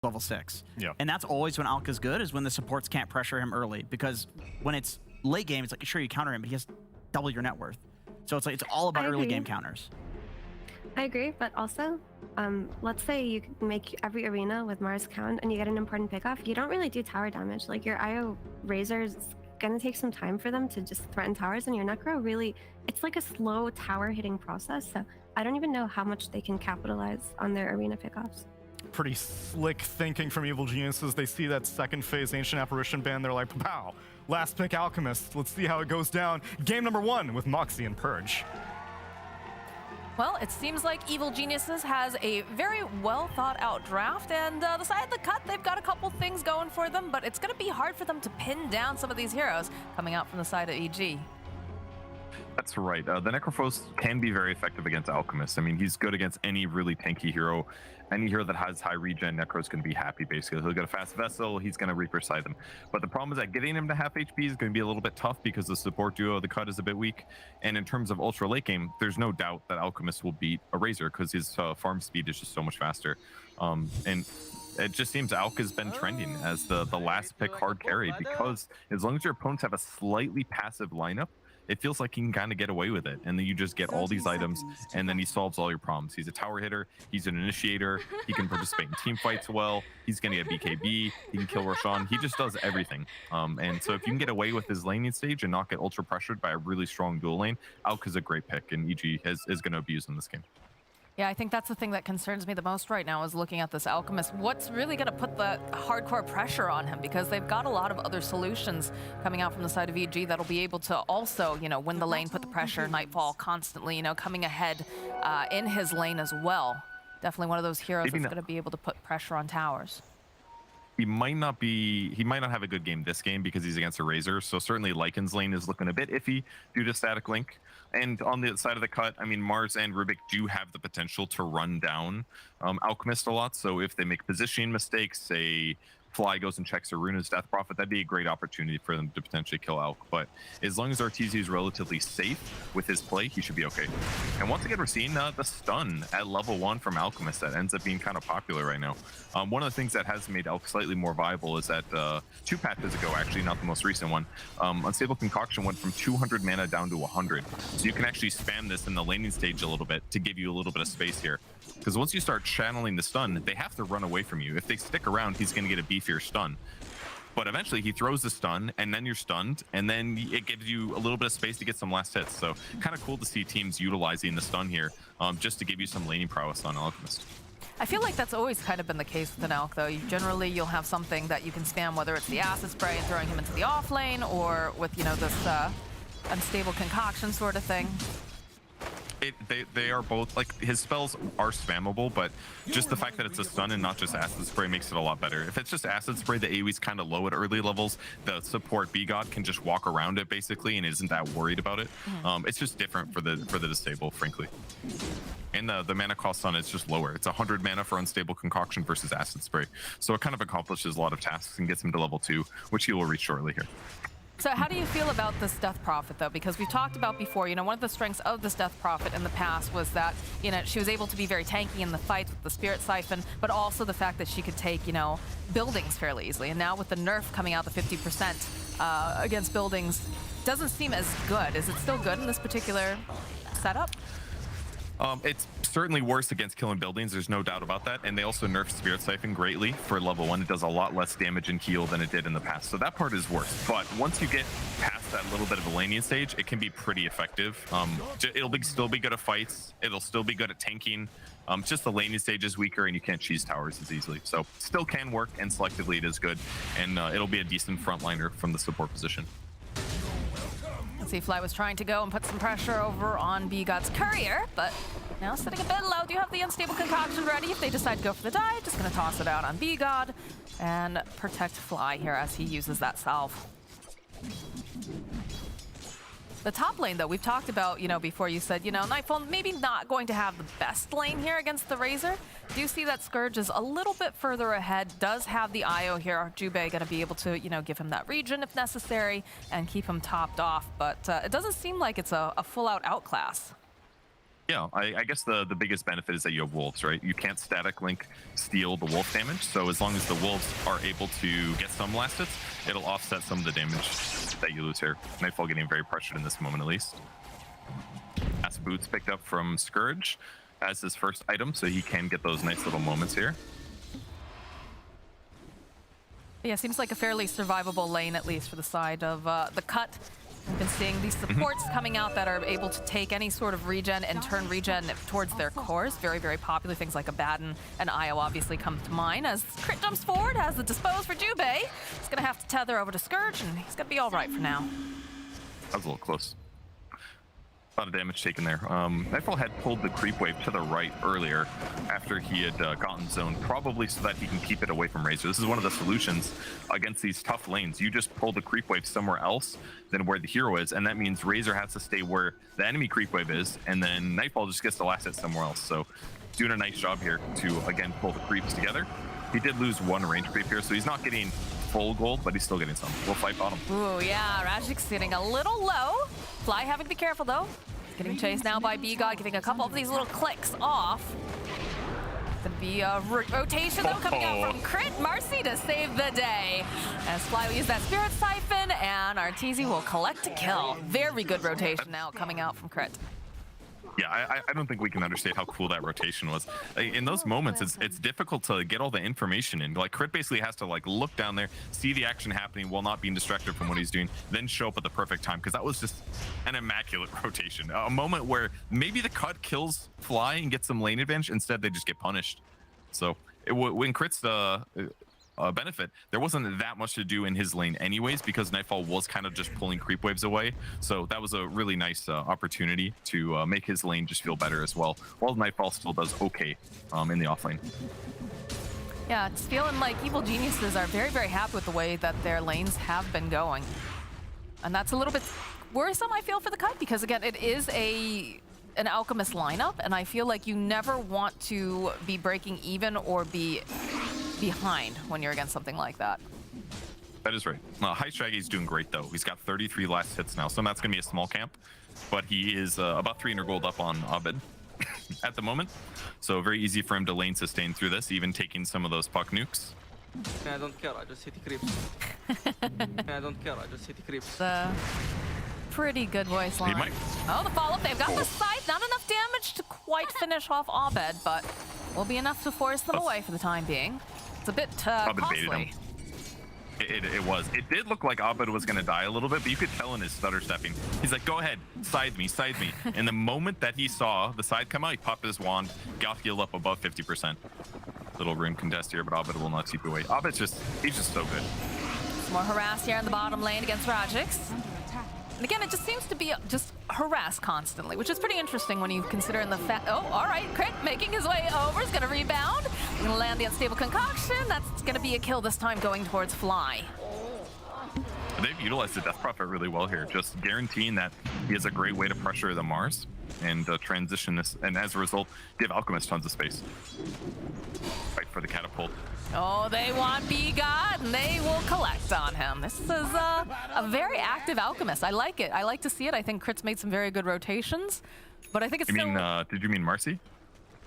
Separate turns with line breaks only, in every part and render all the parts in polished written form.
level 6.
Yeah.
And that's always when Alka's good, is when the supports can't pressure him early. Because when it's late game, it's like, sure, you counter him, but he has double your net worth. So it's like, it's all about early game counters.
I agree, but also, let's say you make every arena with Mars count and you get an important pickoff, you don't really do tower damage. Like, your IO Razor's gonna take some time for them to just threaten towers, and your Necro really, it's like a slow tower hitting process, so I don't even know how much they can capitalize on their arena pickoffs.
Pretty slick thinking from Evil Geniuses. They see that second phase Ancient Apparition ban, they're like, pow, last pick Alchemist, let's see how it goes down. Game number 1 with Moxie and Purge.
Well, it seems like Evil Geniuses has a very well thought out draft, and the side of the cut, they've got a couple things going for them, but it's going to be hard for them to pin down some of these heroes coming out from the side of EG.
That's right. The Necrophos can be very effective against Alchemist. I mean, he's good against any really tanky hero. Any hero that has high regen, Necro's going to be happy, basically. He'll get a fast vessel, he's going to Reaper side them. But the problem is that getting him to half HP is going to be a little bit tough because the support duo of the cut is a bit weak. And in terms of ultra late game, there's no doubt that Alchemist will beat a Razor because his farm speed is just so much faster. And it just seems Alk has been trending as the last pick hard carry because as long as your opponents have a slightly passive lineup, it feels like he can kind of get away with it, and then you just get all these items, and then he solves all your problems. He's a tower hitter, he's an initiator, he can participate in team fights well, he's going to get BKB, he can kill Roshan, he just does everything. And so if you can get away with his laning stage and not get ultra pressured by a really strong dual lane, Alk is a great pick, and EG is going to abuse in this game.
Yeah, I think that's the thing that concerns me the most right now is looking at this Alchemist. What's really going to put the hardcore pressure on him? Because they've got a lot of other solutions coming out from the side of EG that'll be able to also, you know, win the lane, put the pressure, Nightfall constantly, you know, coming ahead in his lane as well. Definitely one of those heroes that's going to be able to put pressure on towers.
He might not have a good game this game because he's against a Razor, so certainly Lycan's lane is looking a bit iffy due to static link. And on the side of the cut, I mean, Mars and Rubik do have the potential to run down Alchemist a lot, so if they make positioning mistakes, say Fly goes and checks Aruna's Death Prophet, that'd be a great opportunity for them to potentially kill Alk. But as long as Arteezy is relatively safe with his play, he should be okay. And once again, we're seeing the stun at level 1 from Alchemist that ends up being kind of popular right now. One of the things that has made Alk slightly more viable is that 2 patches ago, actually, not the most recent one, Unstable Concoction went from 200 mana down to 100. So you can actually spam this in the laning stage a little bit to give you a little bit of space here. Because once you start channeling the stun, they have to run away from you. If they stick around, he's going to get a beefier stun. But eventually he throws the stun, and then you're stunned, and then it gives you a little bit of space to get some last hits. So kind of cool to see teams utilizing the stun here just to give you some laning prowess on Alchemist.
I feel like that's always kind of been the case with an Alk, though. Generally, you'll have something that you can spam, whether it's the Acid Spray and throwing him into the off lane, or with, you know, this Unstable Concoction sort of thing.
They are both, like, his spells are spammable, but just the fact that it's a stun and not just Acid Spray makes it a lot better. If it's just Acid Spray, the AoE's kind of low at early levels. The support B-God can just walk around it, basically, and isn't that worried about it. It's just different for the disable, frankly. And the mana cost on it's just lower. It's 100 mana for Unstable Concoction versus Acid Spray. So it kind of accomplishes a lot of tasks and gets him to level 2, which he will reach shortly here.
So how do you feel about this Death Prophet, though? Because we've talked about before, you know, one of the strengths of this Death Prophet in the past was that, you know, she was able to be very tanky in the fight with the Spirit Siphon, but also the fact that she could take, you know, buildings fairly easily. And now with the nerf coming out, the 50% against buildings, doesn't seem as good. Is it still good in this particular setup?
It's certainly worse against killing buildings, there's no doubt about that, and they also nerfed Spirit Siphon greatly for level 1. It does a lot less damage and heal than it did in the past, so that part is worse. But once you get past that little bit of a laning stage, it can be pretty effective. It'll still be good at fights, it'll still be good at tanking. Just the laning stage is weaker and you can't cheese towers as easily. So still can work, and selectively it is good, and it'll be a decent frontliner from the support position.
Let's see, Fly was trying to go and put some pressure over on B-God's Courier, but now sitting a bit low. Do you have the Unstable Concoction ready? If they decide to go for the dive, just going to toss it out on B-God and protect Fly here as he uses that salve. The top lane, though, we've talked about, you know, before you said, you know, Nightfall maybe not going to have the best lane here against the Razor. Do see that Scourge is a little bit further ahead, does have the IO here. Jubei going to be able to, you know, give him that regen if necessary and keep him topped off. But it doesn't seem like it's a full-out outclass.
Yeah, I guess the biggest benefit is that you have wolves, right? You can't static link steal the wolf damage, so as long as the wolves are able to get some last hits, it'll offset some of the damage that you lose here. Nightfall getting very pressured in this moment at least. As boots picked up from Scourge as his first item, so he can get those nice little moments here.
Yeah, seems like a fairly survivable lane, at least for the side of the cut. We've been seeing these supports coming out that are able to take any sort of regen and turn regen towards their cores. Very, very popular. Things like Abaddon and Io obviously come to mind. As Crit jumps forward, has the dispose for Jubei. He's going to have to tether over to Scourge, and he's going to be all right for now.
That was a little close. A lot of damage taken there. Nightfall had pulled the creep wave to the right earlier after he had gotten zoned, probably so that he can keep it away from Razor. This is one of the solutions against these tough lanes. You just pull the creep wave somewhere else than where the hero is, and that means Razor has to stay where the enemy creep wave is, and then Nightfall just gets the last hit somewhere else. So doing a nice job here to, again, pull the creeps together. He did lose one range creep here, so he's not getting full gold, but he's still getting some. We'll fight bottom.
Ooh, yeah, Rajik's getting a little low. Fly having to be careful, though. He's getting chased now by B-God, giving a couple of these little clicks off. Gonna be a rotation, though, coming out from Crit. Marcy to save the day. As Fly will use that Spirit Siphon, and Arteezy will collect a kill. Very good rotation now coming out from Crit.
Yeah, I don't think we can understand how cool that rotation was. In those moments, it's difficult to get all the information in. Like, Crit basically has to like look down there, see the action happening while not being distracted from what he's doing, then show up at the perfect time, because that was just an immaculate rotation. A moment where maybe the cut kills Fly and gets some lane advantage, instead they just get punished. So when Crit's benefit, there wasn't that much to do in his lane anyways, because Nightfall was kind of just pulling creep waves away. So that was a really nice opportunity to make his lane just feel better as well, while Nightfall still does okay in the off lane.
Yeah, it's feeling like Evil Geniuses are very, very happy with the way that their lanes have been going. And that's a little bit worrisome, I feel, for the cut, because again, it is an Alchemist lineup, and I feel like you never want to be breaking even or be behind when you're against something like that.
That is right. High Shaggy's doing great though. He's got 33 last hits now, so that's gonna be a small camp, but he is about 300 gold up on Abed at the moment, so very easy for him to lane sustain through this, even taking some of those puck nukes.
I don't care, I just hit the creeps. I don't care, I just hit the creeps.
Pretty good voice line.
He might.
Oh, the follow-up. They've got the scythe. Not enough damage to quite finish off Abed, but will be enough to force them away for the time being. It's a bit costly.
It was. It did look like Abed was going to die a little bit, but you could tell in his stutter stepping. He's like, go ahead, side me, side me. And the moment that he saw the side come out, he popped his wand, got healed up above 50%. Little rune contest here, but Abed will not keep away. Abed's he's just so good.
Some more harass here in the bottom lane against Rajix. And again, it just seems to be just harass constantly, which is pretty interesting when you consider in the fact. Oh, all right, Crit making his way over, is going to rebound. Going to land the unstable concoction. That's going to be a kill this time, going towards Fly.
They've utilized the Death Prophet really well here, just guaranteeing that he has a great way to pressure the Mars and transition this, and as a result, give Alchemist tons of space. Fight for the catapult.
Oh, they want B-God, and they will collect on him. This is a very active Alchemist. I like it. I like to see it. I think Crit's made some very good rotations, but I think it's
Did you mean Marcy?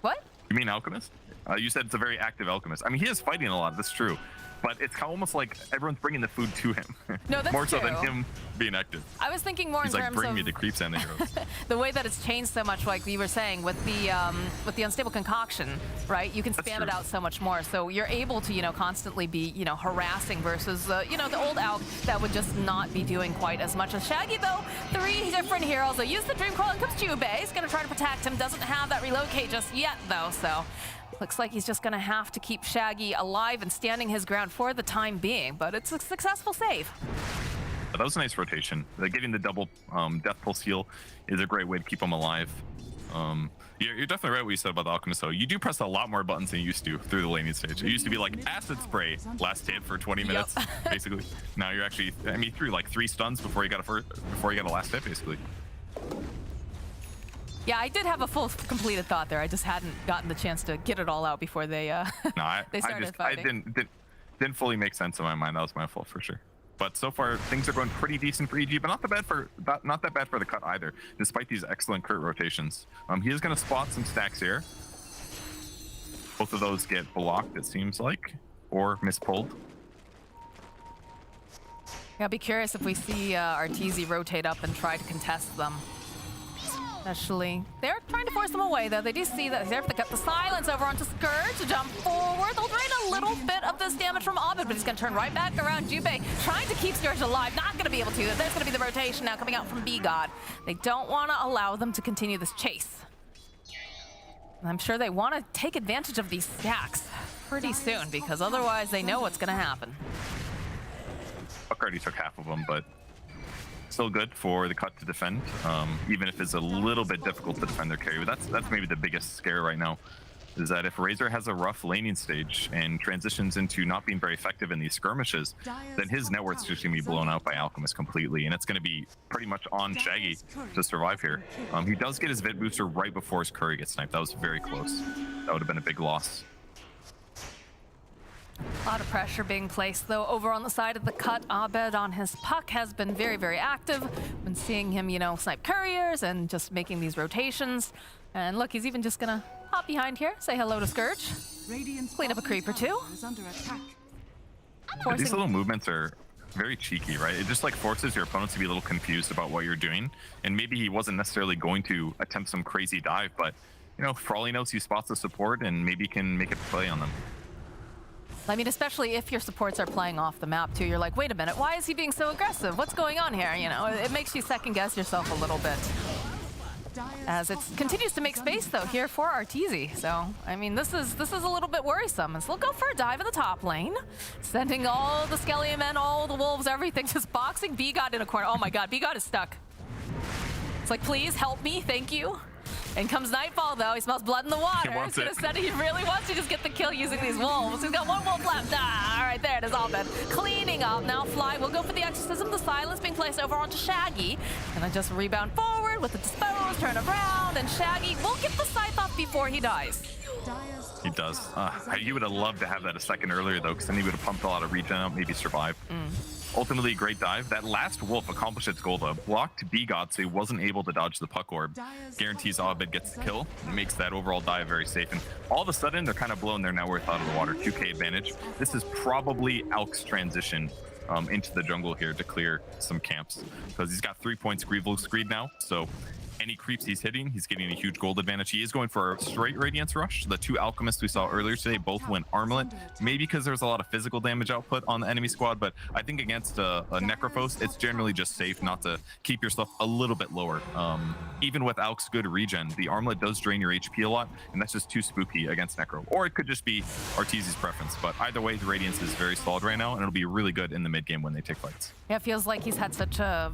What?
You mean Alchemist? You said it's a very active Alchemist. I mean, he is fighting a lot, that's true. But it's almost like everyone's bringing the food to him.
No, that's
more so
true.
than him being active.
I was thinking more
He's
in
like,
terms
bring
of
me the creeps and the heroes.
the way that it's changed so much, like we were saying, with the unstable concoction, right? You can spam it out so much more, so you're able to, constantly be, harassing versus, the old Alk that would just not be doing quite as much as Shaggy, though. 3 different heroes. They use the Dream Coil and comes Jubei. He's gonna try to protect him. Doesn't have that relocate just yet, though, so. Looks like he's just going to have to keep Shaggy alive and standing his ground for the time being, but it's a successful save.
That was a nice rotation. Getting the double Death Pulse heal is a great way to keep him alive. You're definitely right what you said about the Alchemist, though. You do press a lot more buttons than you used to through the laning stage. It used to be like acid spray, last hit for 20 minutes, basically. Now you're actually, he threw like 3 stuns before he got a last hit, basically.
Yeah, I did have a full completed thought there. I just hadn't gotten the chance to get it all out before they
No,
they started fighting.
I didn't fully make sense in my mind. That was my fault for sure. But so far, things are going pretty decent for EG, but not that bad for the cut either, despite these excellent crit rotations. He is going to spot some stacks here. Both of those get blocked, it seems like, or mispulled.
Yeah, I'll be curious if we see Arteezy rotate up and try to contest them. Especially, they're trying to force them away, though. They do see that they got the silence over onto Scourge to jump forward. They'll drain a little bit of this damage from Abed, but he's going to turn right back around. Jubei trying to keep Scourge alive. Not going to be able to. There's going to be the rotation now coming out from B-God. They don't want to allow them to continue this chase. And I'm sure they want to take advantage of these stacks pretty soon, because otherwise they know what's going to happen.
Puck already took half of them, but still good for the cut to defend, even if it's a little bit difficult to defend their carry. But that's maybe the biggest scare right now, is that if Razor has a rough laning stage and transitions into not being very effective in these skirmishes, then his net worth's just going to be blown out by Alchemist completely, and it's going to be pretty much on Shaggy to survive here. He does get his Vit booster right before his Curry gets sniped. That was very close. That would have been a big loss.
A lot of pressure being placed, though, over on the side of the cut. Abed on his puck has been very, very active. Been seeing him, you know, snipe couriers and just making these rotations. And look, he's even just gonna hop behind here, say hello to Scourge, clean up a creep or two.
These little movements are very cheeky, right? It just like forces your opponents to be a little confused about what you're doing. And maybe he wasn't necessarily going to attempt some crazy dive, but, you know, for all he knows, he spots the support and maybe can make a play on them.
I mean, especially if your supports are playing off the map too. You're like, wait a minute, why is he being so aggressive? What's going on here? You know, it makes you second guess yourself a little bit. As it continues to make space though here for Arteezy. So, I mean, this is a little bit worrisome. So they'll go for a dive in the top lane, sending all the Skelly men, all the wolves, everything, just boxing B-God in a corner. Oh my God, B-God is stuck. It's like, please help me, thank you. In comes Nightfall, though. He smells blood in the water. He's gonna set it. He really wants to just get the kill using these wolves. He's got one wolf left. Ah, all right, there it is, all been cleaning up. Now Fly will go for the exorcism. The silence being placed over onto Shaggy. And then just rebound forward with the dispose, turn around, and Shaggy will get the scythe off before he dies.
He does. He would have loved to have that a second earlier, though, because then he would have pumped a lot of regen out, maybe survived. Ultimately, a great dive. That last wolf accomplished its goal, though. Blocked B-God, so he wasn't able to dodge the puck orb. Guarantees Abed gets the kill, and makes that overall dive very safe. And all of a sudden, they're kind of blowing their net worth out of the water. 2k advantage. This is probably Alk's transition into the jungle here to clear some camps, because he's got 3 points Grievous Screed now, so any creeps he's hitting, he's getting a huge gold advantage. He is going for a straight Radiance Rush. The two Alchemists we saw earlier today both went Armlet, maybe because there's a lot of physical damage output on the enemy squad, but I think against a Necrophos, it's generally just safe not to keep your stuff a little bit lower. Even with Alk's good regen, the Armlet does drain your HP a lot, and that's just too spooky against Necro. Or it could just be Arteezy's preference, but either way, the Radiance is very solid right now, and it'll be really good in the mid game when they take fights.
Yeah, it feels like he's had such a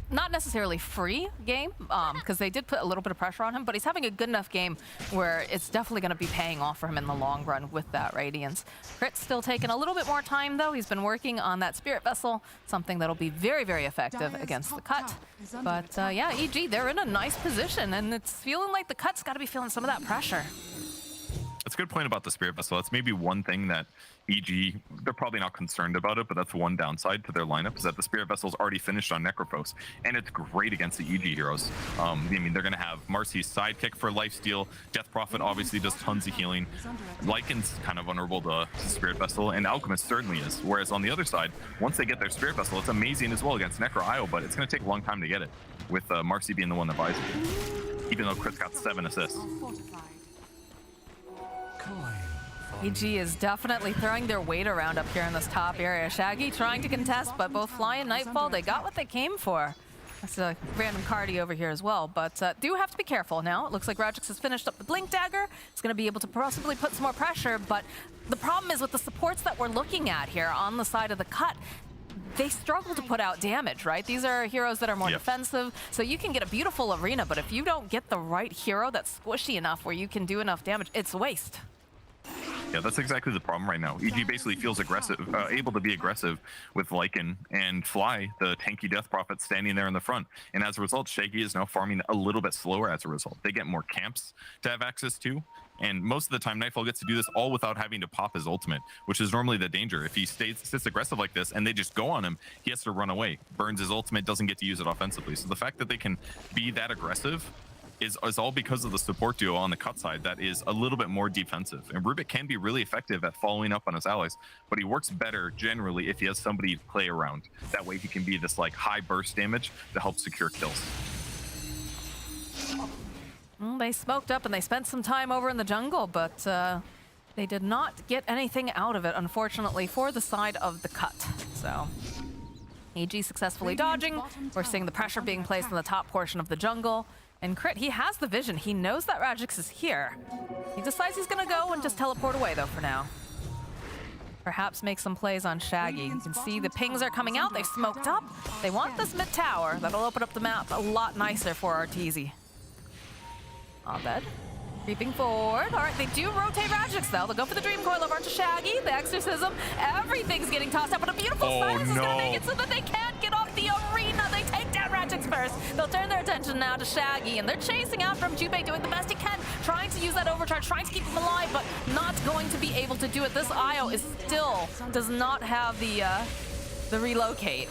not necessarily free game, because they did put a little bit of pressure on him, but he's having a good enough game where it's definitely going to be paying off for him in the long run with that Radiance. Crit's still taking a little bit more time, though. He's been working on that Spirit Vessel, something that'll be very, very effective against the cut. But yeah, EG, they're in a nice position, and it's feeling like the cut's got to be feeling some of that pressure.
That's a good point about the Spirit Vessel. That's maybe one thing that EG, they're probably not concerned about it, but that's one downside to their lineup, is that the Spirit Vessel's already finished on Necrophos, and it's great against the EG heroes. I mean, they're going to have Marcy's sidekick for lifesteal. Death Prophet obviously does tons of healing. Lycan's kind of vulnerable to Spirit Vessel, and Alchemist certainly is. Whereas on the other side, once they get their Spirit Vessel, it's amazing as well against Necro IO, but it's going to take a long time to get it, with Marcy being the one that buys it, even though Chris got 7 assists.
EG is definitely throwing their weight around up here in this top area. Shaggy trying to contest, but both Fly and Nightfall, they got what they came for. That's a random Cardi over here as well, but do have to be careful now. It looks like Rajix has finished up the Blink Dagger. It's going to be able to possibly put some more pressure, but the problem is with the supports that we're looking at here on the side of the cut, they struggle to put out damage, right? These are heroes that are more defensive, so you can get a beautiful arena, but if you don't get the right hero that's squishy enough where you can do enough damage, it's a waste.
Yeah, Yeah, that's exactly the problem right now. EG basically feels aggressive, able to be aggressive with Lycan and Fly, the tanky Death Prophet, standing there in the front. And as a result, Shaggy is now farming a little bit slower as a result. They get more camps to have access to. And most of the time, Nightfall gets to do this all without having to pop his ultimate, which is normally the danger. If he sits aggressive like this and they just go on him, he has to run away. Burns his ultimate, doesn't get to use it offensively. So the fact that they can be that aggressive is all because of the support duo on the cut side that is a little bit more defensive. And Rubik can be really effective at following up on his allies, but he works better generally if he has somebody to play around. That way he can be this like high burst damage to help secure kills.
Well, they smoked up and they spent some time over in the jungle, but they did not get anything out of it, unfortunately, for the side of the cut. So AG successfully dodging. We're seeing the pressure being placed in the top portion of the jungle. And Crit, he has the vision. He knows that Radix is here. He decides he's gonna go and just teleport away though for now. Perhaps make some plays on Shaggy. You can see the pings are coming out. They've smoked up. They want this mid tower. That'll open up the map a lot nicer for Arteezy. Abed creeping forward. All right, they do rotate Radix though. They'll go for the Dream Coil over onto Shaggy, the Exorcism. Everything's getting tossed out, but a beautiful silence is gonna make it so that they can't get off the arena. They take down Radix first. They'll turn their attention now to Shaggy, and they're chasing after him. Jubei doing the best he can, trying to use that overcharge, trying to keep him alive, but not going to be able to do it. This IO is still does not have the relocate.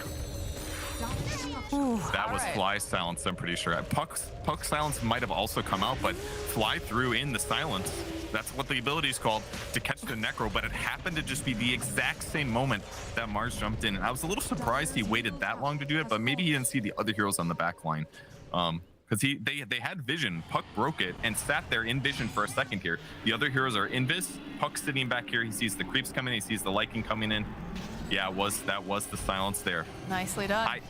Ooh,
that was Fly's silence, I'm pretty sure. Puck's silence might have also come out, but Fly threw in the silence. That's what the ability is called, to catch the Necro, but it happened to just be the exact same moment that Mars jumped in. And I was a little surprised he waited that long to do it, but maybe he didn't see the other heroes on the back line. Because they had vision. Puck broke it and sat there in vision for a second here. The other heroes are invis. Puck's sitting back here. He sees the creeps coming in. He sees the Lycan coming in. Yeah, that was the silence there.
Nicely done.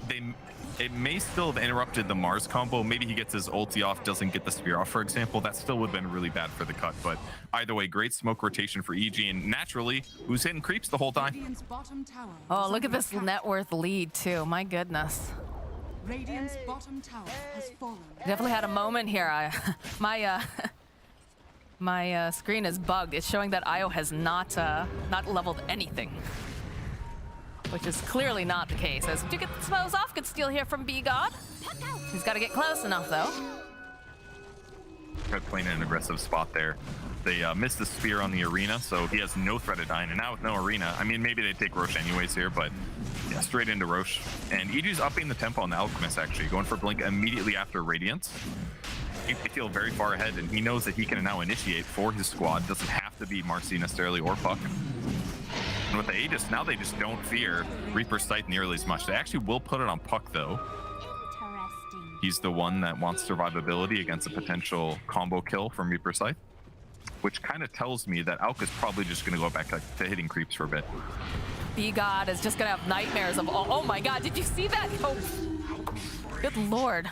It may still have interrupted the Mars combo. Maybe he gets his ulti off, doesn't get the spear off, for example. That still would have been really bad for the cut. But either way, great smoke rotation for EG. And naturally, who's hitting creeps the whole time?
Oh, look at this net worth lead, too. My goodness.
Radiant's bottom tower has fallen.
Definitely had a moment here. My screen is bugged. It's showing that IO has not leveled anything, which is clearly not the case. As we do get the smells off, good steal here from B-God. He's got to get close enough, though.
They're playing in an aggressive spot there. They missed the spear on the arena, so he has no threat of dying. And now with no arena, I mean, maybe they take Roche anyways here, but yeah, straight into Roche. And EG's upping the tempo on the Alchemist, actually, going for Blink immediately after Radiance. They feel very far ahead, and he knows that he can now initiate for his squad. Doesn't have to be Marcy necessarily or Puck. And with the Aegis, now they just don't fear Reaper's Sight nearly as much. They actually will put it on Puck, though. He's the one that wants survivability against a potential combo kill from Reaper's Sight, which kind of tells me that Alk is probably just going to go back to hitting creeps for a bit.
B-God is just going to have nightmares of, oh my god, did you see that? Oh, good lord.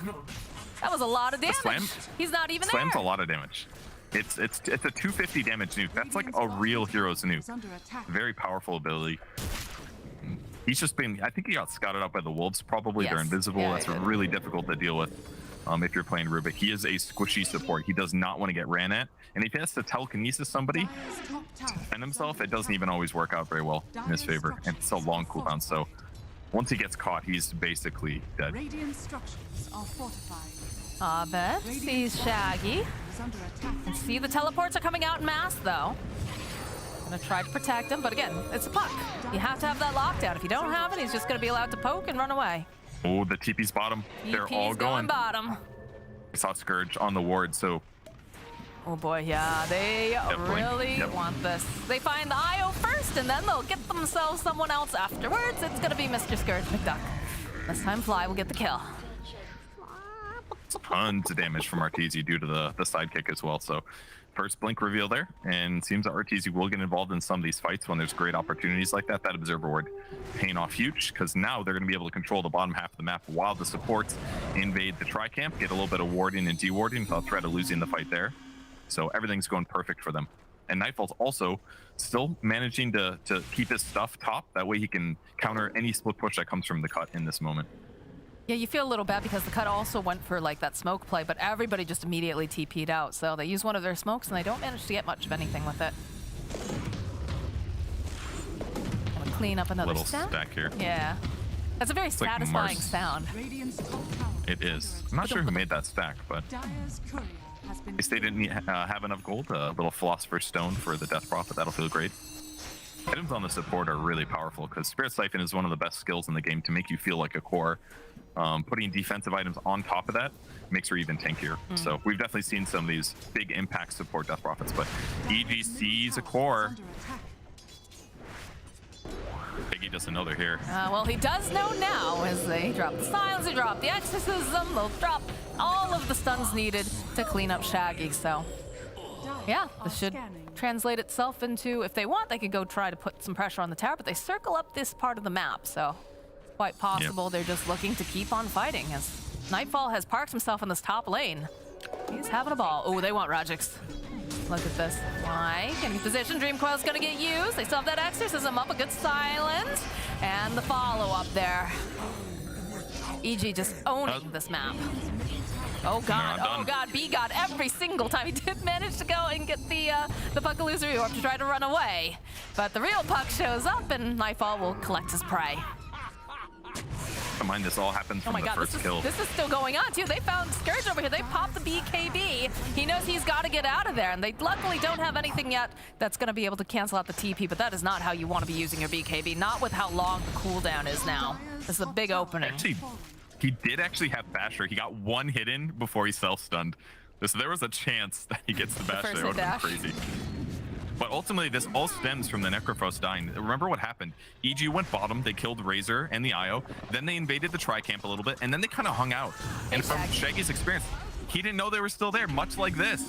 That was a lot of damage.
Slam,
he's not even
Slam's
there.
A lot of damage. It's a 250 damage nuke. That's like a real hero's nuke. Very powerful ability. He's just been, I think he got scouted out by the wolves probably.
Yes.
They're invisible.
Yeah,
that's really difficult to deal with if you're playing Rubik. He is a squishy support. He does not want to get ran at. And if he has to telekinesis somebody to defend himself, it doesn't even always work out very well in his favor. And it's a long cooldown. So once he gets caught, he's basically dead.
Radiant structures are fortified.
Abed sees Shaggy. And see the teleports are coming out in mass, though. Gonna try to protect him, but again, it's a Puck. You have to have that lockdown. If you don't have it, he's just gonna be allowed to poke and run away.
Oh, the TP's bottom. They're all
going bottom.
I saw Scourge on the ward, so.
Oh boy, yeah, they really want this. They find the IO first, and then they'll get themselves someone else afterwards. It's gonna be Mr. Scourge McDuck. This time Fly will get the kill.
Tons of damage from Arteezy due to the sidekick as well. So first blink reveal there, and it seems that Arteezy will get involved in some of these fights when there's great opportunities like that. That observer ward paying off huge, because now they're going to be able to control the bottom half of the map while the supports invade the tri-camp, get a little bit of warding and dewarding without threat of losing the fight there. So everything's going perfect for them. And Nightfall's also still managing to keep his stuff top. That way he can counter any split push that comes from the cut in this moment.
Yeah, you feel a little bad because the cut also went for like that smoke play, but everybody just immediately TP'd out. So they use one of their smokes and they don't manage to get much of anything with it. clean up another
little
stack.
stack here.
Yeah. That's a very
like
satisfying
Mars.
sound.
Radiant's top tower.
It is. I'm not sure who made that stack, but
Dire's courier has been
at least they didn't have enough gold. A little Philosopher's Stone for the Death Prophet. That'll feel great. Items on the support are really powerful because Spirit Siphon is one of the best skills in the game to make you feel like a core. Putting defensive items on top of that makes her even tankier. So we've definitely seen some of these big impact support Death Prophets, but EGC's a core.
under attack.
Piggy doesn't know they're here.
Well, he does know now as they drop the silence, they drop the exorcism, they'll drop all of the stuns needed to clean up Shaggy. So, yeah, this should translate itself into, if they want, they could go try to put some pressure on the tower, but they circle up this part of the map, so it's quite possible they're just looking to keep on fighting as Nightfall has parked himself in this top lane. He's having a ball. Oh, they want Rajix. Look at this. Why? Getting position. Dream Coil's gonna get used. They still have that exorcism up. A good silence. And the follow-up there. EG just owning this map. Oh god, oh god, B got every single time. He did manage to go and get the Puckaloosery Orb to try to run away. But the real Puck shows up and Nightfall will collect his prey.
Don't mind, this all happened from the first kill.
This is still going on too. They found Scourge over here. They popped the BKB. He knows he's got to get out of there, and they luckily don't have anything yet that's going to be able to cancel out the TP, but that is not how you want to be using your BKB, not with how long the cooldown is now. This is a big opening.
Actually, he did actually have Basher. He got one hit in before he self-stunned. So there was a chance that he gets the Basher. That would have been crazy. But ultimately, this all stems from the Necrophos dying. Remember what happened? EG went bottom, they killed Razor and the IO, then they invaded the Tri-Camp a little bit, and then they kind of hung out. And from Shaggy's experience, he didn't know they were still there, much like this.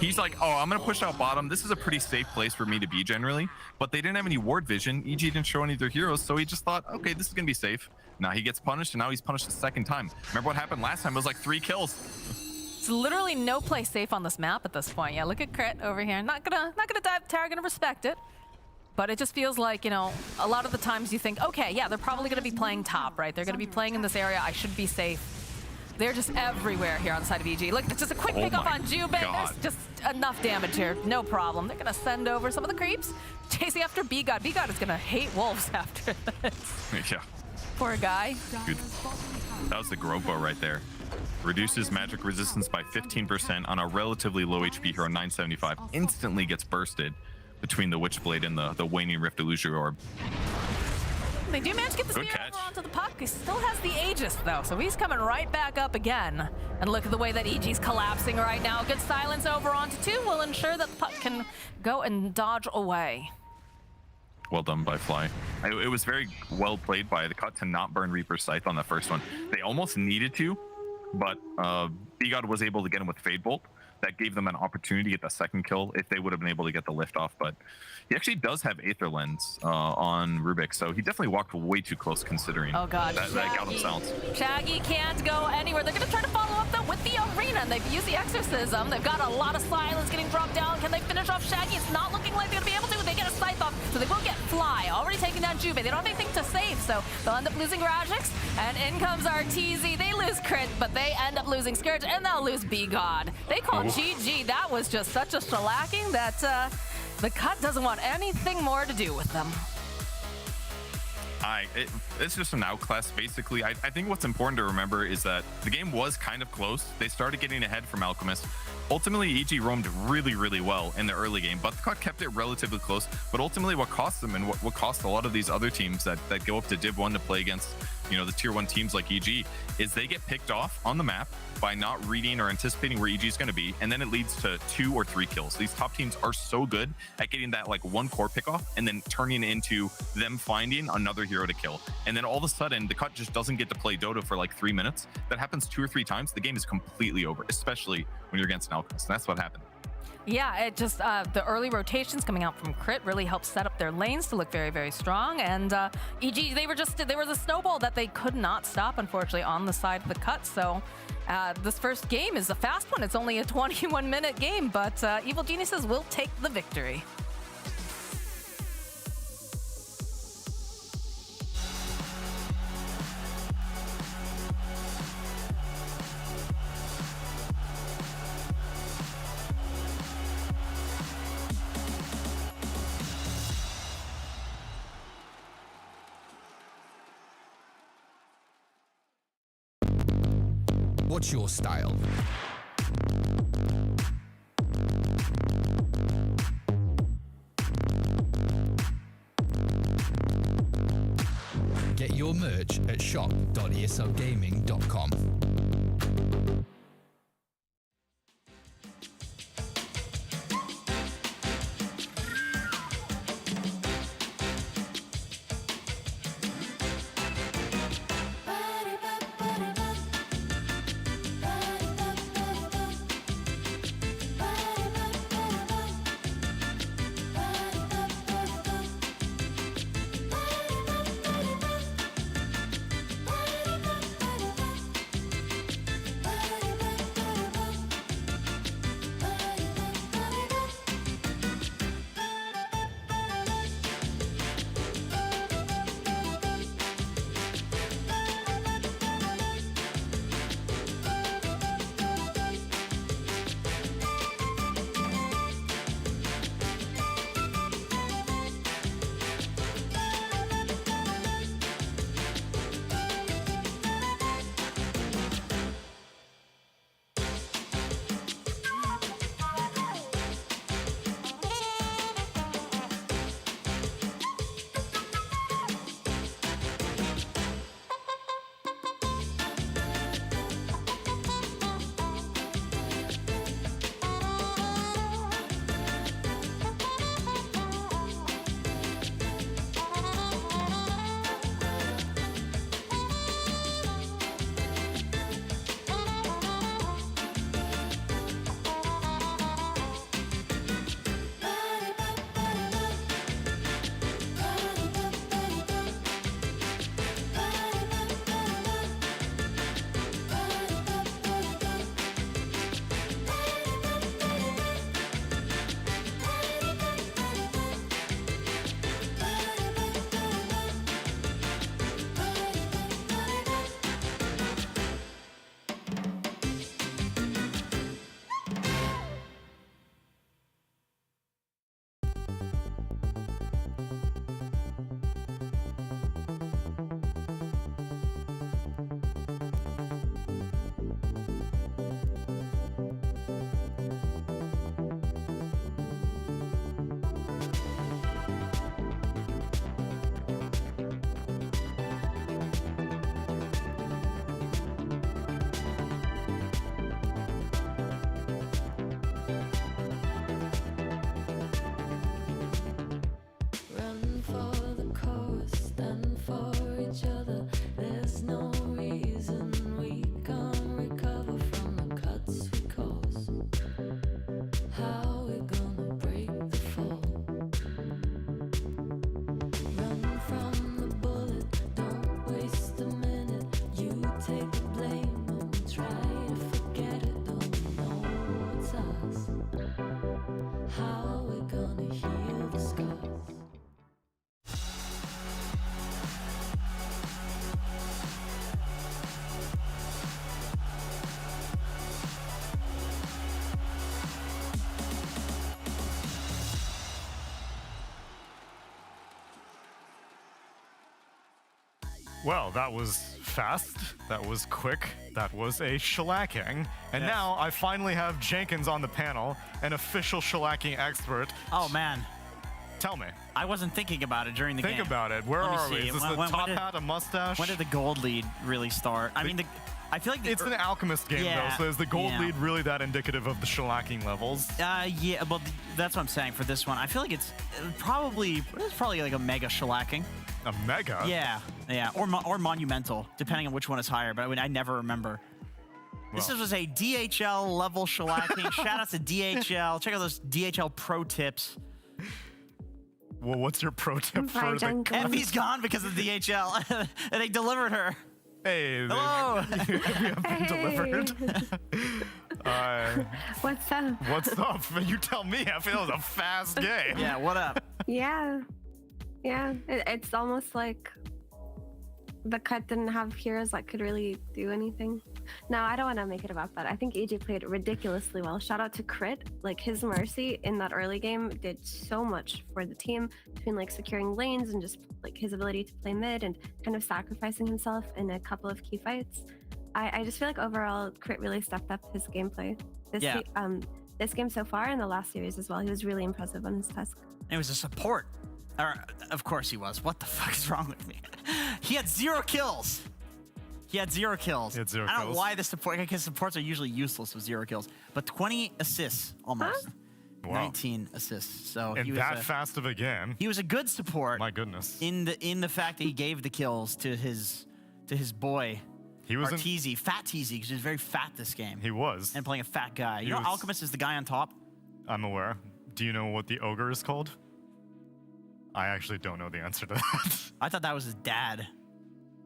He's like, oh, I'm going to push out bottom. This is a pretty safe place for me to be generally. But they didn't have any ward vision. EG didn't show any of their heroes, so he just thought, okay, this is going to be safe. Now he gets punished, and now he's punished the second time. Remember what happened last time? It was like 3 kills.
It's literally no place safe on this map at this point. Yeah, look at Crit over here. Not gonna dive the tower, gonna respect it. But it just feels like, you know, a lot of the times you think, okay, yeah, they're probably gonna be playing top, right? They're gonna be playing in this area. I should be safe. They're just everywhere here on the side of EG. Look, it's just a quick pick off on Jubei. There's just enough damage here. No problem. They're gonna send over some of the creeps. Chasing after B-God. B-God is gonna hate wolves after this.
Yeah.
Poor guy.
Dude, that was the Grobo right there. Reduces magic resistance by 15% on a relatively low HP hero, 975. Instantly gets bursted between the Witchblade and the Waning Rift Illusory Orb.
They do manage to get the spear over onto the Puck. He still has the Aegis, though, so he's coming right back up again. And look at the way that EG's collapsing right now. Good silence over onto 2 will ensure that the Puck can go and dodge away.
Well done by Fly. It was very well played by the Cut to not burn Reaper's Scythe on the first one. They almost needed to, but B-God was able to get him with Fade Bolt. That gave them an opportunity to get the second kill if they would have been able to get the lift off. But he actually does have Aether Lens on Rubik, so he definitely walked way too close considering
that
got him silenced.
Shaggy can't go anywhere. They're going to try to follow up, though, with the Arena, and they've used the Exorcism. They've got a lot of silence getting dropped down. Can they finish off Shaggy? It's not looking like they're going to be able to. They get a Scythe off, so they will get Fly. Already taking down Jubei. They don't have anything to save, so they'll end up losing Rajix. And in comes RTZ. They lose Crit, but they end up losing Scourge, and they'll lose B-God. They call GG. That was just such a shellacking that the Cut doesn't want anything more to do with them.
It's just an outclass, basically. I think what's important to remember is that the game was kind of close. They started getting ahead from Alchemist. Ultimately, EG roamed really, really well in the early game, but the Cut kept it relatively close. But ultimately, what cost them and what cost a lot of these other teams that go up to Div 1 to play against, you know, the Tier 1 teams like EG, is they get picked off on the map by not reading or anticipating where EG is going to be, and then it leads to 2 or 3 kills. These top teams are so good at getting that like 1 core pick off and then turning it into them finding another hero to kill. And then all of a sudden, the Cut just doesn't get to play Dota for like 3 minutes. That happens 2 or 3 times. The game is completely over, especially when you're against an Alchemist. And that's what happened.
Yeah, it just, the early rotations coming out from Crit really helped set up their lanes to look very, very strong. And EG, there was a snowball that they could not stop, unfortunately, on the side of the Cut. So this first game is a fast one. It's only a 21-minute game, but Evil Geniuses will take the victory.
What's your style? Get your merch at shop.eslgaming.com.
Well, that was fast, that was quick, that was a shellacking. And now I finally have Jenkins on the panel, an official shellacking expert.
Oh, man.
Tell me.
I wasn't thinking about it during the game.
Think about it. Where
Let me
are we?
see.
Is this the top hat, a mustache?
When did the gold lead really start? I mean, I feel like
it's an alchemist game, though, so is the gold lead really that indicative of the shellacking levels?
Yeah, well, that's what I'm saying for this one. I feel like it's probably like a mega shellacking.
A mega?
Yeah, or monumental, depending on which one is higher. But I mean, I never remember. Well, this was a DHL level shellacking. Shout out to DHL. Check out those DHL pro tips.
Well, what's your pro tip for the...
Effie's gone because of DHL. And they delivered her.
Hey,
hello.
We have been delivered.
What's up?
What's up? You tell me. I feel it was a fast game.
Yeah, what up?
Yeah. It's almost like the cut didn't have heroes that could really do anything. No, I don't want to make it about that. I think AJ played ridiculously well. Shout out to Crit. Like, his Mercy in that early game did so much for the team, between like securing lanes and just like his ability to play mid and kind of sacrificing himself in a couple of key fights. I just feel like overall Crit really stepped up his gameplay.
Yeah.
This game so far and the last series as well. He was really impressive on his task.
It was a support. Or, of course he was. What the fuck is wrong with me? He had 0 kills. He had 0 kills.
He had 0
I don't know
kills.
why the support, because supports are usually useless with 0 kills. But 20 assists almost.
Wow.
19 assists. So
And
he was
that fast of a game.
he was a good support.
My goodness.
In the fact that he gave the kills to his boy
He was
Arteezy, Fat Teezy, because he was very fat this game.
He was.
And playing a fat guy. You know
was-
Alchemist is the guy on top?
I'm aware. Do you know what the ogre is called? I actually don't know the answer to that.
I thought that was his dad.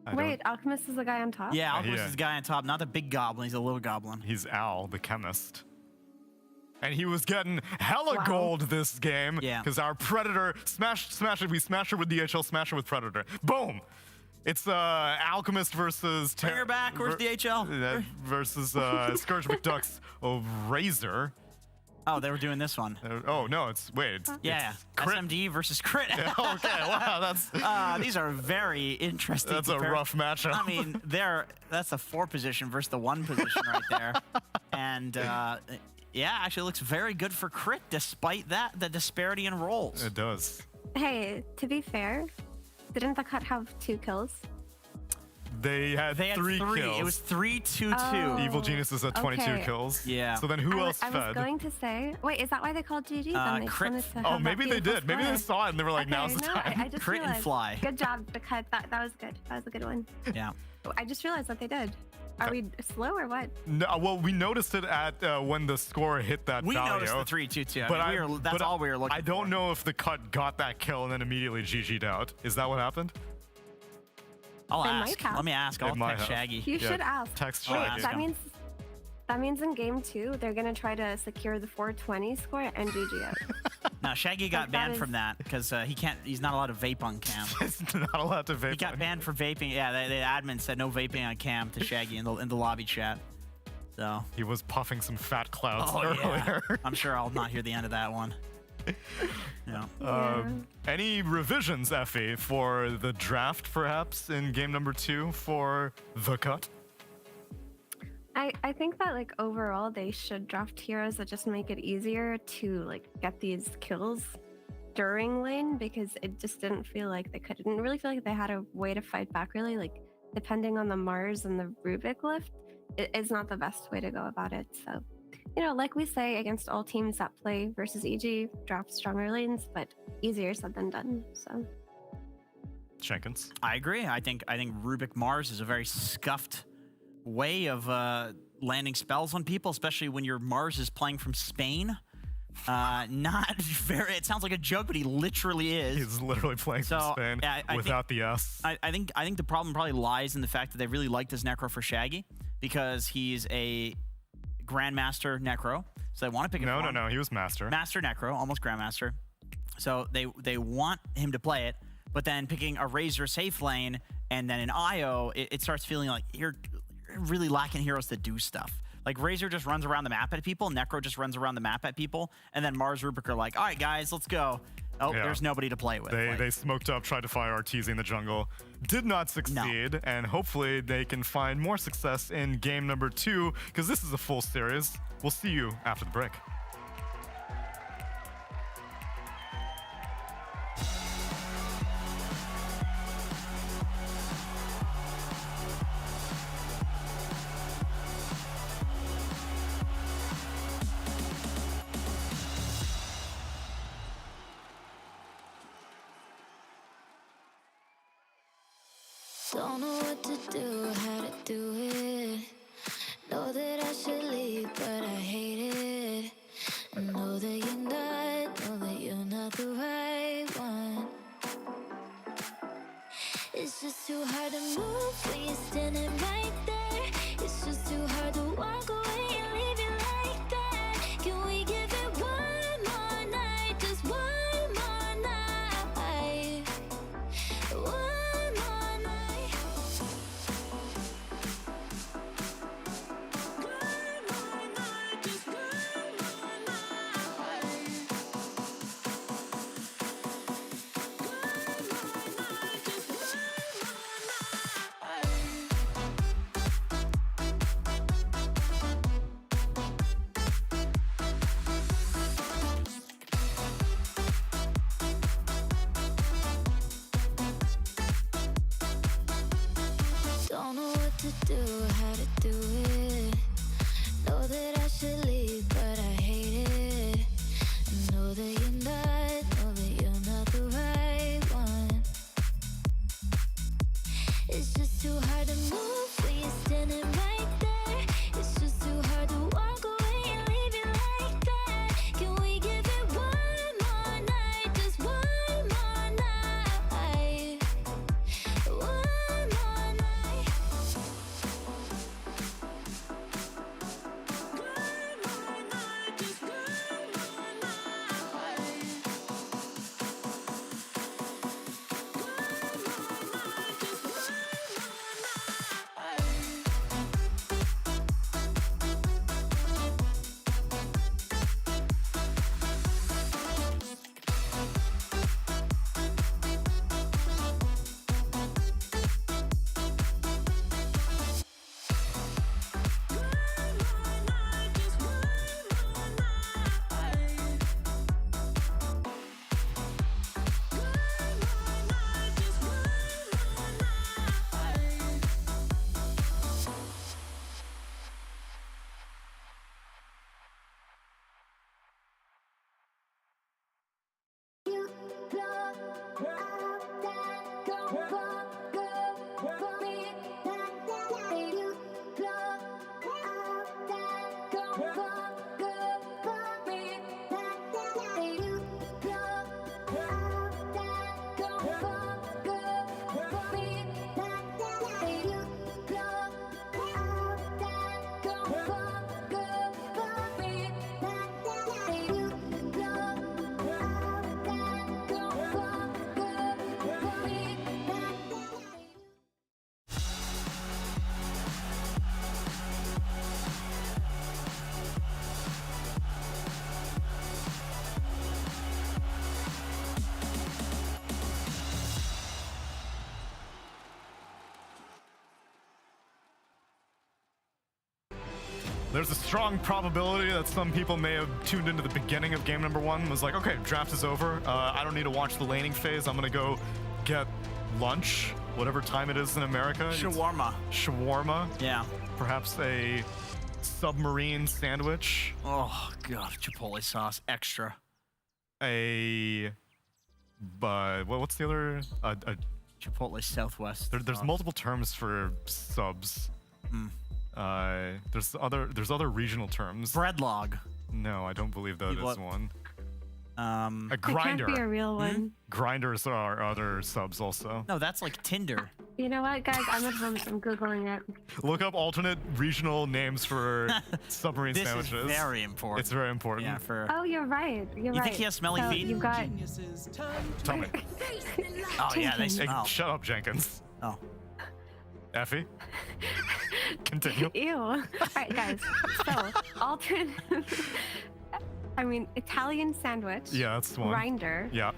I
Wait, Alchemist is the guy on top?
Yeah, Alchemist
yeah.
is the guy on top, not the big goblin. He's a little goblin.
He's Al, the chemist. And he was getting hella
Wow.
gold this game.
Yeah.
Because our Predator, smash it, we smash her with DHL, smash her with Predator. Boom! It's Alchemist versus...
Bring her back, where's DHL?
Versus Scourge McDuck's Razor.
Oh, they were doing this one.
Oh, no, it's... Wait, it's...
Yeah,
it's Crit.
SMD versus Crit.
Okay, wow, that's...
These are very interesting.
That's a rough matchup.
I mean, that's a 4 position versus the 1 position right there. And yeah, actually looks very good for Crit despite that, the disparity in roles.
It does.
Hey, to be fair, didn't the cut have 2 kills?
They had 3 kills.
It was 3-2-2.
Oh.
Evil Geniuses had 22
Okay.
kills.
Yeah.
So then who else
I was
fed?
going to say, wait, is that why they called GG? Then they just
Crit-
wanted to
Oh,
have
maybe
that
they
beautiful
did. Maybe they
score.
saw it and they were like,
Okay,
now's the
no,
time.
I just
Crit and
realized.
fly.
Good job, the cut. That was good. That was a good one.
Yeah.
I just realized that they did. Are we slow or what?
No, well, we noticed it at when the score hit that
We
value.
noticed the 3-2-2.
But
That's all we were looking for.
I don't know if the cut got that kill and then immediately GG'd out. Is that what happened?
I'll
They
ask.
might have.
Let me ask.
It
I'll
might
text
have.
Shaggy.
You
Yeah,
should ask.
text
Wait,
Shaggy.
that means in game 2 they're gonna try to secure the 420 score and GG out.
No, Shaggy got
That
banned
is-
from that because he can't. He's not allowed to vape on cam.
It's not allowed to vape.
He got banned for vaping. Yeah, the admin said no vaping on cam to Shaggy in the lobby chat. So.
He was puffing some fat clouds
Oh
earlier.
yeah. I'm sure I'll not hear the end of that one. Yeah.
Any revisions, Effie, for the draft, perhaps, in game number 2 for the cut?
I think that like overall they should draft heroes that just make it easier to like get these kills during lane, because it just didn't feel like didn't really feel like they had a way to fight back really, like depending on the Mars and the Rubik lift, it is not the best way to go about it. So, you know, like we say against all teams that play versus EG, draft stronger lanes, but easier said than done. So
Jenkins.
I agree. I think Rubik Mars is a very scuffed way of landing spells on people, especially when your Mars is playing from Spain. Not very. It sounds like a joke, but he literally is.
He's literally playing
So,
from Spain
yeah, I
without the S.
I think the problem probably lies in the fact that they really liked his Necro for Shaggy because he's a Grandmaster Necro. So they want to pick him.
No. He was Master.
Master Necro, almost Grandmaster. So they want him to play it, but then picking a Razor safe lane and then an IO, it starts feeling like you're really lacking heroes to do stuff. Like Razor just runs around the map at people, Necro just runs around the map at people, and then Mars Rubik are like, all right, guys, let's go. Oh,
Yeah.
there's nobody to play with.
They smoked up, tried to fire Arteezy in the jungle, did not succeed, and hopefully they can find more success in game number 2, because this is a full series. We'll see you after the break.
Don't know what to do, how to do it. Know that I should leave, but I hate it. Know that you're not the right one. It's just too hard to move when you're standing right there. It's just too hard to walk away and leave it like that. Can we give it one more night, just one more night? One more night. One more night, just one more night. One more night, just one more night.
There's a strong probability that some people may have tuned into the beginning of game number 1, was like, okay, draft is over. I don't need to watch the laning phase. I'm gonna go get lunch, whatever time it is in America.
Shawarma.
Shawarma.
Yeah.
Perhaps a submarine sandwich.
Oh god, Chipotle sauce extra.
What's the other?
Chipotle Southwest.
There's multiple terms for subs. There's other regional terms.
Bread log.
No, I don't believe that is one. A
It
grinder.
can't be a real one.
Grinders are other subs also.
No, that's like Tinder.
You know what, guys? I'm at home, so I'm Googling it.
Look up alternate regional names for submarine
This
sandwiches.
is very important.
It's very important.
Yeah, for.
Oh, you're right. You're
You
right.
think he has smelly
so
feet?
You've got.
Tell me.
Oh yeah, they
Hey,
smell.
shut up, Jenkins.
Oh.
Effie. Continue.
Ew. All right, guys. So, alternate. I mean, Italian sandwich.
Yeah, that's the one.
Grinder.
Yeah.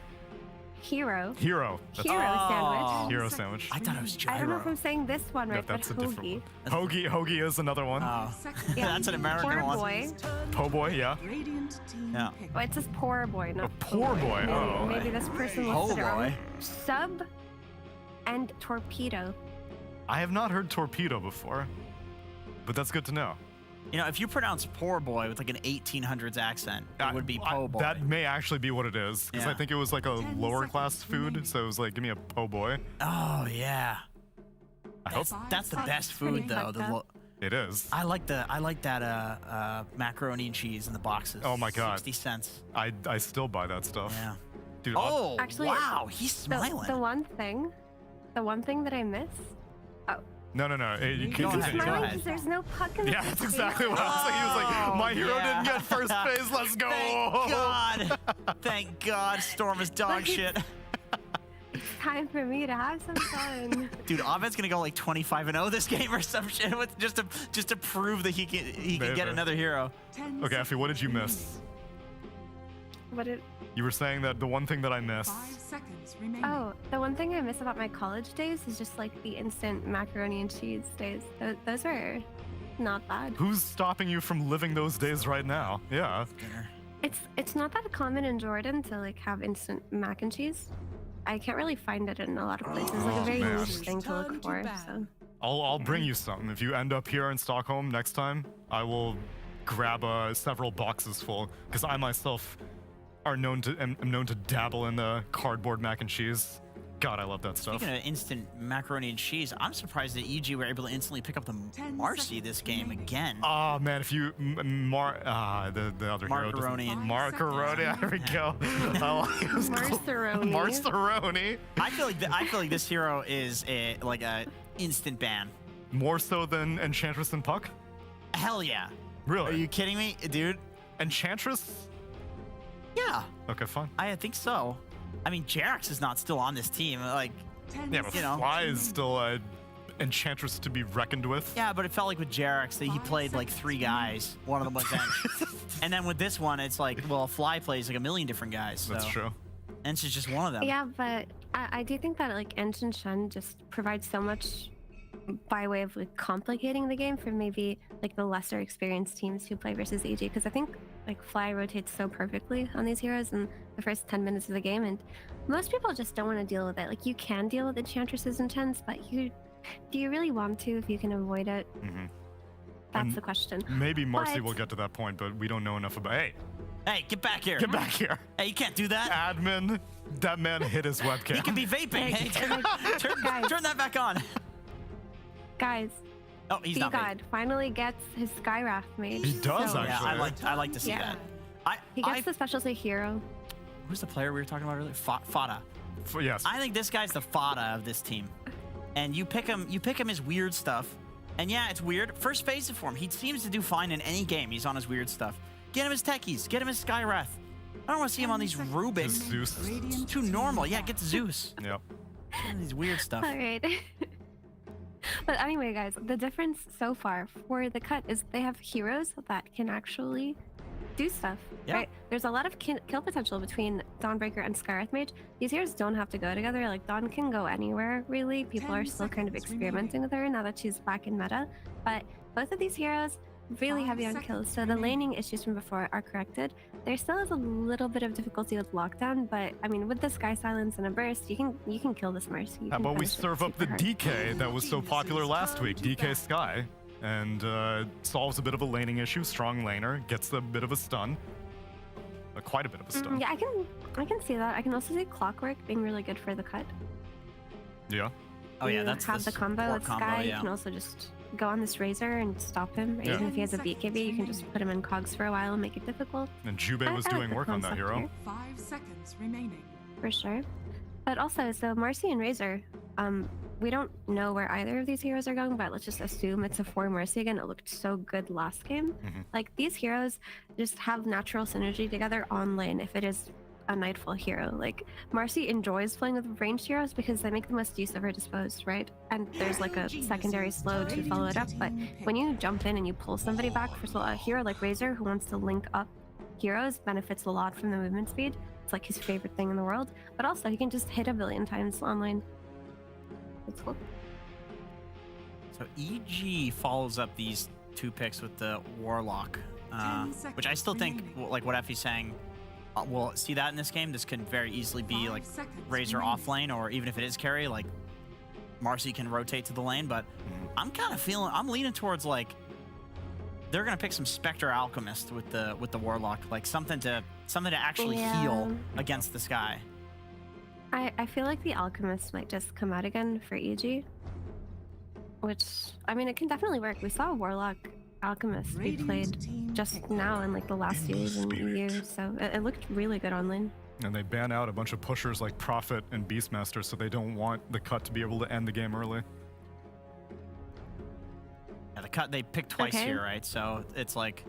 Hero.
Hero. That's
Sandwich.
Hero sandwich.
I thought it was gyro.
I don't know if I'm saying this one right,
That's a
but
different
hoagie.
one. Hoagie is another one.
Oh.
Yeah.
That's an American
Poor
one.
boy.
Po' boy, yeah.
Yeah.
Oh, it says poor boy, not
Poor boy.
Maybe,
Oh.
maybe this person
Oh,
listed it wrong.
boy.
Sub and torpedo.
I have not heard torpedo before, but that's good to know.
You know, if you pronounce poor boy with like an 1800s accent, it would be po' boy.
That may actually be what it is, because I
Yeah.
think it was like a lower class food, so it was like, give me a po' boy.
Oh yeah.
I hope
That's the best food though.
it is.
I like that macaroni and cheese in the boxes.
Oh my God.
60 cents.
I still buy that stuff.
Yeah.
Dude,
Oh,
Actually,
wow, he's smiling.
The one thing that I miss. Oh,
no. You
Go
can
ahead,
continue.
go
smiling
ahead.
because there's no puck in the
Yeah, that's exactly what I was like. He was like, my hero
yeah.
didn't get first phase. Let's go.
Thank God. Thank God Storm is dog shit.
It's time for me to have some fun.
Dude, Abed's gonna go like 25-0 this game or some shit with just to prove that he can
Maybe.
get another hero.
Okay, Effie, what did you miss? You were saying that the one thing that I missed.
5 seconds remaining.
Oh, the one thing I miss about my college days is just like the instant macaroni and cheese days. Those are not bad.
Who's stopping you from living those days right now? Yeah.
Dinner.
It's not that common in Jordan to like have instant mac and cheese. I can't really find it in a lot of places. Like
Oh,
a very
man.
niche thing to look for. So
I'll bring you something. If you end up here in Stockholm next time, I will grab several boxes full, because I myself am known to dabble in the cardboard mac and cheese. God, I love that stuff.
Speaking of instant macaroni and cheese, I'm surprised that EG were able to instantly pick up the
10
Marcy this game again.
Oh man, if you the other hero
Macaroni and
Macaroni, there we go.
Marceroni.
Marceroni.
I feel like this hero is a instant ban.
More so than Enchantress and Puck?
Hell yeah.
Really?
Are you kidding me, dude?
Enchantress?
Yeah,
Okay, fine.
I think so. I mean, Jerax is not still on this team. Like,
10
Yeah, but
You know.
Fly is still a Enchantress to be reckoned with.
yeah, but it felt like with Jerax that he played like 3 guys. One of them was bench. And then with this one, it's like, well, Fly plays like a million different guys. So.
That's true.
And it's just one of them.
yeah, but I do think that like Engine Shen just provides so much by way of like complicating the game for maybe like the lesser experienced teams who play versus EG, because I think like Fly rotates so perfectly on these heroes in the first 10 minutes of the game, and most people just don't want to deal with it. Like, you can deal with Enchantresses and Chens, but do you really want to if you can avoid it?
Mhm.
That's
And
the question.
Maybe Marcy
But-
will get to that point, but we don't know enough about. Hey,
Hey, get back here.
Get back here.
Hey, you can't do that.
Admin, that man hit his webcam.
He could be vaping. Hey, turn that back on.
Guys,
Oh, he's not vaping.
God finally gets his Skywrath mage.
He does,
so,
actually.
Yeah, I like to see
Yeah.
that.
He gets the specialty hero.
Who's the player we were talking about earlier? Fada.
Yes.
I think this guy's the Fada of this team. And you pick him his weird stuff. And yeah, it's weird. First phase it for him. He seems to do fine in any game. He's on his weird stuff. Get him his techies. Get him his Skywrath. I don't want to see him on these Rubik.
His Zeus.
It's too normal. Yeah, get Zeus.
Yep.
Get him these weird stuff.
All right. But anyway, guys, the difference so far for the cut is they have heroes that can actually do stuff,
Yeah.
right? There's a lot of kill potential between Dawnbreaker and Skywrath Mage. These heroes don't have to go together. Like, Dawn can go anywhere, really. People are still kind of experimenting with her now that she's back in meta. But both of these heroes really heavy on kills, so the laning issues from before are corrected. There still is a little bit of difficulty with lockdown, but I mean, with the Sky Silence and a burst, you can kill this Mercy. You
How
can
about we
finish it
serve up the
super hard.
DK that was so popular last week, DK Sky, and solves a bit of a laning issue. Strong laner, gets a bit of a stun. Quite a bit of a stun.
Yeah, I can see that. I can also see Clockwork being really good for the cut.
Yeah.
Oh yeah,
You
that's
have the combo
support
with Sky. You
yeah.
can also just go on this Razor and stop him.
Yeah.
Even if he has a BKB, you can just put him in cogs for a while and make it difficult.
And Jubei was
I like
doing
the
work on that
concept
hero.
here.
5 seconds remaining.
For sure. But also, so Mercy and Razor, we don't know where either of these heroes are going, but let's just assume it's a 4 Mercy again. It looked so good last game. Like, these heroes just have natural synergy together on lane if it is a Nightfall hero. Like, Marcy enjoys playing with ranged heroes because they make the most use of her disposed, right? And there's like a secondary slow to follow it up. But when you jump in and you pull somebody back, first of all, a hero like Razor who wants to link up heroes benefits a lot from the movement speed. It's like his favorite thing in the world. But also, he can just hit a billion times online. That's cool.
So EG follows up these 2 picks with the Warlock,
10
which I still think,
remaining.
like what Effie's saying, we'll see that in this game. This can very easily be
5
like
seconds
Razor
remaining.
off lane, or even if it is carry, like Marcy can rotate to the lane. But I'm kind of I'm leaning towards like they're gonna pick some Spectre Alchemist with the Warlock, like something to actually heal against the Sky.
I feel like the Alchemist might just come out again for EG. Which, I mean, it can definitely work. We saw Warlock Alchemist be played just now in like the last series in EU, so it looked really good online.
And they ban out a bunch of pushers like Prophet and Beastmaster, so they don't want the cut to be able to end the game early.
Yeah, the cut they picked twice
Okay.
here, right? So it's like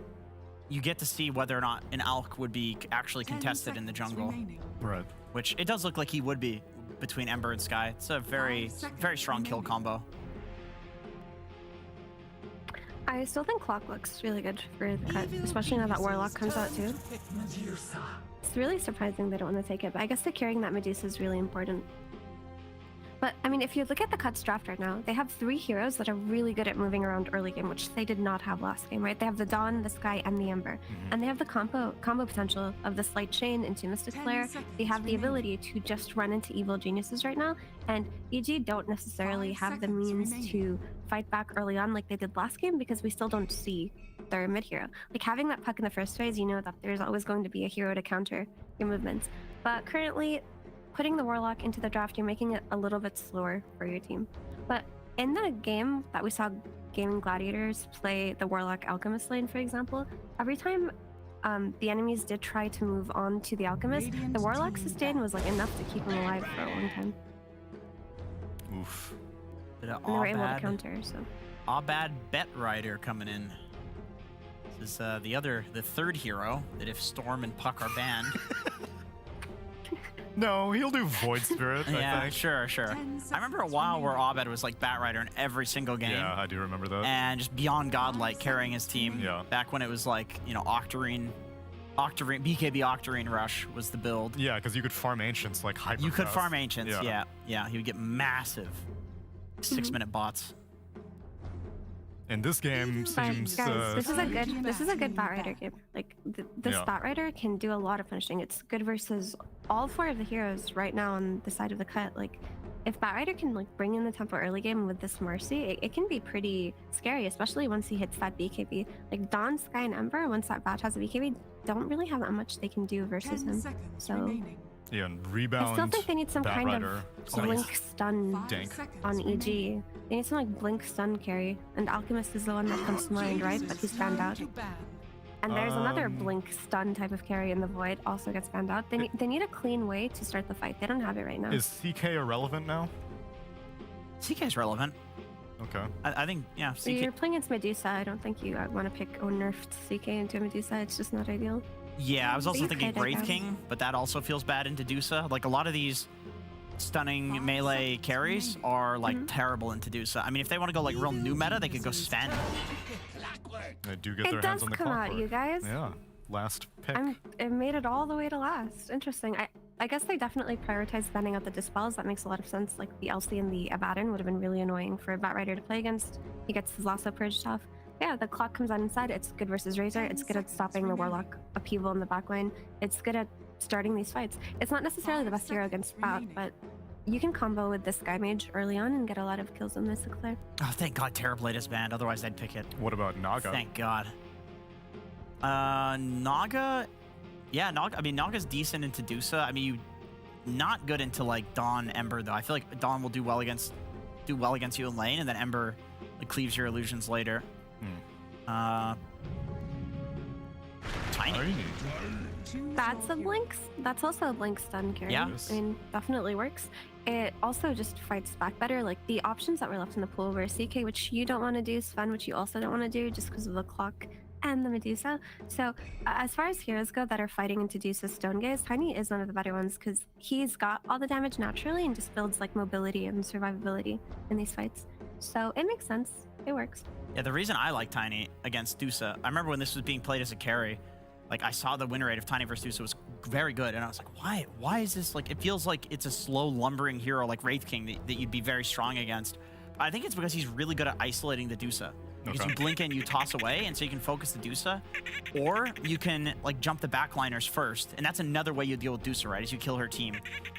you get to see whether or not an Alch would be actually
10
contested in the
seconds
jungle,
remaining.
Right.
which it does look like he would be between Ember and Sky. It's a very
5 seconds
very strong kill
remaining.
combo.
I still think Clock looks really good for the cut, especially now that Warlock comes out too. It's really surprising they don't want to take it, but I guess securing that Medusa is really important. But, I mean, if you look at the Cuts draft right now, they have 3 heroes that are really good at moving around early game, which they did not have last game, right? They have the Dawn, the Sky, and the Ember. And they have the combo potential of the Slight Chain into Mystic
10
Flare. They have the
seconds
ability to just run into evil geniuses right now, and EG don't necessarily
5
have the
seconds
means
remaining.
to fight back early on like they did last game because we still don't see their mid hero. Like, having that puck in the first phase, you know that there's always going to be a hero to counter your movements. But currently, putting the Warlock into the draft, you're making it a little bit slower for your team. But in the game that we saw Gaming Gladiators play the Warlock Alchemist lane, for example, every time the enemies did try to move on to the Alchemist,
Radiant
the Warlock
team
sustain was like enough to keep him alive for a long time.
Oof.
Bit of
And they were able to
Abad,
counter, so.
Abad Bet Rider coming in. This is the third hero that if Storm and Puck are banned.
No, he'll do Void Spirit, I
Yeah,
think.
sure.
10
I remember a
seconds
while where
remaining.
Abed was like Bat Rider in every single game.
Yeah, I do remember that.
And just beyond godlike carrying his team.
Yeah.
Back when it was like, Octarine, BKB Octarine Rush was the build.
Yeah, because you could farm Ancients like hyper
You could
fast.
farm Ancients, yeah. He would get massive 6-minute bots.
And this game
But
seems...
guys, this is a good Bat Rider game. Like, this
Yeah.
Bat Rider can do a lot of finishing. It's good versus all 4 of the heroes right now on the side of the cut. Like, if Bat Rider can like bring in the tempo early game with this Mercy, it can be pretty scary, especially once he hits that BKB. Like, Dawn, Sky, and Ember, once that Bat has a BKB, don't really have that much they can do versus
10
him.
seconds
So
remaining.
Yeah, and
I
rebound.
still think they need some kind of
Batrider.
blink stun
5
Dank.
seconds
on EG.
remaining.
They need some like blink stun carry, and Alchemist is the one that comes to mind, right? But he's banned out. And there's another blink stun type of carry in the Void, also gets banned out. They need a clean way to start the fight. They don't have it right now.
Is CK irrelevant now?
CK's relevant.
Okay.
I think, yeah,
So
CK.
you're playing against Medusa. I don't think you want to pick or nerfed CK into Medusa. It's just not ideal.
Yeah, I was also
you
thinking
could, I
Wraith
guess.
King, but that also feels bad into Dusa. Like a lot of these stunning
5
melee
seconds
carries
remaining.
are like terrible into Dusa. I mean, if they want to go like real new meta, they could go Sven.
They do get
It
their
does
hands on the
come out,
clockwork.
you guys.
Yeah. Last pick.
It made it all the way to last. Interesting. I guess they definitely prioritize banning out the Dispels. That makes a lot of sense. Like the Elsie and the Abaddon would have been really annoying for a Batrider to play against. He gets his lasso purged off. Yeah, the clock comes out inside. It's good versus Razor. It's good at stopping the Warlock upheaval in the backline. It's good at starting these fights. It's not necessarily the best hero against Bat, but you can combo with the Sky Mage early on and get a lot of kills on Mystic Flare.
Oh, thank God Terrorblade is banned. Otherwise, I'd pick it.
What about Naga?
Thank God. Naga. Yeah, Naga. I mean, Naga's decent into Dusa. I mean, not good into like Dawn Ember though. I feel like Dawn will do well against you in lane, and then Ember like cleaves your illusions later. Tiny.
That's a blink. That's also a blink stun carry.
Yeah.
I mean, definitely works. It also just fights back better. Like the options that were left in the pool were CK, which you don't want to do, Sven, which you also don't want to do, just because of the clock and the Medusa. So as far as heroes go that are fighting into Medusa's Stone Gaze, Tiny is one of the better ones because he's got all the damage naturally and just builds like mobility and survivability in these fights. So it makes sense. It works.
Yeah, the reason I like Tiny against Dusa, I remember when this was being played as a carry, like I saw the win rate of Tiny versus Dusa was very good, and I was like, why is this like, it feels like it's a slow lumbering hero like Wraith King that you'd be very strong against. I think it's because he's really good at isolating the Dusa. Because
Okay.
you blink and you toss away, and so you can focus the Dusa, or you can like jump the backliners first, and that's another way you deal with Dusa, right? Is you kill her team.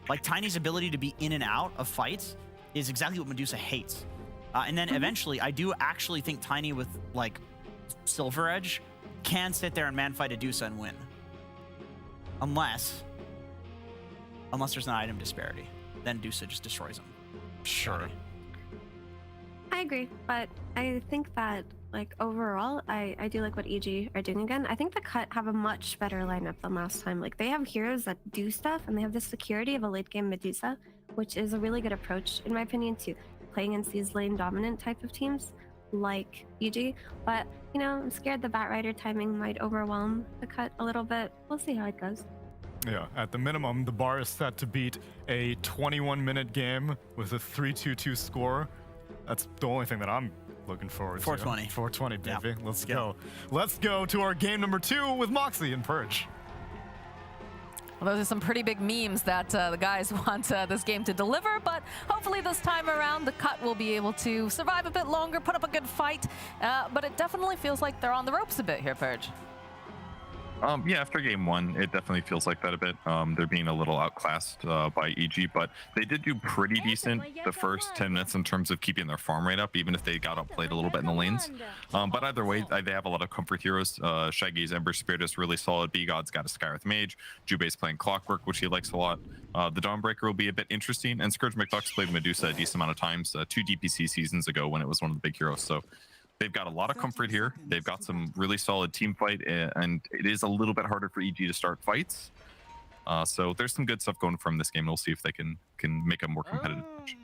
Like Tiny's ability to be in and out of fights is exactly what Medusa hates. And then eventually, I do actually think Tiny with like Silver Edge can sit there and man fight a Dusa and win. Unless there's an item disparity. Then Dusa just destroys him.
Sure.
I agree, but I think that like overall, I do like what EG are doing again. I think the Cut have a much better lineup than last time. Like they have heroes that do stuff, and they have the security of a late game Medusa, which is a really good approach, in my opinion, to playing against these lane dominant type of teams like EG. But you know, I'm scared the Batrider timing might overwhelm the Cut a little bit. We'll see how it goes.
Yeah, at the minimum, the bar is set to beat a 21-minute game with a 3-2-2 score. That's the only thing that I'm looking forward
420.
to. 420, baby.
Yeah.
Let's
Yeah.
go. Let's go to our game number 2 with Moxie and Purge.
Well, those are some pretty big memes that the guys want this game to deliver, but hopefully this time around the Cut will be able to survive a bit longer, put up a good fight, but it definitely feels like they're on the ropes a bit here, Purge.
Yeah, after game 1, it definitely feels like that a bit. They're being a little outclassed by EG, but they did do pretty decent the first 10 minutes in terms of keeping their farm rate up, even if they got outplayed a little bit in the lanes. But either way, they have a lot of comfort heroes. Shaggy's Ember Spirit is really solid. B-God's got a Skywrath Mage. Jubei's playing Clockwork, which he likes a lot. The Dawnbreaker will be a bit interesting, and Scourge McDuck's played Medusa a decent amount of times, 2 DPC seasons ago when it was one of the big heroes. So they've got a lot of comfort here. They've got some really solid team fight, and it is a little bit harder for EG to start fights. So there's some good stuff going from this game. We'll see if they can make a more competitive match.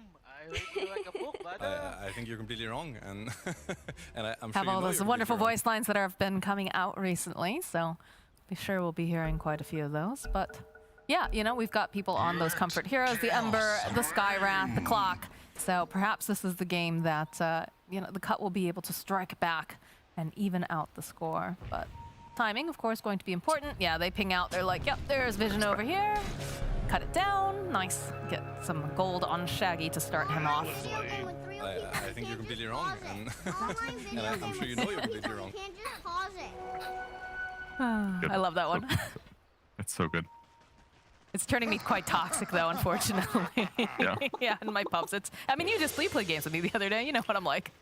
I think you're completely wrong, and I'm
Have
sure
all
you know
those
you're
wonderful
completely wrong.
voice lines that have been coming out recently, so be sure we'll be hearing quite a few of those. But yeah, you know, we've got people on those comfort heroes, the Ember, the Skywrath, the Clock. So perhaps this is the game that you know, the Cut will be able to strike back and even out the score. But timing, of course, going to be important. Yeah, they ping out. They're like, yep, there's Vision over here. Cut it down. Nice. Get some gold on Shaggy to start him off.
I think you're completely wrong, and, I'm sure you know you're completely wrong.
I love that one.
It's so good.
It's turning me quite toxic, though, unfortunately.
Yeah.
Yeah, in my pubs. I mean, you played games with me the other day. You know what I'm like.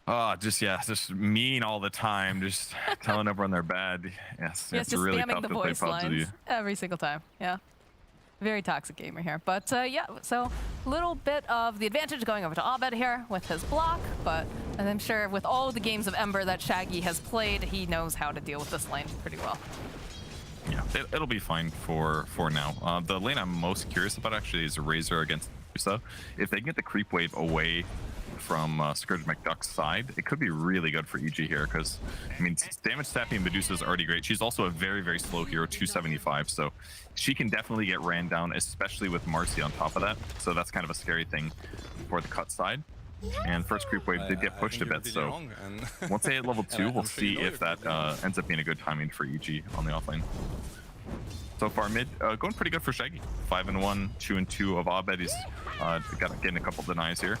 Just mean all the time, just telling everyone they're bad. Yes,
Yes,
it's
just
really
spamming
tough
the
to play
voice
PUBG.
lines every single time. Yeah. Very toxic gamer here. But yeah, so a little bit of the advantage going over to Abed here with his block, but and I'm sure with all the games of Ember that Shaggy has played, he knows how to deal with this lane pretty well.
Yeah, it'll be fine for now. The lane I'm most curious about actually is Razor against Medusa. If they can get the creep wave away from Scourge McDuck's side, it could be really good for EG here because, I mean, damage tapping Medusa is already great. She's also a very, very slow hero, 275, so she can definitely get ran down, especially with Marcy on top of that. So that's kind of a scary thing for the cut side. And first creep wave did get pushed a bit, so once they hit level 2, we'll see if that ends up being a good timing for EG on the offlane. So far mid, going pretty good for Shaggy. 5-1, 2-2 of Abed. He's getting a couple denies here.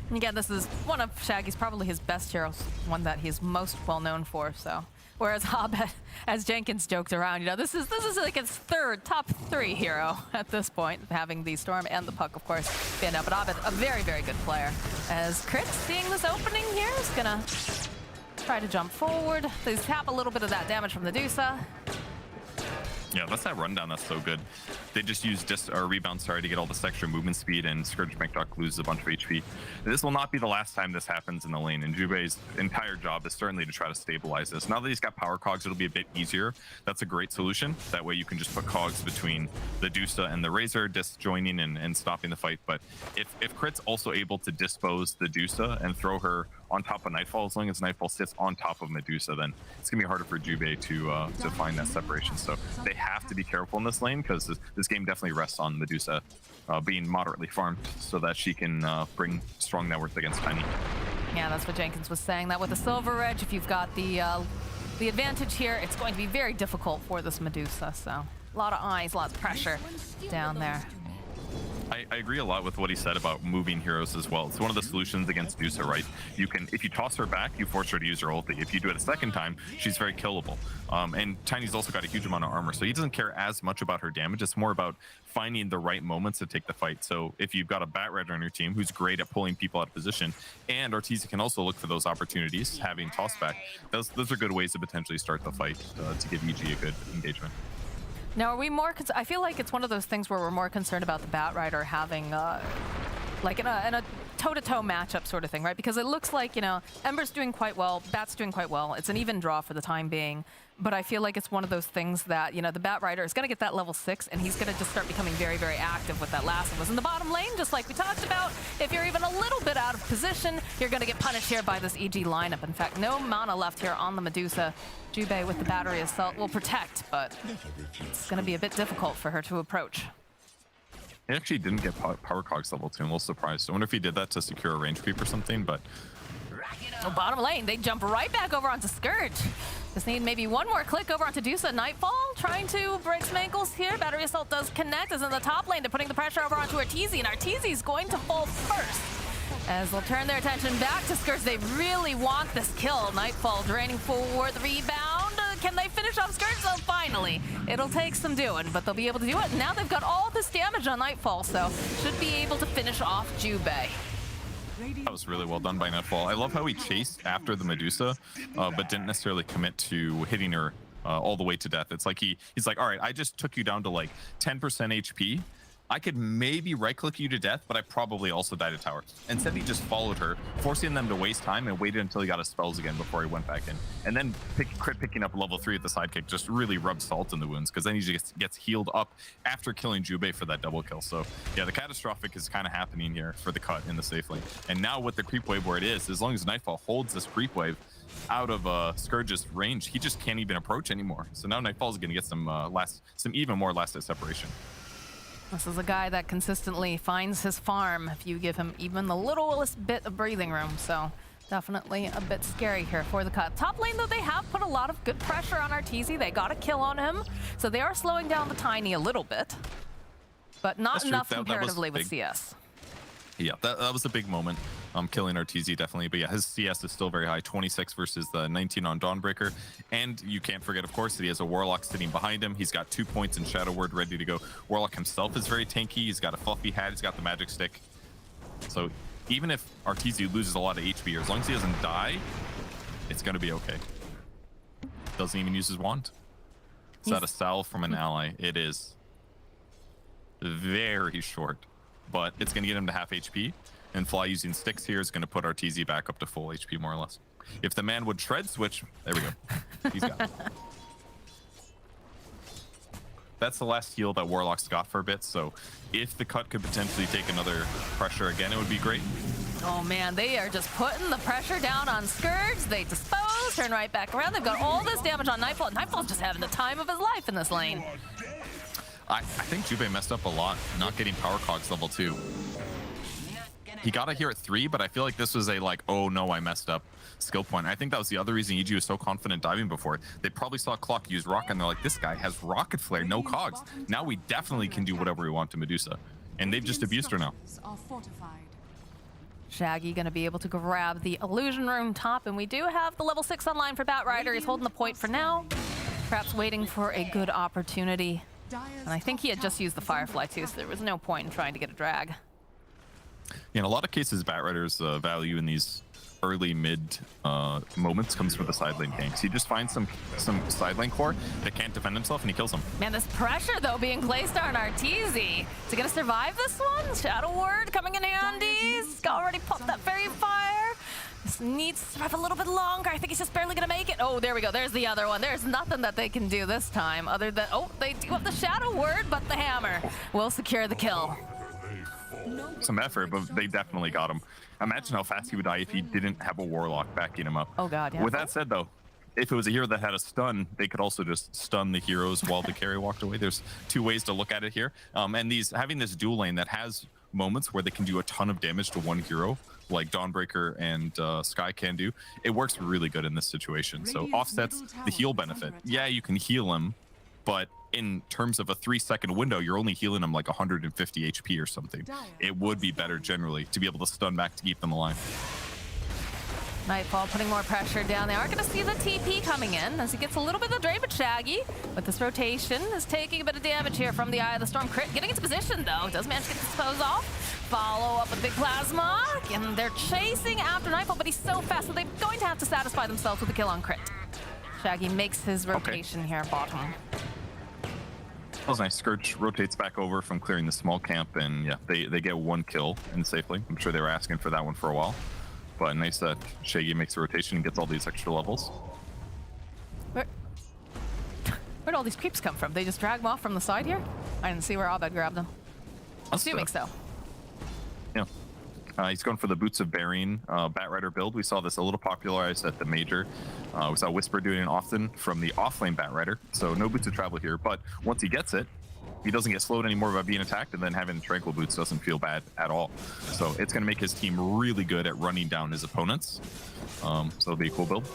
And again, this is one of Shaggy's, probably his best heroes, one that he's most well known for. So, whereas Abed, as Jenkins joked around, you know, this is like his top three hero at this point, having the Storm and the Puck, of course, stand up. But Abed, a very, very good player. As Crit, seeing this opening here, is gonna try to jump forward. They tap a little bit of that damage from the DOTA.
Yeah, that's that rundown that's so good. They just use rebound, to get all this extra movement speed, and Scourge McDuck loses a bunch of HP. This will not be the last time this happens in the lane, and Jubei's entire job is certainly to try to stabilize this. Now that he's got power cogs, it'll be a bit easier. That's a great solution. That way you can just put cogs between the DOTA and the Razor, disjoining and stopping the fight. But if Crit's also able to dispose the DOTA and throw her on top of Nightfall, as long as Nightfall sits on top of Medusa, then it's gonna be harder for Jubei to find that separation. So they have to be careful in this lane because this game definitely rests on Medusa being moderately farmed so that she can bring strong net worth against Tiny.
Yeah, that's what Jenkins was saying. That with the Silver Edge, if you've got the advantage here, it's going to be very difficult for this Medusa. So a lot of eyes, lots of pressure down there.
I agree a lot with what he said about moving heroes as well. It's one of the solutions against DOTA, right? You can, if you toss her back, you force her to use her ulti. If you do it a second time, she's very killable. And Tiny's also got a huge amount of armor, so he doesn't care as much about her damage. It's more about finding the right moments to take the fight. So if you've got a Batrider on your team who's great at pulling people out of position, and Arteezy can also look for those opportunities, having toss back, those are good ways to potentially start the fight to give EG a good engagement.
Now, are we more? I feel like it's one of those things where we're more concerned about the Batrider having, like in a toe-to-toe matchup sort of thing, right? Because it looks like, you know, Ember's doing quite well, Bat's doing quite well. It's an even draw for the time being, but I feel like it's one of those things that, you know, the Batrider is going to get that level 6, and he's going to just start becoming very, very active with that last one. In the bottom lane, just like we talked about, if you're even a little bit out of position, you're going to get punished here by this EG lineup. In fact, no mana left here on the Medusa. Jubei with the battery assault will protect, but it's going to be a bit difficult for her to approach.
He actually didn't get power cogs level 2. I'm a little surprised. I wonder if he did that to secure a range creep or something, but...
Oh, bottom lane, they jump right back over onto Scourge. Just need maybe one more click over onto DOTA. Nightfall trying to break some ankles here. Battery assault does connect, as in the top lane. They're putting the pressure over onto Arteezy, and Arteezy's going to fall first. As they'll turn their attention back to Scourge. They really want this kill. Nightfall draining forward, the rebound. Can they finish off Scourge? So finally, it'll take some doing, but they'll be able to do it. And now they've got all this damage on Nightfall, so should be able to finish off Jubei.
That was really well done by Nightfall. I love how he chased after the Medusa, but didn't necessarily commit to hitting her all the way to death. It's like he's like, all right, I just took you down to like 10% HP. I could maybe right-click you to death, but I probably also died at tower. Instead, he just followed her, forcing them to waste time and waited until he got his spells again before he went back in. And then Crit picking up level 3 at the sidekick just really rubbed salt in the wounds, because then he just gets healed up after killing Jubei for that double kill. So yeah, the catastrophic is kind of happening here for the cut in the safe lane. And now with the creep wave where it is, as long as Nightfall holds this creep wave out of Scourge's range, he just can't even approach anymore. So now Nightfall is going to get some even more last-hit separation.
This is a guy that consistently finds his farm if you give him even the littlest bit of breathing room. So definitely a bit scary here for the cut. Top lane, though, they have put a lot of good pressure on Arteezy. They got a kill on him. So they are slowing down the Tiny a little bit, but not enough comparatively with CS.
Yeah, that was a big moment. Killing Arteezy definitely, but yeah, his CS is still very high, 26 versus the 19 on Dawnbreaker. And you can't forget, of course, that he has a Warlock sitting behind him. He's got 2 points in Shadow Word ready to go. Warlock himself is very tanky. He's got a fluffy hat. He's got the magic stick. So even if Arteezy loses a lot of HP, or as long as he doesn't die, it's going to be okay. Doesn't even use his wand. Is that a salve from an ally? It is very short, but it's going to get him to half HP. And Fly using sticks here is going to put Arteezy back up to full HP, more or less. If the man would shred switch, there we go. He's got it. That's the last heal that Warlock's got for a bit, so if the cut could potentially take another pressure again, it would be great.
Oh man, they are just putting the pressure down on Scourge. They dispose, turn right back around. They've got all this damage on Nightfall. Nightfall's just having the time of his life in this lane.
I think Jubei messed up a lot, not getting Power Cogs level 2. He got it here at 3, but I feel like this was a like, oh no, I messed up skill point. I think that was the other reason EG was so confident diving before. They probably saw Clock use Rock and they're like, this guy has Rocket Flare, no cogs. Now we definitely can do whatever we want to Medusa. And they've just abused her now.
Shaggy gonna be able to grab the Illusion Room top, and we do have the level 6 online for Batrider. He's holding the point for now, perhaps waiting for a good opportunity. And I think he had just used the Firefly too, so there was no point in trying to get a drag.
In a lot of cases, Batrider's value in these early mid moments comes from the side lane ganks. He just finds some side lane core that can't defend himself and he kills him.
Man, this pressure though being placed on Arteezy. Is he gonna survive this one? Shadow Word coming in handy. He's already popped that Fairy Fire. This needs to survive a little bit longer. I think he's just barely gonna make it. Oh, there we go. There's the other one. There's nothing that they can do this time other than, oh, they do have the Shadow Word, but the hammer will secure the kill.
Some effort, but they definitely got him. Imagine how fast he would die if he didn't have a Warlock backing him up.
Oh god, yeah.
With that said though, if it was a hero that had a stun, they could also just stun the heroes while the carry walked away. There's two ways to look at it here. And having this dual lane that has moments where they can do a ton of damage to one hero, like Dawnbreaker and Sky can do, it works really good in this situation. So offsets the heal benefit. Yeah, you can heal him, but in terms of a 3-second window, you're only healing them like 150 HP or something. It would be better generally to be able to stun back to keep them alive.
Nightfall putting more pressure down. They are going to see the TP coming in as he gets a little bit of drain, but Shaggy with this rotation is taking a bit of damage here from the Eye of the Storm crit. Getting into position though, does manage to get disposed off. Follow up with Big Plasma, and they're chasing after Nightfall, but he's so fast that they're going to have to satisfy themselves with a kill on crit. Shaggy makes his rotation here bottom.
That was nice. Scourge rotates back over from clearing the small camp, and yeah, they get one kill in safely. I'm sure they were asking for that one for a while, but nice that Shaggy makes the rotation and gets all these extra levels.
Where'd all these creeps come from? They just drag them off from the side here? I didn't see where Abed grabbed them. Assuming so.
Yeah. He's going for the Boots of Burying Batrider build. We saw this a little popularized at the Major. We saw Whisper doing it often from the offlane Batrider, so no Boots of Travel here, but once he gets it, he doesn't get slowed anymore by being attacked, and then having Tranquil Boots doesn't feel bad at all. So it's going to make his team really good at running down his opponents. So it'll be a cool build.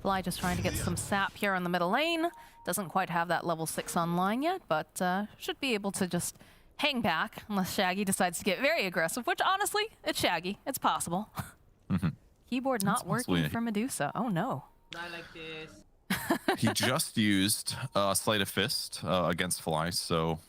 Fly just trying to get some sap here on the middle lane. Doesn't quite have that level 6 online yet, but should be able to just hang back unless Shaggy decides to get very aggressive, which honestly, it's Shaggy. It's possible. Keyboard not working for Medusa. Oh no.
I like this.
He just used Sleight of Fist against Fly, so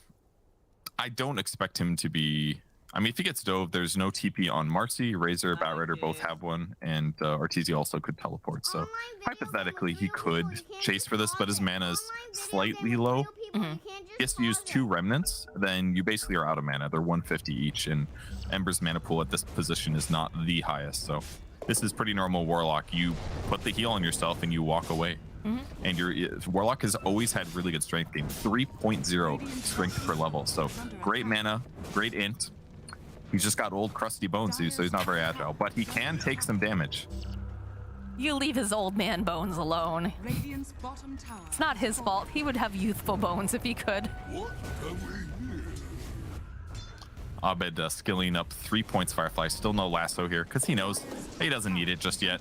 I don't expect him to be... I mean, if he gets dove, there's no TP on Marcy. Razor, Batrider both have one, and Arteezy also could teleport. So hypothetically, he could chase for this, but his mana is slightly low. He has to use 2 remnants, then you basically are out of mana. They're 150 each, and Ember's mana pool at this position is not the highest. So this is pretty normal Warlock. You put the heal on yourself and you walk away. And your Warlock has always had really good strength game, 3.0 strength per level. So great mana, great int. He's just got old crusty bones, so he's not very agile, but he can take some damage.
You leave his old man bones alone. It's not his fault. He would have youthful bones if he could.
Abed skilling up 3 points Firefly. Still no lasso here because he knows he doesn't need it just yet.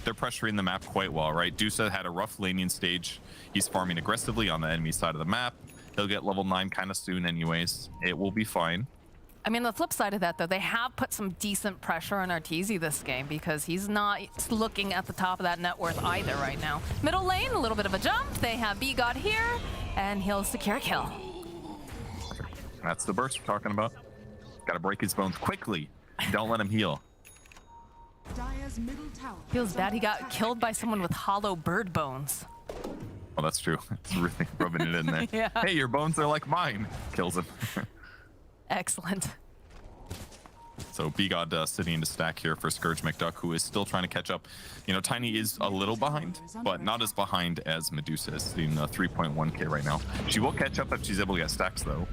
They're pressuring the map quite well, right? DOTA had a rough laning stage. He's farming aggressively on the enemy side of the map. He'll get level 9 kind of soon anyways. It will be fine.
I mean, the flip side of that, though, they have put some decent pressure on Arteezy this game because he's not looking at the top of that net worth either right now. Middle lane, a little bit of a jump. They have B-God here, and he'll secure a kill.
That's the burst we're talking about. Got to break his bones quickly. Don't let him heal.
Dire's middle tower
Feels bad he got killed by someone with hollow bird bones.
Oh, that's true. It's really rubbing it in there.
Yeah.
Hey, your bones are like mine. Kills him.
Excellent.
So BGod sitting in the stack here for Scourge McDuck, who is still trying to catch up. You know, Tiny is a little behind, but not as behind as Medusa is, sitting 3.1k right now. She will catch up if she's able to get stacks, though.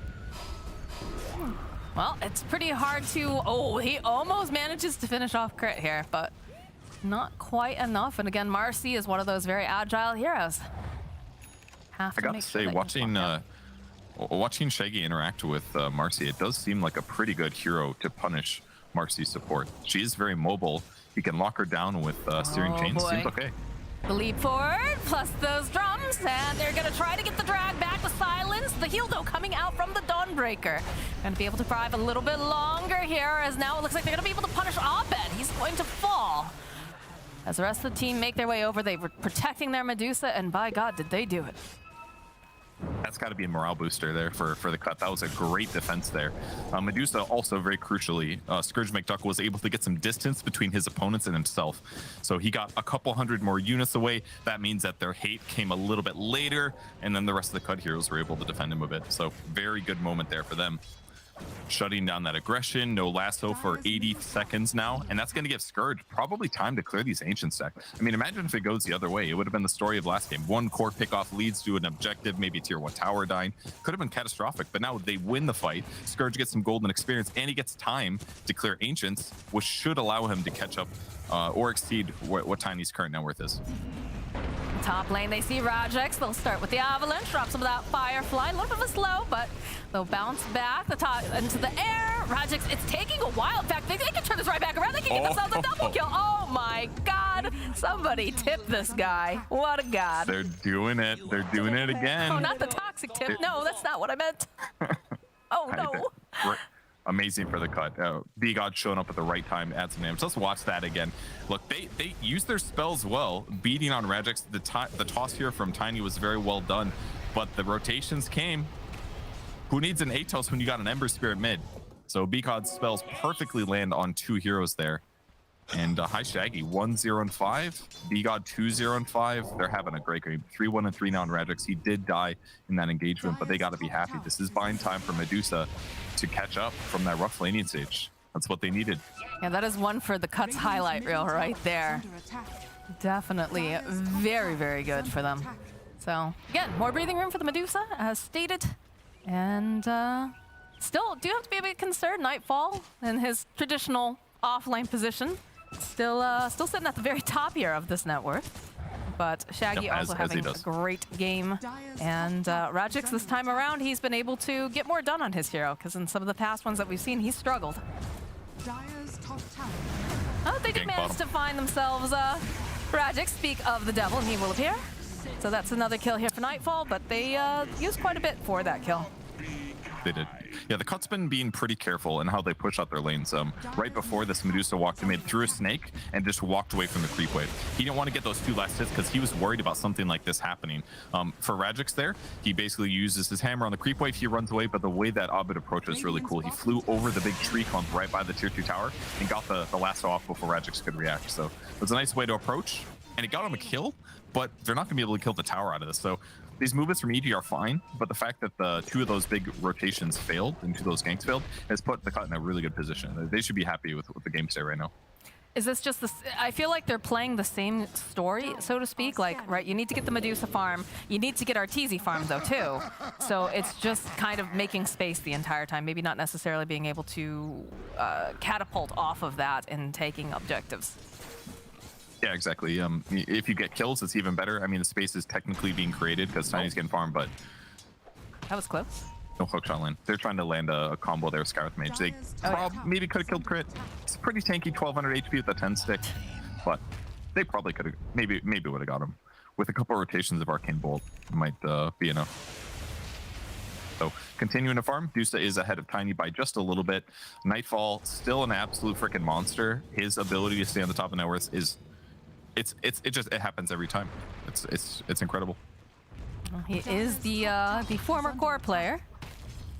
Well, it's pretty hard to... Oh, he almost manages to finish off crit here, but not quite enough. And again, Marcy is one of those very agile heroes.
I gotta say, watching Shaggy interact with Marcy, it does seem like a pretty good hero to punish Marcy's support. She is very mobile. You can lock her down with steering chains.
Boy.
Seems okay.
The leap forward, plus those drums, and they're gonna try to get the drag back with silence. The heal, though, coming out from the Dawnbreaker. Gonna be able to thrive a little bit longer here, as now it looks like they're gonna be able to punish Abed. He's going to fall. As the rest of the team make their way over, they were protecting their Medusa, and by God, did they do it.
That's got to be a morale booster there for the cut. That was a great defense there. Medusa also, very crucially, Scourge McDuck was able to get some distance between his opponents and himself. So he got a couple hundred more units away. That means that their hate came a little bit later, and then the rest of the cut heroes were able to defend him a bit. So very good moment there for them. Shutting down that aggression, no lasso for 80 seconds now, and that's going to give Scourge probably time to clear these ancient stacks. I mean, imagine if it goes the other way. It would have been the story of last game. One core pickoff leads to an objective, maybe a tier 1 tower dying. Could have been catastrophic, but now they win the fight. Scourge gets some golden experience, and he gets time to clear ancients, which should allow him to catch up or exceed what Tiny's current net worth is.
Top lane, they see Rajex. They'll start with the Avalanche, drop some of that Firefly. A little bit of a slow, but they'll bounce back the top into the air. Rajex, it's taking a while. In fact, they can turn this right back around. They can get themselves a double kill. Oh my God. Somebody tip this guy. What a God.
They're doing it. They're doing it again.
Oh, not the toxic tip. No, that's not what I meant. Oh, no.
Amazing for the cut. BGod showing up at the right time to add some damage. Let's watch that again. Look, they used their spells well, beating on Rajex. The toss here from Tiny was very well done, but the rotations came. Who needs an Atos when you got an Ember Spirit mid? So BGod's spells perfectly land on 2 heroes there. And hi Shaggy, 1-0 and 5. BGod 2-0 and 5. They're having a great game. 3-1 and 3 now on Rajex. He did die in that engagement, but they got to be happy. This is buying time for Medusa to catch up from that rough laning stage. That's what they needed.
Yeah, that is one for the cuts highlight reel right there. Definitely very, very good for them. So again, more breathing room for the Medusa as stated. And still do have to be a bit concerned. Nightfall in his traditional offlane position. Still sitting at the very top here of this net worth. But Shaggy also having a great game. And Rajex this time around, he's been able to get more done on his hero, because in some of the past ones that we've seen, he's struggled.
Dire's top tower.
Oh, they did manage to find themselves Rajex, speak of the devil, and he will appear. So that's another kill here for Nightfall, but they used quite a bit for that kill.
They did. Yeah, the cut's been being pretty careful in how they push out their lanes. Right before this, Medusa walked in mid, threw a snake, and just walked away from the creep wave. He didn't want to get those 2 last hits because he was worried about something like this happening. For Rajex there, he basically uses his hammer on the creep wave, he runs away, but the way that Abed approached is really cool. He flew over the big tree clump right by the tier 2 tower and got the lasso off before Rajex could react. So it was a nice way to approach, and it got him a kill, but they're not going to be able to kill the tower out of this. So these movements from EG are fine, but the fact that the 2 of those big rotations failed and 2 of those ganks failed has put the cut in a really good position. They should be happy with the game state right now.
Is this just I feel like they're playing the same story, so to speak. Like, right, you need to get the Medusa farm. You need to get Arteezy farm, though, too. So it's just kind of making space the entire time. Maybe not necessarily being able to catapult off of that and taking objectives.
Yeah, exactly. If you get kills, it's even better. I mean, the space is technically being created because Tiny's getting farmed, but
that was close.
No hookshot land. They're trying to land a combo there with Sky with Mage. They maybe could have killed crit. It's pretty tanky, 1200 HP with a 10 stick, but they probably could have, maybe would have got him. With a couple of rotations of Arcane Bolt, might be enough. So continuing to farm, Dusa is ahead of Tiny by just a little bit. Nightfall, still an absolute freaking monster. His ability to stay on the top of net worth is, it happens every time. It's incredible.
Well, he is the former core player.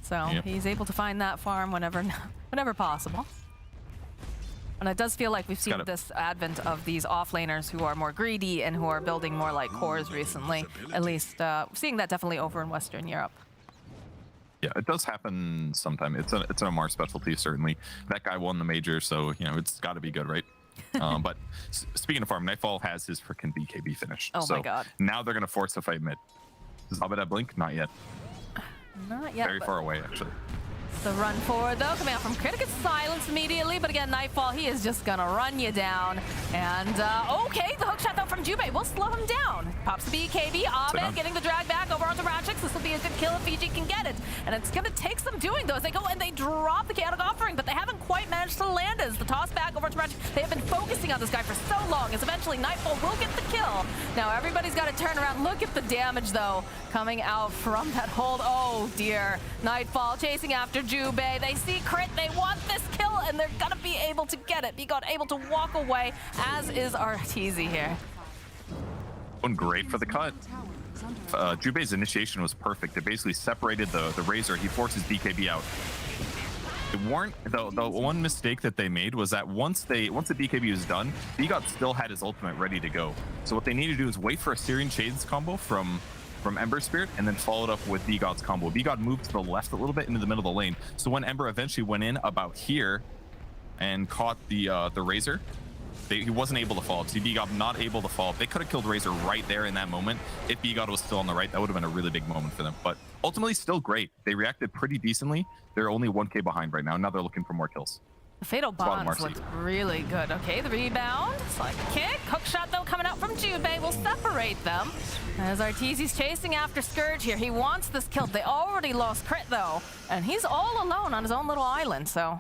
So
Yep.
he's able to find that farm whenever possible. And it does feel like we've seen this advent of these offlaners who are more greedy and who are building more like cores recently. At least seeing that definitely over in Western Europe.
Yeah, it does happen sometime. It's an Omar specialty, certainly. That guy won the major, so you know it's got to be good, right? But speaking of farm, Nightfall has his freaking BKB finished.
Oh
so
my god!
Now they're gonna force a fight mid. Does Abed blink? Not yet.
Not yet.
Very far away, actually.
The run forward though, coming out from Critic, it's silence immediately, but again, Nightfall, he is just gonna run you down. And okay, the hook shot though from Jubei will slow him down. Pops the BKB, Abed getting the drag back over onto Ratchix. This will be a good kill if Fiji can get it. And it's gonna take some doing though as they go and they drop the chaotic offering, but they haven't quite managed to land as the toss back over to Ratchix. They have been focusing on this guy for so long as eventually Nightfall will get the kill. Now everybody's gotta turn around. Look at the damage though coming out from that hold. Oh dear. Nightfall chasing after Jubei. They see crit, they want this kill, and they're gonna be able to get it. Be able to walk away, as is Arteezy here.
Going great for the cut. Jubei's initiation was perfect. It basically separated the Razor. He forces BKB out. It weren't the one mistake that they made was that once the BKB was done, BGOT still had his ultimate ready to go. So what they need to do is wait for a Syrian Shades combo from Ember Spirit and then followed up with BGOT's combo. BGOT moved to the left a little bit into the middle of the lane. So when Ember eventually went in about here and caught the Razor, he wasn't able to follow up. See BGOT not able to follow up. They could have killed Razor right there in that moment. If BGOT was still on the right, that would have been a really big moment for them. But ultimately still great. They reacted pretty decently. They're only 1k behind right now. Now they're looking for more kills.
The Fatal Bonds looked really good. Okay, the rebound. Slide kick. Hook shot, though, coming out from Jubei will separate them. As Arteezy's chasing after Scourge here. He wants this kill. They already lost crit, though. And he's all alone on his own little island, so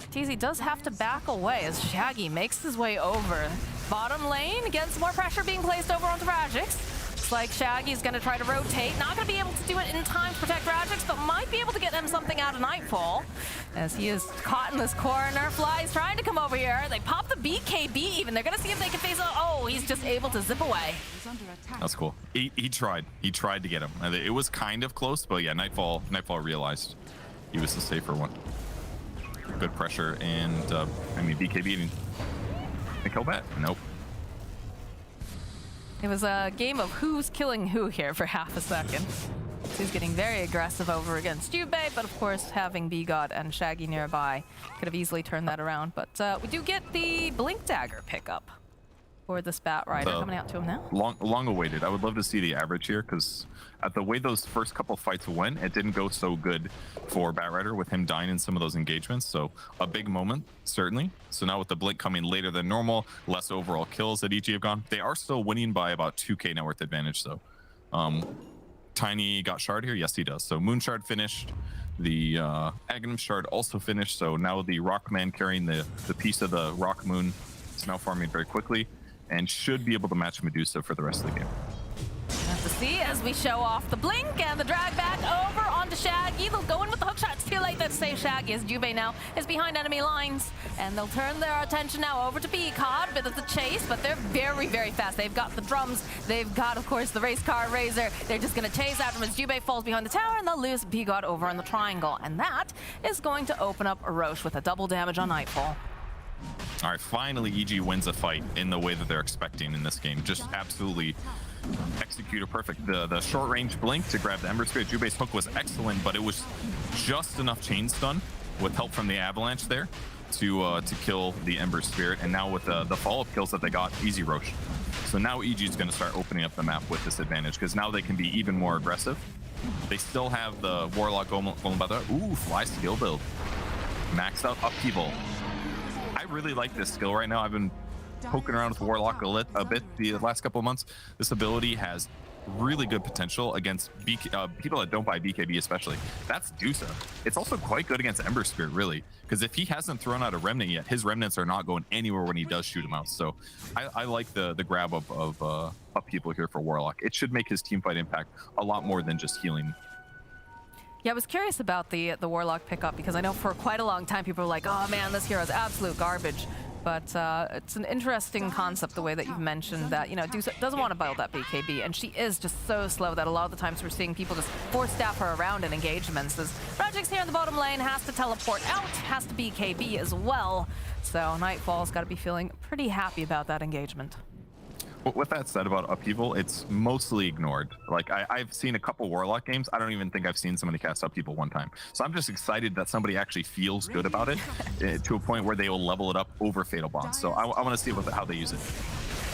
Arteezy does have to back away as Shaggy makes his way over. Bottom lane, again, some more pressure being placed over onto Rajix. Looks like Shaggy's going to try to rotate. Not going to be able to do it in time to protect Rajix, but might be able to get him something out of Nightfall. As he is caught in this corner. Fly's trying to come over here. They pop the BKB even. They're going to see if they can face it. Oh, he's just able to zip away.
That's cool. He tried. He tried to get him. It was kind of close, but yeah, Nightfall realized he was the safer one. Good pressure, and I mean, BKB didn't kill that. Nope.
It was a game of who's killing who here for half a second. He's getting very aggressive over against Jubei, but of course having BGOT and Shaggy nearby could have easily turned that around. But we do get the Blink Dagger pickup for the Spat Rider coming out to him now.
Long awaited. I would love to see the average here because at the way those first couple fights went, it didn't go so good for Bat Rider with him dying in some of those engagements. So a big moment, certainly. So now with the Blink coming later than normal, less overall kills that EG have gone. They are still winning by about 2k net worth advantage though. Tiny got Shard here? Yes, he does. So Moon Shard finished. The Aghanim Shard also finished. So now the Rockman carrying the piece of the Rock Moon is now farming very quickly and should be able to match Medusa for the rest of the game.
Have to see as we show off the blink and the drag back over onto Shaggy. They'll go in with the hook shot. It's too late to save Shaggy as Jubei now is behind enemy lines. And they'll turn their attention now over to BCOD. Bit of the chase, but they're very, very fast. They've got the drums. They've got, of course, the race car Razor. They're just going to chase after him as Jubei falls behind the tower, and they'll lose BCOD over in the triangle. And that is going to open up a Roche with a double damage on Nightfall.
All right, finally EG wins a fight in the way that they're expecting in this game. Just absolutely executed perfect. The short range blink to grab the Ember Spirit. Jubei's hook was excellent, but it was just enough chain stun with help from the Avalanche there to kill the Ember Spirit. And now with the follow-up kills that they got, easy Roche. So now EG is going to start opening up the map with this advantage because now they can be even more aggressive. They still have the Warlock Golem. Ooh, Fly skill build. Maxed out upheaval. I really like this skill right now. I've been poking around with Warlock a bit the last couple of months. This ability has really good potential against people that don't buy BKB especially. That's DOTA. It's also quite good against Ember Spirit, really, because if he hasn't thrown out a Remnant yet, his Remnants are not going anywhere when he does shoot them out. So I like the grab of upheaval here for Warlock. It should make his teamfight impact a lot more than just healing.
Yeah, I was curious about the Warlock pickup because I know for quite a long time people were like, oh man, this hero is absolute garbage. But it's an interesting concept, the way that you've mentioned that, you know, DOTA doesn't want to build that BKB, and she is just so slow that a lot of the times we're seeing people just force staff her around in engagements. As Rajix here in the bottom lane has to teleport out, has to BKB as well. So Nightfall's got to be feeling pretty happy about that engagement.
With that said about Upheaval, it's mostly ignored. Like, I've seen a couple Warlock games. I don't even think I've seen somebody cast Upheaval one time. So I'm just excited that somebody actually feels good about it to a point where they will level it up over Fatal Bonds. So I want to see how they use it.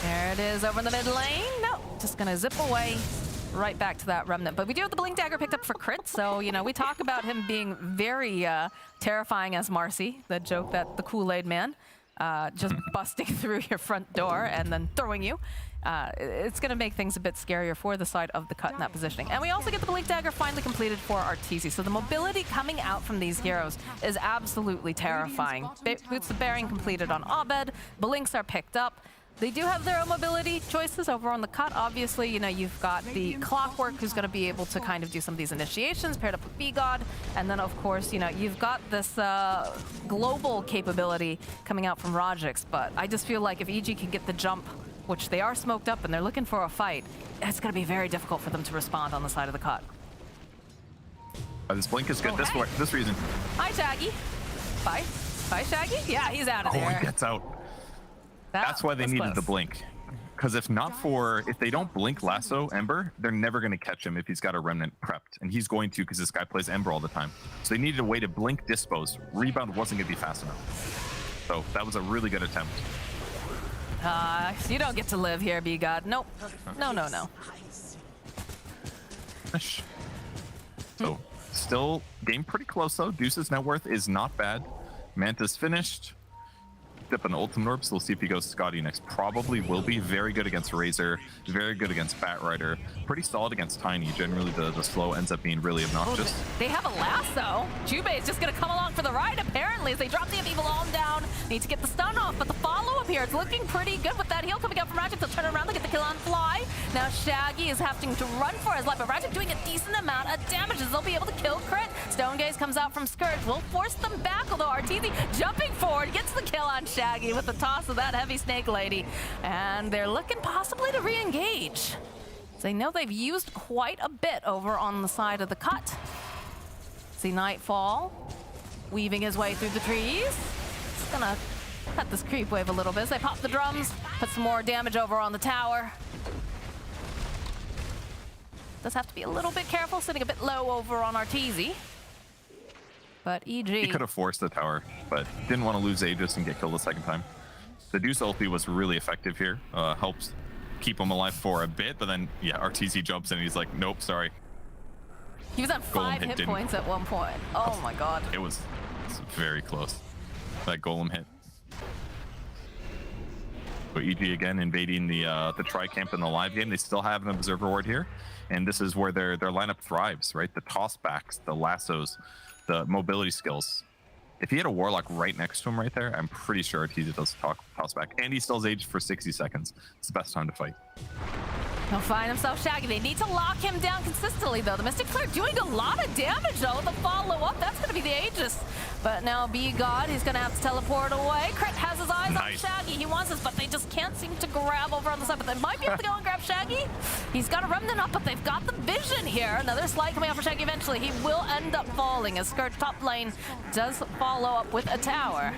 There it is over in the mid lane. No, just going to zip away right back to that Remnant. But we do have the Blink Dagger picked up for crit. So, you know, we talk about him being very terrifying as Marcy, the joke that the Kool-Aid man. Just busting through your front door and then throwing you. It's going to make things a bit scarier for the side of the cut in that positioning. And we also get the Blink Dagger finally completed for Arteezy. So the mobility coming out from these heroes is absolutely terrifying. Boots of Bearing completed on Abed. Blinks are picked up. They do have their own mobility choices over on the cut. Obviously, you know, you've got the Clockwork who's going to be able to kind of do some of these initiations paired up with B-God. And then, of course, you know, you've got this global capability coming out from Rajix. But I just feel like if EG can get the jump, which they are smoked up and they're looking for a fight, it's going to be very difficult for them to respond on the side of the cut.
This blink is good this reason.
Hi, Shaggy. Bye. Bye, Shaggy. Yeah, he's out of there.
Oh, he gets out. That's why they needed the blink. Because if they don't blink Lasso Ember, they're never going to catch him if he's got a Remnant prepped. And he's going to because this guy plays Ember all the time. So they needed a way to blink Dispose. Rebound wasn't going to be fast enough. So that was a really good attempt.
You don't get to live here, B-God. Nope. No.
So still game pretty close though. Deuce's net worth is not bad. Manta's finished. Up an Ultima Orb, so we'll see if he goes Scotty next. Probably will be very good against Razor, very good against Batrider, pretty solid against Tiny. Generally the slow ends up being really obnoxious.
Oh, they have a lasso. Jubei is just gonna come along for the ride apparently as they drop the Evil Om down. Need to get the stun off, but the follow-up here is looking pretty good with that heal coming out from Rajik. They'll turn around, they'll get the kill on Fly. Now Shaggy is having to run for his life, but Rajik doing a decent amount of damage as they'll be able to kill crit. Stone Gaze comes out from Scourge, will force them back, although Arteezy jumping forward gets the kill on Shaggy with the toss of that heavy snake lady. And they're looking possibly to re-engage. They know they've used quite a bit over on the side of the cut. See Nightfall weaving his way through the trees. He's gonna cut this creep wave a little bit as they pop the drums, put some more damage over on the tower. Does have to be a little bit careful, sitting a bit low over on Arteezy. But EG...
He could have forced the tower, but didn't want to lose Aegis and get killed the second time. The Deuce ulti was really effective here. Helps keep him alive for a bit, but then, yeah, Arteezy jumps in and he's like, nope, sorry.
He was at 5 hit points at one point. Oh my god.
It was very close. That golem hit. So EG again invading the tri-camp in the live game. They still have an observer ward here, and this is where their lineup thrives, right? The tossbacks, the lassos, the mobility skills. If he had a Warlock right next to him right there, I'm pretty sure Arteezy does toss back. And he still's aged for 60 seconds. It's the best time to fight.
He'll find himself Shaggy. They need to lock him down consistently, though. The Mystic Flare doing a lot of damage, though, with the follow-up. That's going to be the Aegis. But now B-God, he's going to have to teleport away. Crit has his eyes on Shaggy. He wants this, but they just can't seem to grab over on the side. But they might be able to go and grab Shaggy. He's got a Remnant up, but they've got the vision here. Another slide coming out for Shaggy eventually. He will end up falling as Scourge top lane does follow up with a tower.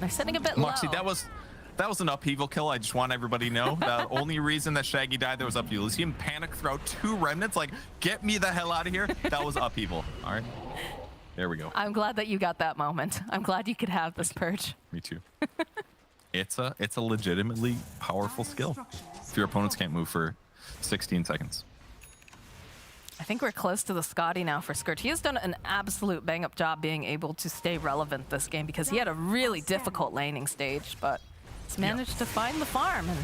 They're sitting a bit
Moxie,
low.
that was an upheaval kill. I just want everybody to know. The only reason that Shaggy died there was upheaval. You see him panic throughout 2 remnants, like, get me the hell out of here. That was upheaval. All right. There we go.
I'm glad that you got that moment. I'm glad you could have this purge.
Me too. It's a legitimately powerful skill if your opponents can't move for 16 seconds.
I think we're close to the Scotty now for Scourge. He has done an absolute bang-up job being able to stay relevant this game because he had a really difficult laning stage, but he's managed to find the farm, and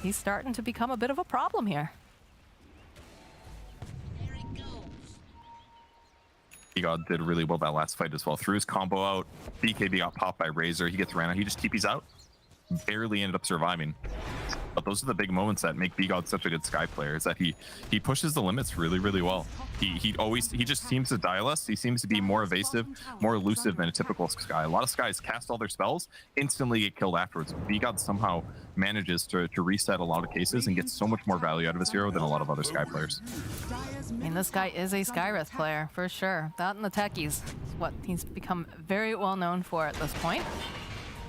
he's starting to become a bit of a problem here.
B-God did really well that last fight as well. Threw his combo out. BKB got popped by Razor. He gets ran out. He just TP's out. Barely ended up surviving. But those are the big moments that make BGod such a good Sky player, is that he pushes the limits really, really well. He just seems to dial us. He seems to be more evasive, more elusive than a typical Sky. A lot of Skies cast all their spells, instantly get killed afterwards. BGod somehow manages to reset a lot of cases and gets so much more value out of his hero than a lot of other Sky players.
I mean, this guy is a Skyreth player, for sure. That and the techies is what he's become very well known for at this point.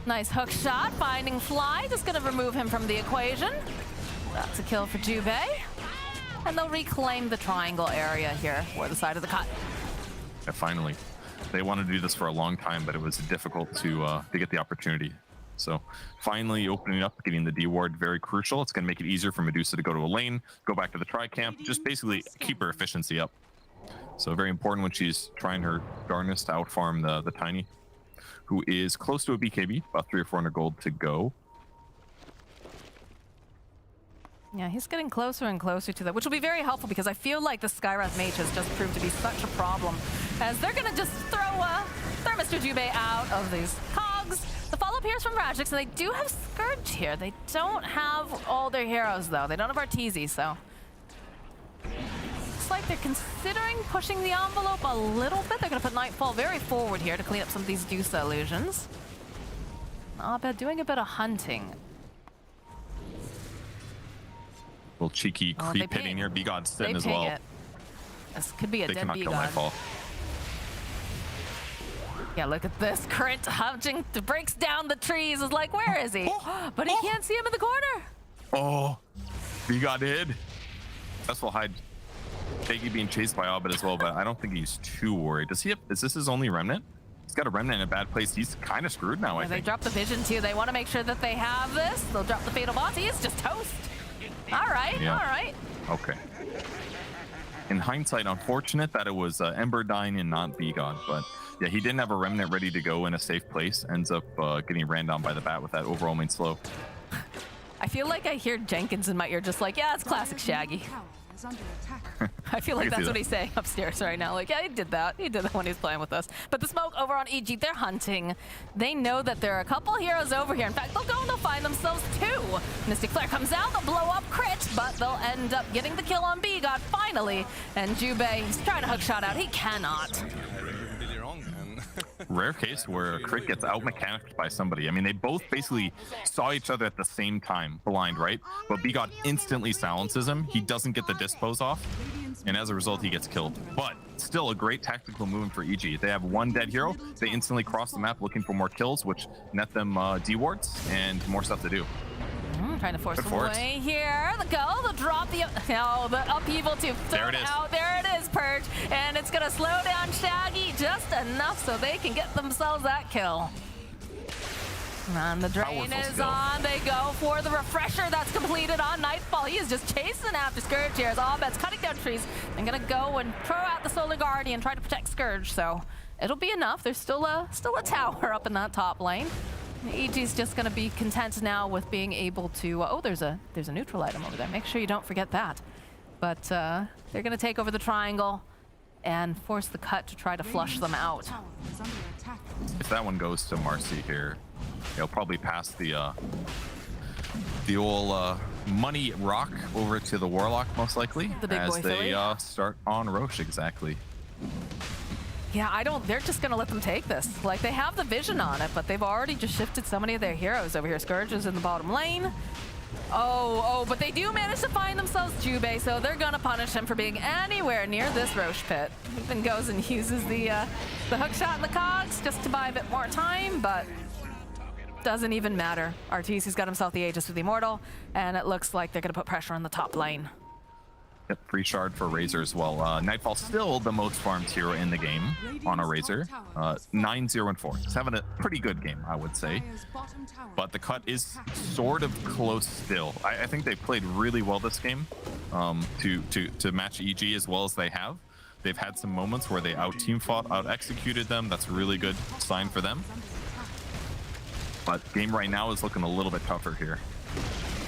Nice hook shot, finding Fly, just gonna remove him from the equation. That's a kill for Jube. And they'll reclaim the triangle area here, for the side of the cut.
Yeah, finally. They wanted to do this for a long time, but it was difficult to get the opportunity. So finally opening up, getting the D ward, very crucial. It's gonna make it easier for Medusa to go to a lane, go back to the tri-camp, just basically keep her efficiency up. So very important when she's trying her darnest to outfarm the Tiny, who is close to a BKB, about 300 or 400 gold to go.
Yeah, he's getting closer and closer to that, which will be very helpful because I feel like the Skywrath Mage has just proved to be such a problem, as they're gonna just throw Mr. Jube out of these cogs. The follow-up here is from Rajix, and they do have Scourge here. They don't have all their heroes, though. They don't have Arteezy, so... Looks like they're considering pushing the envelope a little bit. They're going to put Nightfall very forward here to clean up some of these DOTA illusions. Abed doing a bit of hunting.
Little cheeky creep hitting here. BGod's sitting as well.
This could be a dead
cannot kill
BGod.
Nightfall.
Yeah, look at this. Current hunting breaks down the trees. Is like, where is he? But he can't see him in the corner.
Oh, BGod did. Successful hide. Shaggy being chased by Abed as well, but I don't think he's too worried. Does he have, is this his only remnant? He's got a remnant in a bad place. He's kind of screwed now, I think.
They dropped the vision too. They want to make sure that they have this. They'll drop the fatal boss. He is just toast. All right,
yeah.
All right.
Okay. In hindsight, unfortunate that it was Ember dying and not BGod, but yeah, he didn't have a remnant ready to go in a safe place. Ends up getting ran down by the bat with that overwhelming slow.
I feel like I hear Jenkins in my ear just like, yeah, it's classic Shaggy. I feel like that's what he's saying upstairs right now. Like, yeah, he did that. He did that when he was playing with us. But the smoke over on EG, they're hunting. They know that there are a couple heroes over here. In fact, they'll go and they'll find themselves two. Mystic Flare comes out, they'll blow up crit, but they'll end up getting the kill on BGod finally. And Jube, he's trying to hook shot out. He cannot.
Rare case where crit gets out mechanicked by somebody. I mean, they both basically saw each other at the same time, blind, right? But BGod instantly silences him. He doesn't get the dispose off, and as a result, he gets killed. But still a great tactical movement for EG. If they have one dead hero, they instantly cross the map looking for more kills, which net them D-wards and more stuff to do.
Trying to force the way here. The drop, the upheaval to throw it out. There it is, Purge. And it's going to slow down Shaggy just enough so they can get themselves that kill. And the drain is on. They go for the refresher that's completed on Nightfall. He is just chasing after Scourge here as Abed's cutting down trees. I'm going to go and throw out the Solar Guardian, try to protect Scourge. So it'll be enough. There's still a tower up in that top lane. EG's just going to be content now with being able to... oh, there's a neutral item over there. Make sure you don't forget that. But they're going to take over the triangle and force the cut to try to flush them out.
If that one goes to Marcy here, he'll probably pass the old money rock over to the Warlock, most likely,
the big
as
boy
they start on Roche, exactly.
Yeah, they're just gonna let them take this. Like, they have the vision on it, but they've already just shifted so many of their heroes over here. Scourge is in the bottom lane. But they do manage to find themselves Jube, so they're gonna punish him for being anywhere near this Roche pit. Even goes and uses the hook shot and the cogs just to buy a bit more time, but doesn't even matter. Arteezy's got himself the Aegis with the Immortal, and it looks like they're gonna put pressure on the top lane.
Yep, free shard for Razor as well. Nightfall's still the most farmed hero in the game on a Razor. 9-0-4. He's having a pretty good game, I would say. But the cut is sort of close still. I think they played really well this game to match EG as well as they have. They've had some moments where they out-team fought, out-executed them. That's a really good sign for them. But game right now is looking a little bit tougher here.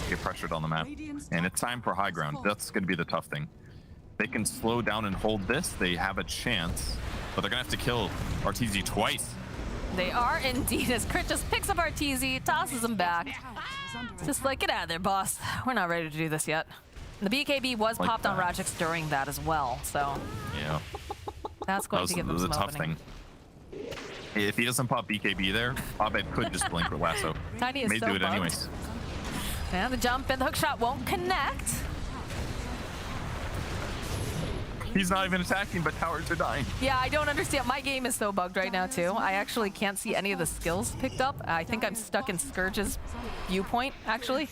Get pressured on the map, and it's time for high ground. That's going to be the tough thing. They can slow down and hold this, they have a chance, but they're gonna have to kill Arteezy twice.
They are indeed, as Crit just picks up Arteezy, tosses him back.
is under
Just like, get out of there, boss. We're not ready to do this yet. The BKB was
Like
popped on
that.
Rajix during that as well, so
Yeah.
that's going to give them
was a
some
tough
opening.
thing. If he doesn't pop BKB there, Abed could just blink with lasso.
Tiny is
May
so
do it
bugged.
anyways.
Yeah, the jump and the hook shot won't connect.
He's not even attacking, but towers are dying.
Yeah, I don't understand. My game is so bugged right now, too. I actually can't see any of the skills picked up. I think I'm stuck in Scourge's viewpoint, actually.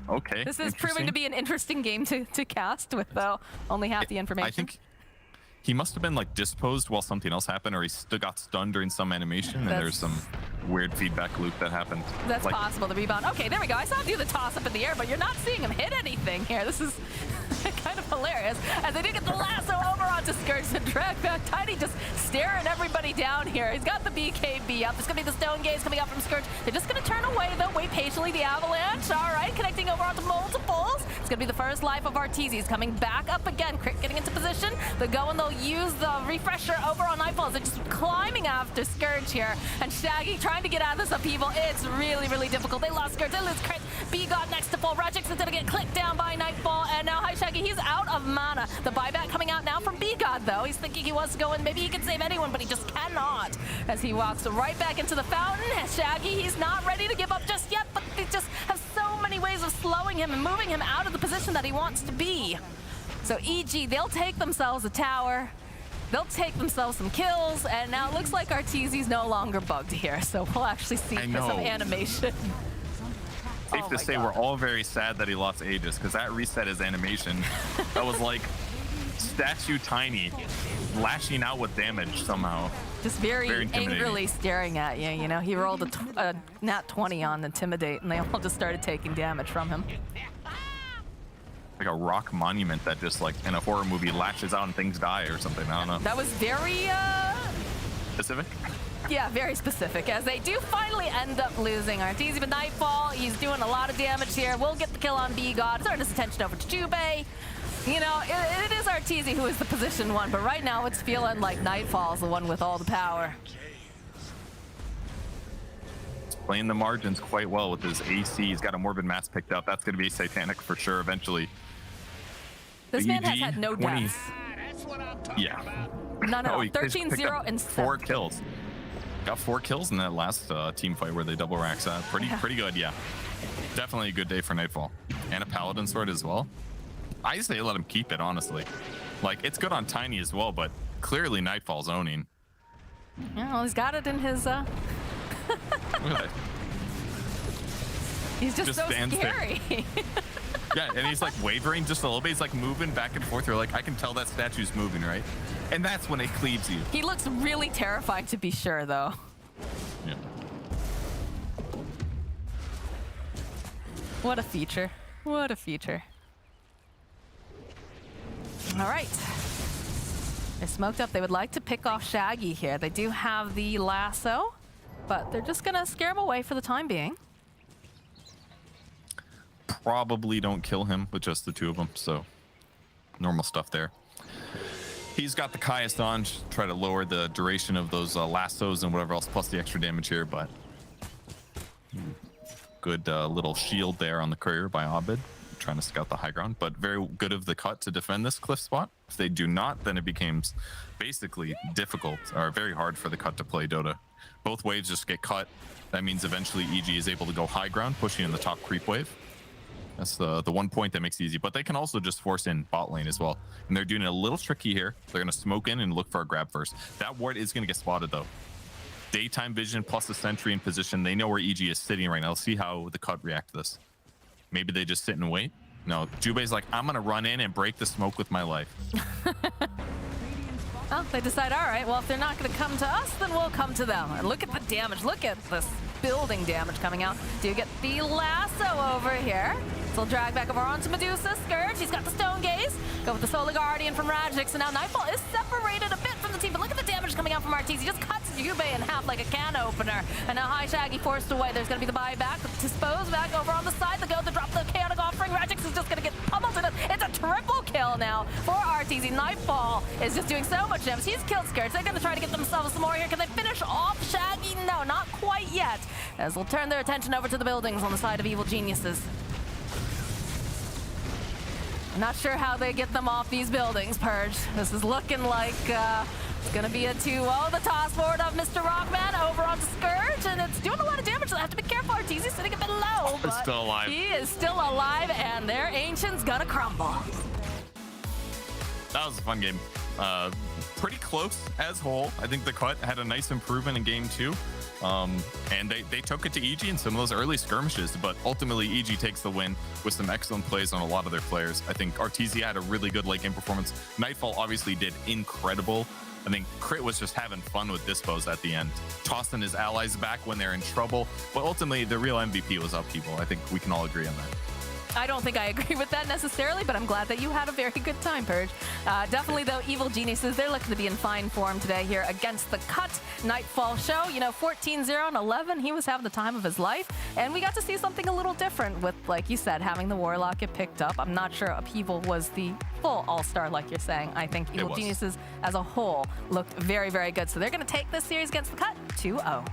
Okay.
This is proving to be an interesting game to cast with, though, only half the information.
I think he must have been like disposed while something else happened, or he got stunned during some animation, and there's some weird feedback loop that happened.
That's
like,
possible, the rebound. Okay, there we go. I saw him do the toss up in the air, but you're not seeing him hit anything here. This is kind of hilarious. As they do get the lasso over onto Scourge and drag back. Tiny just staring everybody down here. He's got the BKB up. There's going to be the stone gaze coming up from Scourge. They're just going to turn away, though. Wait patiently. The avalanche. All right, connecting over onto multiples. It's going to be the first life of Arteezy. He's coming back up again. Crit getting into position. They'll go and they'll use the refresher over on Nightfalls. They're just climbing after Scourge here. And Shaggy trying to get out of this upheaval. It's really, really difficult. They lost Scourge. They lose Crit. B-God next to fall. Rajix is going to get clicked down by Nightfall. And now Hi Shaggy, he's out of mana. The buyback coming out now from B-God, though. He's thinking he wants to go in. Maybe he can save anyone, but he just cannot. As he walks right back into the fountain. Shaggy, he's not ready to give up just yet, but they just have so many ways of slowing him and moving him out of the position that he wants to be. So EG, they'll take themselves a tower. They'll take themselves some kills, and now it looks like Arteezy's no longer bugged here, so we'll actually see some animation.
Safe to say we're all very sad that he lost Aegis, because that reset his animation. That was like statue Tiny lashing out with damage somehow.
Just very
intimidating.
angrily staring at you, you know? He rolled a nat 20 on Intimidate, and they all just started taking damage from him.
Like a rock monument that just like in a horror movie lashes out and things die or something. I don't know.
That was very,
Specific?
yeah, very specific, as they do finally end up losing Arteezy, but Nightfall, he's doing a lot of damage here. We'll get the kill on B-God, turn his attention over to Jubei. You know, it is Arteezy who is the position one, but right now it's feeling like Nightfall's the one with all the power.
He's playing the margins quite well with his AC. He's got a Morbid Mass picked up. That's going to be Satanic for sure eventually.
This man has had no
20.
deaths.
Yeah.
No,
Oh, he
13,
picked
0,
up
and
4
7.
kills. Got 4 kills in that last team fight where they double racks. Pretty good, yeah. Definitely a good day for Nightfall. And a Paladin sword as well. I say let him keep it, honestly. Like, it's good on Tiny as well, but clearly Nightfall's owning.
Yeah, well, he's got it in his,
Look at that.
He's just so
stands there.
scary.
Yeah, and he's like wavering just a little bit. He's like moving back and forth. You're like, I can tell that statue's moving, right? And that's when it cleaves you.
He looks really terrifying to be sure, though.
Yeah.
What a feature. What a feature. All right. They're smoked up. They would like to pick off Shaggy here. They do have the lasso, but they're just going to scare him away for the time being.
Probably don't kill him with just the 2 of them, so normal stuff there. He's got the Caius on, try to lower the duration of those lassos and whatever else, plus the extra damage here, but good little shield there on the courier by Abed, trying to scout the high ground, but very good of the cut to defend this cliff spot. If they do not, then it becomes basically difficult or very hard for the cut to play Dota. Both waves just get cut. That means eventually EG is able to go high ground, pushing in the top creep wave. That's the one point that makes it easy, but they can also just force in bot lane as well. And they're doing it a little tricky here. They're going to smoke in and look for a grab first. That ward is going to get spotted though. Daytime vision plus a sentry in position. They know where EG is sitting right now. Let's see how the cut react to this. Maybe they just sit and wait. No, Jubei's like, I'm going to run in and break the smoke with my life.
Well, they decide, all right, well, if they're not going to come to us, then we'll come to them. And look at the damage. Look at this building damage coming out. Do you get the lasso over here? So drag back over onto Medusa. Scourge, he's got the Stone Gaze. Go with the Solar Guardian from Rajix. And now Nightfall is separated a bit from the team. But look at the damage coming out from Arteezy. He just cuts Jubei in half like a can opener. And now High Shaggy forced away. There's going to be the buyback. Dispose back over on the side. The go to drop the chaotic off suffering. Regix is just gonna get pummeled to death. It's a triple kill now for RTZ. Nightfall is just doing so much damage. He's killed Scourge. They're gonna try to get themselves some more here. Can they finish off Shaggy? No, not quite yet. As they'll turn their attention over to the buildings on the side of Evil Geniuses. Not sure how they get them off these buildings, Purge. This is looking like it's gonna be a 2-0. The toss forward of Mr. Rockman over onto Scourge, and it's doing a lot of damage. They have to be careful. RTZ sitting a bit low, but
still alive.
he is still alive, and their Ancient's gonna crumble.
That was a fun game. Pretty close as whole. I think the cut had a nice improvement in game 2. And they took it to EG in some of those early skirmishes, but ultimately EG takes the win with some excellent plays on a lot of their players. I think RTZ had a really good late game performance. Nightfall obviously did incredible. I think Crit was just having fun with dispos at the end, tossing his allies back when they're in trouble. But ultimately, the real MVP was Upheaval. I think we can all agree on that.
I don't think I agree with that necessarily, but I'm glad that you had a very good time, Purge. Definitely, though, Evil Geniuses, they're looking to be in fine form today here against the Cut Nightfall show. You know, 14-0 and 11, he was having the time of his life. And we got to see something a little different with, like you said, having the Warlock get picked up. I'm not sure Upheaval was the full all-star, like you're saying. I think Evil Geniuses as a whole looked very, very good. So they're going to take this series against the Cut 2-0.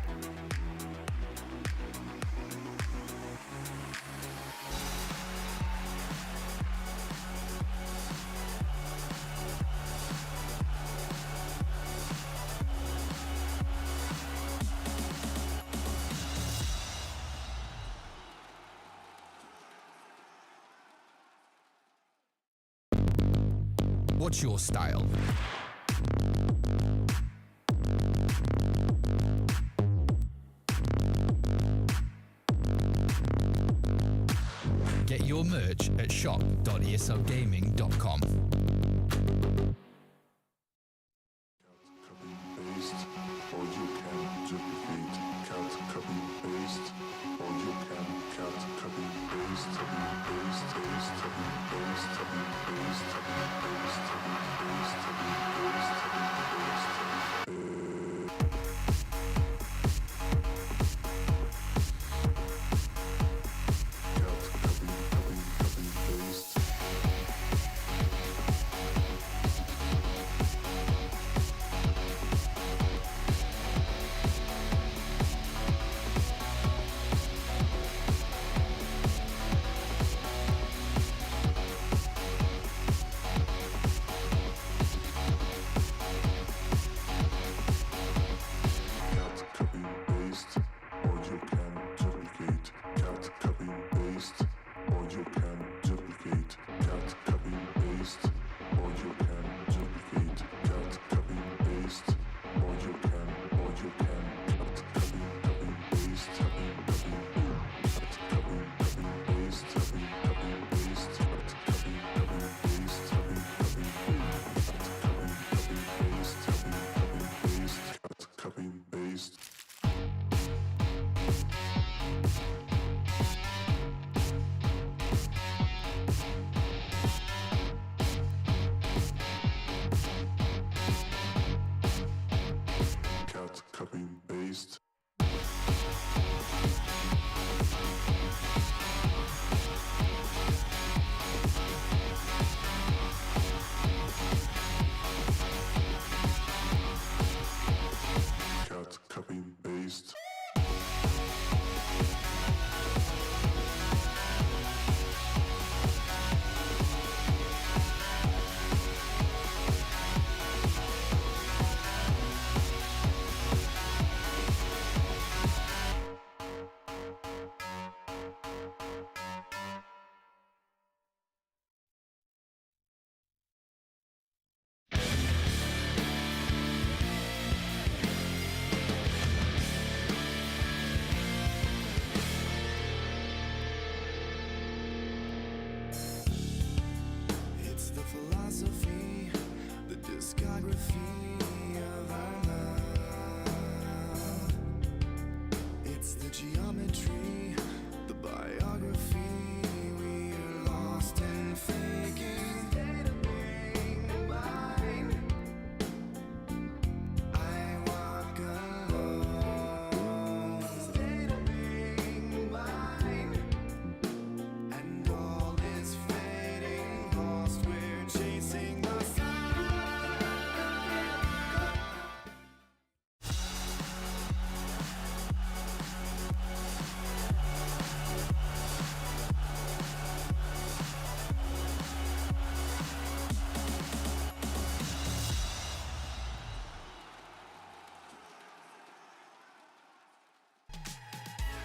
What's your style? Get your merch at shop.eslgaming.com.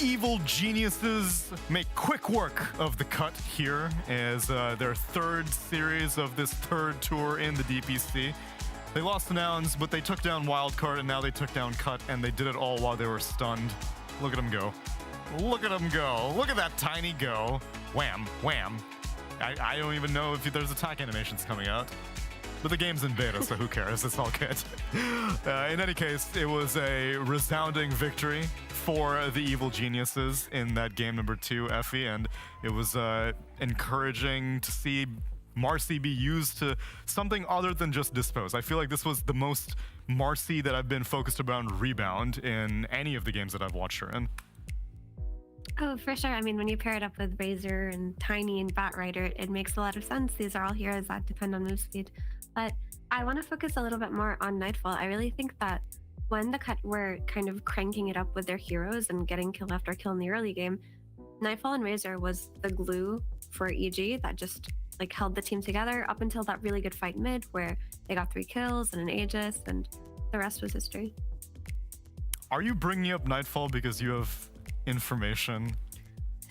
Evil Geniuses make quick work of the cut here as their third series of this third tour in the DPC. They lost to Nouns, but they took down Wildcard, and now they took down Cut, and they did it all while they were stunned. Look at them go. Look at them go. Look at that tiny go. Wham, wham. I don't even know if there's attack animations coming out. But the game's in beta, so who cares? It's all good. In any case, it was a resounding victory for the Evil Geniuses in that game number 2, Effie, and it was encouraging to see Marcy be used to something other than just dispose. I feel like this was the most Marcy that I've been focused around rebound in any of the games that I've watched her in.
Oh, for sure. I mean, when you pair it up with Razor and Tiny and Batrider, it makes a lot of sense. These are all heroes that depend on move speed. But I want to focus a little bit more on Nightfall. I really think that when the Cut were kind of cranking it up with their heroes and getting kill after kill in the early game, Nightfall and Razor was the glue for EG that just like held the team together up until that really good fight mid where they got 3 kills and an Aegis, and the rest was history.
Are you bringing up Nightfall because you have information?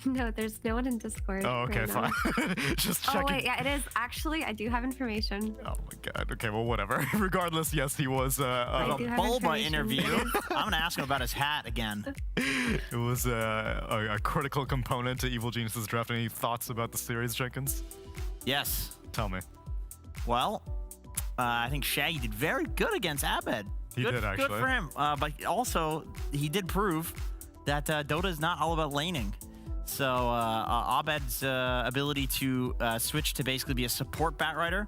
No, there's no one in Discord.
Oh, okay,
right now.
fine. Just checking.
Oh, wait, yeah, it is. Actually, I do have information.
Oh my god. Okay, well, whatever. Regardless, yes, he was
I do have
Bulba
information.
interview. I'm gonna ask him about his hat again.
It was a critical component to Evil Geniuses draft. Any thoughts about the series, Jenkins?
Yes.
Tell me.
Well, I think Shaggy did very good against Abed.
He did, actually.
Good for him. But also, he did prove that Dota is not all about laning. So Abed's ability to switch to basically be a support Batrider,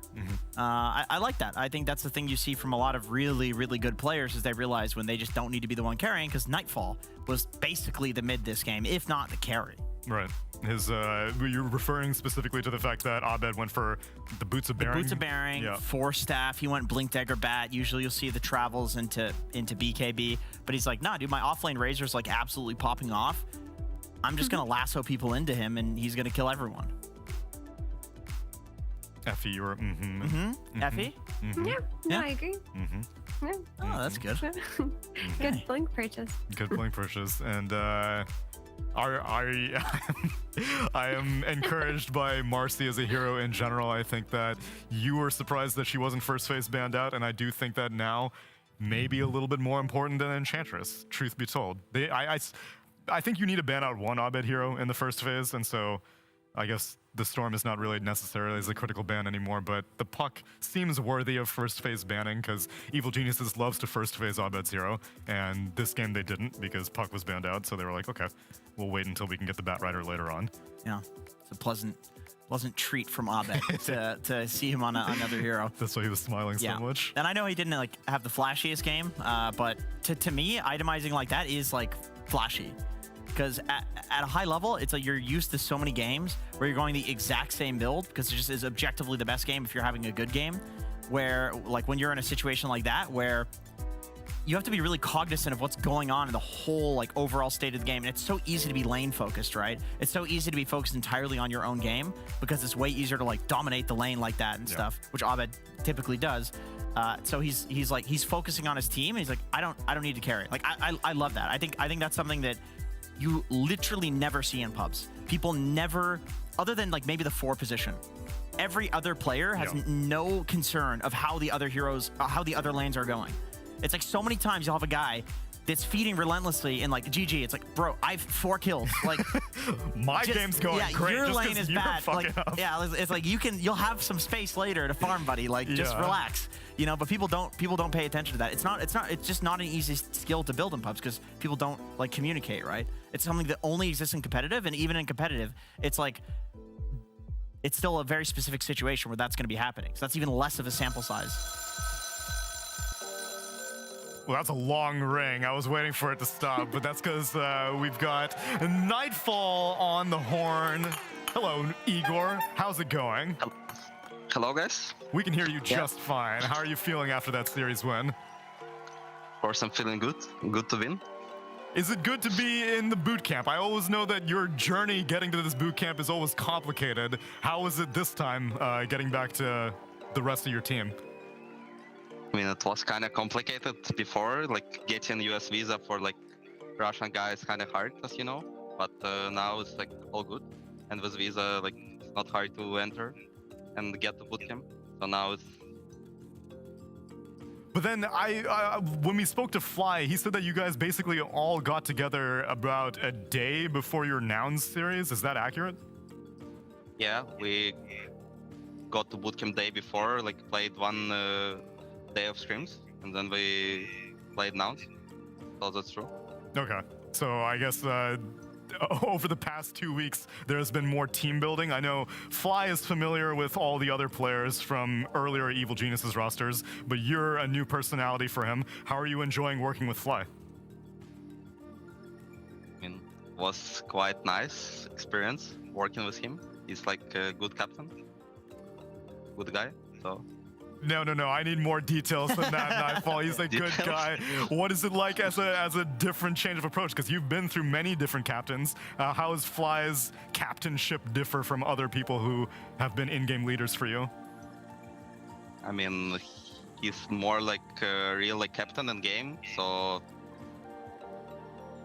I like that. I think that's the thing you see from a lot of really, really good players is they realize when they just don't need to be the one carrying, because Nightfall was basically the mid this game, if not the carry.
Right. Were you referring specifically to the fact that Abed went for the Boots of Bearing?
Boots of Bearing,
Yeah.
4 staff. He went Blink Dagger Bat. Usually you'll see the travels into BKB. But he's like, nah, dude, my offlane Razor's like absolutely popping off. I'm just going to lasso people into him, and he's going to kill everyone.
Effie, you were...
Effie?
Yeah, no, I agree. Yeah.
Oh, that's good.
Good blink purchase.
Good blink purchase. And I am encouraged by Marcy as a hero in general. I think that you were surprised that she wasn't first phase banned out, and I do think that now may be a little bit more important than Enchantress, truth be told. I think you need to ban out one Abed hero in the first phase, and so I guess the Storm is not really necessarily as a critical ban anymore, but the Puck seems worthy of first phase banning because Evil Geniuses loves to first phase Abed's hero, and this game they didn't because Puck was banned out, so they were like, okay, we'll wait until we can get the Batrider later on.
Yeah, it's a pleasant treat from Abed to see him on another hero.
That's why he was smiling so much.
And I know he didn't like have the flashiest game, but to me, itemizing like that is like flashy. Because at a high level, it's like you're used to so many games where you're going the exact same build because it just is objectively the best game if you're having a good game. Where, like, when you're in a situation like that where you have to be really cognizant of what's going on in the whole, like, overall state of the game. And it's so easy to be lane focused, right? It's so easy to be focused entirely on your own game because it's way easier to, like, dominate the lane like that and stuff, which Abed typically does. So he's focusing on his team. And he's like, I don't need to carry. Like, I love that. I think that's something that you literally never see in pubs. People never, other than like maybe the 4 position, every other player has no concern of how the other heroes, how the other lanes are going. It's like so many times you'll have a guy that's feeding relentlessly and like GG. It's like, bro, I have 4 kills. Like
my game's going great.
Your
just
lane is bad. Like, yeah, it's like you'll have some space later to farm, buddy. Like just relax, you know. But people don't pay attention to that. It's just not an easy skill to build in pubs because people don't like communicate, right? It's something that only exists in competitive, and even in competitive, it's like it's still a very specific situation where that's going to be happening. So that's even less of a sample size.
Well, that's a long ring. I was waiting for it to stop, but that's because we've got Nightfall on the horn. Hello, Igor. How's it going?
Hello, guys.
We can hear you just fine. How are you feeling after that series win?
Of course, I'm feeling good. Good to win.
Is it good to be in the boot camp? I always know that your journey getting to this boot camp is always complicated. How is it this time getting back to the rest of your team?
I mean, it was kind of complicated before, like getting US visa for like Russian guy is kind of hard, as you know. But now it's like all good, and with visa, like it's not hard to enter and get to bootcamp. So now it's.
But then when we spoke to Fly, he said that you guys basically all got together about a day before your Nouns series. Is that accurate?
Yeah, we got to bootcamp day before, like played one day of streams, and then we played Nouns. So that's true.
Okay. So I guess over the past 2 weeks, there's been more team building. I know Fly is familiar with all the other players from earlier Evil Genius's rosters, but you're a new personality for him. How are you enjoying working with Fly?
I mean, it was quite nice experience working with him. He's like a good captain, good guy. So.
No. I need more details than that, Nightfall. He's a good guy. What is it like as a different change of approach? Because you've been through many different captains. How does Fly's captainship differ from other people who have been in-game leaders for you?
I mean, he's more like a real like captain in game. So,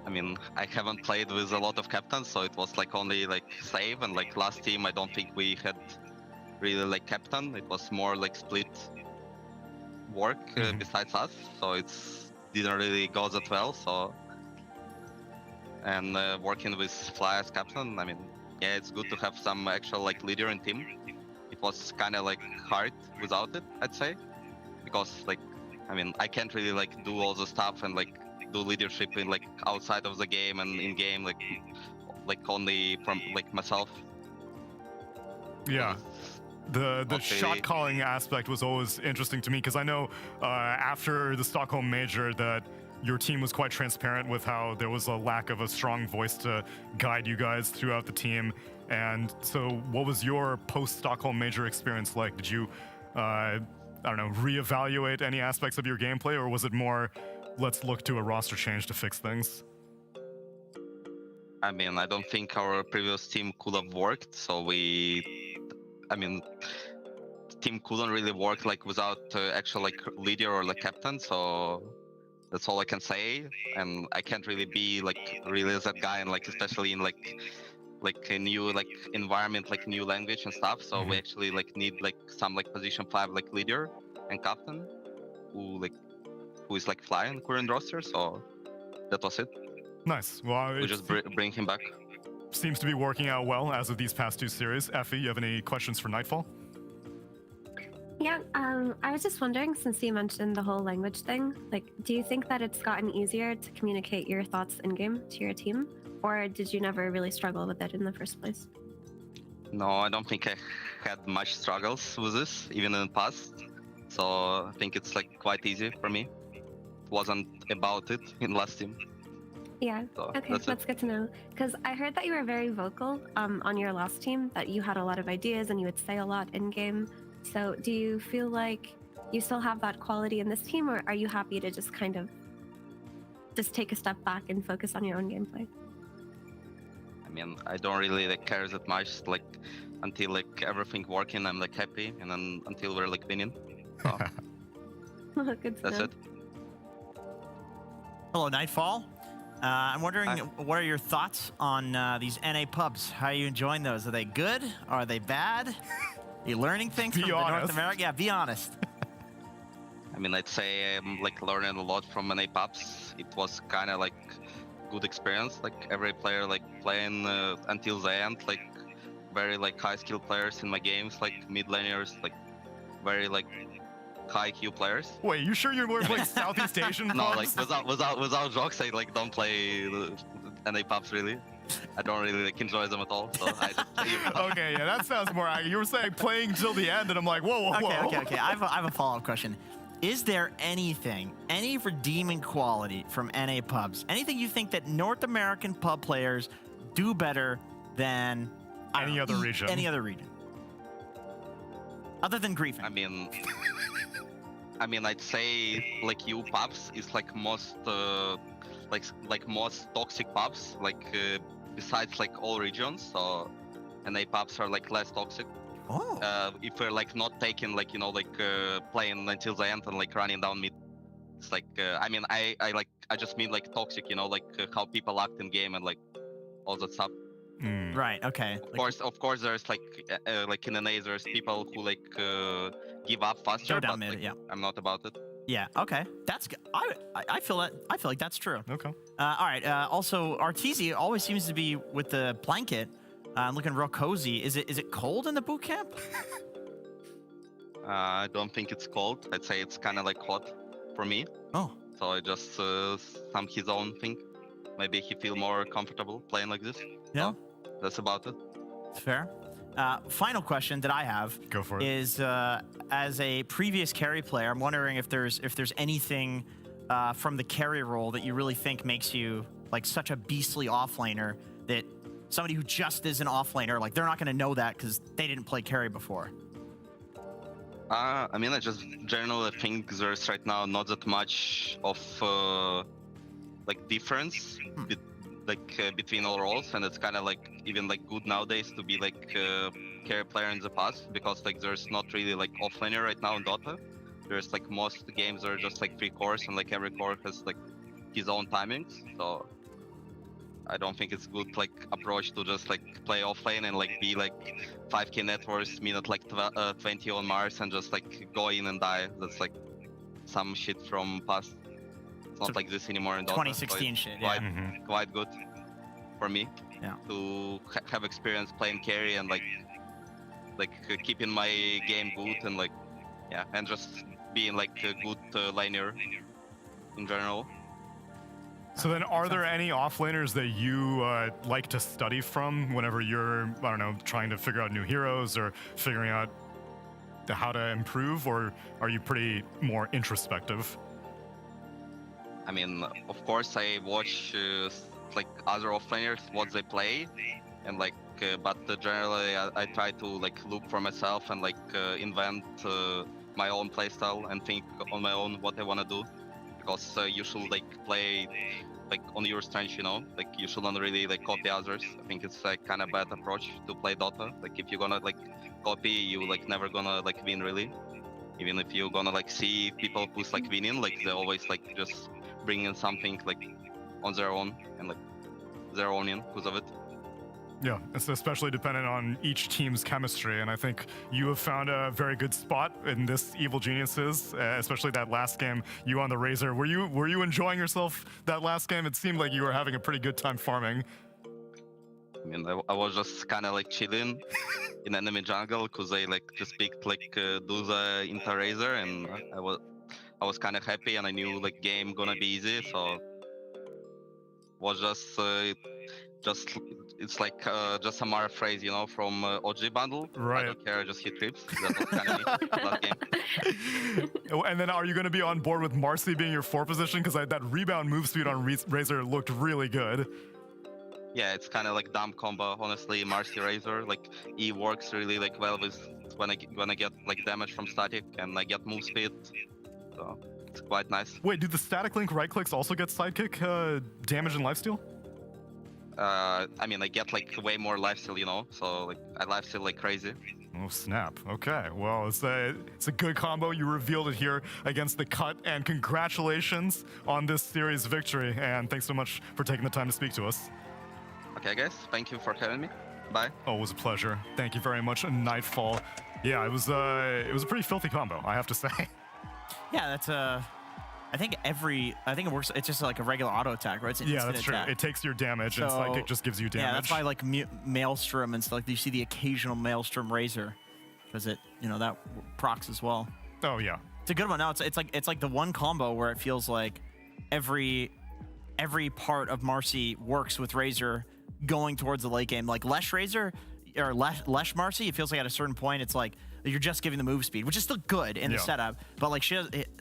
I mean, I haven't played with a lot of captains, so it was like only like save, and like last team, I don't think we had really like captain. It was more like split work besides us, so it's didn't really go that well. So, and working with Fly as captain, I mean, yeah, it's good to have some actual like leader in team. It was kind of like hard without it, I'd say, because like, I mean, I can't really like do all the stuff and like do leadership in like outside of the game and in game, like only from like myself.
Yeah. The
Okay.
shot calling aspect was always interesting to me, because I know after the Stockholm Major that your team was quite transparent with how there was a lack of a strong voice to guide you guys throughout the team. And so what was your post-Stockholm Major experience like? Did you, I don't know, reevaluate any aspects of your gameplay, or was it more, let's look to a roster change to fix things?
I mean, I don't think our previous team could have worked, so I mean, team couldn't really work like without actual like leader or like captain. So that's all I can say. And I can't really be like really that guy, and like especially in like a new like environment, like new language and stuff. So we actually like need like some like position 5 like leader and captain who is like flying current roster. So that was it.
Nice. Well,
we just bring him back.
Seems to be working out well as of these past 2 series. Effie, you have any questions for Nightfall?
Yeah, I was just wondering, since you mentioned the whole language thing, like, do you think that it's gotten easier to communicate your thoughts in-game to your team? Or did you never really struggle with it in the first place?
No, I don't think I had much struggles with this, even in the past. So I think it's like quite easy for me. It wasn't about it in last team.
Yeah,
So
okay, that's good to know. Because I heard that you were very vocal on your last team, that you had a lot of ideas and you would say a lot in-game. So do you feel like you still have that quality in this team, or are you happy to just kind of just take a step back and focus on your own gameplay?
I mean, I don't really like care that much, like until like everything working, I'm like happy, and then until we're like winning. So
Good to
that's
know.
it.
Hello, Nightfall. I'm wondering, what are your thoughts on these NA pubs? How are you enjoying those? Are they good? Are they bad? Are you learning things from North America? Yeah, be honest.
I mean, I'd say I'm like learning a lot from NA pubs. It was kind of like good experience. Like every player like playing until the end, like very like high skill players in my games, like mid laners, like very like high Q players.
Wait, you sure you weren't playing Southeast Asian pubs?
No, like without jokes, I like don't play NA pubs really. I don't really like enjoy them at all. So I just play
Okay, yeah, that sounds more accurate. You were saying playing till the end, and I'm like, whoa.
Okay. I have a follow-up question. Is there anything, any redeeming quality from NA pubs? Anything you think that North American pub players do better than
any other region?
Any other region, other than griefing?
I mean, I'd say like EU pubs is like most like most toxic pubs, like besides like all regions. So NA pubs are like less toxic.
Oh.
If we're like not taking like, you know, like playing until the end and like running down mid. It's like I mean I just mean like toxic, you know, like how people act in game and like all that stuff.
Right. Okay.
Of course, there's like in the A's, there's people who like give up faster.
Go down
but,
mid,
like,
yeah.
I'm not about it.
Yeah. Okay. That's good. I feel that. I feel like that's true.
Okay.
All right. Also, Arteezy always seems to be with the blanket, looking real cozy. Is it cold in the boot camp?
I don't think it's cold. I'd say it's kind of like hot for me.
Oh.
So I just some his own thing. Maybe he feel more comfortable playing like this.
Yeah.
So that's about it.
Fair. Final question that I have
Go for it.
is, as a previous carry player, I'm wondering if there's anything from the carry role that you really think makes you like such a beastly offlaner that somebody who just is an offlaner, like they're not going to know that because they didn't play carry before.
I mean, I just generally think there's right now not that much of like difference between all roles, and it's kind of like even like good nowadays to be like carry player in the past, because like there's not really like offlaner right now in Dota. There's like most games are just like 3 cores, and like every core has like his own timings. So I don't think it's good like approach to just like play offlane and like be like 5k net worth, minute like 20 on Mars, and just like go in and die. That's like some shit from past. It's not like this anymore in Dota.
2016 shit. Yeah.
Quite good for me.
Yeah.
To have experience playing carry and like keeping my game good, and like and just being like a good laner in general.
So then, are there any offlaners that you like to study from whenever you're, I don't know, trying to figure out new heroes or figuring out how to improve, or are you pretty more introspective?
I mean, of course, I watch like other offlaners what they play, and like, but generally I try to like look for myself and like invent my own playstyle and think on my own what I want to do. Because you should like play like on your strength, you know, like you shouldn't really like copy others. I think it's like kind of bad approach to play Dota. Like if you're gonna like copy, you like never gonna like win really. Even if you're gonna like see people who's like winning, like they always like just bring in something like on their own and like their own in because of it.
Yeah, it's especially dependent on each team's chemistry, and I think you have found a very good spot in this Evil Geniuses, especially that last game you on the Razor. Were you enjoying yourself that last game? It seemed like you were having a pretty good time farming.
I mean, I was just kind of like chilling in enemy jungle because they like just picked like DOTA into Razor, and I was kind of happy, and I knew like game gonna be easy, so was just it's like just a Mara phrase, you know, from OG bundle.
Right.
I don't care, I just hit trips. That was kind of me that game.
And then are you going to be on board with Marcy being your 4 position? Because that rebound move speed on Razor looked really good.
Yeah, it's kind of like dumb combo, honestly. Marcy Razor, like E works really like well with when I get like damage from static and I get move speed. So it's quite nice.
Wait, do the static link right clicks also get sidekick damage and lifesteal?
I mean, I get like way more lifesteal, you know, so like I lifesteal like crazy.
Oh snap! Okay, well it's a good combo. You revealed it here against the Cut, and congratulations on this series victory. And thanks so much for taking the time to speak to us.
Okay, guys, thank you for having me. Bye.
Oh, it was a pleasure. Thank you very much. Nightfall. Yeah, it was a pretty filthy combo, I have to say.
Yeah, that's I think it works. It's just like a regular auto attack, right? It's an
Yeah, that's true.
attack.
It takes your damage, and
So,
Sidekick just gives you damage.
Yeah, that's why like Maelstrom and stuff. Like, you see the occasional Maelstrom Razor, because it, you know, that procs as well.
Oh yeah,
it's a good one. No, it's like the one combo where it feels like every part of Marcy works with Razor going towards the late game. Like Lesh Razor or Lesh Marcy, it feels like at a certain point it's like you're just giving the move speed, which is still good in the setup, but like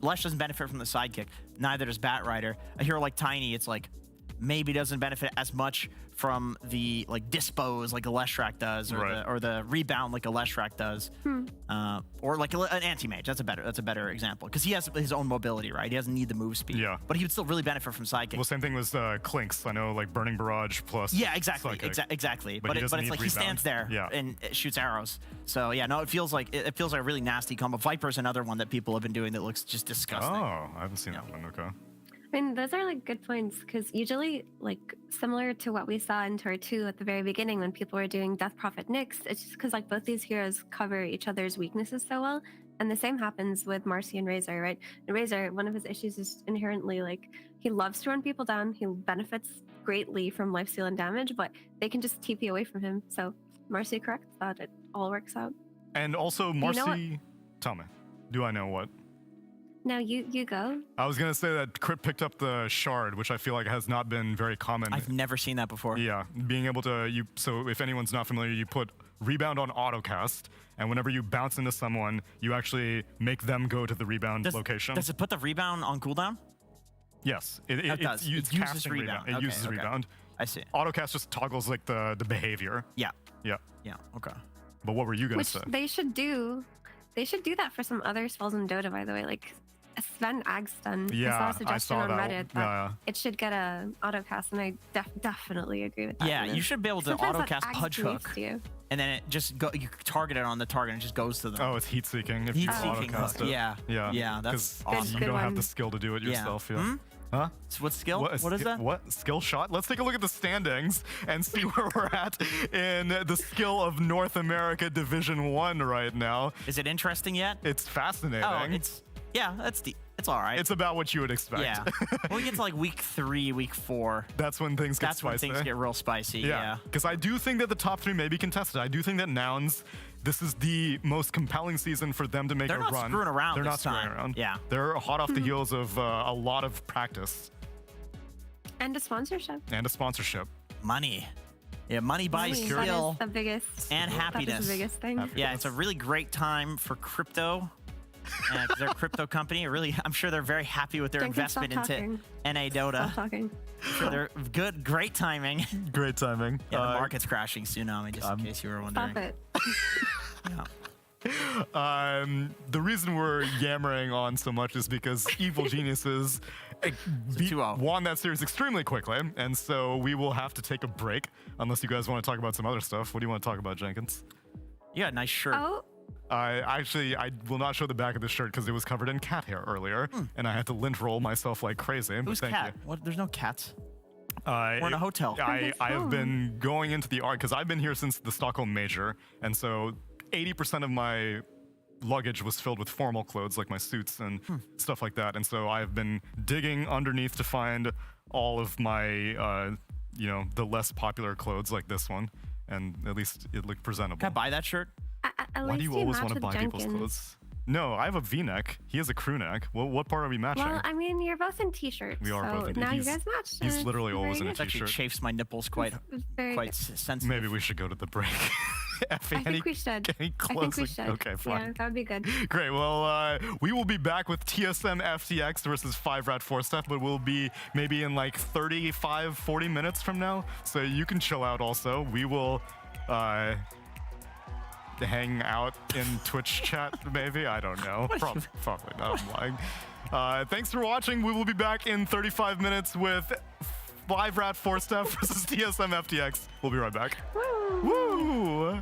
Lesh doesn't benefit from the sidekick. Neither does Batrider. A hero like Tiny, it's like maybe doesn't benefit as much from the like dispose like a Leshrac does, or the rebound like a Leshrac does, or like an anti-mage. That's a better example because he has his own mobility, right? He doesn't need the move speed.
Yeah.
But he would still really benefit from sidekick.
Well, same thing with Clinks. I know, like Burning Barrage plus.
Yeah, exactly,
Sidekick.
exactly.
But
But,
he
it's
doesn't
like
need
he stands there
rebound. Yeah.
and shoots arrows. So yeah, no, it feels like a really nasty combo. Viper's another one that people have been doing that looks just disgusting.
Oh, I haven't seen that one. Okay.
I mean, those are like good points because usually, like similar to what we saw in Tour 2 at the very beginning when people were doing Death Prophet Nyx, it's just because like both these heroes cover each other's weaknesses so well. And the same happens with Marcy and Razor, right? And Razor, one of his issues is inherently like he loves to run people down. He benefits greatly from lifesteal and damage, but they can just TP away from him. So Marcy corrects that it all works out.
And also, Marcy, tell me, do I know what?
No, you go.
I was gonna say that Crypt picked up the shard, which I feel like has not been very common.
I've never seen that before.
Yeah, being able to so if anyone's not familiar, you put rebound on autocast, and whenever you bounce into someone, you actually make them go to the rebound location.
Does it put the rebound on cooldown?
Yes,
It does.
It's
It uses
casting
rebound.
It
Okay,
uses
okay.
rebound.
I see.
Autocast just toggles like the behavior.
Yeah.
Yeah.
Yeah. Okay.
But what were you gonna
Which
say?
they should do. They should do that for some other spells in Dota, by the way. Like Sven Agstun.
Yeah,
I saw a
I
suggestion
saw
on
that.
Reddit that
Yeah.
it should get a autocast, and I definitely agree with that.
Yeah, you should be able to
Sometimes that
autocast
Axe
Pudge
boosts
Hook,
you.
and then it just you target it on the target and it just goes to them.
Oh, it's heat seeking. If
Heat
you
seeking
autocast
hook.
it.
Yeah.
Yeah.
Yeah, that's
'Cause
awesome.
you
Good
don't have
one.
the skill to do it
Yeah.
yourself. Yeah.
Hmm?
Huh?
So what skill? What is that?
What skill shot? Let's take a look at the standings and see where we're at in the skill of North America Division 1 right now.
Is it interesting yet?
It's fascinating.
Oh, it's all right.
It's about what you would expect.
Yeah. When we get to like week 3, week 4,
That's when things get
that's
spicy.
when things get real spicy. Yeah.
Because I do think that the top 3 may be contested. I do think that Nouns, this is the most compelling season for them to make
They're
a
not
run.
screwing around
They're
this
not screwing
time.
around.
Yeah.
They're hot off the heels of a lot of practice
And a sponsorship.
and a sponsorship.
Money. Yeah, money buys
That
skill
is the biggest.
and
That
happiness.
is the biggest thing.
Yeah, it's a really great time for crypto. 'Cause they're a crypto company. Really, I'm sure they're very happy with their
Jenkins, stop
investment into
talking.
NA
Stop
Dota.
talking.
So they're great timing.
Great timing.
Yeah, the market's crashing tsunami, just in case you were wondering.
Stop it.
Yeah.
The reason we're yammering on so much is because Evil Geniuses
2-0.
won that series extremely quickly, and so we will have to take a break unless you guys want to talk about some other stuff. What do you want to talk about, Jenkins?
You got a nice shirt.
Oh,
I will not show the back of this shirt because it was covered in cat hair earlier, and I had to lint roll myself like crazy.
Who's
but thank
cat? What? There's no cats.
You.
We're in a hotel.
I have
phone.
been going into the art because I've been here since the Stockholm Major, and so 80% of my luggage was filled with formal clothes like my suits and stuff like that, and so I've been digging underneath to find all of my the less popular clothes like this one, and at least it looked presentable.
Can I buy that shirt?
at
Why
least
do you always
match
want to
with
buy people's
Jenkins.
clothes? No, I have a V-neck. He has a crew neck. Well, what part are we matching?
Well, I mean, you're both in t-shirts.
We are
so
both in-
now
he's-
you guys matched.
he's
and
literally
it's
always
very
in a
good.
It actually
T-shirt.
chafes my nipples quite
It's very good.
sensitive.
Maybe we should go to the break. Effie,
I think we should.
Any
I think we
closing-
should.
Okay, fine.
Yeah, that would be good.
Great. Well, we will be back with TSM FTX versus 5-Rat 4 stuff, but we'll be maybe in like 35, 40 minutes from now. So you can chill out also. We will hang out in Twitch chat, maybe. I don't know. Probably not. I'm lying. Thanks for watching. We will be back in 35 minutes with 5-Rat 4 stuff versus TSM FTX. We'll be right back. Woo!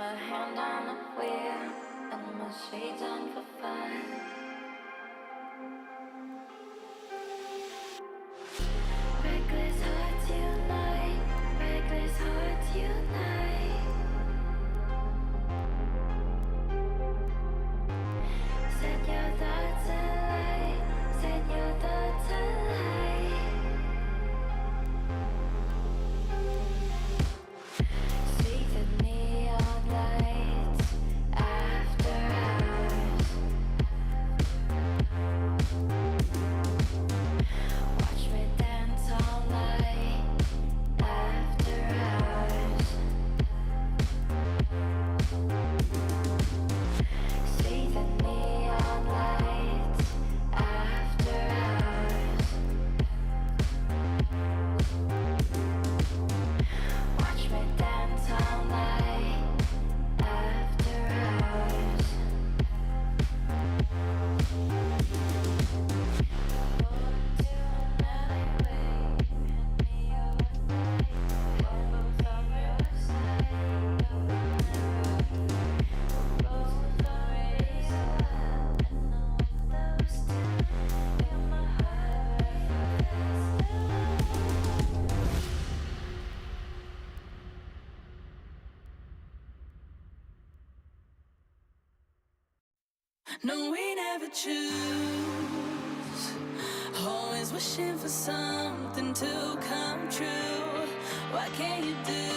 my hand on the wheel and my shades on for fun. Reckless hearts unite, reckless hearts unite. Set your thoughts alight, set your thoughts alight. See the neon lights after hours. Watch me dance all night after hours. See the neon lights after hours. Watch me dance all night after hours.
No, we never choose. Always wishing for something to come true. What can you do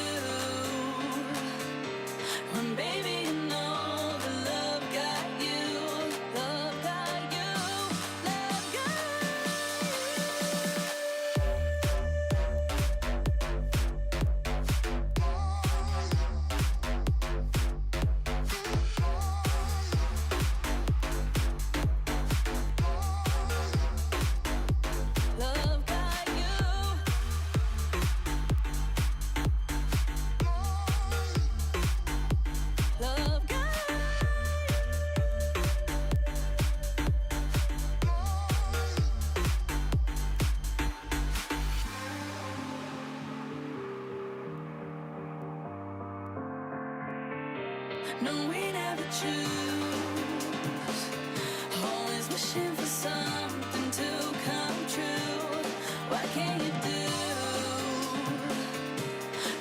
when, baby, you know the love got you? Love got you. Love got love got you. Love got no, we never choose. Always wishing for something to come true. What can you do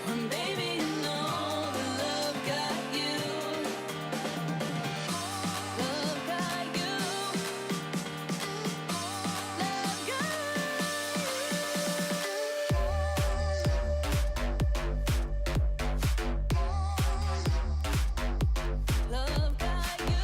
when, baby, you know the love got you? Love got you. Love got love got you.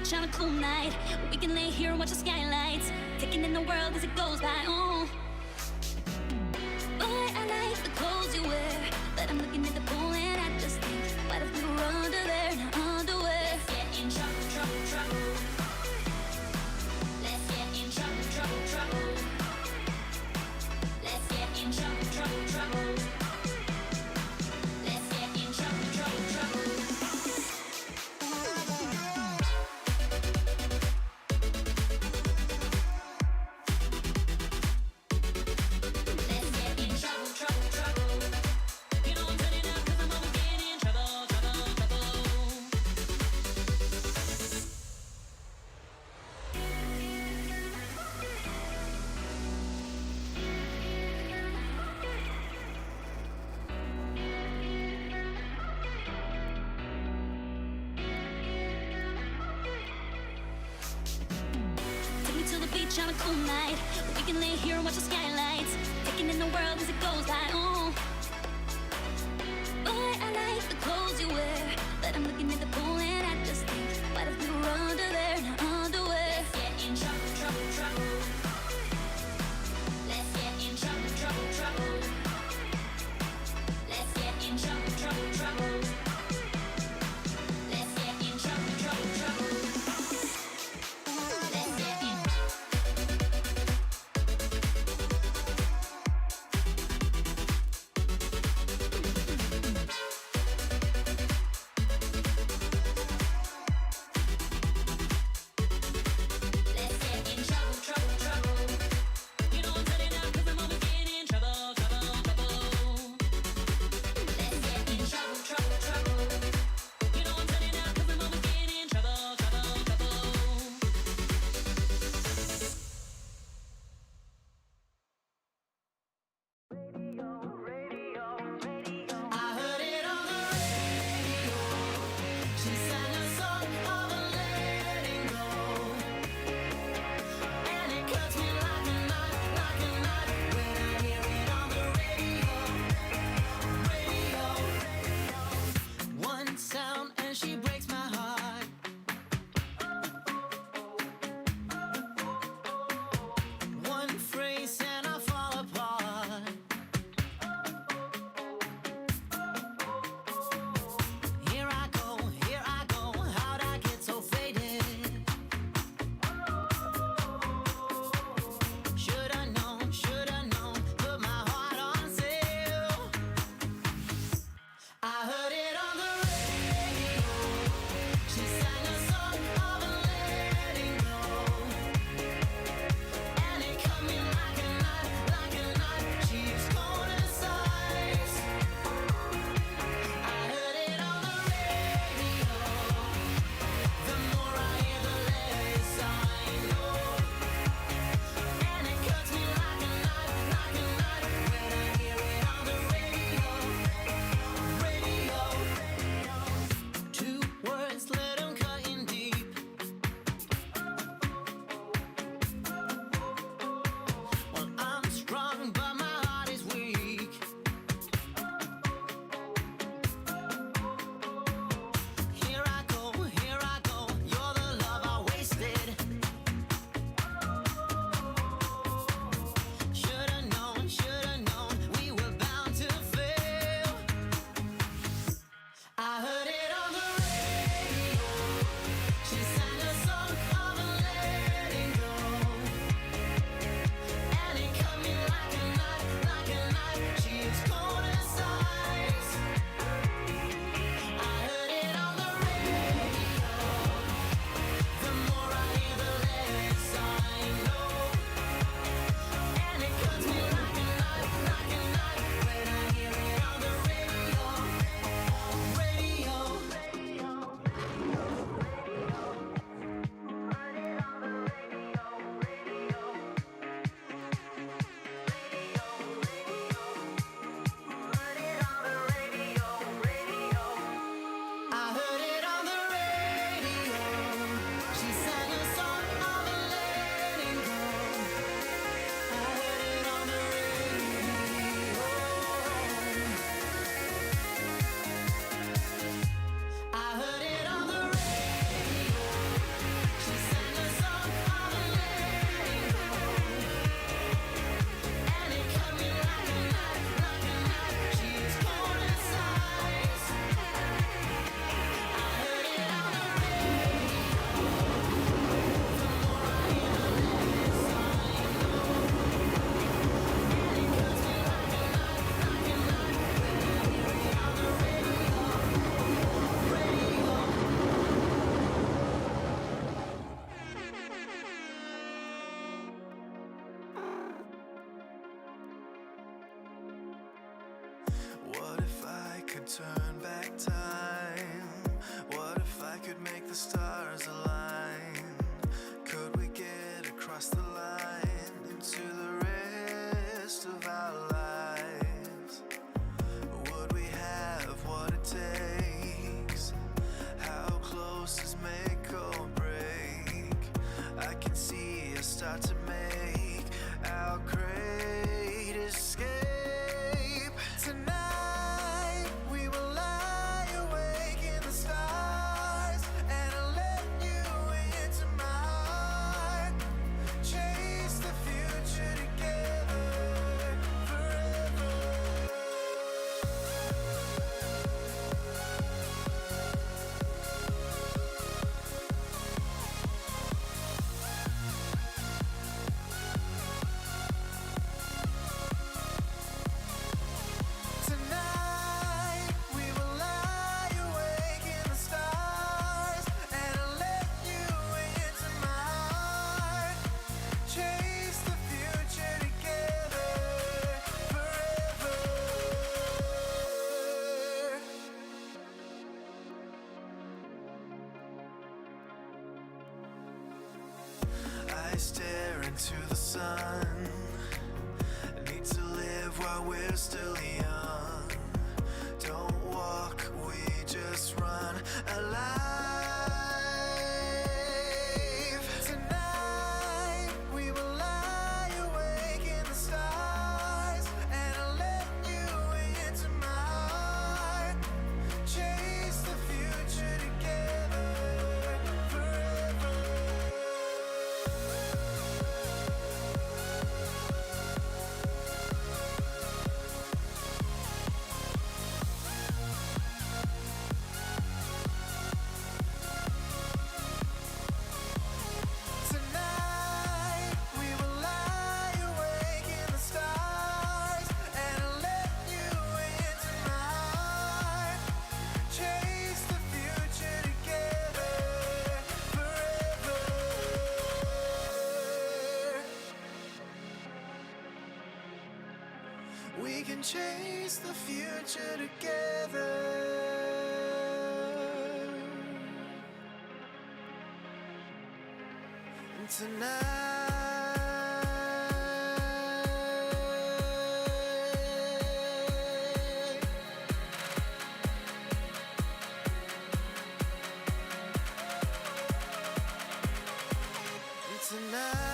beach on a cool night. We can lay here and watch the skylights, taking in the world as it goes by. Oh, boy, I like the clothes you wear, but I'm looking at the pool and I just think, what if we were under there in our underwear? Let's get in trouble, trouble, trouble. Let's get in trouble, trouble, trouble. Let's get in trouble, trouble, trouble. Let's get in trouble, trouble, trouble. Let's get in trouble, trouble, trouble. You know I'm turning up 'cause I'm always getting in trouble, trouble, trouble. Take me to the beach on a cool night. We can lay here and watch the skylights, taking in the world as it goes by. Oh, boy, I like the clothes you wear, but I'm looking at the pool and I just think, what if we were under there in our underwear? Let's get in trouble, trouble, trouble. Let's get in trouble, trouble, trouble. Let's get in trouble, trouble, trouble. Let's get in trouble, trouble, trouble. Let's get in. Let's get in trouble, trouble, trouble. You know I'm turning up 'cause I'm always getting in trouble, trouble, trouble. Let's get in trouble, trouble, trouble. You know I'm turning up 'cause I'm always getting in trouble, trouble, trouble. I heard it on the radio. She sang a song of letting go, and it cuts me like a knife, when I hear it on the radio. One sound and she breaks my heart. One phrase and I fall apart. Here I go, how'd I get so faded? Should've known, put my heart on sale. I heard it on the radio.
could make the stars align? Could we get across the line into the rest of our lives? Would we have what it takes? How close is make or break? I can see us start to make our great escape. Tonight we will lie awake in the stars, and I'll let you into my heart. Chase the future together forever. Tonight we will lie awake in the stars, and I'll let you into my heart. Chase the future together forever. I stare into the sun. Need to live while we're still young. Don't walk, we just run alive. Tonight we will lie awake in the stars, and I'll let you into my heart. Chase the future together forever. Tonight we will lie awake in the stars, and I'll let you into my heart. Chase the future together forever. We can chase the future together. Tonight. Tonight.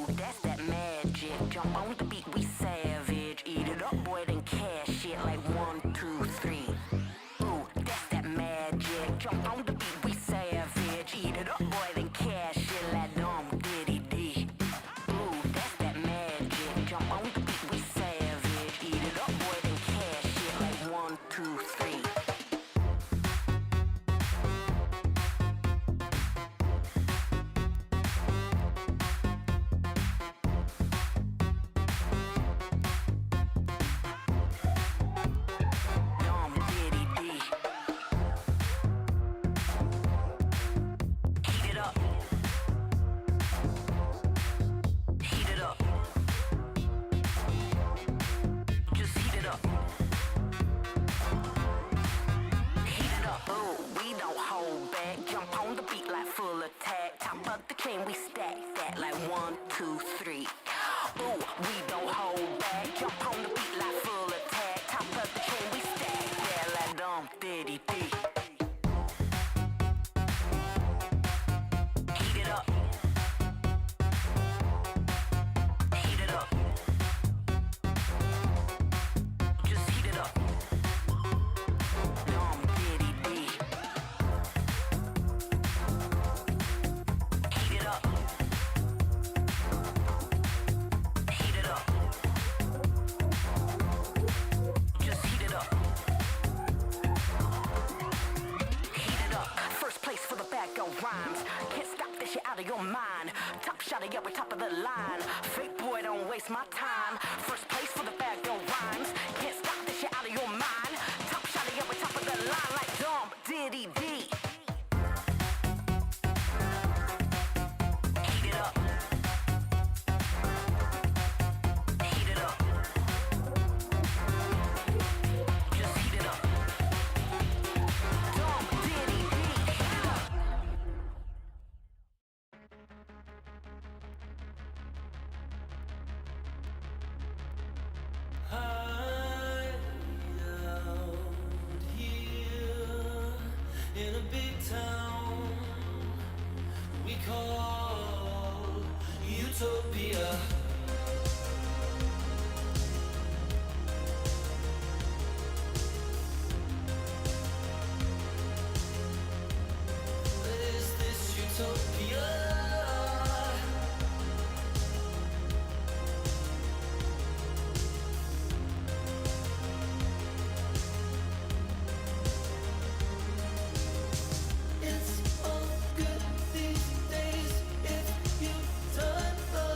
Ooh, that's that magic. Jump on the beat, we savage. Eat it up, boy, then cash it like 1, 2, 3. Ooh, that's that magic. Jump on the beat, we savage. Eat it up, boy, then cash it like diddy dee. Ooh, that's that magic. Jump on the beat, we savage. Eat it up, boy, then cash it like 1, 2, 3. We stack that like 1, 2, 3. Ooh, we don't hold back. Jump on the beat like full attack. Top of the chain, we stack that like diddy dee. Heat it up. Heat it up. Just heat it up. Diddy dee. Heat it up. Heat it up. Just heat it up. Heat it up. First place for the bag of rhymes. Can't stop this shit out of your mind. Top shot, yeah, we're top of the line. Fake boy, don't waste my time. First place for the bag of rhymes. Can't stop this shit out of your mind. Top shot, yeah, we're top of the line. Like diddy dee. Heat it up. Heat it up. Just heat it up. Diddy dee. Heat it up.
In a big town we call Utopia. Is this utopia? It's all good these days if you turn the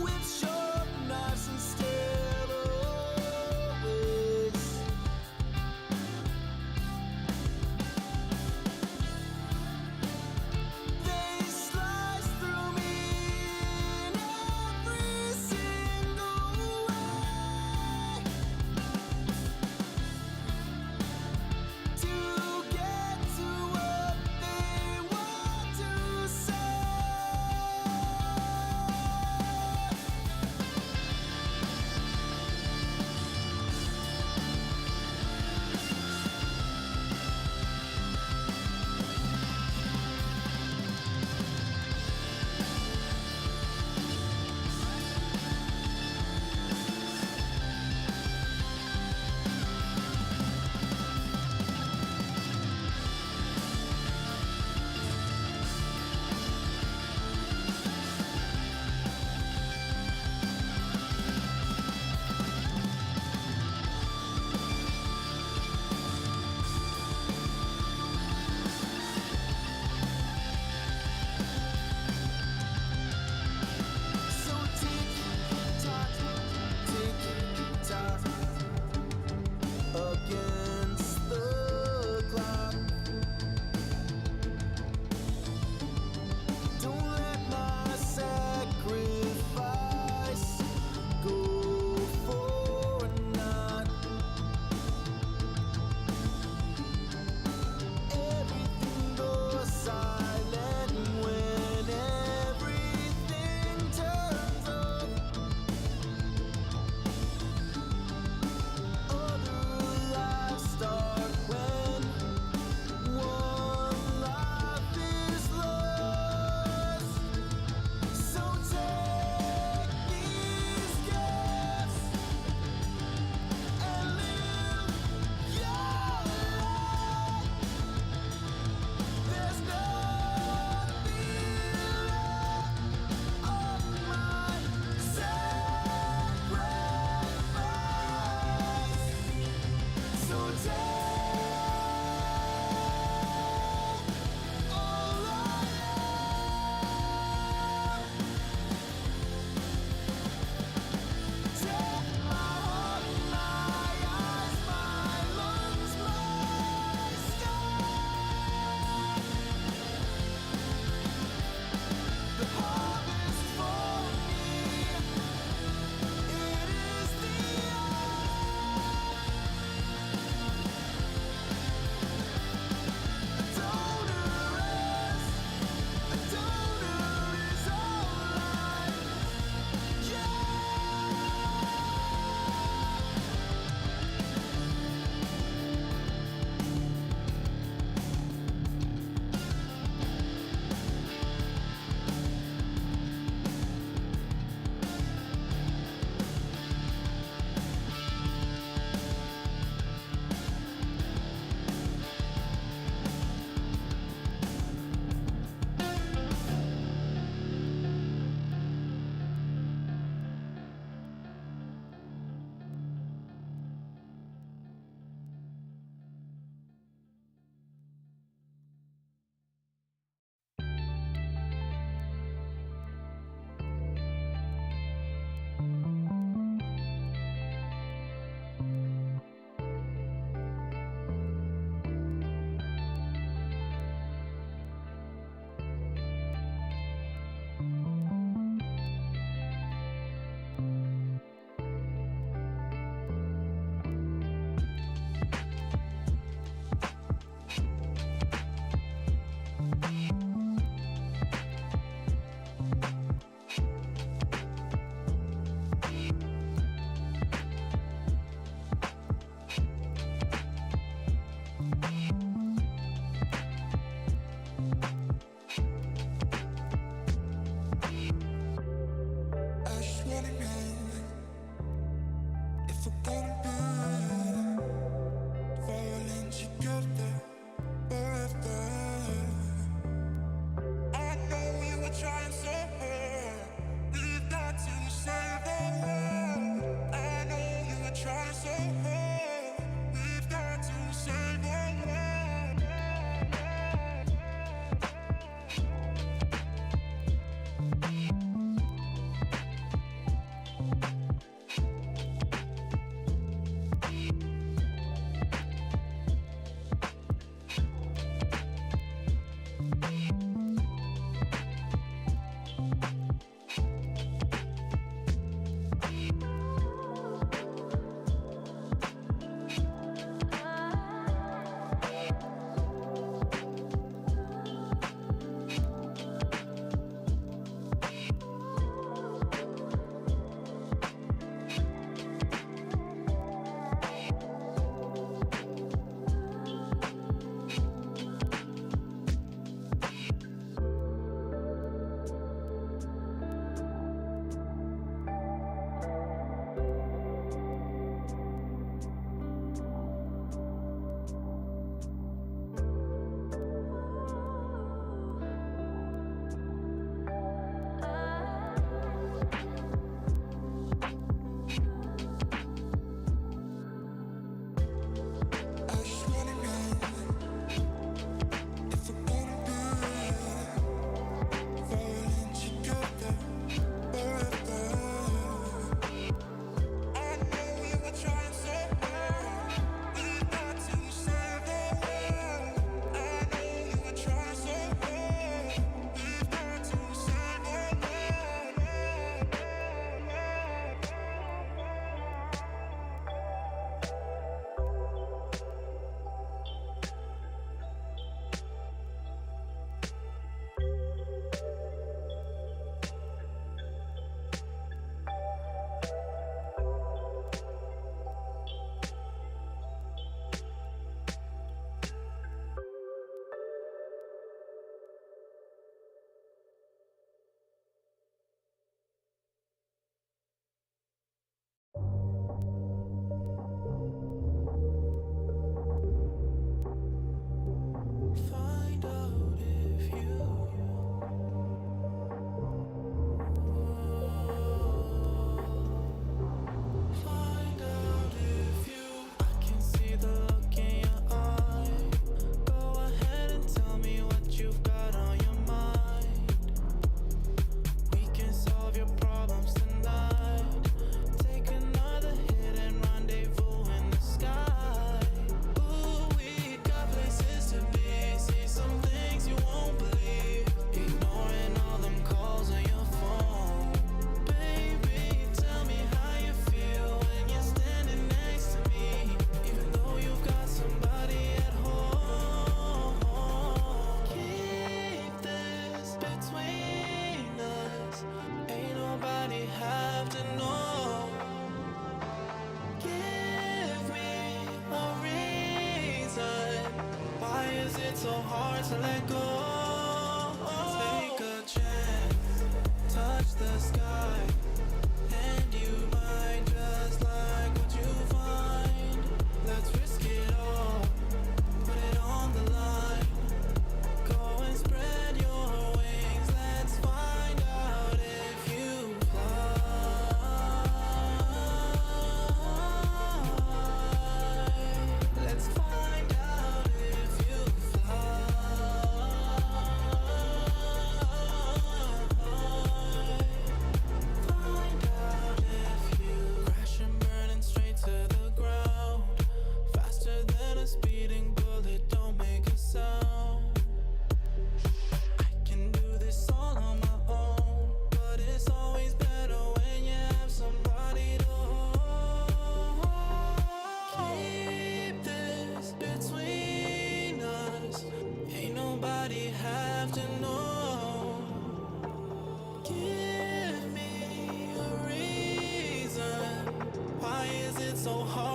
with sharp knives instead always. They slice through me in every single way to get to what they want to say.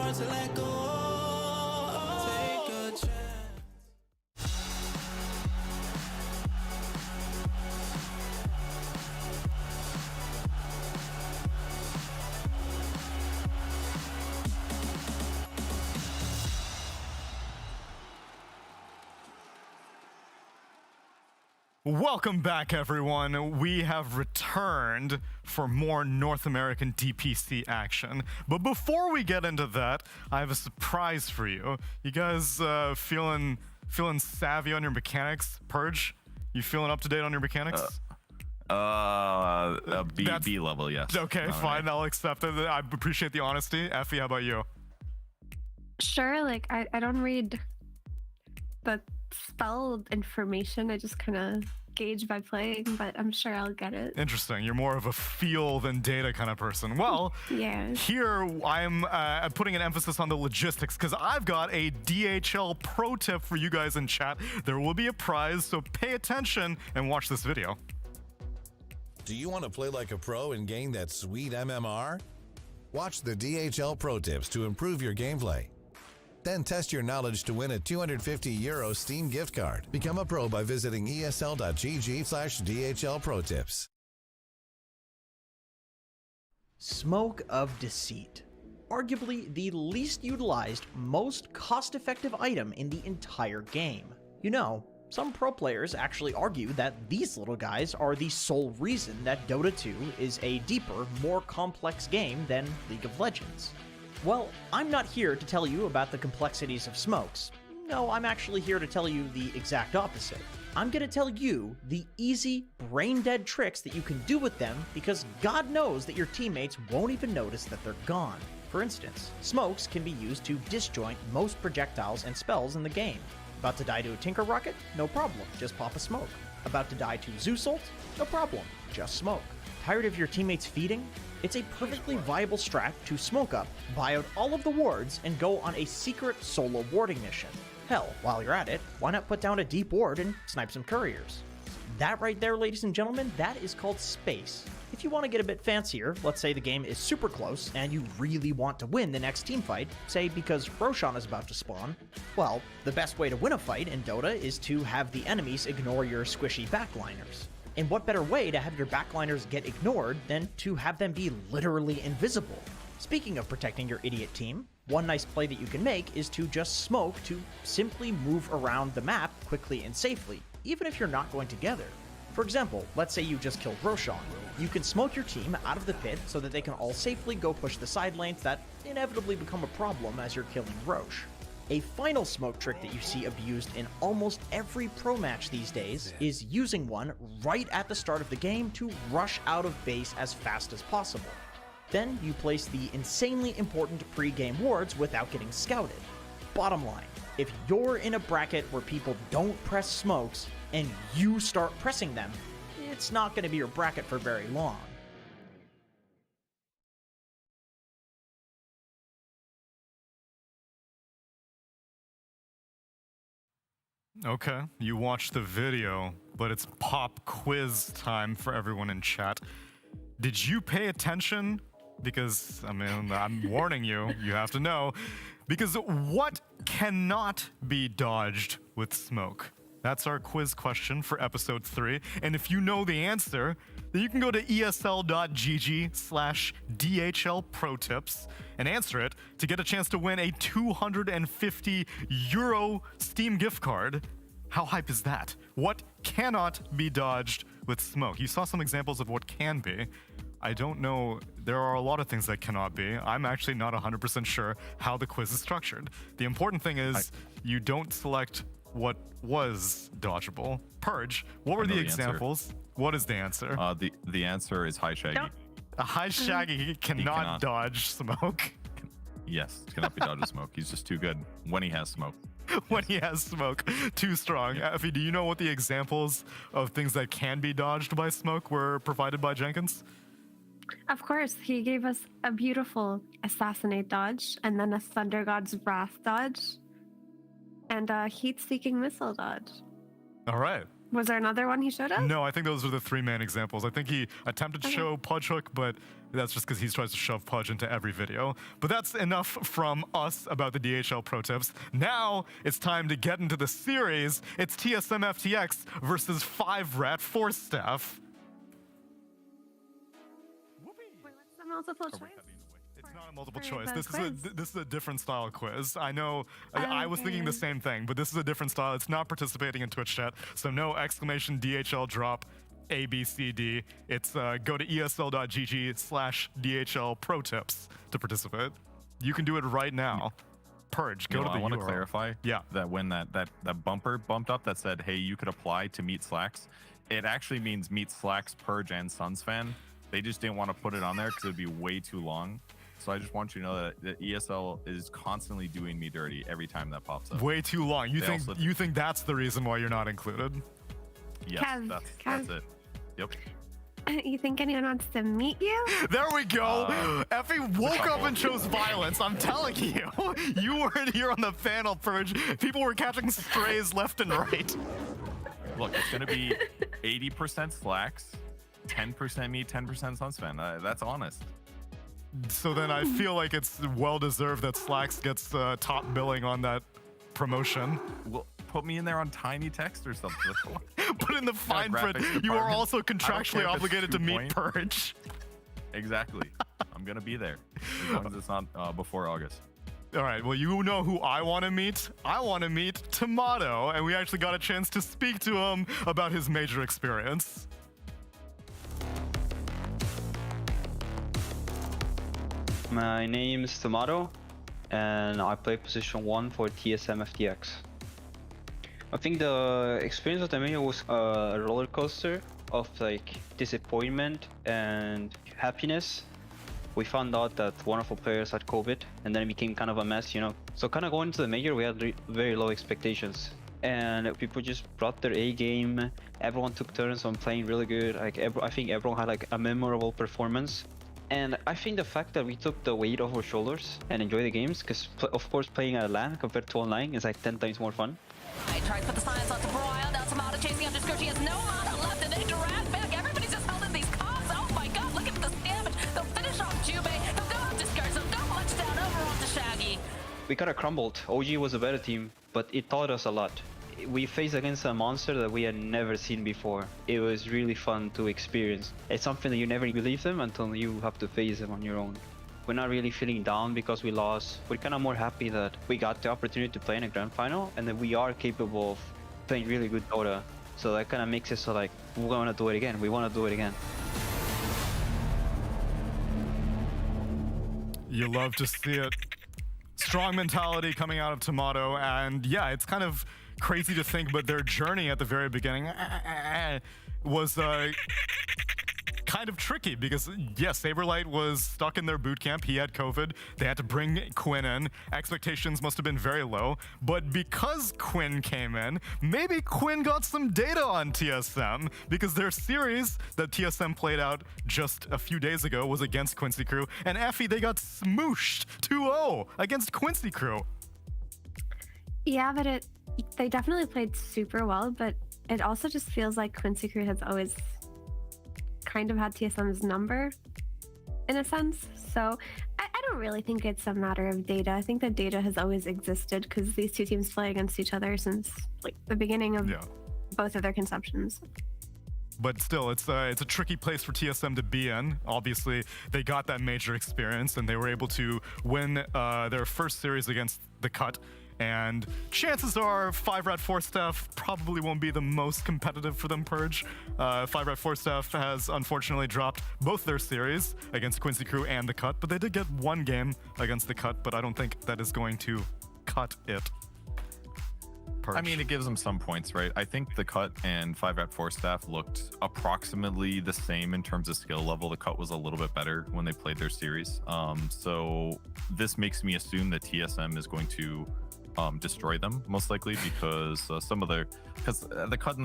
hard to let go. Take a chance.
Welcome back, everyone. We have returned for more North American DPC action. But before we get into that, I have a surprise for you. You guys feeling savvy on your mechanics? Purge, you feeling up to date on your mechanics?
B level, yes.
Okay,
All
fine.
right.
I'll accept it. I appreciate the honesty. Effie, how about you?
Sure, like I don't read the spell information. I just kind of gauge by playing, but I'm sure I'll get it.
Interesting. You're more of a feel than data kind of person. Well,
Yeah.
here I'm putting an emphasis on the logistics because I've got a DHL pro tip for you guys in chat. There will be a prize, so pay attention and watch this video.
Do you want to play like a pro and gain that sweet MMR? Watch the DHL Pro Tips to improve your gameplay. Then test your knowledge to win a €250 Steam gift card. Become a pro by visiting esl.gg/DHL Pro Tips.
Smoke of Deceit. Arguably the least utilized, most cost-effective item in the entire game. You know, some pro players actually argue that these little guys are the sole reason that Dota 2 is a deeper, more complex game than League of Legends. Well, I'm not here to tell you about the complexities of smokes. No, I'm actually here to tell you the exact opposite. I'm gonna tell you the easy, brain-dead tricks that you can do with them because God knows that your teammates won't even notice that they're gone. For instance, smokes can be used to disjoint most projectiles and spells in the game. About to die to a Tinker Rocket? No problem, just pop a smoke. About to die to Zeus Ult? No problem, just smoke. Tired of your teammates feeding? It's a perfectly viable strat to smoke up, buy out all of the wards, and go on a secret solo warding mission. Hell, while you're at it, why not put down a deep ward and snipe some couriers? That right there, ladies and gentlemen, that is called space. If you want to get a bit fancier, let's say the game is super close and you really want to win the next teamfight, say because Roshan is about to spawn, well, the best way to win a fight in Dota is to have the enemies ignore your squishy backliners. And what better way to have your backliners get ignored than to have them be literally invisible? Speaking of protecting your idiot team, one nice play that you can make is to just smoke to simply move around the map quickly and safely, even if you're not going together. For example, let's say you just killed Roshan. You can smoke your team out of the pit so that they can all safely go push the side lanes that inevitably become a problem as you're killing Rosh. A final smoke trick that you see abused in almost every pro match these days is using one right at the start of the game to rush out of base as fast as possible. Then you place the insanely important pre-game wards without getting scouted. Bottom line, if you're in a bracket where people don't press smokes and you start pressing them, it's not going to be your bracket for very long.
Okay, you watched the video, but it's pop quiz time for everyone in chat. Did you pay attention? Because, I mean, I'm warning you, you have to know. Because what cannot be dodged with smoke? That's our quiz question for episode 3. And if you know the answer, then you can go to esl.gg/DHL Pro Tips and answer it to get a chance to win a €250 Steam gift card. How hype is that? What cannot be dodged with smoke? You saw some examples of what can be. I don't know. There are a lot of things that cannot be. I'm actually not 100% sure how the quiz is structured. The important thing is you don't select what was dodgeable. Purge, what were the examples? What is the answer?
The answer is High Shaggy.
A High Shaggy cannot dodge smoke.
Yes, cannot be dodged with smoke. He's just too good when he has smoke.
When he has smoke, too strong. Effie, do you know what the examples of things that can be dodged by smoke were provided by Jenkins?
Of course, he gave us a beautiful Assassinate dodge, and then a Thunder God's Wrath dodge, and a Heat-Seeking Missile dodge.
All right.
Was there another one he showed us?
No, I think those are the 3 main examples. I think he attempted to show Pudge Hook, but that's just because he tries to shove Pudge into every video. But that's enough from us about the DHL pro tips. Now it's time to get into the series. It's TSM FTX versus 5-rat 4-staff.
Wait, what's the multiple choice?
It's not a multiple choice. This is a different style quiz. I know. I was thinking the same thing, but this is a different style. It's not participating in Twitch chat, so no exclamation DHL drop A B C D. It's go to esl.gg/DHL pro tips to participate. You can do it right now. Purge. Go to the
I want to
URL.
clarify.
Yeah.
That when that bumper bumped up that said, "Hey, you could apply to meet Slacks," it actually means meet Slacks, Purge, and Suns fan. They just didn't want to put it on there because it'd be way too long. So I just want you to know that ESL is constantly doing me dirty every time that pops up.
Way too long. You think that's the reason why you're not included?
Yes, that's it. Yep.
You think anyone wants to meet you?
There we go. Effie woke up and chose violence. I'm telling you. You weren't here on the panel, Purge. People were catching strays left and right.
Look, it's going to be 80% Slacks, 10% me, 10% Suns fan. That's honest.
So then I feel like it's well deserved that Slacks gets top billing on that promotion.
Well, put me in there on tiny text or something.
Put in the fine print. You are also contractually obligated to meet Purge.
Exactly. I'm gonna be there as long as it's not before August.
All right, well, you know who I want to meet? I want to meet Tomato, and we actually got a chance to speak to him about his major experience.
My name is Tomato, and I play position 1 for TSM FTX. I think the experience of the major was a roller coaster of like disappointment and happiness. We found out that one of our players had COVID, and then it became kind of a mess, you know. So kind of going to the major, we had very low expectations, and people just brought their A game. Everyone took turns on playing really good. Like I think everyone had like a memorable performance. And I think the fact that we took the weight off our shoulders and enjoy the games, because of course playing at LAN compared to online is like 10 times more fun.
I tried to put the science onto Broil, now Tomato chasing after Scourge, he has no mana left, and they drag back, everybody's just held in these cogs, oh my god, look at this damage, they'll finish off Jube, they'll go after Scourge, they'll go much down over onto Shaggy.
We kind of crumbled. OG was a better team, but it taught us a lot. We faced against a monster that we had never seen before. It was really fun to experience. It's something that you never believe them until you have to face them on your own. We're not really feeling down because we lost. We're kind of more happy that we got the opportunity to play in a grand final and that we are capable of playing really good Dota. So that kind of makes it so like, we want to do it again. We want to do it again.
You love to see it. Strong mentality coming out of Tomato, and yeah, it's kind of crazy to think, but their journey at the very beginning was kind of tricky because, yes, Saberlight was stuck in their boot camp. He had COVID. They had to bring Quinn in. Expectations must have been very low, but because Quinn came in, maybe Quinn got some data on TSM because their series that TSM played out just a few days ago was against Quincy Crew, and Effie, they got smooshed 2-0 against Quincy Crew.
Yeah, but they definitely played super well, but it also just feels like Quincy Crew has always kind of had TSM's number in a sense. So I don't really think it's a matter of data. I think that data has always existed because these two teams play against each other since like the beginning of both of their conceptions.
But still, it's a tricky place for TSM to be in. Obviously, they got that major experience and they were able to win their first series against the Cut. And chances are 5-Rat 4-Staff probably won't be the most competitive for them, Purge. 5-Rat 4-Staff has unfortunately dropped both their series against Quincy Crew and the Cut, but they did get one game against the Cut, but I don't think that is going to cut it. Purge.
I mean, it gives them some points, right? I think the Cut and 5-Rat 4-Staff looked approximately the same in terms of skill level. The Cut was a little bit better when they played their series. So this makes me assume that TSM is going to destroy them most likely, because the cut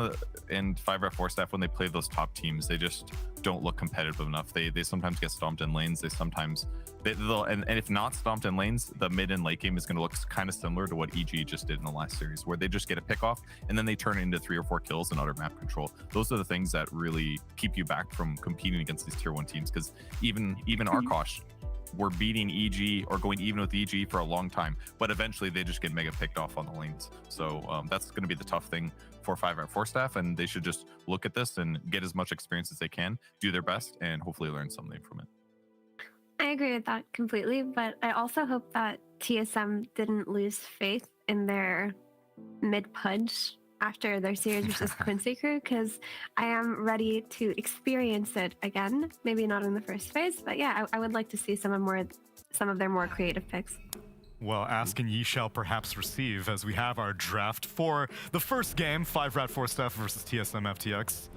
and 5-4 staff, when they play those top teams, they just don't look competitive enough. They sometimes get stomped in lanes. They'll and if not stomped in lanes, the mid and late game is going to look kind of similar to what EG just did in the last series, where they just get a pick off and then they turn it into 3 or 4 kills and utter map control. Those are the things that really keep you back from competing against these tier 1 teams, because even Arkosh, we're beating EG or going even with EG for a long time, but eventually they just get mega picked off on the lanes. So that's going to be the tough thing for 5-4 staff, and they should just look at this and get as much experience as they can, do their best, and hopefully learn something from it.
I agree with that completely, but I also hope that TSM didn't lose faith in their mid-pudge after their series versus Quincy crew, because I am ready to experience it again. Maybe not in the first phase, but yeah, I would like to see some of their more creative picks.
Well, ask and ye shall perhaps receive, as we have our draft for the first game, 5-4 staff versus TSM FTX.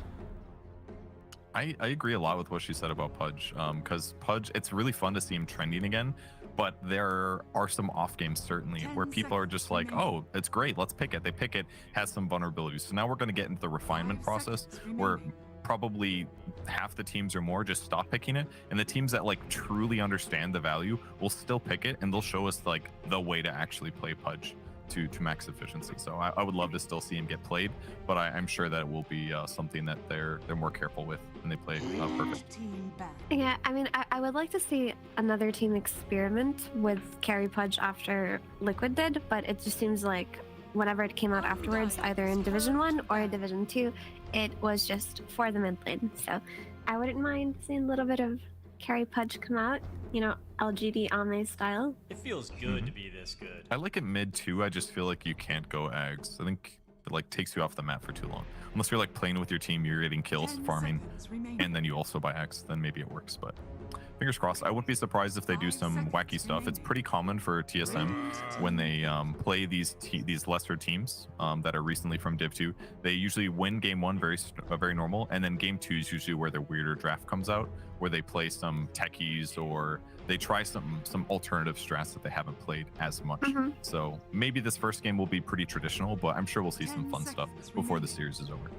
I agree a lot with what she said about Pudge, because Pudge, it's really fun to see him trending again, but there are some off games certainly where people are just like, oh, it's great, let's pick it. They pick it, has some vulnerabilities. So now we're going to get into the refinement process where probably half the teams or more just stop picking it, and the teams that like truly understand the value will still pick it, and they'll show us like the way to actually play Pudge to max efficiency. So I would love to still see him get played, but I'm sure that it will be something that they're more careful with when they play perfect.
Yeah, I mean, I would like to see another team experiment with carry Pudge after Liquid did, but it just seems like whenever it came out afterwards, either in Division 1 or Division 2, it was just for the mid lane. So I wouldn't mind seeing a little bit of carry Pudge come out, you know, LGD Ame style.
It feels good to be this good.
I like it mid too. I just feel like you can't go Ags. I think it like takes you off the map for too long. Unless you're like playing with your team, you're getting kills, farming, and then you also buy Ags, then maybe it works. But fingers crossed. I wouldn't be surprised if they do some wacky stuff. It's pretty common for TSM when they play these lesser teams that are recently from Div 2. They usually win game 1 very normal, and then game 2 is usually where their weirder draft comes out, where they play some techies or they try some alternative strats that they haven't played as much. So maybe this first game will be pretty traditional, but I'm sure we'll see some fun stuff before the series is over.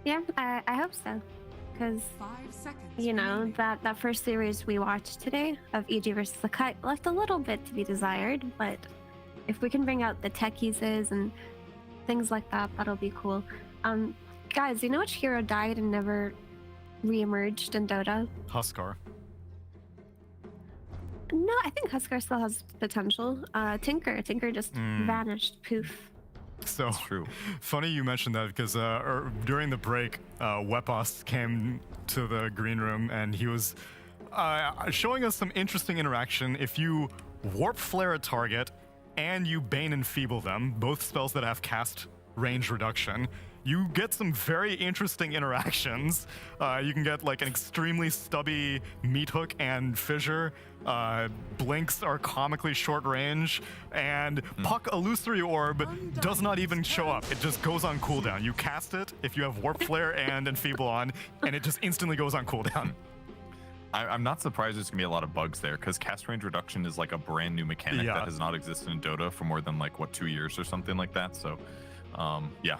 Yeah, I hope so. Because, you know, that first series we watched today of EG versus the Cut left a little bit to be desired, but if we can bring out the techies and things like that, that'll be cool. Guys, you know which hero died and never re-emerged in Dota?
Huskar.
No, I think Huskar still has potential. Tinker just vanished, poof.
So
true.
Funny you mentioned that, because during the break, Wepos came to the green room and he was showing us some interesting interaction. If you warp flare a target and you bane enfeeble them, both spells that have cast range reduction, you get some very interesting interactions. You can get like an extremely stubby meat hook and fissure. Blinks are comically short range, and Puck Illusory Orb does not even show up. It just goes on cooldown. You cast it if you have Warp Flare and Enfeeble on, and it just instantly goes on cooldown.
I'm not surprised there's gonna be a lot of bugs there, because cast range reduction is like a brand new mechanic that has not existed in Dota for more than like 2 years or something like that. So yeah,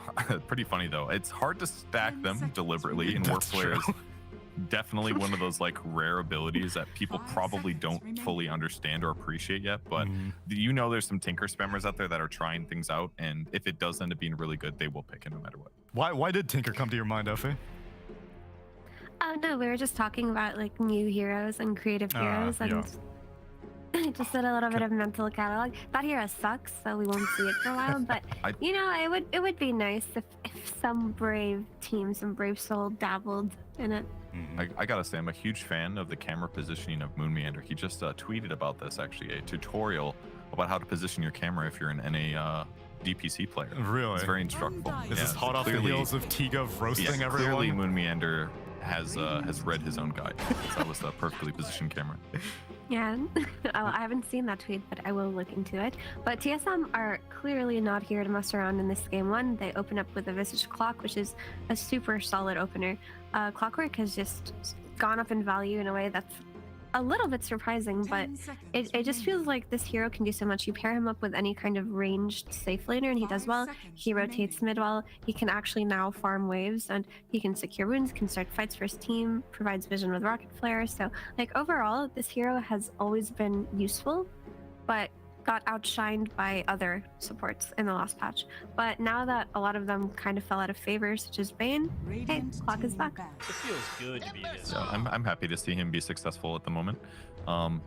pretty funny though. It's hard to stack them deliberately, and Warp Flare is definitely one of those like rare abilities that people probably don't fully understand or appreciate yet, but you know there's some Tinker spammers out there that are trying things out, and if it does end up being really good, they will pick it no matter what.
Why did Tinker come to your mind, Effie?
Oh no, we were just talking about like new heroes and creative heroes, and I just did a little bit of mental catalog. That hero sucks, so we won't see it for a while, but you know, it would be nice if some brave team, some brave soul dabbled in it.
I gotta say, I'm a huge fan of the camera positioning of Moon Meander. He just tweeted about this, actually, a tutorial about how to position your camera if you're an NA DPC player.
Really?
It's very instructive.
Is this hot off the heels of Tiga roasting everyone?
Clearly Moon Meander has read his own guide. That was a perfectly positioned camera.
Yeah, I haven't seen that tweet, but I will look into it. But TSM are clearly not here to mess around in this game 1. They open up with a Visage Clock, which is a super solid opener. Clockwork has just gone up in value in a way that's a little bit surprising, but it just feels like this hero can do so much. You pair him up with any kind of ranged safe laner and he does well. He rotates mid well. He can actually now farm waves and he can secure wounds, can start fights for his team, provides vision with rocket flare. So like overall, this hero has always been useful, but got outshined by other supports in the last patch. But now that a lot of them kind of fell out of favor, such as Bane, hey, clock is back.
It feels good to be this.
So I'm happy to see him be successful at the moment.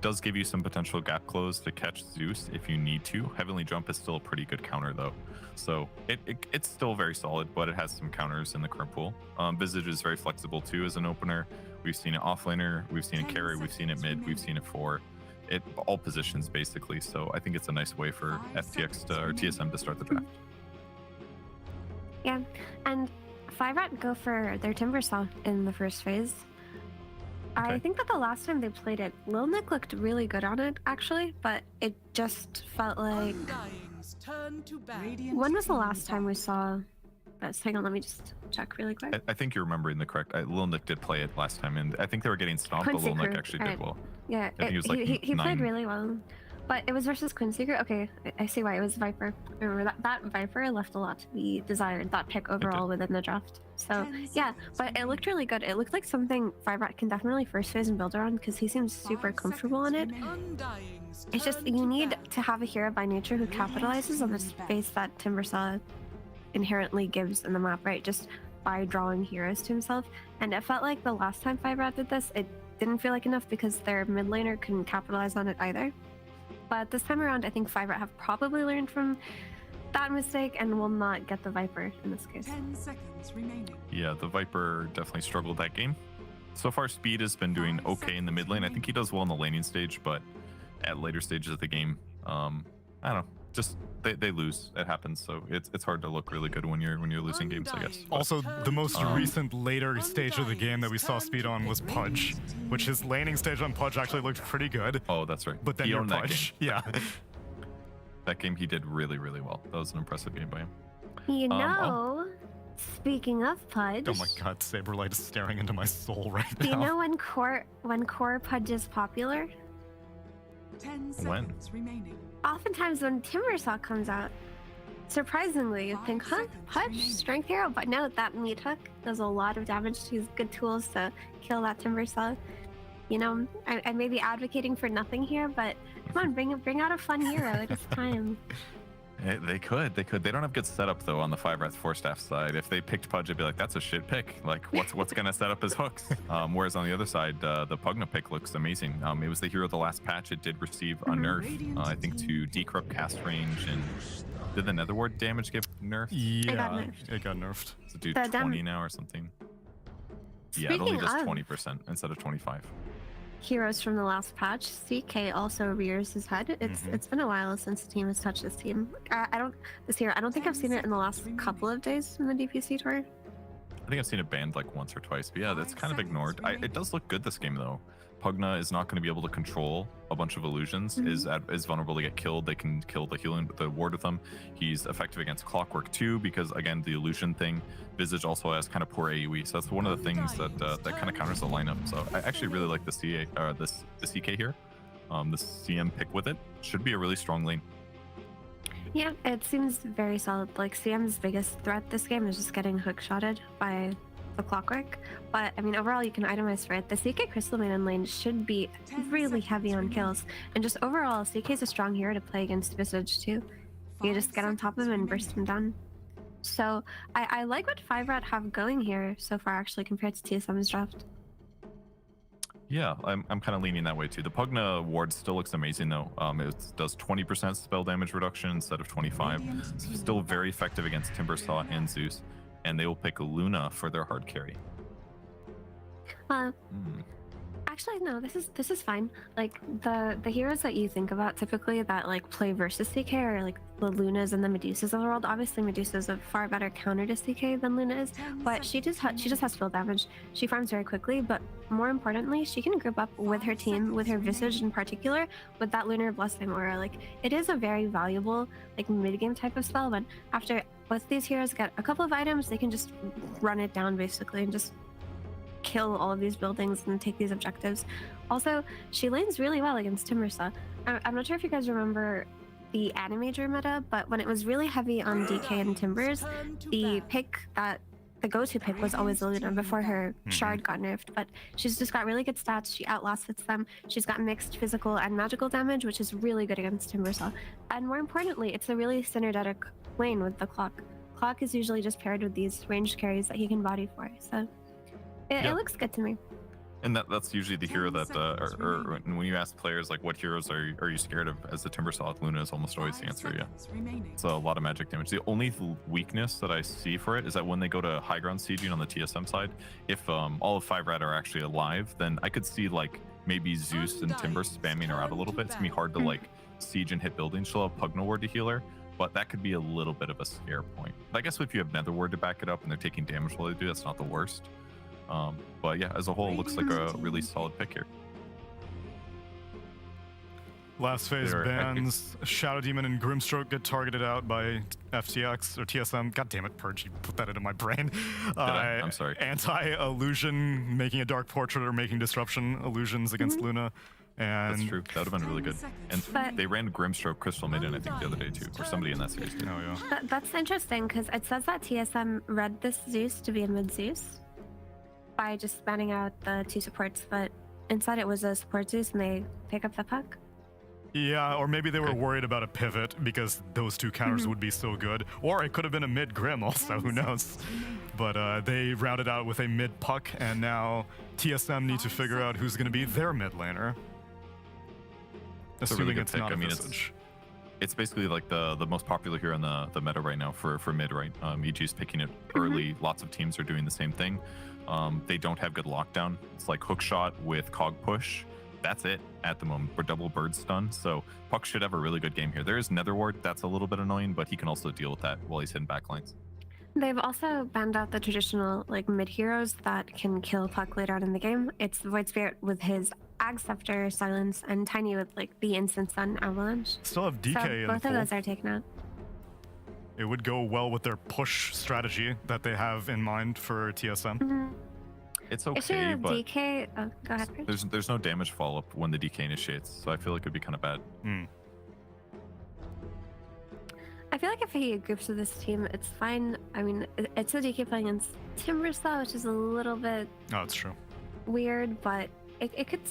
Does give you some potential gap close to catch Zeus if you need to. Heavenly Jump is still a pretty good counter though. So it's still very solid, but it has some counters in the current pool. Visage is very flexible too as an opener. We've seen it offlaner, we've seen it carry, we've seen it mid, we've seen it for all positions basically. So I think it's a nice way for FTX or TSM to start the draft.
Yeah, and 5-Rat go for their Timbersaw in the first phase.
Okay.
I think that the last time they played it, Lil Nick looked really good on it actually, but it just felt like... When was the last time we saw this? Hang on, let me just check really quick.
I think you're remembering the correct. Lil Nick did play it last time, and I think they were getting stomped, but Lil Nick actually did well.
Yeah,
I think he was like
he played really well. But it was versus Quinseeker. Okay, I see why. It was Viper. Remember that Viper left a lot to be desired, that pick overall within the draft. So yeah, but it looked really good. It looked like something 5-Rat can definitely first phase and build around because he seems super comfortable on it. It's just you need to have a hero by nature who capitalizes on the space that Timbersaw inherently gives in the map, right? Just by drawing heroes to himself. And it felt like the last time 5-Rat did this, it didn't feel like enough because their mid laner couldn't capitalize on it either. But this time around, I think 5-Rat have probably learned from that mistake and will not get the Viper in this case.
10 seconds remaining.
Yeah, the Viper definitely struggled that game. So far, Speed has been doing okay in the mid lane. I think he does well in the laning stage, but at later stages of the game, I don't know. Just they lose. It happens. So it's hard to look really good when you're losing games, I guess.
Also, the most recent later stage of the game that we saw Speed on was Pudge, which his laning stage on Pudge actually looked pretty good.
Oh, that's right.
But then your Pudge, yeah.
That game he did really, really well. That was an impressive game by him.
You know, speaking of Pudge.
Oh my God, Saberlight is staring into my soul right now.
Do you know when core Pudge is popular?
10 seconds remaining.
Oftentimes when Timbersaw comes out, surprisingly, you think, huh, Pudge, strength hero? But no, that meat hook does a lot of damage to his good tools to kill that Timbersaw. You know, I may be advocating for nothing here, but come on, bring out a fun hero. It is time.
They could. They don't have good setup though on the 5-Rat 4-staff side. If they picked Pudge, it'd be like, that's a shit pick. Like, what's gonna set up his hooks? Whereas on the other side, the Pugna pick looks amazing. It was the hero of the last patch. It did receive a nerf, I think, to decrypt cast range. And did the Netherward damage get nerfed?
Yeah, it got nerfed.
So do 20 now or something. Yeah, it only does 20% instead of 25.
Heroes from the last patch, CK also rears his head. It's been a while since the team has touched this team. I don't think I've seen it in the last couple of days in the DPC tour.
I think I've seen it banned like once or twice, but yeah, that's kind of ignored. It does look good this game though. Pugna is not going to be able to control a bunch of illusions, is vulnerable to get killed. They can kill the healing, the ward with them. He's effective against Clockwork too, because again, the illusion thing. Visage also has kind of poor AoE, so that's one of the things that that kind of counters the lineup. So I actually really like the CK here. The CM pick with it should be a really strong lane.
Yeah, it seems very solid. Like CM's biggest threat this game is just getting hookshotted by the Clockwork, but I mean overall you can itemize for it. The CK Crystal Maiden lane should be really heavy on kills, and just overall CK is a strong hero to play against Visage too. You just get on top of him and burst him down. So I like what 5-Rat have going here so far actually compared to TSM's draft.
Yeah, I'm kind of leaning that way too. The Pugna ward still looks amazing though. It does 20% spell damage reduction instead of 25. It's still very effective against Timbersaw and Zeus. And they will pick Luna for their hard carry.
Actually, no, this is fine. Like the heroes that you think about typically that like play versus CK are like the Lunas and the Medusas of the world. Obviously, Medusa's a far better counter to CK than Luna is, but she just has spell damage. She farms very quickly, but more importantly, she can group up with her team, with her Visage in particular, with that Lunar Blessing aura. Like it is a very valuable like mid game type of spell. But after both these heroes get a couple of items, they can just run it down basically and just kill all of these buildings and take these objectives. Also, she lanes really well against Timbersaw. I'm not sure if you guys remember the Animator meta, but when it was really heavy on DK and Timbers, the go-to pick was always Luna before her shard got nerfed, but she's just got really good stats. She outlast them. She's got mixed physical and magical damage, which is really good against Timbersaw. And more importantly, it's a really synergetic lane with the Clock. Clock is usually just paired with these ranged carries that he can body for, so it looks good to me.
And that's usually the hero that, or when you ask players like what heroes are you scared of as the Timbersaw, Luna is almost always the answer. Yeah, so a lot of magic damage. The only weakness that I see for it is that when they go to high ground sieging on the TSM side, if all of 5 rat are actually alive, then I could see like maybe Zeus and Timber spamming her out a little bit. It's gonna be hard to like siege and hit buildings. She'll have Pugno Ward to heal her, but that could be a little bit of a scare point. But I guess if you have Nether Ward to back it up and they're taking damage while they do, that's not the worst. But yeah, as a whole, it looks like a really solid pick here.
Last phase bans. Shadow Demon and Grimstroke get targeted out by FTX or TSM. God damn it, Purge, you put that into my brain.
I'm sorry.
Anti-illusion, making a dark portrait or making disruption illusions against Luna. And
that's true. That would have been really good. And they ran Grimstroke Crystal Maiden, I think, the other day too, or somebody in that series too.
Oh yeah.
That's interesting because it says that TSM read this Zeus to be a mid Zeus by just spanning out the 2 supports, but inside it was a support Zeus and they pick up the puck.
Yeah, or maybe they were worried about a pivot because those 2 counters would be so good. Or it could have been a mid Grim also, who knows. But they rounded out with a mid puck, and now TSM need to figure out who's going to be their mid laner. Assuming it's not a Visage.
It's basically like the most popular here in the meta right now for mid, right? EG's picking it early. Lots of teams are doing the same thing. They don't have good lockdown. It's like hookshot with cog push. That's it at the moment. We're double bird stun, so Puck should have a really good game here. There is Nether Ward, that's a little bit annoying, but he can also deal with that while he's hitting backlines.
They've also banned out the traditional like mid heroes that can kill Puck later on in the game. It's Void Spirit with his Ag Scepter, Silence, and Tiny with like the Instant Sun Avalanche.
Still have DK
so
in
both of those are taken out.
It would go well with their push strategy that they have in mind for TSM.
It's okay, but
DK. Oh, go ahead.
There's no damage follow-up when the DK initiates, so I feel like it'd be kind of bad.
I feel like if he groups with this team, it's fine. I mean, it's a DK playing against Timbersaw, which is a little bit
that's true.
Weird, but it could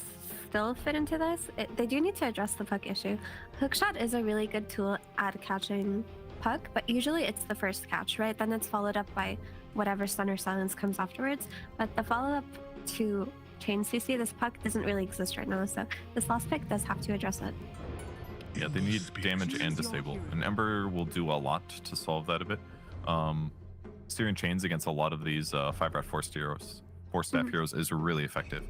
still fit into this. They do need to address the puck issue. Hookshot is a really good tool at catching puck, but usually it's the first catch, right? Then it's followed up by whatever stun or silence comes afterwards. But the follow-up to chain CC this puck doesn't really exist right now, so this last pick does have to address it.
Yeah, they need damage and disable, and Ember will do a lot to solve that a bit. Steering chains against a lot of these 5-rat 4-staff heroes is really effective.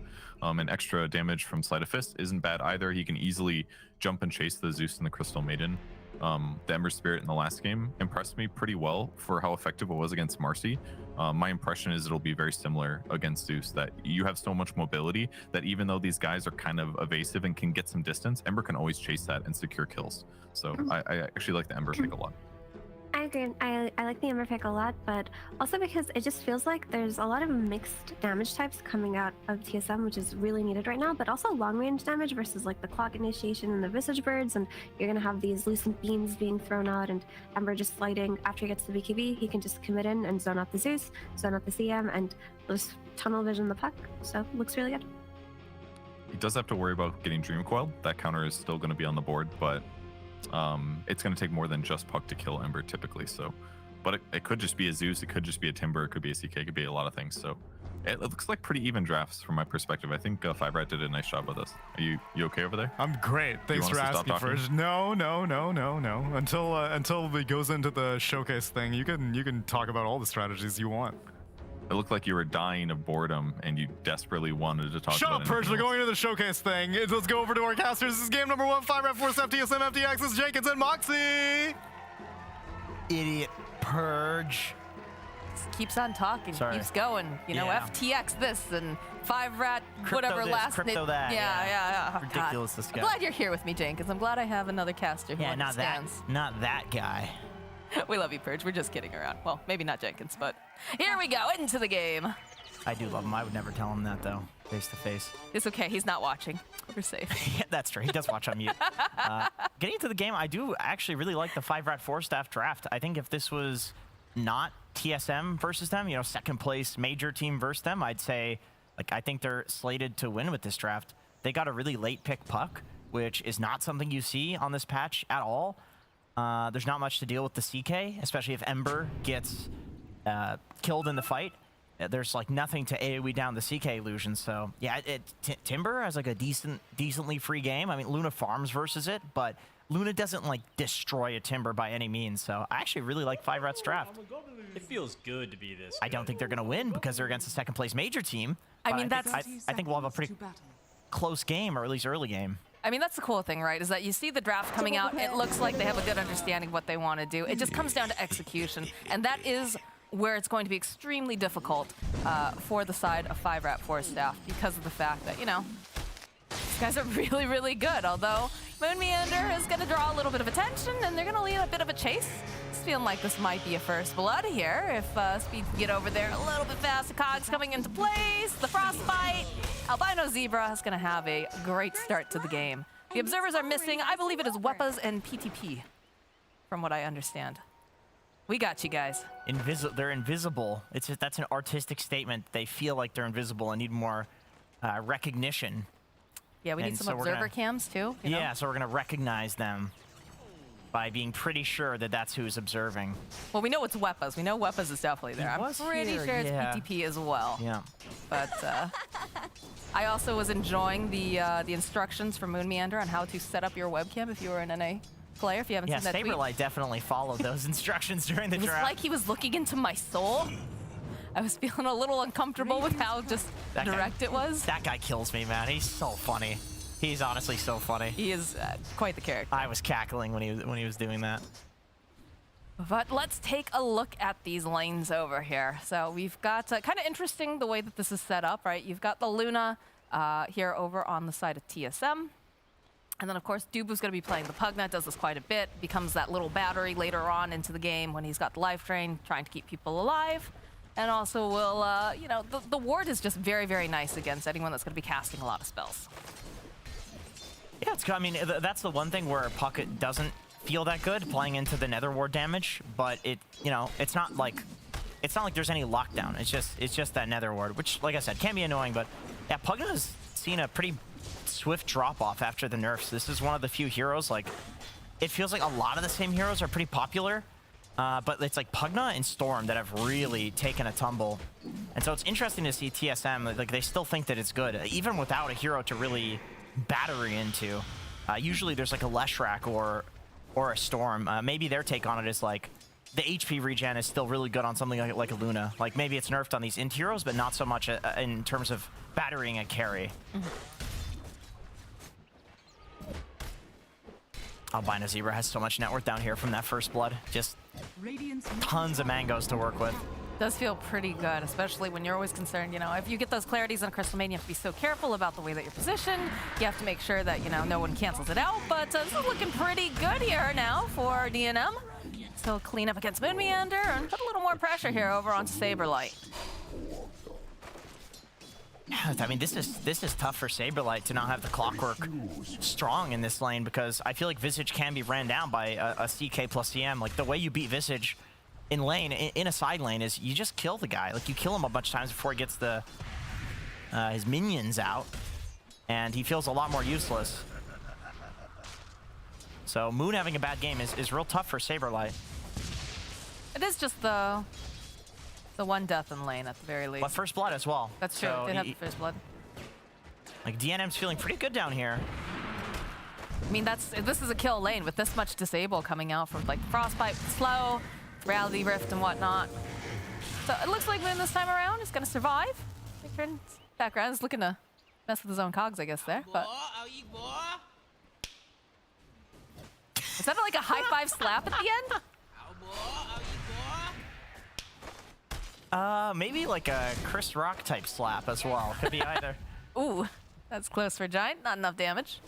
And extra damage from Sleight of Fist isn't bad either. He can easily jump and chase the Zeus and the Crystal Maiden. The Ember Spirit in the last game impressed me pretty well for how effective it was against Marcy. My impression is it'll be very similar against Zeus, that you have so much mobility that even though these guys are kind of evasive and can get some distance, Ember can always chase that and secure kills. So I actually like the Ember pick a lot.
I agree. I like the Ember pick a lot, but also because it just feels like there's a lot of mixed damage types coming out of TSM, which is really needed right now, but also long range damage versus like the Clock Initiation and the Visage Birds, and you're going to have these Lucent Beams being thrown out, and Ember just sliding after he gets the BKB, he can just commit in and zone out the Zeus, zone out the CM, and just tunnel vision the puck, so it looks really good.
He does have to worry about getting Dream Coil. That counter is still going to be on the board, but it's going to take more than just Puck to kill Ember typically. So, but it could just be a Zeus, it could just be a Timber, it could be a CK, it could be a lot of things. So it looks like pretty even drafts from my perspective. I think 5-rat did a nice job with this. Are you okay over there?
I'm great. Thanks for asking first. No. Until it goes into the showcase thing, you can talk about all the strategies you want.
It looked like you were dying of boredom and you desperately wanted to talk
about it. Shut up, Purge. We're going into the showcase thing. Let's go over to our casters. This is game number 1, 5-rat 4-staff TSM FTX. This is Jenkins and Moxie.
Idiot Purge.
Just keeps on talking, keeps going. You know,
Yeah.
FTX this and 5-rat whatever
this,
last
crypto
name.
that,
Yeah. Oh,
Ridiculous,
God.
this guy.
I'm glad you're here with me, Jenkins. I'm glad I have another caster who understands.
Not that guy.
We love you, Purge. We're just kidding around. Well, maybe not Jenkins, but here we go into the game.
I do love him. I would never tell him that, though, face to face.
It's okay. He's not watching. We're safe.
Yeah, that's true. He does watch on mute. Getting into the game, I do actually really like the 5-rat 4-staff draft. I think if this was not TSM versus them, you know, second place major team versus them, I'd say, like, I think they're slated to win with this draft. They got a really late pick puck, which is not something you see on this patch at all. There's not much to deal with the CK, especially if Ember gets killed in the fight. There's like nothing to AoE down the CK illusion. So yeah, Timber has like a decently free game. I mean, Luna farms versus it, but Luna doesn't like destroy a Timber by any means. So I actually really like 5-rat's draft.
It feels good to be this.
I don't think they're gonna win because they're against the second place major team.
I mean,
I think we'll have a pretty close game, or at least early game.
I mean, that's the cool thing, right? Is that you see the draft coming out, it looks like they have a good understanding of what they want to do. It just comes down to execution, and that is where it's going to be extremely difficult for the side of 5-rat 4-staff because of the fact that, you know, these guys are really, really good. Although Moon Meander is going to draw a little bit of attention, and they're going to lead a bit of a chase. It's feeling like this might be a first blood here if Speed can get over there a little bit faster. Cogs coming into place, the Frostbite. Albino Zebra is going to have a great start to the game. The observers are missing. I believe it is Wepas and PTP, from what I understand. We got you guys.
They're invisible. It's just, that's an artistic statement. They feel like they're invisible and need more recognition.
Yeah, we need some observer cams too. You know?
Yeah, so we're gonna recognize them by being pretty sure that that's who's observing.
Well, we know it's Wepas. We know Wepas is definitely there. I'm pretty sure it's PTP as well.
Yeah.
But I also was enjoying the instructions from Moon Meander on how to set up your webcam if you were an NA player. If you haven't seen that tweet.
Saberlight definitely followed those instructions during the draft.
It was like he was looking into my soul. I was feeling a little uncomfortable with how just direct it was.
That guy kills me, man. He's so funny. He's honestly so funny.
He is quite the character.
I was cackling when he was doing that.
But let's take a look at these lanes over here. So we've got kind of interesting the way that this is set up, right? You've got the Luna here over on the side of TSM. And then, of course, Dubu's going to be playing the Pugna, does this quite a bit, becomes that little battery later on into the game when he's got the life drain, trying to keep people alive. And also will, you know, the ward is just very, very nice against anyone that's going to be casting a lot of spells.
Yeah, it's, I mean, that's the one thing where Puckett doesn't feel that good playing into the nether ward damage, but it, you know, it's not like there's any lockdown. It's just that nether ward, which, like I said, can be annoying, but yeah, Pugna's seen a pretty swift drop-off after the nerfs. This is one of the few heroes, like, it feels like a lot of the same heroes are pretty popular, but it's like Pugna and Storm that have really taken a tumble. And so it's interesting to see TSM, like, they still think that it's good, even without a hero to really battery into. Usually there's like a Leshrac or a Storm. Maybe their take on it is like, the HP regen is still really good on something like a Luna. Like, maybe it's nerfed on these int heroes, but not so much in terms of battering a carry. Albino Zebra has so much net worth down here from that first blood. Just tons of mangoes to work with.
Does feel pretty good, especially when you're always concerned, you know, if you get those clarities on Crystal Main, you have to be so careful about the way that you're positioned. You have to make sure that, you know, no one cancels it out. But this is looking pretty good here now for DNM. So clean up against Moon Meander and put a little more pressure here over onto Saberlight.
Yeah, I mean, this is tough for Saberlight to not have the clockwork strong in this lane, because I feel like Visage can be ran down by a CK plus CM. Like, the way you beat Visage in lane, in a side lane, is you just kill the guy. Like, you kill him a bunch of times before he gets the his minions out, and he feels a lot more useless. So Moon having a bad game is real tough for Saberlight.
It is just the one death in lane at the very least.
But first blood as well.
That's true.
So
Did have the first blood.
Like, DNM's feeling pretty good down here.
I mean, this is a kill lane with this much disable coming out from like Frostbite, slow, Reality Rift and whatnot. So it looks like Moon this time around is gonna survive. Background is looking to mess with his own cogs, I guess, there. But is that like a high five slap at the end?
Maybe like a Chris Rock type slap as well. Could be either.
Ooh, that's close for Giant. Not enough damage.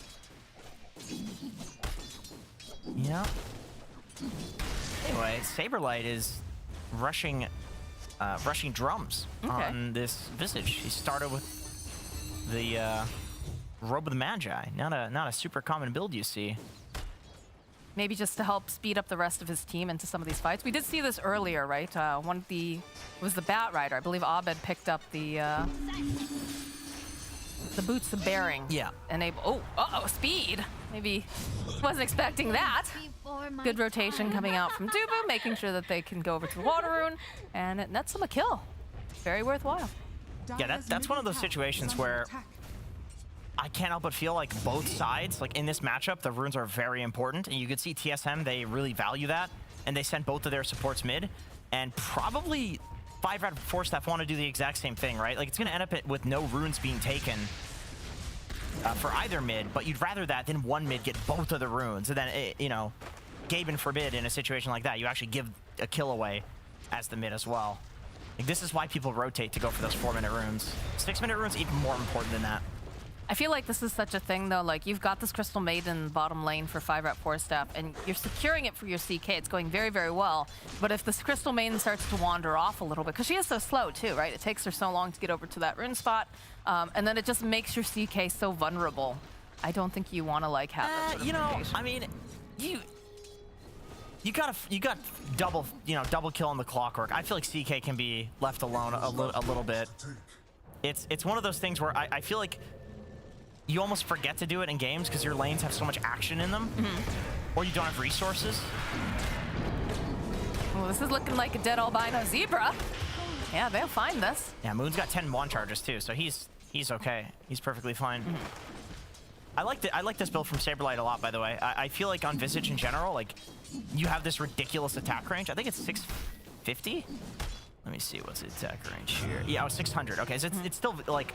Yeah. Anyway, Saberlight is rushing rushing drums on this Visage. He started with the Robe of the Magi. Not a super common build you see.
Maybe just to help speed up the rest of his team into some of these fights. We did see this earlier, right? One of the was the Bat Rider. I believe Abed picked up the Boots of Bearing.
Yeah.
Enable. Oh, speed. Maybe wasn't expecting that. Good rotation coming out from Dubu, making sure that they can go over to the Water Rune, and it nets them a kill. Very worthwhile.
Yeah, that's one of those situations where I can't help but feel like both sides, like in this matchup, the runes are very important, and you could see TSM, they really value that, and they sent both of their supports mid, and probably 5 out of 4 staff want to do the exact same thing, right? Like, it's going to end up with no runes being taken for either mid, but you'd rather that than one mid get both of the runes, and then, you know, Gaben forbid in a situation like that, you actually give a kill away as the mid as well. Like, this is why people rotate to go for those 4-minute runes. 6-minute runes even more important than that.
I feel like this is such a thing, though. Like, you've got this Crystal Maiden bottom lane for 5-4 staff, and you're securing it for your CK. It's going very, very well. But if this Crystal Maiden starts to wander off a little bit, because she is so slow, too, right? It takes her so long to get over to that rune spot, and then it just makes your CK so vulnerable. I don't think you want to, like, have that sort of
you know,
rotation.
I mean, you got double kill on the Clockwork. I feel like CK can be left alone a little bit. It's one of those things where I feel like you almost forget to do it in games because your lanes have so much action in them, or you don't have resources.
Well, this is looking like a dead albino zebra. Yeah, they'll find this.
Yeah, Moon's got 10 wand charges too, so he's okay. He's perfectly fine. I like this build from Saberlight a lot, by the way. I feel like on Visage in general, like, you have this ridiculous attack range. I think it's 650. Let me see what's the attack range here. Yeah, oh, 600. Okay, so it's still like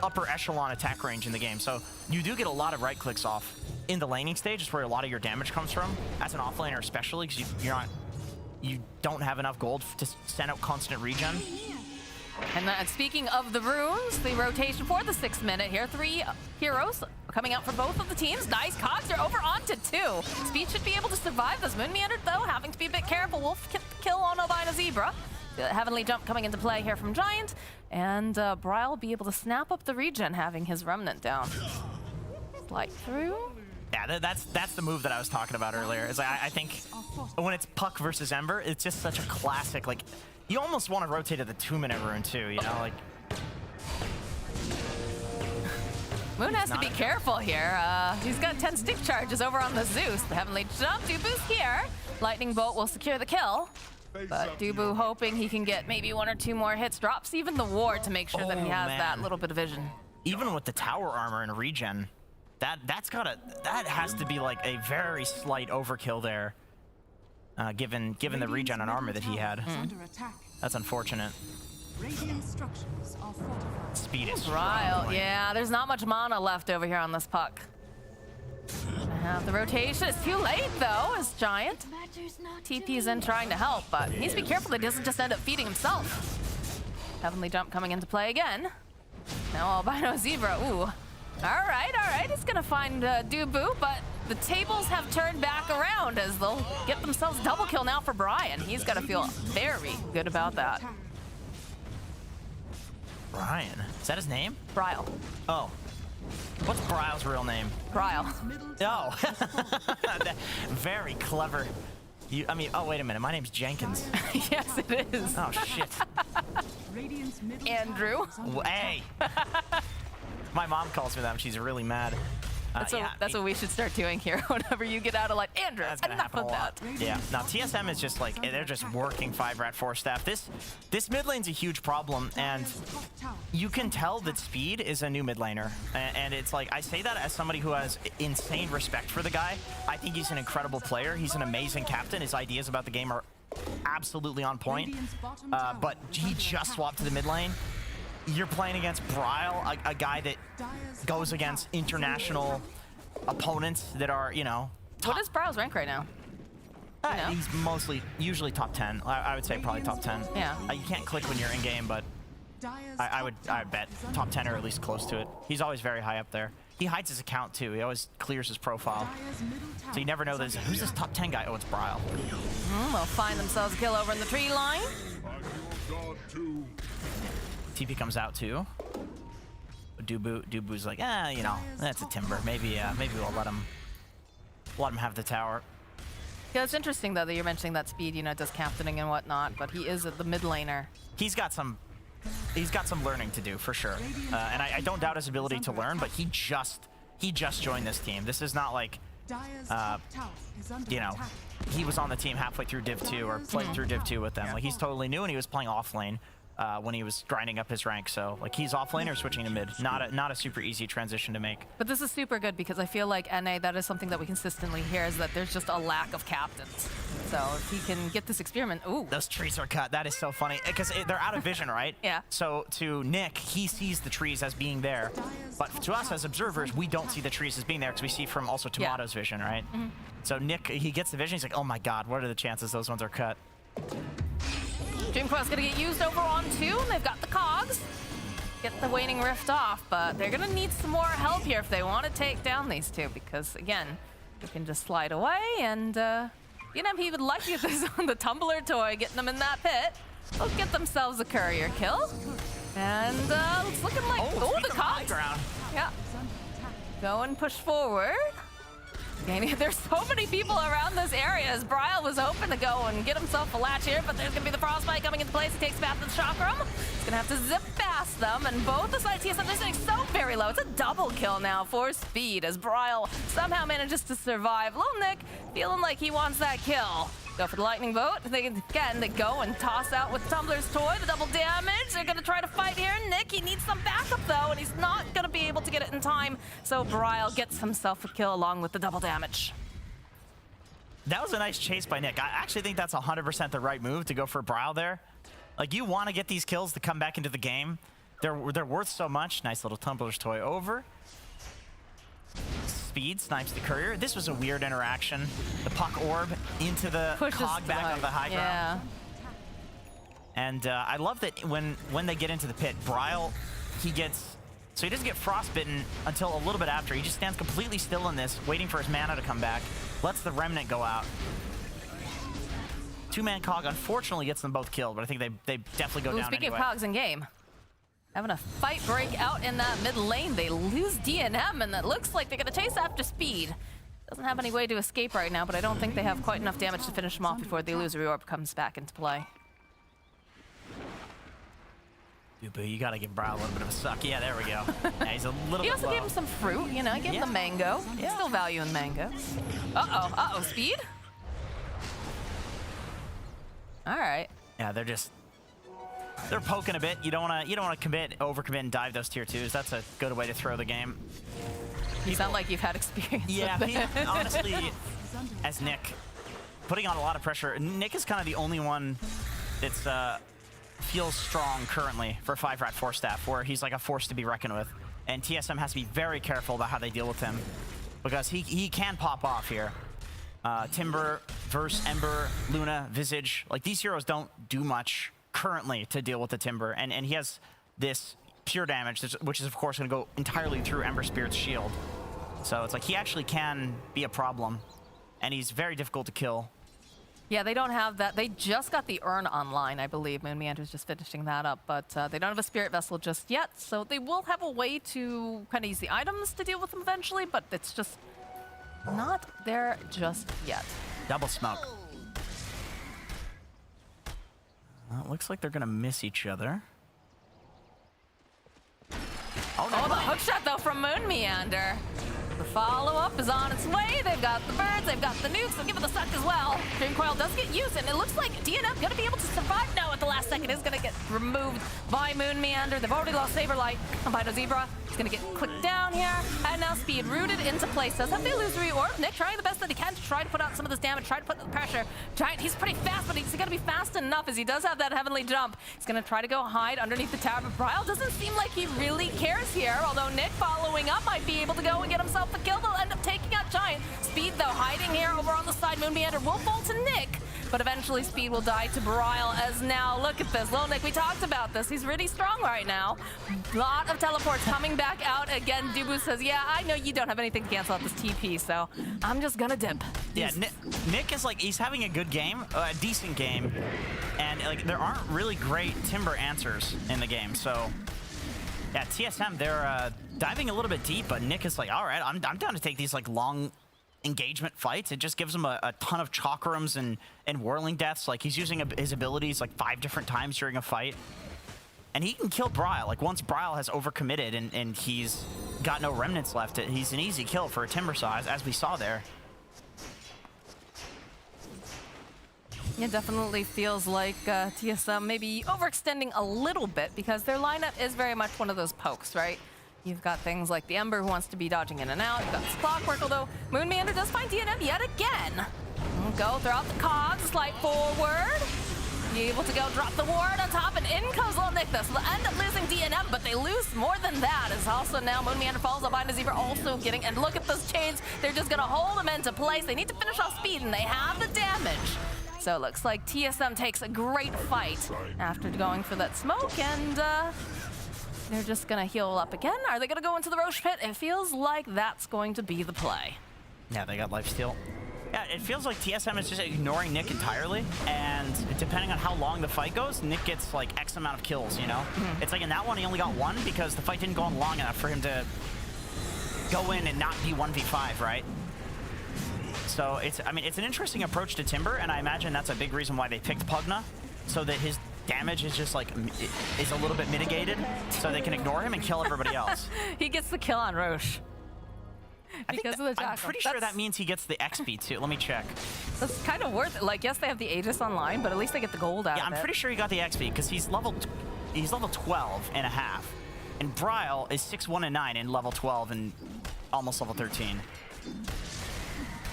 upper echelon attack range in the game. So you do get a lot of right clicks off in the laning stage. Is where a lot of your damage comes from as an offlaner, especially because you don't have enough gold to send out constant regen.
And speaking of the runes, the rotation for the 6 minute here. 3 heroes coming out for both of the teams. Nice cogs are over onto 2. Speed should be able to survive this. Moon Meandered, though, having to be a bit careful. Wolf kill on Albino Zebra. The Heavenly Jump coming into play here from Giant. And Bryle will be able to snap up the regen, having his Remnant down. Slide through.
Yeah, that's the move that I was talking about earlier. Is I think when it's Puck versus Ember, it's just such a classic, like, you almost want to rotate to the 2-minute rune too, you know, like.
Moon has to be careful here. He's got 10 stick charges over on the Zeus. The Heavenly Jump, Dubu's here. Lightning Bolt will secure the kill. But Dubu hoping he can get maybe 1 or 2 more hits. Drops even the ward to make sure that he has that little bit of vision.
Even with the tower armor and regen, that has to be like a very slight overkill there. Given the regen and armor that he had. That's unfortunate. Speed is
Bryle, yeah, there's not much mana left over here on this Puck. The rotation is too late though, as Giant. TP's in trying to help, but he needs to be careful that he doesn't just end up feeding himself. Heavenly Jump coming into play again. Now Albino Zebra, ooh. All right, he's gonna find Dubu, but the tables have turned back around as they'll get themselves double kill now for Brian. He's got to feel very good about that.
Brian, is that his name?
Bryle.
Oh. What's Bryle's real name?
Bryle.
Oh. Very clever. Oh, wait a minute. My name's Jenkins.
Yes, it is.
Oh, shit.
Andrew.
Hey. My mom calls me that when she's really mad.
That's what we should start doing here whenever you get out of, like, Andrew,
that's gonna happen a lot. Yeah. Now, TSM is just like, they're just working 5-4 staff. This mid lane's a huge problem, and you can tell that Speed is a new mid laner. And it's like, I say that as somebody who has insane respect for the guy. I think he's an incredible player. He's an amazing captain. His ideas about the game are absolutely on point. But he just swapped to the mid lane. You're playing against Bryle, a guy that goes against international opponents that are, you know.
What is Bryle's rank right now?
He's usually top 10. I would say probably top 10.
Yeah.
You can't click when you're in game, but I would bet top 10 or at least close to it. He's always very high up there. He hides his account too. He always clears his profile. So you never know who's this top 10 guy? Oh, it's Bryle.
They'll find themselves a kill over in the tree line.
TP comes out too. Dubu's like, you know, that's a Timber. Maybe we'll let him have the tower.
Yeah, it's interesting though that you're mentioning that Speed, you know, does captaining and whatnot, but he is the mid laner.
He's got some learning to do for sure, and I don't doubt his ability to learn. But he just joined this team. This is not like, you know, he was on the team halfway through Div 2 or played through Div 2 with them. Like, he's totally new, and he was playing off lane when he was grinding up his rank. So like, he's off lane or switching to mid. Not a super easy transition to make.
But this is super good because I feel like NA, that is something that we consistently hear, is that there's just a lack of captains. So if he can get this experiment, ooh.
Those trees are cut. That is so funny because they're out of vision, right?
Yeah.
So to Nick, he sees the trees as being there, but to us as observers, we don't see the trees as being there because we see from also Tomato's vision, right? So Nick, he gets the vision. He's like, oh my God, what are the chances those ones are cut?
DreamQuest's gonna get used over on 2, and they've got the cogs. Get the Waning Rift off, but they're gonna need some more help here if they want to take down these two, because again, they can just slide away, and you know, he would like to get this on the Tumbler toy, getting them in that pit. They'll get themselves a courier kill. And it's looking like, oh, the cogs. Yeah. Go and push forward. There's so many people around this area as Bryle was hoping to go and get himself a latch here, but there's going to be the Frostbite coming into place. He takes back to the Chakram. He's going to have to zip past them, and both the side TSM, they're sitting so very low. It's a double kill now for Speed as Bryle somehow manages to survive. Little Nick feeling like he wants that kill. Go for the lightning bolt. They go and toss out with Tumbler's toy, the double damage. They're gonna try to fight here. Nick, he needs some backup though, and he's not gonna be able to get it in time. So Bryle gets himself a kill along with the double damage.
That was a nice chase by Nick. I actually think that's 100% the right move to go for Bryle there. Like, you want to get these kills to come back into the game. They're worth so much. Nice little Tumbler's toy over. Speed snipes the courier. This was a weird interaction. The puck orb into the cog back on the high ground. And I love that when they get into the pit, Bryle, he doesn't get frostbitten until a little bit after. He just stands completely still in this, waiting for his mana to come back. Lets the remnant go out. Two-man cog unfortunately gets them both killed, but I think they definitely go down
Speaking
anyway.
of cogs in game, having a fight break out in that mid lane. They lose DNM, and that looks like they're going to chase after Speed. Doesn't have any way to escape right now, but I don't think they have quite enough damage to finish him off before the illusory orb comes back into play.
Dude, you got to give Bryle a little bit of a suck. Yeah, there we go. Yeah, he's a little
He
bit
also
low.
gave him some fruit, you know, gave him the mango. Still value in mango. Uh-oh, Speed? All right.
Yeah, they're poking a bit. You don't want to overcommit and dive those tier 2s. That's a good way to throw the game.
You sound like you've had experience.
Yeah,
with it.
honestly, as Nick, putting on a lot of pressure. Nick is kind of the only one that's feels strong currently for 5-rat 4-staff, where he's like a force to be reckoned with. And TSM has to be very careful about how they deal with him, because he can pop off here. Timber versus Ember, Luna, Visage, like, these heroes don't do much currently to deal with the Timber, and he has this pure damage, which is of course going to go entirely through Ember Spirit's shield. So it's like he actually can be a problem, and he's very difficult to kill.
Yeah, they don't have that. They just got the urn online, I believe. Moon Meander's just finishing that up, but they don't have a spirit vessel just yet, so they will have a way to kind of use the items to deal with them eventually, but it's just not there just yet.
Double smoke. It looks like they're gonna miss each other.
Oh, the hook shot though from Moon Meander. The follow-up is on its way. They've got the birds, they've got the nukes, they'll give it the suck as well. Dream Coil does get used, and it looks like DNF gonna be able to survive. No, at the last second is gonna get removed by Moon Meander. They've already lost Saberlight. Albino Zebra is gonna get clicked down here, and now Speed rooted into place. Does have the illusory orb. Nick trying the best that he can to try to put out some of this damage, try to put the pressure. Giant, he's pretty fast, but he's gonna be fast enough as he does have that heavenly jump. He's gonna try to go hide underneath the tower, but Bryle doesn't seem like he really cares here, although Nick following up might be able to go and get himself the kill. They'll end up taking out Giant. Speed though hiding here over on the side. Moon Meander will fall to Nick, but eventually speed will die to Brile as now, look at this. Lil Nick, we talked about this. He's really strong right now. Lot of teleports coming back out again. Dubu says, yeah, I know you don't have anything to cancel out this TP, so I'm just gonna dip.
Yeah, Nick is like, he's having a good game, a decent game, and like there aren't really great Timber answers in the game, so yeah, TSM, they're diving a little bit deep, but Nick is like, all right, I'm down to take these like long engagement fights. It just gives him a ton of chakrams and whirling deaths. Like he's using his abilities like 5 different times during a fight. And he can kill Brile. Like once Brile has overcommitted and he's got no remnants left, he's an easy kill for a Timber size, as we saw there.
It definitely feels like TSM maybe overextending a little bit because their lineup is very much one of those pokes, right? You've got things like the Ember who wants to be dodging in and out. You've got this Clockwork, although Moon Meander does find DNM yet again. Go throughout the cogs, slide forward. Be able to go drop the ward on top, and in comes Lil Nick. They'll end up losing DNM, but they lose more than that. As also now Moon Meander falls, Albino Zebra also getting, and look at those chains. They're just gonna hold them into place. They need to finish off speed, and they have the damage. So it looks like TSM takes a great fight after going for that smoke, and they're just gonna heal up again. Are they gonna go into the Roche pit? It feels like that's going to be the play.
Yeah, they got lifesteal. Yeah, it feels like TSM is just ignoring Nick entirely, and depending on how long the fight goes, Nick gets like X amount of kills, you know? It's like in that one, he only got 1 because the fight didn't go on long enough for him to go in and not be 1v5, right? So it's an interesting approach to Timber, and I imagine that's a big reason why they picked Pugna, so that his damage is just like is a little bit mitigated, so they can ignore him and kill everybody else.
He gets the kill on Roche. Because of the jackal.
I'm pretty sure that means he gets the XP too. Let me check.
That's kind of worth it. Like, yes, they have the Aegis online, but at least they get the gold out of it.
Yeah, I'm pretty sure he got the XP because he's level 12 and a half, and Brile is 6'1" and 9 and level 12 and almost level 13.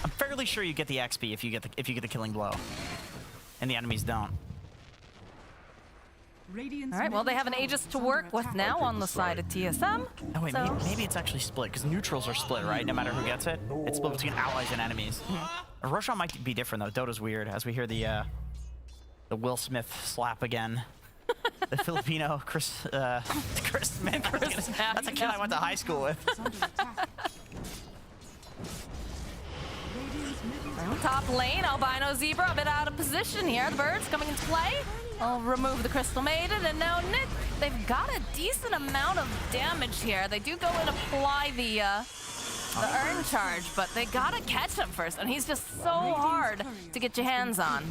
I'm fairly sure you get the XP if you get the killing blow, and the enemies don't.
All right, well, they have an Aegis to work with now on the side of TSM.
Oh wait, maybe it's actually split, because neutrals are split, right? No matter who gets it, it's split between allies and enemies. Roshan might be different though. Dota's weird, as we hear the Will Smith slap again. The Filipino Chris Smith. That's a kid I went to high school with.
Top lane, Albino Zebra a bit out of position here. The birds coming into play. I'll remove the Crystal Maiden, and now Nick, they've got a decent amount of damage here. They do go and apply the urn charge, but they gotta catch him first, and he's just so hard to get your hands on.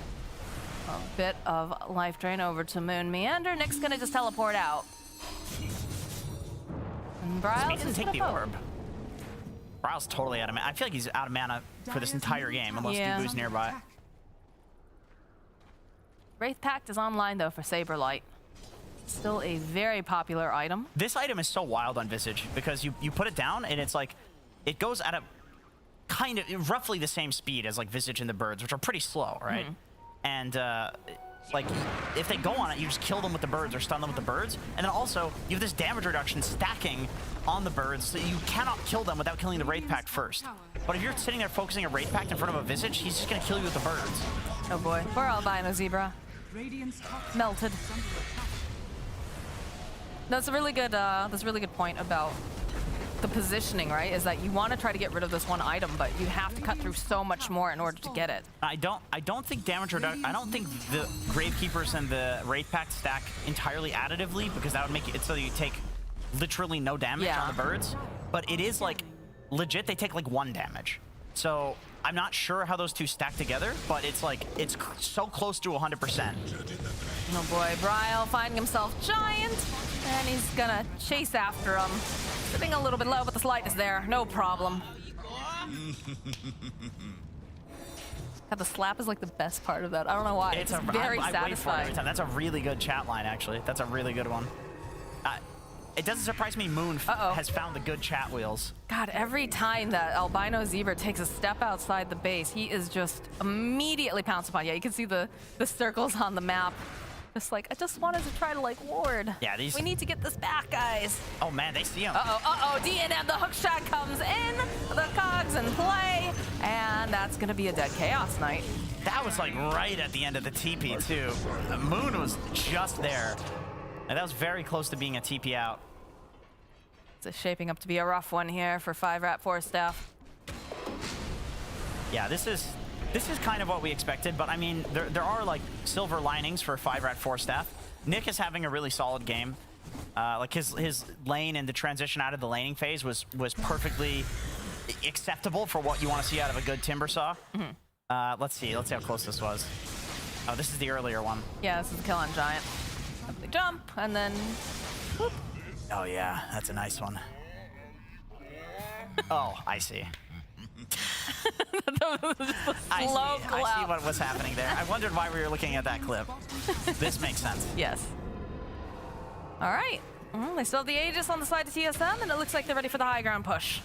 A bit of life drain over to Moon Meander. Nick's gonna just teleport out. And Brile
can take the orb. Brile's totally out of mana. I feel like he's out of mana for this entire game, unless Dubu's nearby.
Wraith Pact is online, though, for Saberlight. Still a very popular item.
This item is so wild on Visage, because you put it down, and it's like, it goes at a kind of roughly the same speed as like Visage and the birds, which are pretty slow, right? And like, if they go on it, you just kill them with the birds or stun them with the birds. And then also, you have this damage reduction stacking on the birds, so you cannot kill them without killing the Wraith Pact first. But if you're sitting there focusing a Wraith Pact in front of a Visage, he's just gonna kill you with the birds.
Oh boy, poor Albino Zebra. Melted. That's a really good point about the positioning, right? Is that you want to try to get rid of this one item, but you have to cut through so much more in order to get it.
I don't think damage reduction. I don't think the Gravekeepers and the Wraith Pact stack entirely additively, because that would make it so you take literally no damage on the birds. But it is like legit. They take like 1 damage. So I'm not sure how those two stack together, but it's like it's so close to 100%.
Oh boy, Brile finding himself giant, and he's gonna chase after him. Sitting a little bit low, but the slide is there. No problem. God, the slap is like the best part of that. I don't know why. It's very satisfying.
Wait for it every time. That's a really good chat line, actually. That's a really good one. It doesn't surprise me Moon has found the good chat wheels.
God, every time that Albino Zebra takes a step outside the base, he is just immediately pounced upon. Yeah, you can see the circles on the map. Just like, I just wanted to try to like ward.
Yeah,
we need to get this back, guys.
Oh man, they see him.
DNM, the hook shot comes in, the cogs in play, and that's gonna be a dead Chaos Knight.
That was like right at the end of the TP too. The Moon was just there. And that was very close to being a TP out.
It's shaping up to be a rough one here for 5-4 staff.
Yeah, this is kind of what we expected, but I mean, there are like silver linings for 5-4 staff. Nick is having a really solid game. Like his lane and the transition out of the laning phase was perfectly acceptable for what you want to see out of a good Timbersaw. Let's see how close this was. Oh, this is the earlier one.
Yeah, this is the kill on Giant. They jump, and then whoop.
Oh yeah, that's a nice one. Oh, I see. I see what was happening there. I wondered why we were looking at that clip. This makes sense.
Yes. All right. They still have the Aegis on the side of TSM, and it looks like they're ready for the high ground push.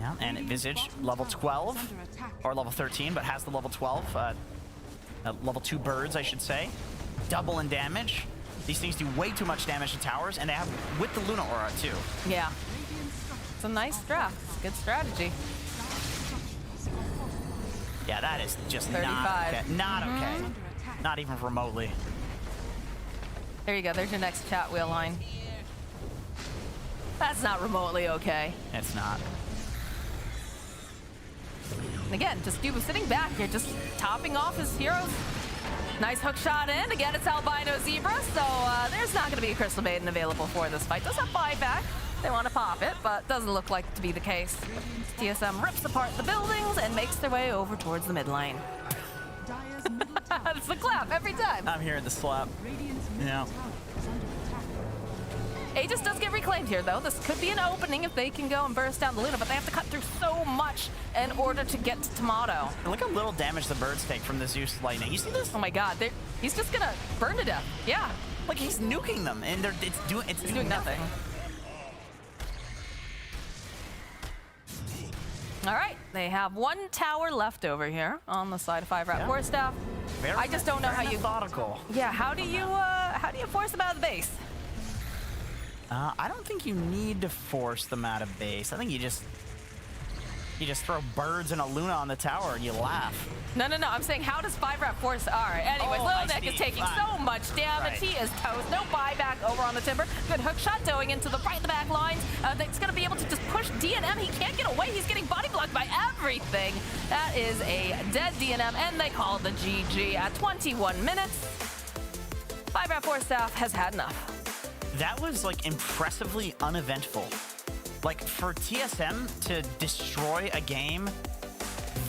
Yeah, and Visage, level 12, or level 13, but has the level 12. Level 2 birds, I should say. Double in damage. These things do way too much damage to towers, and they have with the Luna Aura, too.
Yeah. It's a nice draft. It's a good strategy.
Yeah, that is just
35.
not okay. Not okay. Not even remotely.
There you go. There's your next chat wheel line. That's not remotely okay.
It's not.
And again, just Duba sitting back here, just topping off his heroes. Nice hook shot in. Again, it's Albino Zebra, so there's not going to be a Crystal Maiden available for this fight. Does have buyback. They want to pop it, but doesn't look like it to be the case. TSM rips apart the buildings and makes their way over towards the mid lane. It's the clap every time.
I'm hearing the slap. Yeah.
Aegis does get reclaimed here, though. This could be an opening if they can go and burst down the Luna, but they have to cut through so much in order to get to Tomato.
Look how little damage the birds take from the Zeus lightning. You see this?
Oh my God, he's just gonna burn to death. Yeah.
Like he's nuking them, and it's doing nothing.
All right, they have one tower left over here on the side of 5-4 staff. I just don't know how you.
Methodical.
Yeah, how do you force them out of the base?
I don't think you need to force them out of base. I think you just throw birds and a Luna on the tower and you laugh.
No. I'm saying how does 5-4? All right. Anyways, Little Nick is taking so much damage. Right. He is toast. No buyback over on the Timber. Good hook shot going into the right back lines. That's going to be able to just push DNM. He can't get away. He's getting body blocked by everything. That is a dead DNM, and they call the GG at 21 minutes. 5-4 staff has had enough.
That was like impressively uneventful. Like for TSM to destroy a game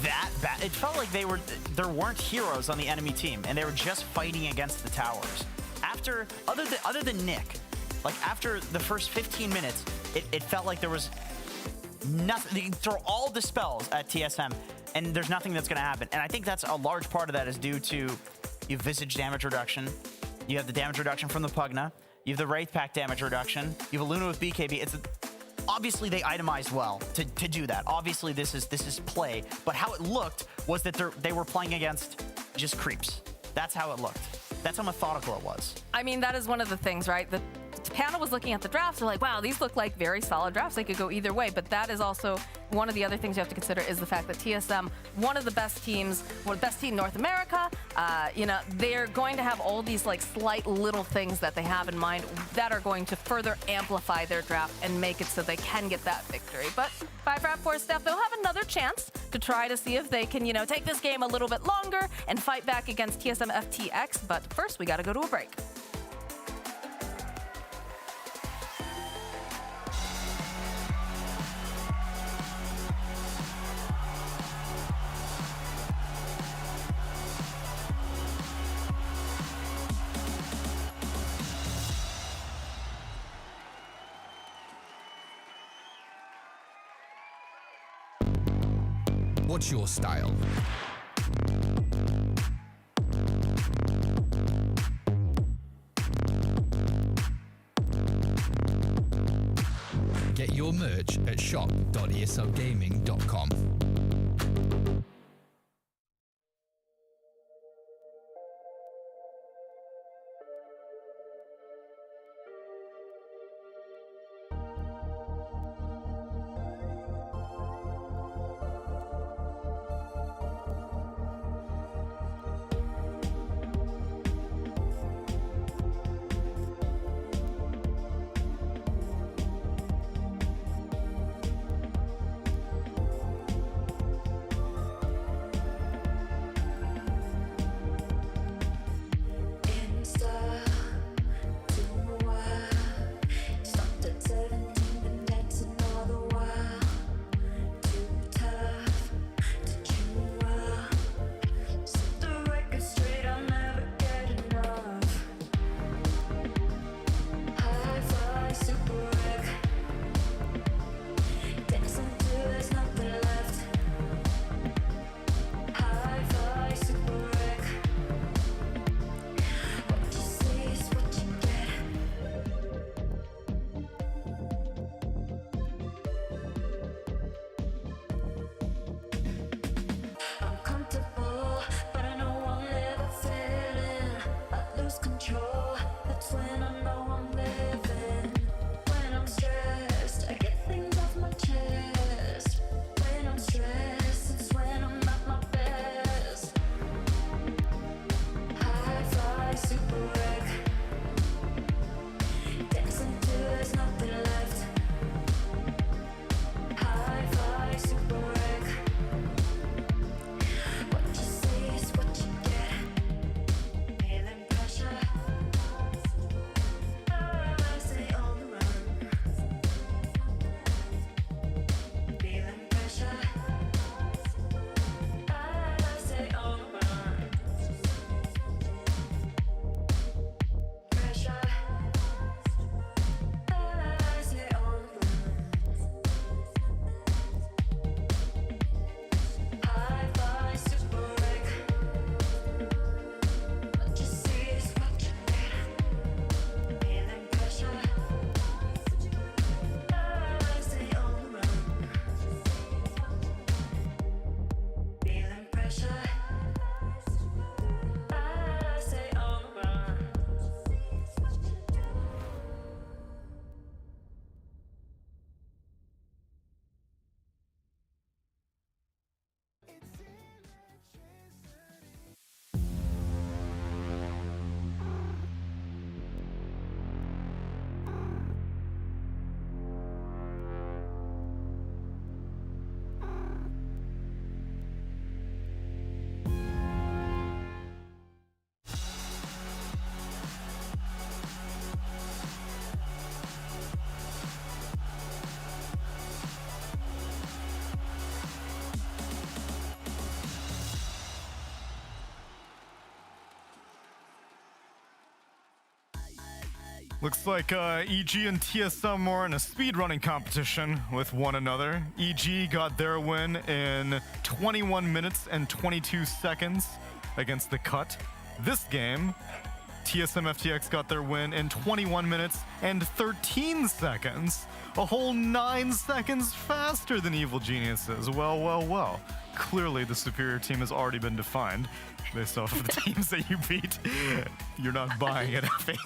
that bad, it felt like there weren't heroes on the enemy team, and they were just fighting against the towers. After other than Nick, like after the first 15 minutes, it felt like there was nothing. You can throw all the spells at TSM, and there's nothing that's going to happen. And I think that's a large part of that is due to you Visage damage reduction, you have the damage reduction from the Pugna, you have the Wraith Pack damage reduction, you have a Luna with BKB. Obviously, they itemized well to do that. Obviously, this is play. But how it looked was that they were playing against just creeps. That's how it looked. That's how methodical it was.
I mean, that is one of the things, right? The panel was looking at the drafts. They're like, wow, these look like very solid drafts. They could go either way. But that is also one of the other things you have to consider is the fact that TSM, one of the best teams, one of the best team in North America, they're going to have all these like slight little things that they have in mind that are going to further amplify their draft and make it so they can get that victory. But 5-4 staff, they'll have another chance to try to see if they can, take this game a little bit longer and fight back against TSM FTX. But first, we got to go to a break.
What's your style? Get your merch at shop.esogaming.com.
Looks like EG and TSM were in a speedrunning competition with one another. EG got their win in 21 minutes and 22 seconds against the Cut. This game, TSM FTX got their win in 21 minutes and 13 seconds. A whole 9 seconds faster than Evil Geniuses. Well, well, well. Clearly the superior team has already been defined based off of the teams that you beat. You're not buying it, Effie.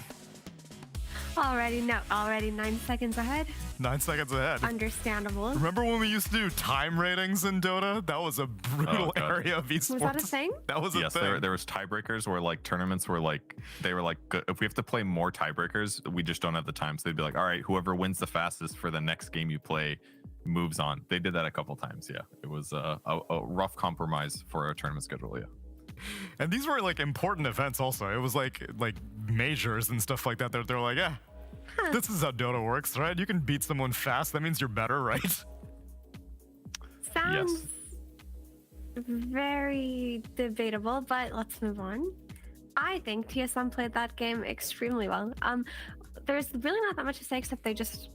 Already 9 seconds ahead.
9 seconds ahead.
Understandable.
Remember when we used to do time ratings in Dota? That was a brutal area of esports.
Was that a thing?
That was a thing.
There was tiebreakers where like tournaments were like, they were like, if we have to play more tiebreakers, we just don't have the time. So they'd be like, all right, whoever wins the fastest for the next game you play moves on. They did that a couple times. Yeah, it was a rough compromise for our tournament schedule. Yeah.
And these were like important events also. It was like majors and stuff like that. They're like, yeah, this is how Dota works, right? You can beat someone fast. That means you're better, right?
Sounds very debatable, but let's move on. I think TSM played that game extremely well. There's really not that much to say except they just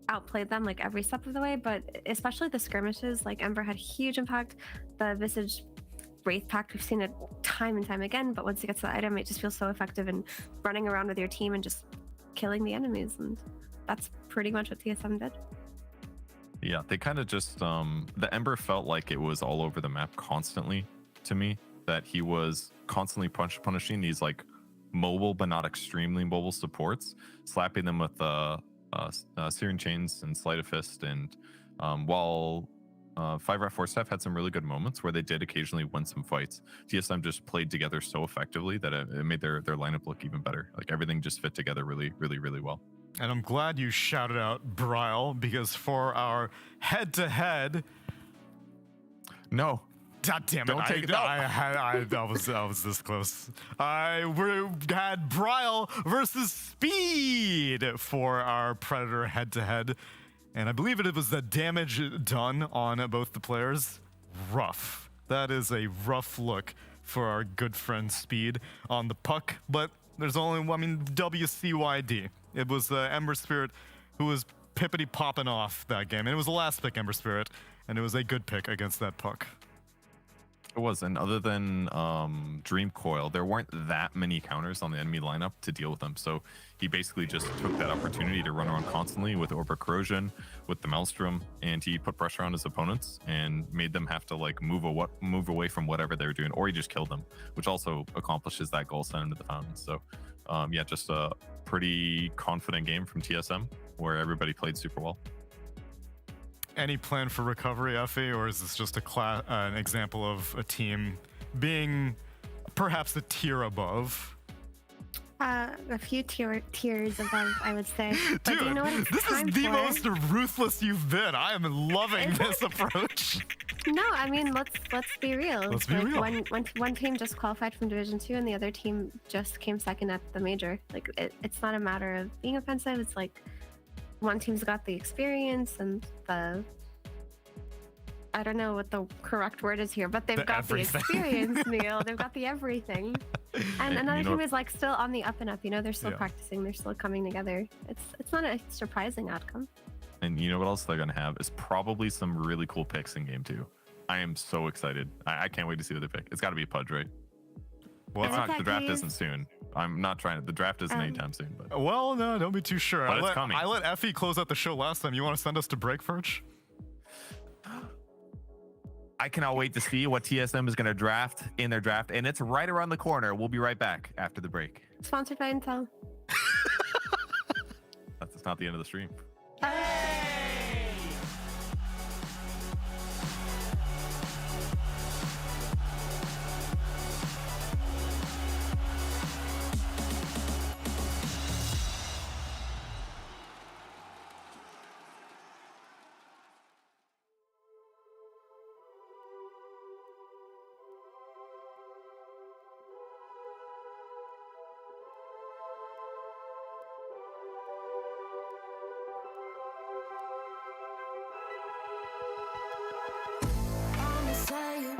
outplayed them like every step of the way, but especially the skirmishes, like Ember had huge impact. The Visage Wraith Pact, we've seen it time and time again, but once you get to the item, it just feels so effective in running around with your team and just killing the enemies, and that's pretty much what TSM did.
Yeah, they kind of just, the Ember felt like it was all over the map constantly to me, that he was constantly punishing these like mobile but not extremely mobile supports, slapping them with Searing Chains and Sleight of Fist, and while 5-4 Staff had some really good moments where they did occasionally win some fights, TSM just played together so effectively that it made their lineup look even better. Like everything just fit together really, really, really well.
And I'm glad you shouted out Bryle, because for our head-to-head...
No.
God damn it.
Don't take it out.
I was this close. Had Bryle versus Speed for our Predator head-to-head. And I believe it was the damage done on both the players. Rough. That is a rough look for our good friend Speed on the puck. But there's only, WCYD. It was Ember Spirit who was pippity popping off that game. And it was the last pick, Ember Spirit. And it was a good pick against that puck.
It was, and other than Dream Coil, there weren't that many counters on the enemy lineup to deal with them. So he basically just took that opportunity to run around constantly with Orbic Corrosion, with the Maelstrom, and he put pressure on his opponents and made them have to like move away from whatever they were doing, or he just killed them, which also accomplishes that goal sent into the fountain. So yeah, just a pretty confident game from TSM where everybody played super well.
Any plan for recovery, Effie, or is this just an example of a team being perhaps a tier above?
A few tiers above, I would say. But
Dude,
do you know what it's
this
time
is the
for?
most ruthless you've been. I am loving this approach.
No, I mean, let's be real.
Let's be real.
One team just qualified from Division 2 and the other team just came second at the major. Like, it's not a matter of being offensive. It's like one team's got the experience and the... I don't know what the correct word is here, but they've got the experience, Neil. They've got the everything. And another team is like still on the up and up. You know, they're still practicing. They're still coming together. It's not a surprising outcome.
And you know what else they're going to have is probably some really cool picks in game 2. I am so excited. I can't wait to see what they pick. It's got to be Pudge, right? Well, it's not. The draft isn't soon. I'm not trying to. The draft isn't anytime soon. But
well, no, don't be too sure.
But it's coming.
I let Effie close out the show last time. You want to send us to break, Furch?
I cannot wait to see what TSM is going to draft in their draft, and it's right around the corner. We'll be right back after the break.
Sponsored by Intel.
That's not the end of the stream.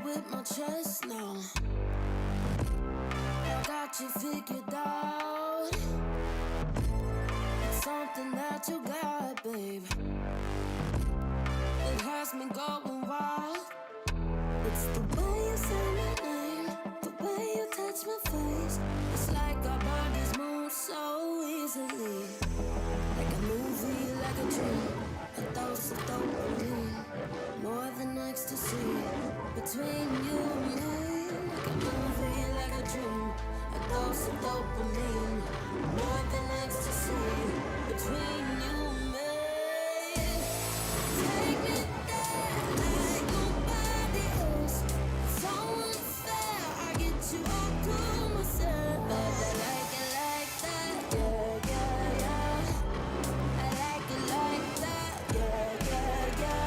With my chest now, I got you figured out. It's something that you got, babe. It has me going wild. It's the way you say my name, the way you touch my face. It's like our bodies move so easily, like a movie, like a dream. A dose of dopamine, more than ecstasy. Between you and me, like a movie, like a dream. A dose of dopamine, more than ecstasy. Between you and me, take me there like nobody else. So unfair, I get you all to myself. I like it like that, yeah, yeah, yeah. I like it like that, yeah, yeah, yeah.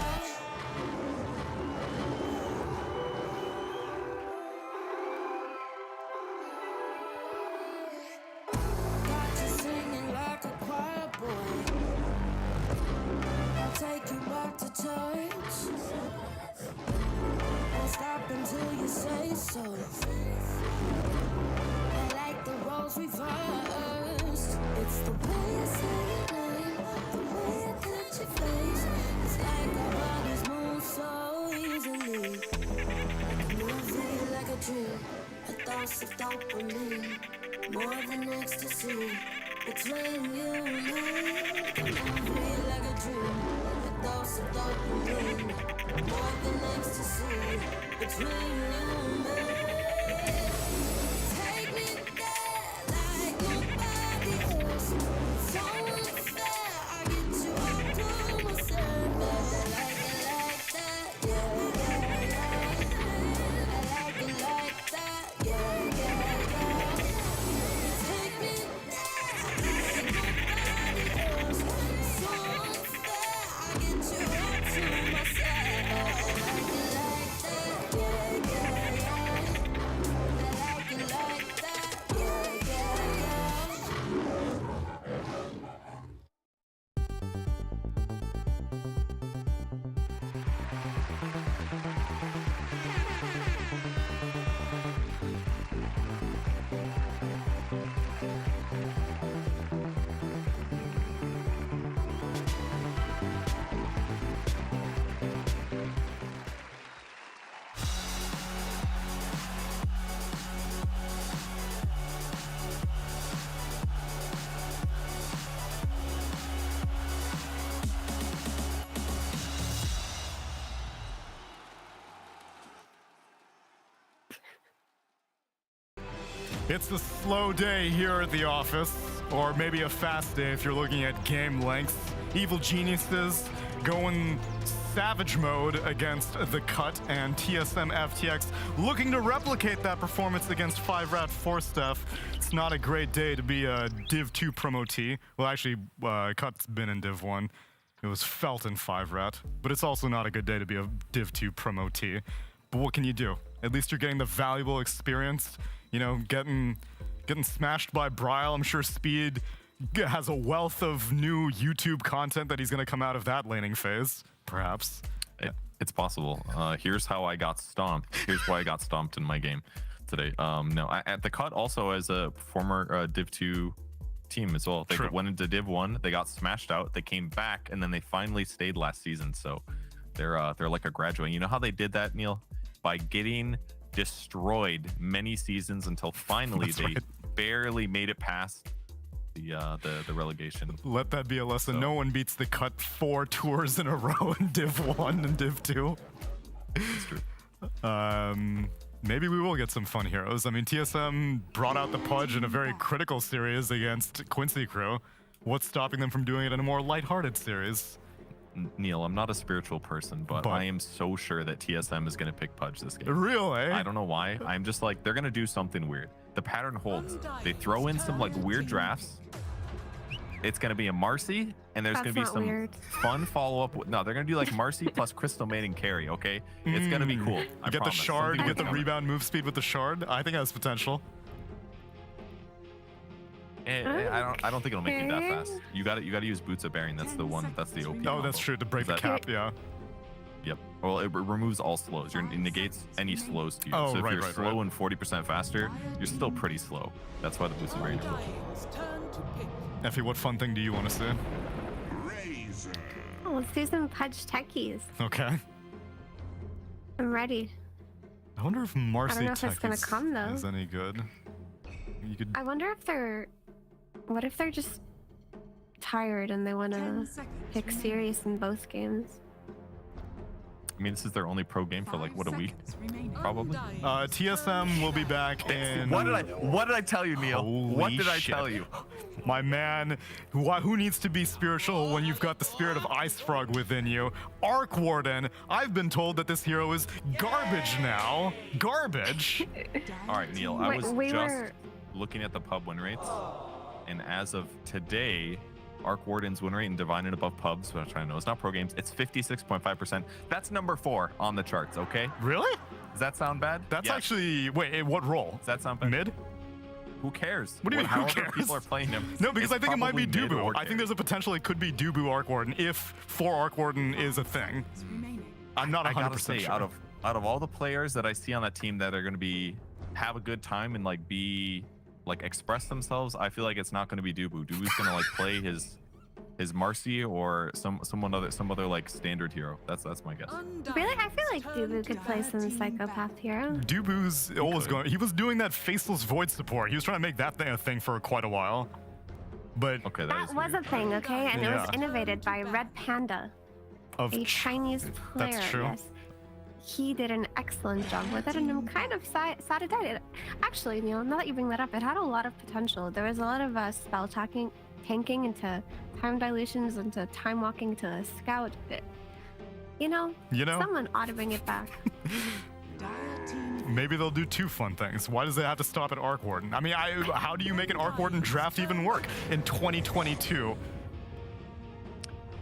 Take you back to church. Won't stop until you say so. I like the roles reversed. It's the way you say your name, the way you touch your face. It's like our bodies move so easily, like a movie, like a dream. A dose of dopamine, more than ecstasy. Between you and me, like a movie, like a dream. A dose of dopamine, more than ecstasy. Between you and me, take me there like nobody else. So unfair, I get you all to myself. I like it like that, yeah, yeah, yeah. I like it like that, yeah, yeah, yeah. Take me there like nobody else. So unfair, I get you all to myself. I like it like that, yeah, yeah, yeah. I like it like that, yeah, yeah, yeah.
It's a slow day here at the office, or maybe a fast day if you're looking at game lengths. Evil geniuses going savage mode against the Cut, and TSM FTX looking to replicate that performance against 5rat 4Steph. It's not a great day to be a Div 2 promotee. Well, actually, Cut's been in Div 1. It was felt in 5rat, but it's also not a good day to be a Div 2 promotee. But what can you do? At least you're getting the valuable experience, you know, getting smashed by Bryle. I'm sure Speed has a wealth of new YouTube content that he's going to come out of that laning phase, perhaps.
It's possible. Here's how I got stomped. Here's why I got stomped in my game today. No, at the Cut also as a former Div 2 team as well. They went into Div 1, they got smashed out, they came back, and then they finally stayed last season. So they're like a graduate. You know how they did that, Neil? By getting destroyed many seasons until finally they barely made it past the relegation.
Let that be a lesson. So, no one beats the Cut 4 tours in a row in Div 1 and Div 2.
It's true.
Maybe we will get some fun heroes. I mean, TSM brought out the Pudge in a very critical series against Quincy Crew. What's stopping them from doing it in a more lighthearted series?
Neil, I'm not a spiritual person, but I am so sure that TSM is going to pick Pudge this game.
Really?
I don't know why. I'm just like, they're going to do something weird. The pattern holds. They throw in some like weird drafts. It's going to be a Marcy, and there's going to be some fun follow-up. No, they're going to do like Marcy plus Crystal Maiden carry, okay? It's going to be cool.
You get the shard, you get the rebound move speed with the shard. I think it has potential.
I don't think it'll make you that fast. You got to use Boots of Bearing. That's the one. That's the OP.
Oh, that's true. To break the cap, yeah.
Yep. Well, it removes all slows. It negates any slows to you.
Oh,
so if
right,
you're
right,
slow and 40% faster, you're still pretty slow. That's why the Boots of Bearing is cool.
Effie, what fun thing do you want to see?
Oh, let's do some Pudge techies.
Okay.
I'm ready.
I wonder if Marcy
I don't know if it's gonna come though.
Is any good. You could.
I wonder if they're. What if they're just tired and they want to pick serious in both games?
I mean, this is their only pro game for like what, a week, probably.
TSM will be back in.
What did I tell you, Neil? What did I tell you?
My man, who needs to be spiritual when you've got the spirit of Ice Frog within you? Arc Warden. I've been told that this hero is garbage now. Garbage.
All right, Neil. I was just looking at the pub win rates, and as of today, Arc Warden's win rate in Divine and above pubs, what I'm trying to know, it's not pro games, it's 56.5%. That's number 4 on the charts, okay?
Really?
Does that sound bad?
That's actually, wait, what role?
Does that sound bad?
Mid?
Who cares?
What do you mean, who cares?
People are playing him.
No, because I think it might be
probably mid
Dubu.
or
I think there's a potential it could be Dubu Arc Warden if 4 Arc Warden is a thing. I'm not 100%
I gotta say,
sure.
out of all the players that I see on that team that are going to have a good time and like express themselves, I feel like it's not going to be Dubu. Dubu's going to like play his Marcy or some other like standard hero. That's my guess.
Really, I feel like Dubu could play some psychopath hero.
Dubu's always going. He was doing that faceless void support. He was trying to make that thing a thing for quite a while. But
okay,
that was a thing, okay, and it was innovated by Red Panda, a Chinese player.
That's true.
Yes. He did an excellent job with it, and I'm kind of sad it died. Actually, Neil, now that you bring that up, it had a lot of potential. There was a lot of spell tanking into time dilutions, into time walking to a scout. You know, someone ought to bring it back.
Maybe they'll do 2 fun things. Why does it have to stop at Arc Warden? I mean, how do you make an Arc Warden draft even work in 2022?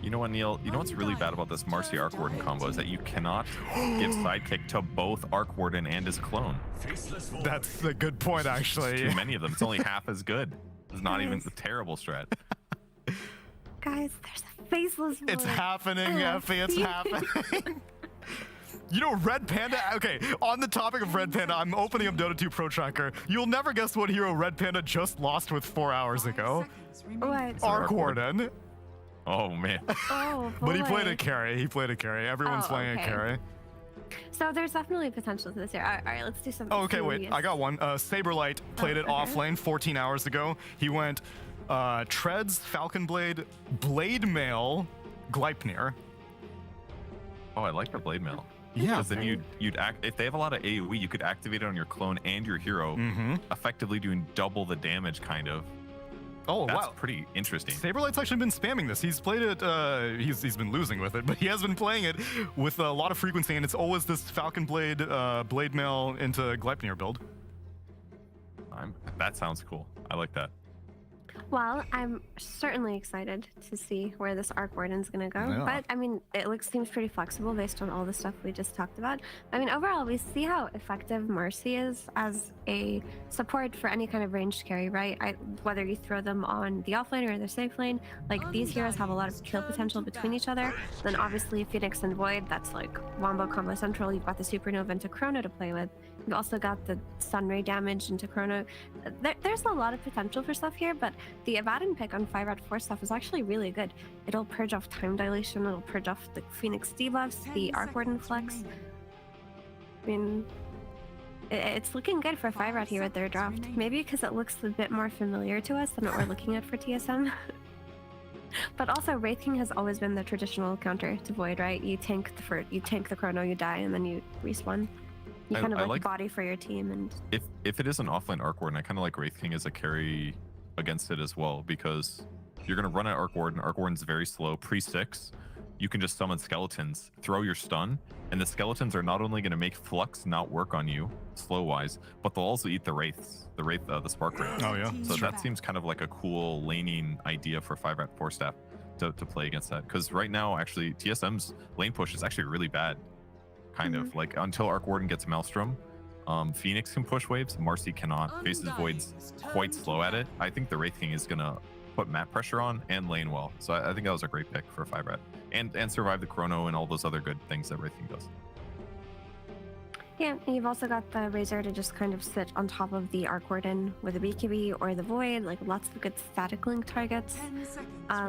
You know what, Neil? You know what's really bad about this Marcy Arc Warden combo is that you cannot give sidekick to both Arc Warden and his clone.
That's a good point, actually.
There's too many of them. It's only half as good. It's not even a terrible strat.
Guys, there's a faceless void.
It's happening, Effie. It's happening. You know, Red Panda. Okay, on the topic of Red Panda, I'm opening up Dota 2 Pro Tracker. You'll never guess what hero Red Panda just lost with 4 hours ago.
What?
Arc Warden.
Oh man.
Oh boy.
But he played a carry. Everyone's playing a carry.
So there's definitely potential to this here. All right, let's do something.
Oh, okay, wait. I got one. Saberlight played it off lane 14 hours ago. He went Treads, Falcon Blade, Blade Mail, Gleipnir.
Oh, I like the Blade Mail.
Yeah.
Because then you'd act if they have a lot of AoE, you could activate it on your clone and your hero, effectively doing double the damage, kind of.
Oh,
that's
wow.
pretty interesting.
Saberlight's actually been spamming this. He's played it, he's been losing with it, but he has been playing it with a lot of frequency, and it's always this Falcon Blade, Blade Mail into Gleipnir build.
That sounds cool. I like that.
Well, I'm certainly excited to see where this Arc Warden's gonna go.
Yeah.
But I mean, it seems pretty flexible based on all the stuff we just talked about. I mean, overall, we see how effective Marcy is as a support for any kind of ranged carry, right? Whether you throw them on the offlane or the safe lane, like these heroes have a lot of kill potential between each other. Then obviously Phoenix and Void, that's like Wombo combo central. You've got the Supernova into Chrono to play with. You've also got the Sunray damage into Chrono. There's a lot of potential for stuff here, but the Abaddon pick on 5-4 stuff is actually really good. It'll purge off time dilation, it'll purge off the Phoenix debuffs, the Arc Warden flex. I mean, it's looking good for 5-Rad here at their draft. Maybe because it looks a bit more familiar to us than what we're looking at for TSM. But also, Wraith King has always been the traditional counter to Void, right? You tank the Chrono, you die, and then you respawn. You kind of
I
like body for your team, and
if it is an offline Arc Warden, I kind of like Wraith King as a carry against it as well, because you're gonna run an Arc Warden. Arc Warden's very slow. Pre-6, you can just summon skeletons, throw your stun, and the skeletons are not only gonna make Flux not work on you slow-wise, but they'll also eat the Wraiths, the Spark Wraiths.
Oh yeah.
So that seems kind of like a cool laning idea for 5-rat 4-staff to play against that. Because right now, actually, TSM's lane push is actually really bad. Kind of like until Arc Warden gets Maelstrom, Phoenix can push waves, Marcy cannot. Faces Void's quite slow at it. I think the Wraith King is gonna put map pressure on and lane well. So I think that was a great pick for 5-rat and survive the Chrono and all those other good things that Wraith King does.
yeah, you've also got the Razor to just kind of sit on top of the Arc Warden with a BKB or the Void, like lots of good static link targets.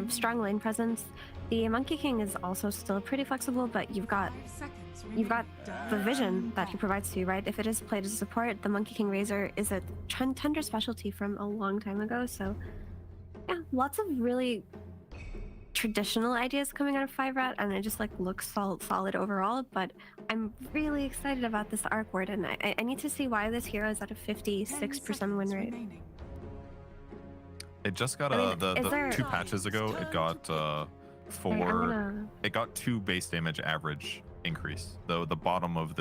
Strong lane presence. The Monkey King is also still pretty flexible, but you've got the vision that he provides to you, right? If it is played as a support, the Monkey King Razor is a tender specialty from a long time ago. So yeah, lots of really traditional ideas coming out of 5-rat, and it just like looks solid overall. But I'm really excited about this Arc Warden. I need to see why this hero is at a 56% win rate.
It just got
there...
2 patches ago. It got it got 2 base damage average increase. Though the bottom of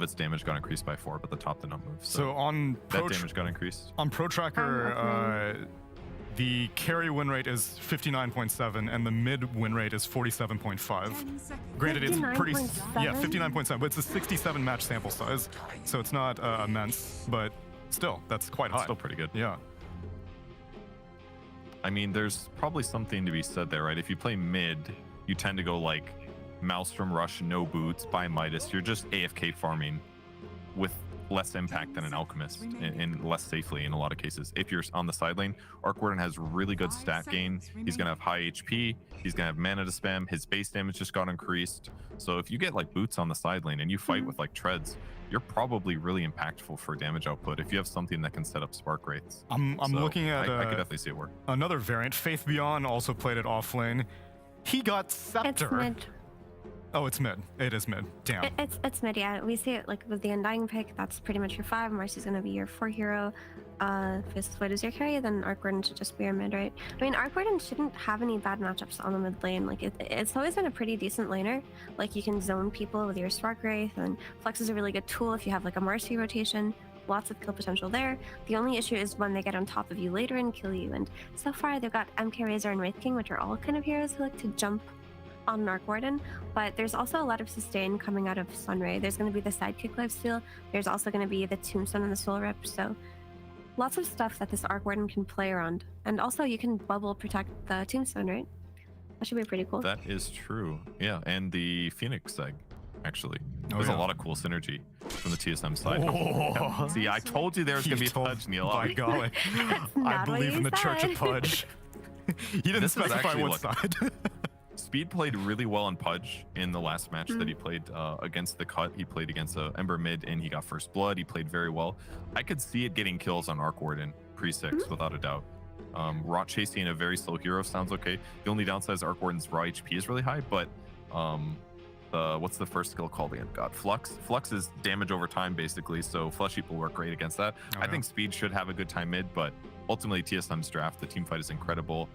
its damage got increased by 4, but the top did not move.
So on
that damage got increased.
On Pro Tracker, the carry win rate is 59.7 and the mid win rate is 47.5. Granted, it's pretty 59.7, but it's a 67 match sample size, so it's not immense, but still, that's quite high.
Still pretty good.
Yeah.
I mean, there's probably something to be said there, right? If you play mid, you tend to go like Maelstrom Rush, no boots, buy Midas. You're just AFK farming with less impact than an Alchemist and less safely in a lot of cases. If you're on the side lane, Arc Warden has really good stat gain. He's going to have high HP. He's going to have mana to spam. His base damage just got increased. So if you get like boots on the side lane and you fight with like treads, you're probably really impactful for damage output if you have something that can set up Spark Wraiths.
I'm looking at
I could definitely see it work.
Another variant. Faith Beyond also played it off lane. He got Scepter.
It's mid.
Oh, it's mid. It is mid. Damn.
It's mid, yeah. We see it like with the Undying pick. That's pretty much your 5. Marcy's going to be your 4 hero. Faceless Void is your carry. Then Arc Warden should just be your mid, right? I mean, Arc Warden shouldn't have any bad matchups on the mid lane. Like, it's always been a pretty decent laner. Like, you can zone people with your Spark Wraith, and Flex is a really good tool if you have like a Marcy rotation. Lots of kill potential there. The only issue is when they get on top of you later and kill you. And so far, they've got MK Razor and Wraith King, which are all kind of heroes who like to jump on an Arc Warden, but there's also a lot of sustain coming out of Sunray. There's going to be the Sidekick lifesteal. There's also going to be the Tombstone and the Soul Rip. So lots of stuff that this Arc Warden can play around. And also you can bubble protect the Tombstone, right? That should be pretty cool.
That is true. Yeah, and the Phoenix Egg, actually. There's a lot of cool synergy from the TSM side.
Oh.
See, I told you there was going to be a Pudge, Neil.
By golly. I believe in the Church of Pudge. He didn't specify what side.
Speed played really well on Pudge in the last match that he played against the Cut. He played against Ember mid and he got first blood. He played very well. I could see it getting kills on Arc Warden pre-6 without a doubt. Rot chasing a very slow hero sounds okay. The only downside is Arc Warden's raw HP is really high, but what's the first skill called again? God, Flux. Flux is damage over time basically, so Flesh Heap will work great against that. I think Speed should have a good time mid, but ultimately TSM's draft, the team fight is incredible.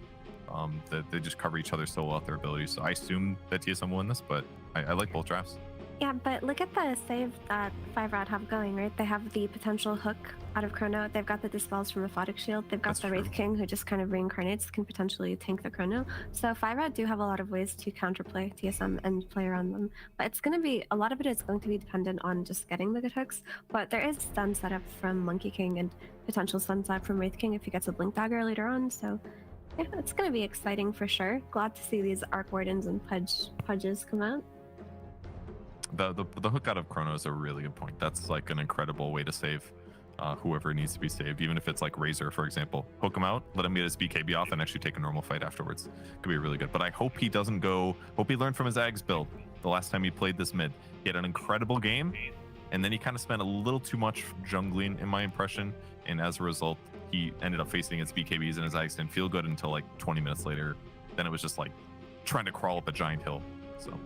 That they just cover each other so well with their abilities. So I assume that TSM will win this, but I like both drafts.
Yeah, but look at the save that 5-rat have going, right? They have the potential hook out of Chrono. They've got the Dispels from Aphotic Shield. They've got the Wraith King, who just kind of reincarnates, can potentially tank the Chrono. So 5-rat do have a lot of ways to counterplay TSM and play around them. But it's going to be, a lot of it is going to be dependent on just getting the good hooks. But there is stun setup from Monkey King and potential stun setup from Wraith King if he gets a Blink Dagger later on. So yeah, it's going to be exciting for sure. Glad to see these Arc Wardens and Pudges come out.
The hook out of Chrono is a really good point. That's like an incredible way to save whoever needs to be saved, even if it's like Razor, for example. Hook him out, let him get his BKB off, and actually take a normal fight afterwards. Could be really good. But I hope he doesn't go. Hope he learned from his Ags build the last time he played this mid. He had an incredible game, and then he kind of spent a little too much jungling, in my impression, and as a result, he ended up facing his BKBs and his Ags didn't feel good until like 20 minutes later. Then it was just like trying to crawl up a giant hill. So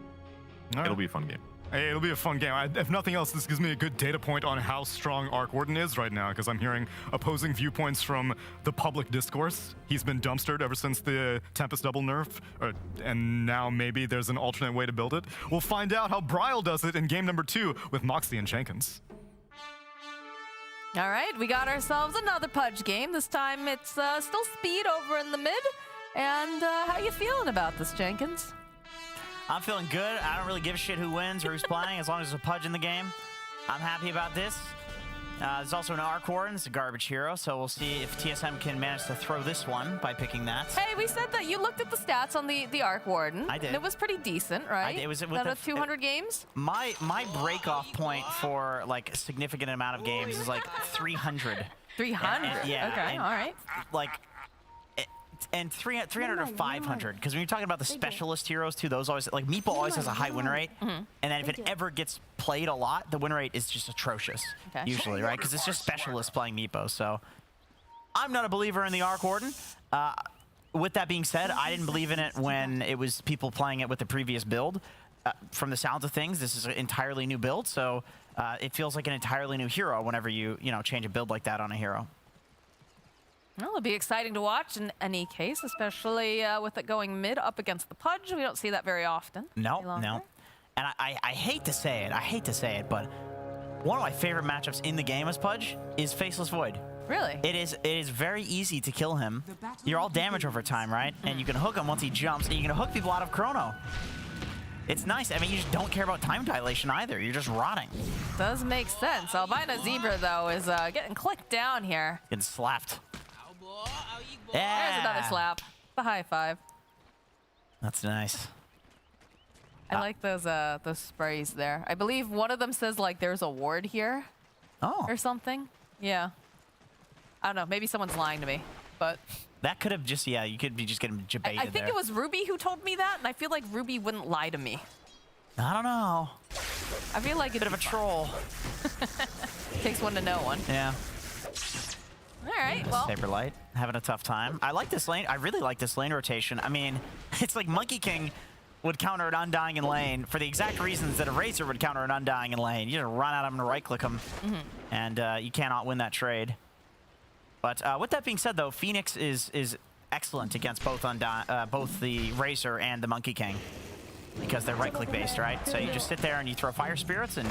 it'll be a fun game.
Hey, it'll be a fun game. If nothing else, this gives me a good data point on how strong Arc Warden is right now, because I'm hearing opposing viewpoints from the public discourse. He's been dumpstered ever since the Tempest double nerf, and now maybe there's an alternate way to build it. We'll find out how Bryle does it in game number 2 with Moxie and Jenkins.
All right, we got ourselves another Pudge game. This time it's still speed over in the mid. And how you feeling about this, Jenkins?
I'm feeling good. I don't really give a shit who wins or who's playing, as long as there's a Pudge in the game. I'm happy about this. There's also an Arc Warden. It's a garbage hero, so we'll see if TSM can manage to throw this one by picking that.
Hey, we said that you looked at the stats on the Arc Warden.
I did.
And it was pretty decent, right?
It was
out of 200 games?
My break-off point for, like, a significant amount of games is, like, 300.
300?
Yeah.
Okay, all right.
Like... And 300 to 500, because when you're talking about the specialist heroes too, those always, like Meepo always has a high win rate, and then if it ever gets played a lot, the win rate is just atrocious, usually, right? Because it's just specialists playing Meepo, so I'm not a believer in the Arc Warden. With that being said, I didn't believe in it when it was people playing it with the previous build. From the sounds of things, this is an entirely new build, so it feels like an entirely new hero whenever you change a build like that on a hero.
Well, it'll be exciting to watch in any case, especially with it going mid up against the Pudge. We don't see that very often.
No. And I hate to say it, but one of my favorite matchups in the game as Pudge is Faceless Void.
Really?
It is very easy to kill him. You're all damage over time, right? And you can hook him once he jumps, and you can hook people out of Chrono. It's nice. I mean, you just don't care about time dilation either. You're just rotting.
Does make sense. Albino Zebra, though, is getting clicked down here.
Getting slapped.
Yeah. There's another slap. The high five.
That's nice.
I like those sprays there. I believe one of them says like there's a ward here.
Oh.
Or something. Yeah. I don't know. Maybe someone's lying to me, but
that could have just you could be just getting debated.
I think it was Ruby who told me that, and I feel like Ruby wouldn't lie to me.
I don't know.
I feel like
a bit of a troll.
Takes one to know one.
Yeah.
All right, well.
Saberlight having a tough time. I like this lane. I really like this lane rotation. I mean, it's like Monkey King would counter an Undying in lane for the exact reasons that a Razor would counter an Undying in lane. You just run at him and right-click him, and you cannot win that trade. But with that being said, though, Phoenix is excellent against both the Razor and the Monkey King because they're right-click based, right? So you just sit there and you throw Fire Spirits and...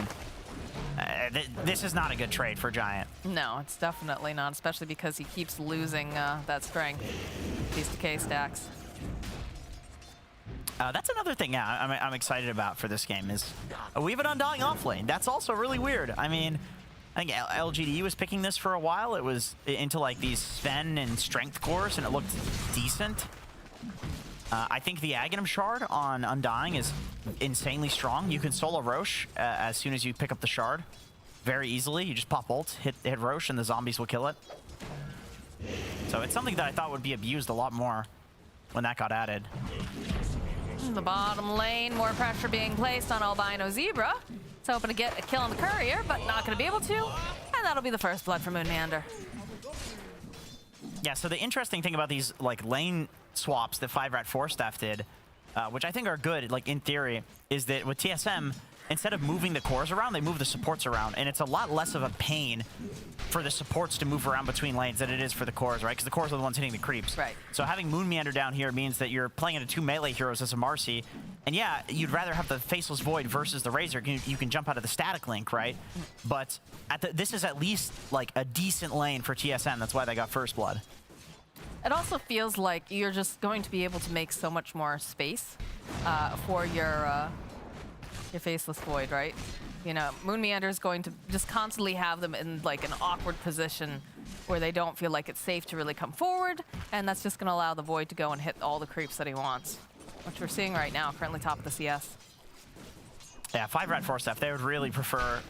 this is not a good trade for Giant.
No, it's definitely not, especially because he keeps losing that strength. These decay stacks.
That's another thing I'm excited about for this game is we have an Undying off lane. That's also really weird. I mean, I think LGD was picking this for a while. It was into like these Sven and Strength cores, and it looked decent. I think the Aghanim Shard on Undying is insanely strong. You can solo Roche as soon as you pick up the Shard very easily. You just pop ult, hit Roche, and the zombies will kill it. So it's something that I thought would be abused a lot more when that got added.
In the bottom lane, more pressure being placed on Albino Zebra. It's hoping to get a kill on the courier, but not going to be able to. And that'll be the first blood for Moonmeander.
Yeah, so the interesting thing about these like lane swaps that 5-Rat-4 staff did, which I think are good, like in theory, is that with TSM, instead of moving the cores around, they move the supports around, and it's a lot less of a pain for the supports to move around between lanes than it is for the cores, right? Because the cores are the ones hitting the creeps.
Right.
So having Moonmeander down here means that you're playing into 2 melee heroes as a Marcy, and yeah, you'd rather have the Faceless Void versus the Razor. You can jump out of the static link, right? But this is at least like a decent lane for TSM. That's why they got first blood.
It also feels like you're just going to be able to make so much more space for your Faceless Void, right? You know, Moonmeander is going to just constantly have them in like an awkward position where they don't feel like it's safe to really come forward, and that's just going to allow the Void to go and hit all the creeps that he wants, which we're seeing right now, currently top of the CS.
Yeah, 5-Rat-4 stuff, they would really prefer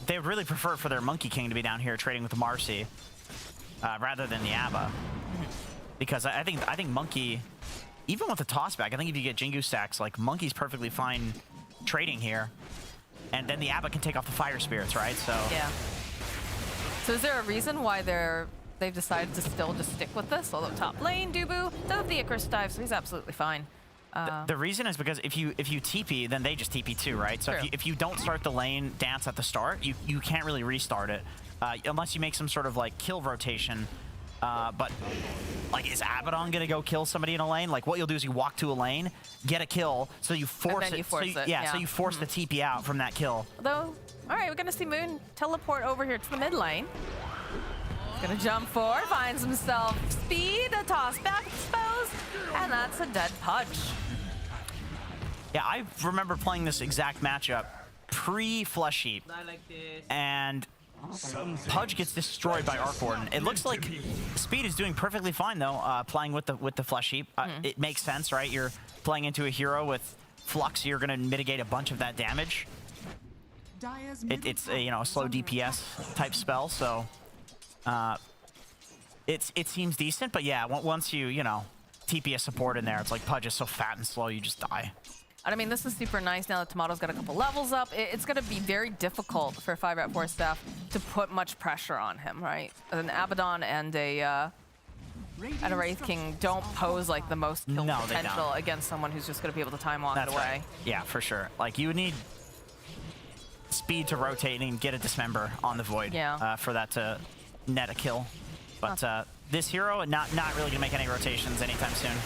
for their Monkey King to be down here trading with the Marcy rather than the Abba. Because I think Monkey, even with the tossback, I think if you get Jingu stacks, like Monkey's perfectly fine trading here. And then the Abba can take off the Fire Spirits, right? So
yeah. So is there a reason why they've decided to still just stick with this? Although top lane, Dubu does have the Icarus dive, so he's absolutely fine.
The reason is because if you TP, then they just TP too, right? So if you don't start the lane dance at the start, you can't really restart it unless you make some sort of like kill rotation. But like, is Abaddon gonna go kill somebody in a lane? Like, what you'll do is you walk to a lane, get a kill, so you force it. So you force the TP out from that kill.
Although, all right, we're gonna see Moon teleport over here to the mid lane. He's gonna jump forward, finds himself speed, a toss back, expose, and that's a dead Pudge.
Yeah, I remember playing this exact matchup pre-Flush Heap, and Pudge gets destroyed by Arc Warden. It looks like Speed is doing perfectly fine though, playing with the Flush Heap. It makes sense, right? You're playing into a hero with Flux, you're gonna mitigate a bunch of that damage. It's a, a slow DPS type spell, so it seems decent. But yeah, once you TP a support in there, it's like Pudge is so fat and slow, you just die.
And I mean, this is super nice now that Tomato's got a couple levels up. It's going to be very difficult for 5-4 staff to put much pressure on him, right? An Abaddon and a Wraith King don't pose like the most kill potential against someone who's just going to be able to time walk it away.
Right. Yeah, for sure. Like, you would need speed to rotate and get a Dismember on the Void for that to net a kill. But this hero, not really going to make any rotations anytime soon.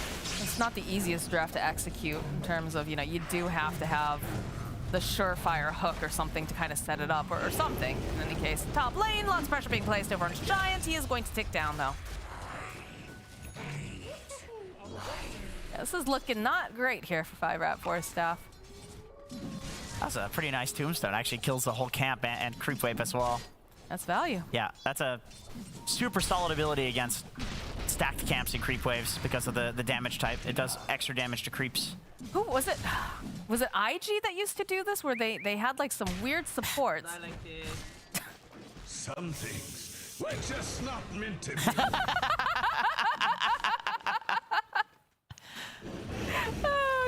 It's not the easiest draft to execute in terms of, you do have to have the surefire hook or something to kind of set it up or something. In any case, top lane, lots of pressure being placed over on Giant. He is going to tick down though. Yeah, this is looking not great here for 5-4 staff.
That's a pretty nice tombstone. Actually kills the whole camp and creep wave as well.
That's value.
Yeah, that's a super solid ability against stacked camps and creep waves because of the damage type. It does extra damage to creeps.
Who was it? Was it IG that used to do this, where they had like some weird supports?
Some things were just not meant to be.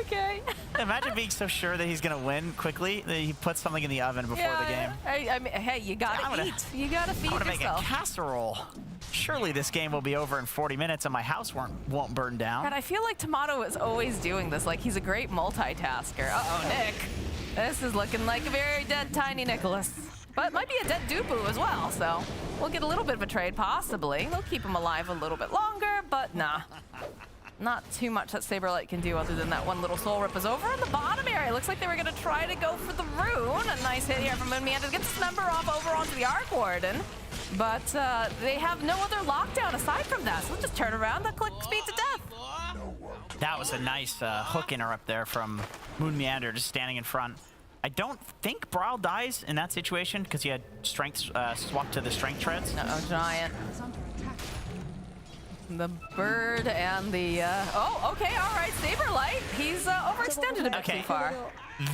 Okay.
Imagine being so sure that he's gonna win quickly that he puts something in the oven before the game.
I mean, hey, you gotta eat. You gotta feed yourself.
I'm gonna make a casserole. Surely this game will be over in 40 minutes and my house won't burn down.
And I feel like Tomato is always doing this. Like, he's a great multitasker. Uh-oh, Nick. This is looking like a very dead Tiny Nicholas. But might be a dead Dupu as well, so we'll get a little bit of a trade, possibly. They'll keep him alive a little bit longer, but nah. Not too much that Saberlight can do other than that one little soul rip is over in the bottom area. Looks like they were going to try to go for the rune. A nice hit here from Moon Meander to get this member off over onto the Arc Warden. But they have no other lockdown aside from that, so they'll just turn around and click speed to death.
That was a nice hook interrupt there from Moon Meander, just standing in front. I don't think Brawl dies in that situation because he had strength swapped to the strength treads.
Uh-oh, Giant. The bird and the, oh, okay, all right, Saberlight. He's overextended a bit too far.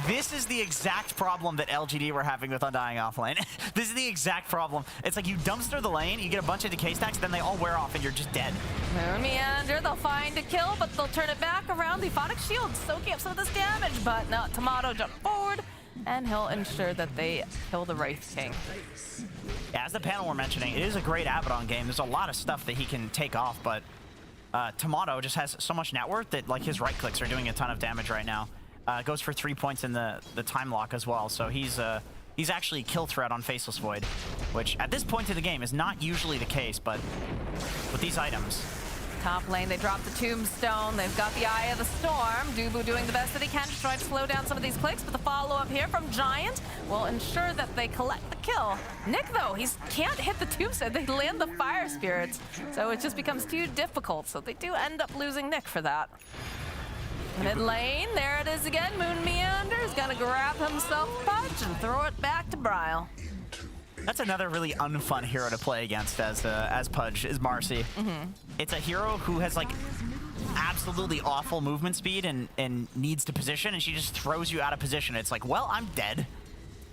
This is the exact problem that LGD were having with Undying offlane. This is the exact problem. It's like you dumpster the lane, you get a bunch of decay stacks, then they all wear off and you're just dead.
Moon Meander, they'll find a kill, but they'll turn it back around. The Phonic Shield soaking up some of this damage, but no, Tomato jump forward, and he'll ensure that they kill the Wraith King.
Yeah, as the panel were mentioning, it is a great Abaddon game. There's a lot of stuff that he can take off, but Tomato just has so much net worth that like his right clicks are doing a ton of damage right now. Goes for 3 points in the time lock as well, so he's actually kill threat on Faceless Void, which at this point in the game is not usually the case, but with these items.
Top lane, they drop the Tombstone. They've got the Eye of the Storm. Dubu doing the best that he can to try to slow down some of these clicks, but the follow-up here from Giant will ensure that they collect the kill. Nick, though, he can't hit the Tombstone. They land the Fire Spirits, so it just becomes too difficult, so they do end up losing Nick for that. Mid lane, there it is again. Moon Meander is gonna grab himself Pudge and throw it back to Bryle.
That's another really unfun hero to play against as Pudge, is Marcy. It's a hero who has like absolutely awful movement speed and needs to position, and she just throws you out of position. It's like, well, I'm dead.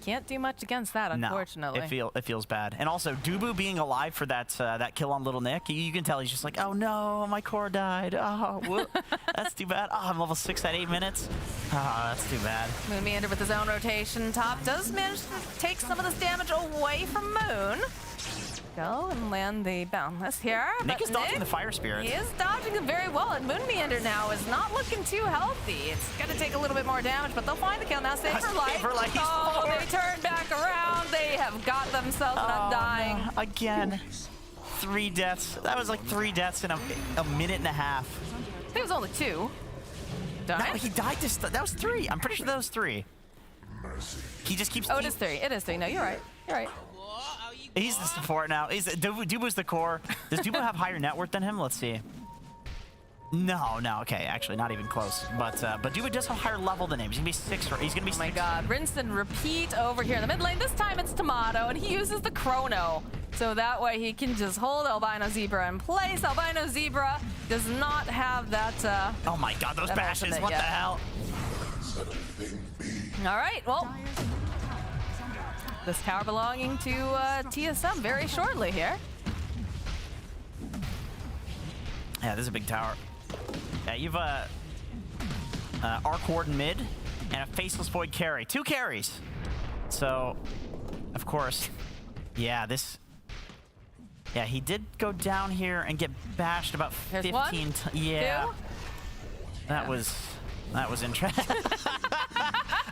Can't do much against that, unfortunately.
No, it feels bad. And also, Dubu being alive for that kill on Little Nick, you can tell he's just like, oh no, my core died. Oh, whoop. That's too bad. Oh, I'm level 6 at 8 minutes. Oh, that's too bad.
Moon Meander with his own rotation. Top does manage to take some of this damage away from Moon. go and land the boundless here.
Nick
but
is dodging
Nick,
the fire spirit.
He is dodging them very well, and Moon Meander now is not looking too healthy. It's gonna take a little bit more damage, but they'll find the kill now. Save for light. Oh, they turn back around. They have got themselves an undying.
No. Again, 3 deaths. That was like 3 deaths in a minute and a half.
I think it was only 2.
No, he died to that was 3. I'm pretty sure that was 3. He just keeps.
Oh, it is 3. It is 3. No, you're right. You're right.
He's the support now. Dubu's the core. Does Dubu have higher net worth than him? Let's see. No. Okay, actually, not even close. But Dubu does have higher level than him. He's gonna be 6. He's gonna be.
Oh my God! Rinse and repeat over here in the mid lane. This time it's Tomato, and he uses the Chrono, so that way he can just hold Albino Zebra in place. Albino Zebra does not have that.
Oh my God! Those bashes! What the hell?
All right. Well. This tower belonging to TSM very shortly here.
Yeah, this is a big tower. Yeah, you've Arc Warden mid and a Faceless Void carry. 2 carries. So, of course, yeah, this. Yeah, he did go down here and get bashed about 15 times. Yeah.
2.
That was interesting.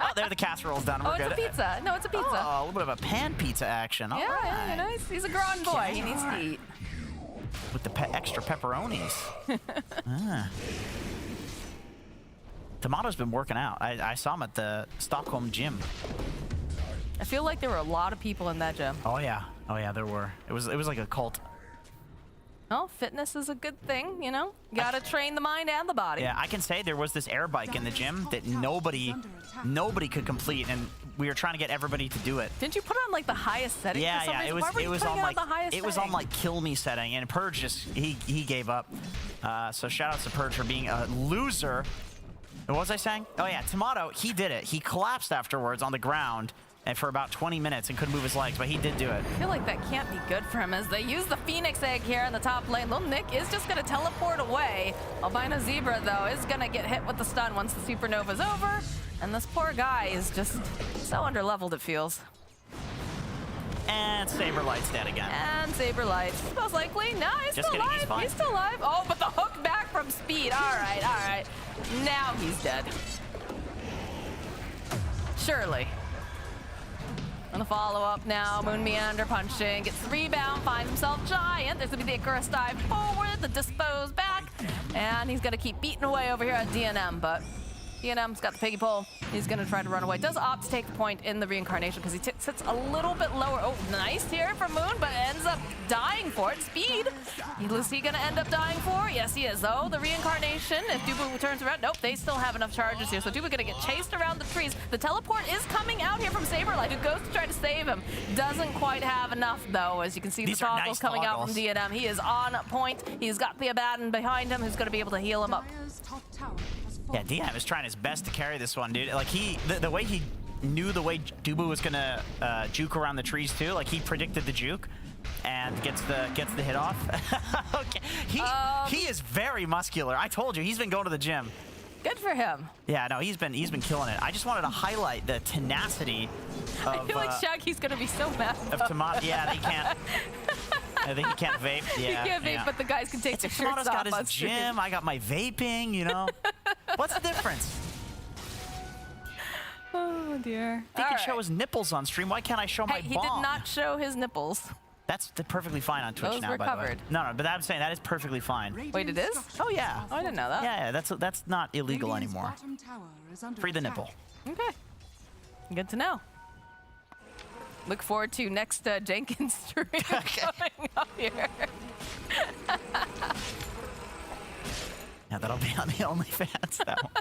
Oh, there the casserole's done. We're
it's
good.
A pizza. No, it's a pizza.
Oh, a little bit of a pan pizza action.
Yeah,
right.
you know, he's a grown boy. He needs to eat.
With the extra pepperonis. Tomato's been working out. I saw him at the Stockholm gym.
I feel like there were a lot of people in that gym.
Oh yeah, there were. It was like a cult.
Well, fitness is a good thing, you know? You gotta train the mind and the body.
Yeah, I can say there was this air bike in the gym that nobody could complete, and we were trying to get everybody to do it.
Didn't you put it on like the highest setting?
Yeah,
for some reason?
it was on like
it
was on like kill me setting, and Purge just he gave up. So shout out to Purge for being a loser. What was I saying? Oh yeah, Tomato, he did it. He collapsed afterwards on the ground. And for about 20 minutes and couldn't move his legs, but he did do it.
I feel like that can't be good for him as they use the Phoenix Egg here in the top lane. Little Nick is just gonna teleport away. Albino Zebra, though, is gonna get hit with the stun once the Supernova's over. And this poor guy is just so underleveled, it feels.
And Saberlight's dead again.
And Saberlight's most likely. No, he's still alive.
He's fine.
He's still alive. Oh, but the hook back from Speed. All right. Now he's dead. Surely. On the follow-up now, Moon Meander punching, gets the rebound, finds himself Giant. There's gonna be the Icarus dive forward, the dispose back, and he's gonna keep beating away over here at DNM, but DNM's got the piggy pole. He's gonna try to run away. Does opt to take the point in the reincarnation because he sits a little bit lower. Oh, nice here from Moon, but ends up dying for it. Speed. Is he gonna end up dying for it? Yes, he is. Oh, the reincarnation. If Dubu turns around, nope, they still have enough charges here. So Dubu gonna get chased around the trees. The teleport is coming out here from Saberlight, who goes to try to save him. Doesn't quite have enough though, as you can see. These the toggles coming out from DNM. He is on point. He's got the Abaddon behind him, who's gonna be able to heal him up.
Yeah, DNM is trying his best to carry this one, dude. Like the way he knew the way Dubu was gonna juke around the trees too. Like he predicted the juke and gets the hit off. Okay, he is very muscular. I told you, he's been going to the gym.
Good for him.
Yeah, no, he's been killing it. I just wanted to highlight the tenacity of.
I feel like Shaggy's gonna be so mad.
Of Tomato, yeah, they can't. I think he can't vape. Yeah,
he can't vape, but the guys can take their shirts off.
Tomato's got his gym. I got my vaping. You know, what's the difference?
Oh dear.
He can show his nipples on stream. Why can't I show my
He
bong?
did not show his nipples.
That's perfectly fine on Twitch
Those
now,
were
by
covered.
the way. No, but I'm saying that is perfectly fine.
Wait, it is?
Oh yeah.
Oh, I didn't know that.
Yeah, that's not illegal anymore. Free the nipple.
Okay. Good to know. Look forward to next Jenkins stream coming up here.
Yeah, that'll be on the OnlyFans. That one.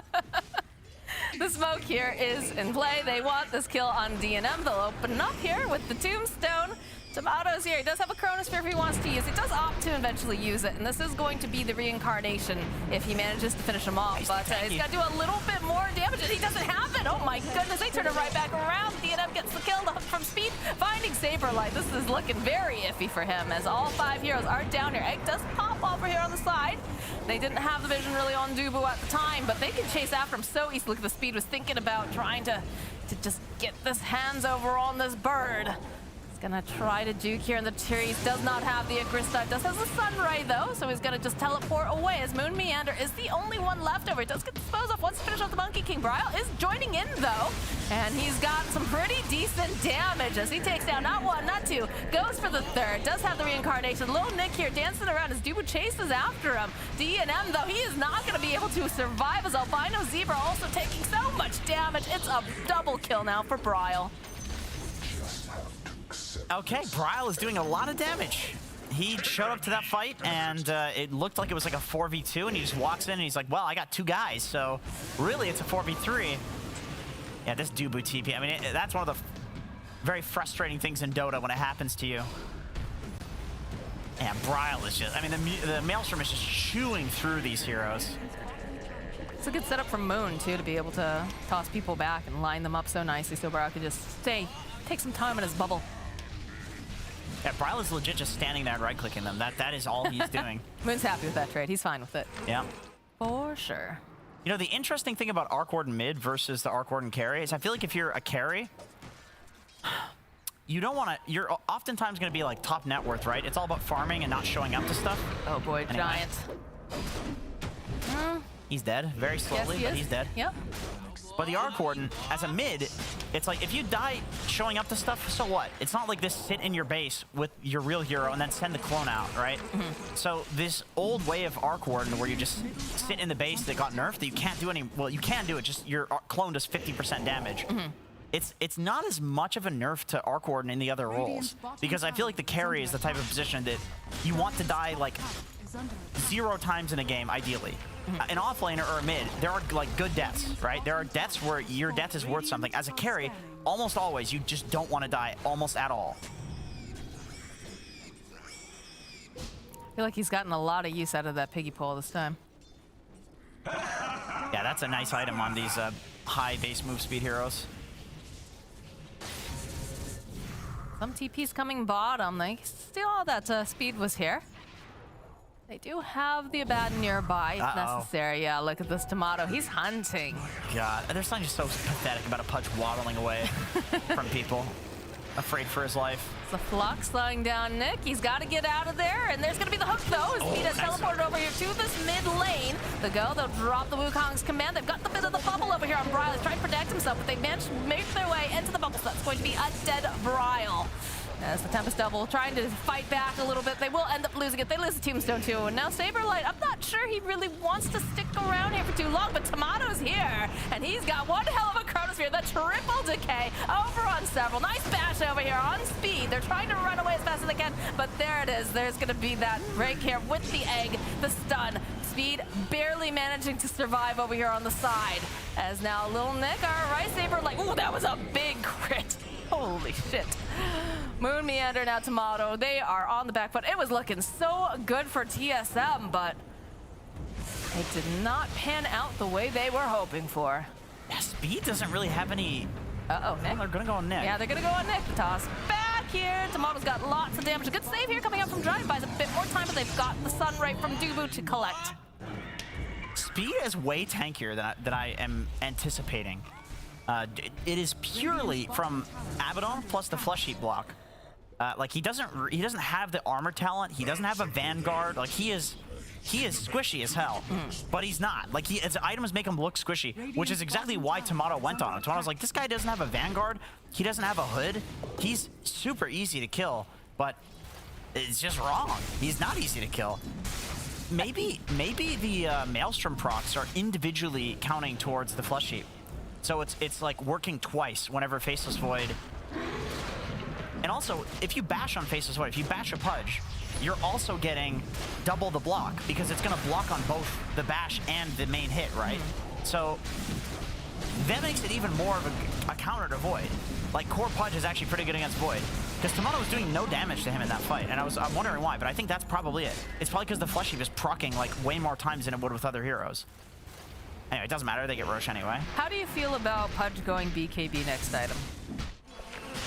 The smoke here is in play. They want this kill on DNM. They'll open up here with the tombstone. Tomato's here. He does have a Chronosphere if he wants to use it. He does opt to eventually use it, and this is going to be the reincarnation if he manages to finish him off. But he's got to do a little bit more damage, and he doesn't have it. Oh my goodness, they turn it right back around. DNM gets the kill from Speed, finding Saberlight. This is looking very iffy for him, as all 5 heroes are down here. Egg does pop over here on the side. They didn't have the vision really on Dubu at the time, but they can chase after him so easily. Look at the Speed was thinking about trying to just get this hands over on this bird. Gonna try to juke here in the trees. Does not have the Agrista dive. Does have the Sunray though, so he's gonna just teleport away as Moon Meander is the only one left over. He does get disposed of once finished off the Monkey King. Bryle is joining in though, and he's got some pretty decent damage as he takes down not one, not two, goes for the third. Does have the reincarnation. Little Nick here dancing around as Dubu chases after him. D&M though, he is not gonna be able to survive as Albino Zebra also taking so much damage. It's a double kill now for Bryle.
Okay, Bryle is doing a lot of damage. He showed up to that fight, and it looked like it was like a 4v2, and he just walks in, and he's like, well, I got 2 guys, so really it's a 4v3. Yeah, this Dubu TP, I mean, that's one of the very frustrating things in Dota when it happens to you. And Bryle is just, I mean, the Maelstrom is just chewing through these heroes.
It's a good setup for Moon, too, to be able to toss people back and line them up so nicely so Bryle can just stay, take some time in his bubble.
Yeah, Bryle is legit just standing there and right-clicking them. That is all he's doing.
Moon's happy with that trade. He's fine with it.
Yeah.
For sure.
You know, the interesting thing about Arc Warden mid versus the Arc Warden carry is I feel like if you're a carry, you don't want to, you're oftentimes going to be like top net worth, right? It's all about farming and not showing up to stuff.
Oh boy,
anyway.
Giant.
He's dead, very slowly,
yes,
but he's dead.
Yep.
But the Arc Warden, as a mid, it's like if you die showing up to stuff, so what? It's not like this sit in your base with your real hero and then send the clone out, right? So this old way of Arc Warden where you just sit in the base that got nerfed, that you can't do any, well, you can do it, just your clone does 50% damage. It's not as much of a nerf to Arc Warden in the other roles, because I feel like the carry is the type of position that you want to die like 0 times in a game, ideally. An offlaner or a mid, there are like good deaths, right? There are deaths where your death is worth something. As a carry, almost always, you just don't want to die almost at all.
I feel like he's gotten a lot of use out of that piggy pole this time.
Yeah, that's a nice item on these high base move speed heroes.
Some TP's coming bottom. They still all that speed was here. They do have the Abaddon nearby if necessary. Yeah, look at this Tomato. He's hunting.
God, there's something just so pathetic about a Pudge waddling away from people, afraid for his life.
The Flux slowing down Nick. He's got to get out of there, and there's going to be the hook, though. As Speed has teleported over here to this mid lane. The go, they'll drop the Wukong's command. They've got the bit of the bubble over here on Bryle. He's trying to protect himself, but they managed to make their way into the bubble, so that's going to be a dead Bryle. As the Tempest Double trying to fight back a little bit, they will end up losing it. They lose the Tombstone too, and now Saberlight, I'm not sure he really wants to stick around here for too long, but Tomato's here, and he's got one hell of a Chronosphere, the triple decay over on several. Nice bash over here on Speed. They're trying to run away as fast as they can, but there it is. There's gonna be that break here with the egg, the stun. Speed barely managing to survive over here on the side. As now Little Nick, all right, Saberlight, ooh, that was a big crit. Holy shit. Moon Meander, now Tomato. They are on the back foot. It was looking so good for TSM, but it did not pan out the way they were hoping for.
Yeah, Speed doesn't really have any...
Uh-oh, Nick.
Well, they're going to go on Nick.
Yeah, they're going to go on Nick. The toss back here. Tomato's got lots of damage. A good save here coming up from Giant. Buys a bit more time, but they've got the Sunray from Dubu to collect.
Speed is way tankier than I am anticipating. It is purely from Abaddon plus the Flesh Heap block. Like he doesn't have the armor talent. He doesn't have a Vanguard. Like he is squishy as hell, but he's not. Like his items make him look squishy, which is exactly why Tomato went on him. Tomato's like, this guy doesn't have a Vanguard. He doesn't have a hood. He's super easy to kill, but it's just wrong. He's not easy to kill. Maybe the Maelstrom procs are individually counting towards the Flesh Heap. So it's like working twice whenever Faceless Void. And also, if you bash on Faceless Void, if you bash a Pudge, you're also getting double the block because it's going to block on both the bash and the main hit, right? So that makes it even more of a counter to Void. Like core Pudge is actually pretty good against Void because Tomato was doing no damage to him in that fight, and I'm wondering why, but I think that's probably it. It's probably because the Flesh Heap is proccing like way more times than it would with other heroes. Anyway, it doesn't matter. They get Roche anyway.
How do you feel about Pudge going BKB next item?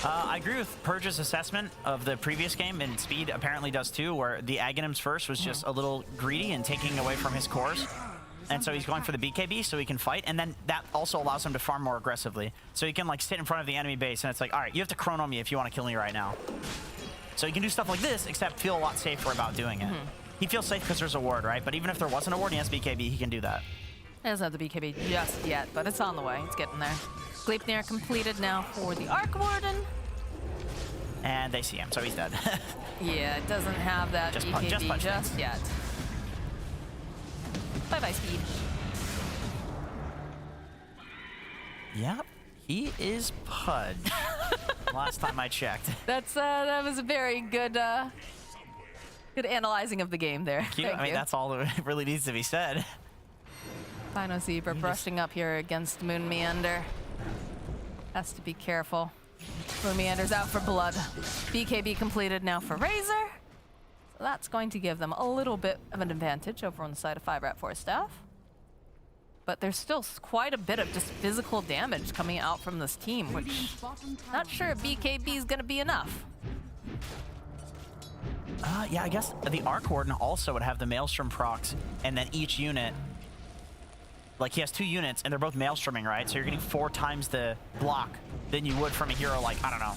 I agree with Purge's assessment of the previous game, and Speed apparently does too, where the Aghanims first was just a little greedy and taking away from his cores. and so he's going for the BKB so he can fight, and then that also allows him to farm more aggressively. So he can like sit in front of the enemy base, and it's like, all right, you have to chrono me if you want to kill me right now. So he can do stuff like this, except feel a lot safer about doing it. He feels safe because there's a ward, right? But even if there wasn't a ward, he has BKB, he can do that.
He doesn't have the BKB just yet, but it's on the way. It's getting there. Sleipnir completed now for the Arc Warden.
And they see him, so he's dead.
Yeah, it doesn't have that BKB just yet. Bye-bye, speed.
Yep, he is pudged. Last time I checked.
That was a very good good analyzing of the game there.
Cute. I mean, that's all that really needs to be said.
Final Zebra brushing up here against Moon Meander. Has to be careful. Moon Meander's out for blood. BKB completed now for Razor. So that's going to give them a little bit of an advantage over on the side of 5-4 But there's still quite a bit of just physical damage coming out from this team, which not sure if BKB is going to be enough.
Yeah, I guess the Arc Warden also would have the Maelstrom procs, and then each unit, like he has 2 units, and they're both Maelstroming, right? So you're getting 4 times the block than you would from a hero like, I don't know,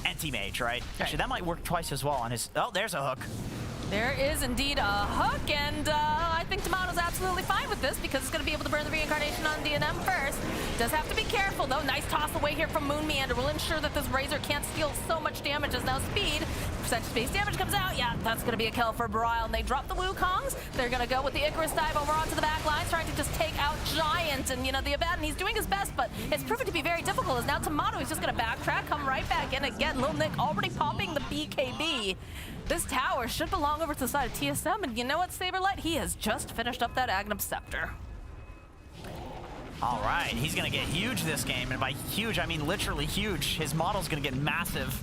Anti-Mage, right? Actually, that might work twice as well on his... Oh, there's a hook.
There is indeed a hook, and I think Tomato's absolutely fine with this because it's going to be able to burn the reincarnation on DNM first. Does have to be careful, though. Nice toss away here from Moon Meander. Will ensure that this Razor can't steal so much damage as now speed. Percentage base damage comes out. Yeah, that's going to be a kill for Brile, and they drop the Wukongs. They're going to go with the Icarus dive over onto the back lines, trying to just take out Giant, and, you know, the Abaddon, he's doing his best, but it's proven to be very difficult, as now Tomato is just going to backtrack, come right back in again. Lil Nick already popping the BKB. This tower should belong over to the side of TSM, and you know what, Saberlight? He has just finished up that Agnum Scepter.
All right, he's gonna get huge this game, and by huge, I mean literally huge. His model's gonna get massive,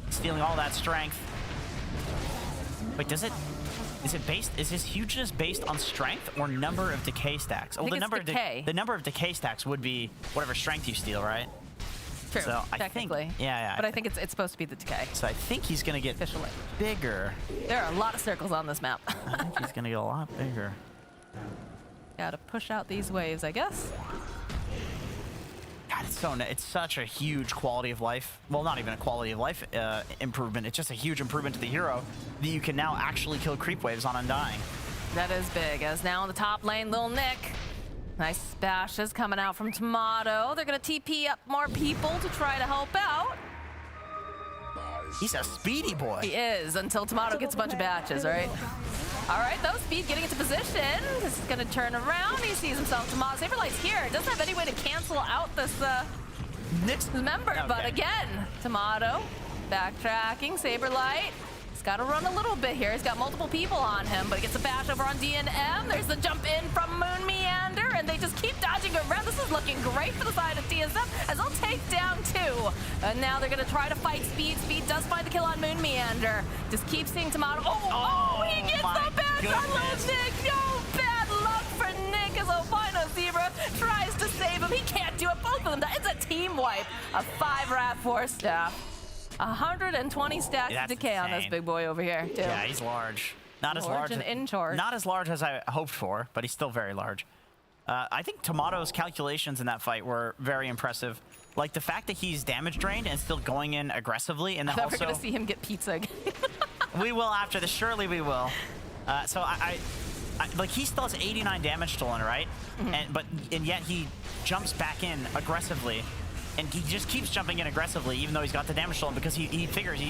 stealing all that strength. Wait, is his hugeness based on strength or number of decay stacks?
I think it's decay.
The number of decay stacks would be whatever strength you steal, right?
True,
so
technically.
I think, yeah.
But I think it's supposed to be the decay.
So I think he's gonna get bigger.
There are a lot of circles on this map.
I think he's gonna get a lot bigger.
Gotta push out these waves, I guess.
God, it's such a huge quality of life. Well, not even a quality of life improvement. It's just a huge improvement to the hero that you can now actually kill creep waves on Undying.
That is big, as now in the top lane, Lil Nick. Nice bashes coming out from Tomato. They're gonna TP up more people to try to help out.
He's a speedy boy.
He is, until Tomato gets a bunch of batches, right? All right, though, Speed getting into position. This is gonna turn around. He sees himself. Tomato Saberlight's here. Doesn't have any way to cancel out this member,
okay.
But again, Tomato backtracking. Saberlight. He's got to run a little bit here. He's got multiple people on him, but he gets a bash over on DNM. There's the jump in from Moon Meander, and they just keep dodging around. This is looking great for the side of TSM, as they'll take down 2. And now they're going to try to fight Speed. Speed does find the kill on Moon Meander. Just keep seeing Tomato. Oh, he gets the bash on Lil Nick. No, bad luck for Nick, as Albino Zebra tries to save him. He can't do it. Both of them. It's a team wipe. A 5-4 staff. 120 stacks of decay on this big boy over here, too.
Yeah, he's large. Not as large.
And in charge.
Not as large as I hoped for, but he's still very large. I think Tomato's calculations in that fight were very impressive. Like the fact that he's damage drained and still going in aggressively, and then
I thought
also
we're gonna see him get pizza again.
We will after this. Surely we will. So I like he still has 89 damage stolen, right? And yet he jumps back in aggressively. And he just keeps jumping in aggressively, even though he's got the damage stolen, because he figures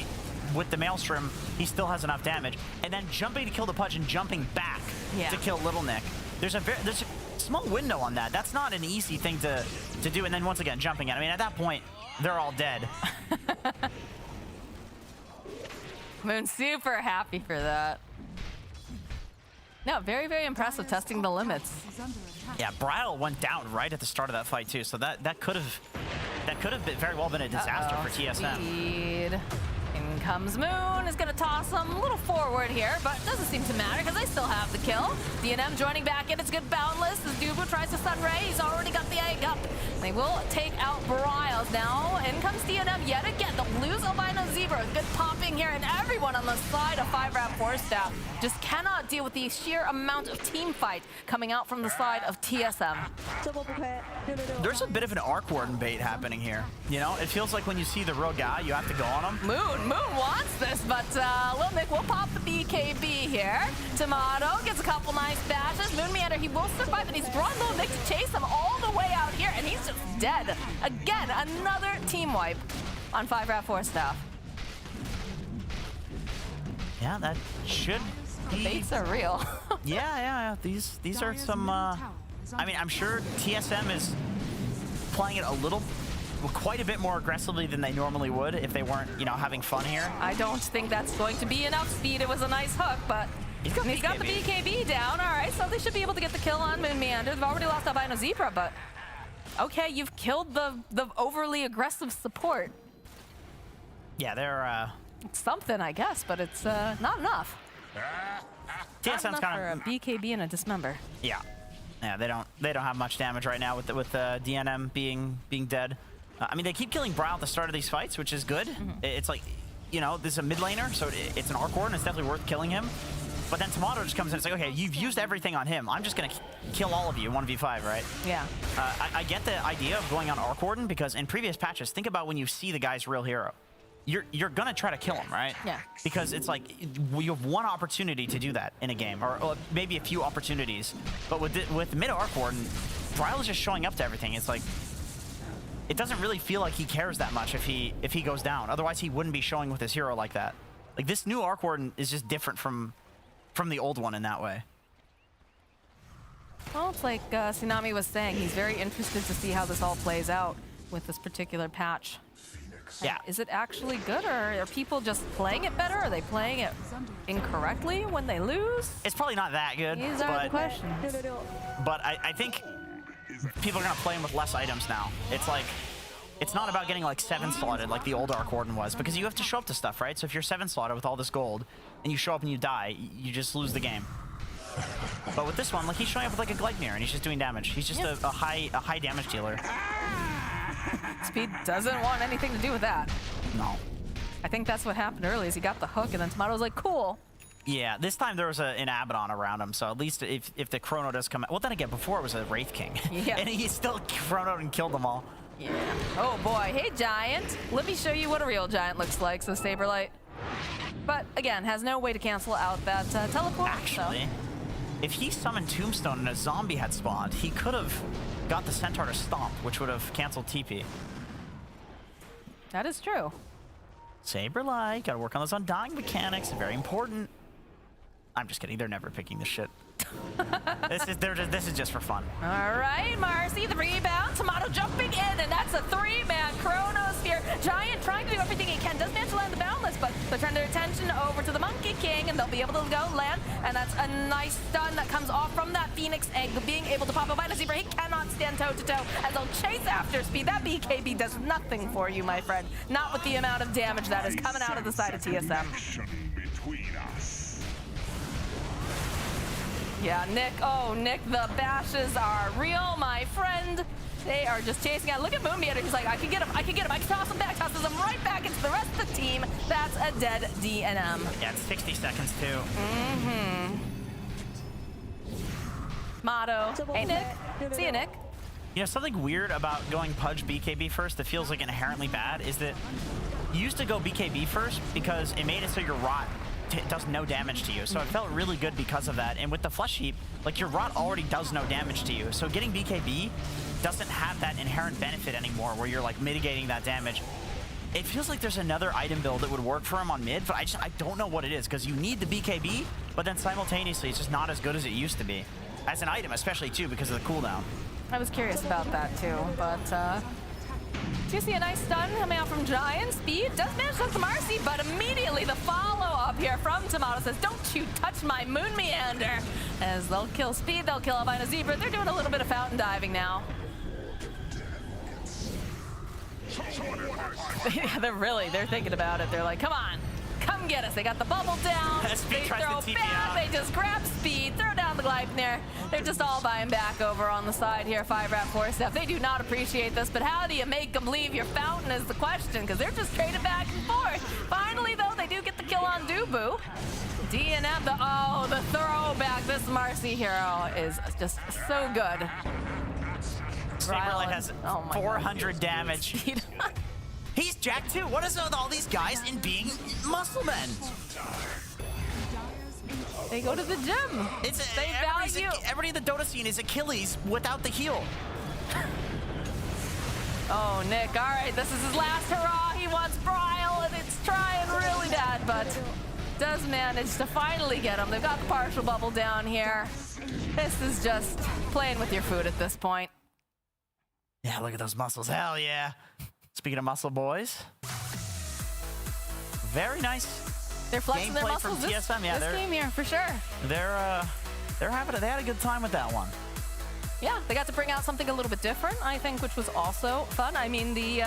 with the Maelstrom, he still has enough damage. And then jumping to kill the Pudge and jumping back to kill Little Nick. There's a small window on that. That's not an easy thing to do. And then once again, jumping in. I mean, at that point, they're all dead.
Moon's super happy for that. No, very, very impressive, testing the limits.
Yeah, Brile went down right at the start of that fight too, so that could have very well been a disaster for TSM.
Speed. In comes Moon, is gonna toss him a little forward here, but it doesn't seem to matter because they still have the kill. DNM joining back in, it's good Boundless. As Dubu tries to Sunray, he's already got the egg up. They will take out Briles now. In comes DNM yet again. They'll lose Albino Zebra. Good popping jumping here, and everyone on the side of 5-4 staff just cannot deal with the sheer amount of team fight coming out from the side of TSM.
There's a bit of an arc warden bait happening here. You know, it feels like when you see the real guy, you have to go on him.
Moon wants this, but Lil Nick will pop the BKB here. Tomato gets a couple nice bashes. Moon Meander, he will survive, and he's brought Lil Nick to chase him all the way out here, and he's just dead. Again, another team wipe on 5-4 staff.
Yeah, that should be...
The baits are real.
yeah. These are some... I mean, I'm sure TSM is playing it quite a bit more aggressively than they normally would if they weren't, you know, having fun here.
I don't think that's going to be enough speed. It was a nice hook, but he's got the BKB down. All right, so they should be able to get the kill on Moon Meander. They've already lost Albino Zebra, but okay, you've killed the overly aggressive support.
Yeah, they're
it's something, I guess, but it's not enough.
TSM's
not enough for a BKB and a dismember.
Yeah, they don't have much damage right now with DNM being dead. I mean, they keep killing Brow at the start of these fights, which is good. It's like, you know, this is a mid laner, so it's an arc warden. It's definitely worth killing him. But then Tomato just comes in. It's like, okay, you've used everything on him. I'm just gonna kill all of you 1v5, right?
Yeah.
I get the idea of going on arc warden because in previous patches, think about when you see the guy's real hero. You're gonna try to kill him, right?
Yeah.
Because it's like you have one opportunity to do that in a game, or maybe a few opportunities. But with mid arc warden, Bryle is just showing up to everything. It's like it doesn't really feel like he cares that much if he goes down. Otherwise, he wouldn't be showing with his hero like that. Like this new arc warden is just different from the old one in that way.
Well, it's like Tsunami was saying. He's very interested to see how this all plays out with this particular patch.
Yeah.
Is it actually good, or are people just playing it better? Are they playing it incorrectly when they lose?
It's probably not that good.
These are the questions.
But I think people are going to play him with less items now. It's like, it's not about getting like 7 slotted like the old Arc Warden was, because you have to show up to stuff, right? So if you're 7 slotted with all this gold, and you show up and you die, you just lose the game. But with this one, like he's showing up with like a Gleipnir, and he's just doing damage. He's just a high damage dealer.
Speed doesn't want anything to do with that.
No.
I think that's what happened early, is he got the hook, and then Tomato was like, cool.
Yeah, this time there was an Abaddon around him, so at least if the Chrono does come out. Well, then again, before it was a Wraith King.
Yeah.
And he still Chronoed and killed them all.
Yeah. Oh boy, hey Giant. Let me show you what a real Giant looks like, so Saberlight. But again, has no way to cancel out that teleport.
Actually, if he summoned Tombstone and a zombie had spawned, he could have got the Centaur to stomp, which would have canceled TP.
That is true.
Saberlight, gotta work on those undying mechanics, very important. I'm just kidding, they're never picking this shit. This is just for fun.
All right, Marcy, the rebound. Tomato jumping in, and that's a 3-man Chronosphere. Giant trying to do everything he can. Does manage to land the Boundless, but they'll turn their attention over to the Monkey King, and they'll be able to go land. And that's a nice stun that comes off from that Phoenix Egg. Being able to pop a Vita Zebra, he cannot stand toe-to-toe, as they'll chase after Speed. That BKB does nothing for you, my friend. Not with the amount of damage that is coming out of the side of TSM. Yeah, Nick, oh, Nick, the bashes are real, my friend. They are just chasing out. Look at Moonmeander. He's like, I can get him, I can get him. I can toss him back, tosses him right back into the rest of the team. That's a dead DNM.
Yeah, it's 60 seconds, too.
Mm-hmm. Motto. Hey, Nick. See you, Nick.
You know, something weird about going Pudge BKB first that feels like inherently bad is that you used to go BKB first because it made it so your rot does no damage to you, so it felt really good because of that. And with the Flesh Heap, like your rot already does no damage to you, so getting BKB doesn't have that inherent benefit anymore where you're like mitigating that damage. It feels like there's another item build that would work for him on mid, but I don't know what it is, because you need the BKB, but then simultaneously it's just not as good as it used to be. As an item, especially too, because of the cooldown.
I was curious about that too, but do you see a nice stun coming out from Giant? Speed does manage to hook the Marcy, but immediately the follow-up here from Tomato says, don't you touch my Moon Meander. As they'll kill Speed, they'll kill Albino Zebra. They're doing a little bit of fountain diving now. They're thinking about it. They're like, come on, come get us. They got the bubble down. They throw back, they just grab Speed, throw down the Gleipnir. They're just all buying back over on the side here, 5-4 stuff. They do not appreciate this, but how do you make them leave your fountain is the question, because they're just trading back and forth. Finally, though, they do get boo. D&M, the throwback. This Marcy hero is just so good.
Saberlight has 400 damage. He's Jack too. What is with all these guys in being muscle men?
They go to the gym. They value.
Everybody in the Dota scene is Achilles without the heel.
Oh, Nick. All right, this is his last hurrah. He wants Bryle, and it's trying really bad, but does manage to finally get him. They've got the partial bubble down here. This is just playing with your food at this point.
Yeah, look at those muscles. Hell yeah. Speaking of muscle boys, very nice.
They're flexing their muscles
from TSM. Yeah,
this game here for sure.
They had a good time with that one.
Yeah, they got to bring out something a little bit different, I think, which was also fun. I mean, the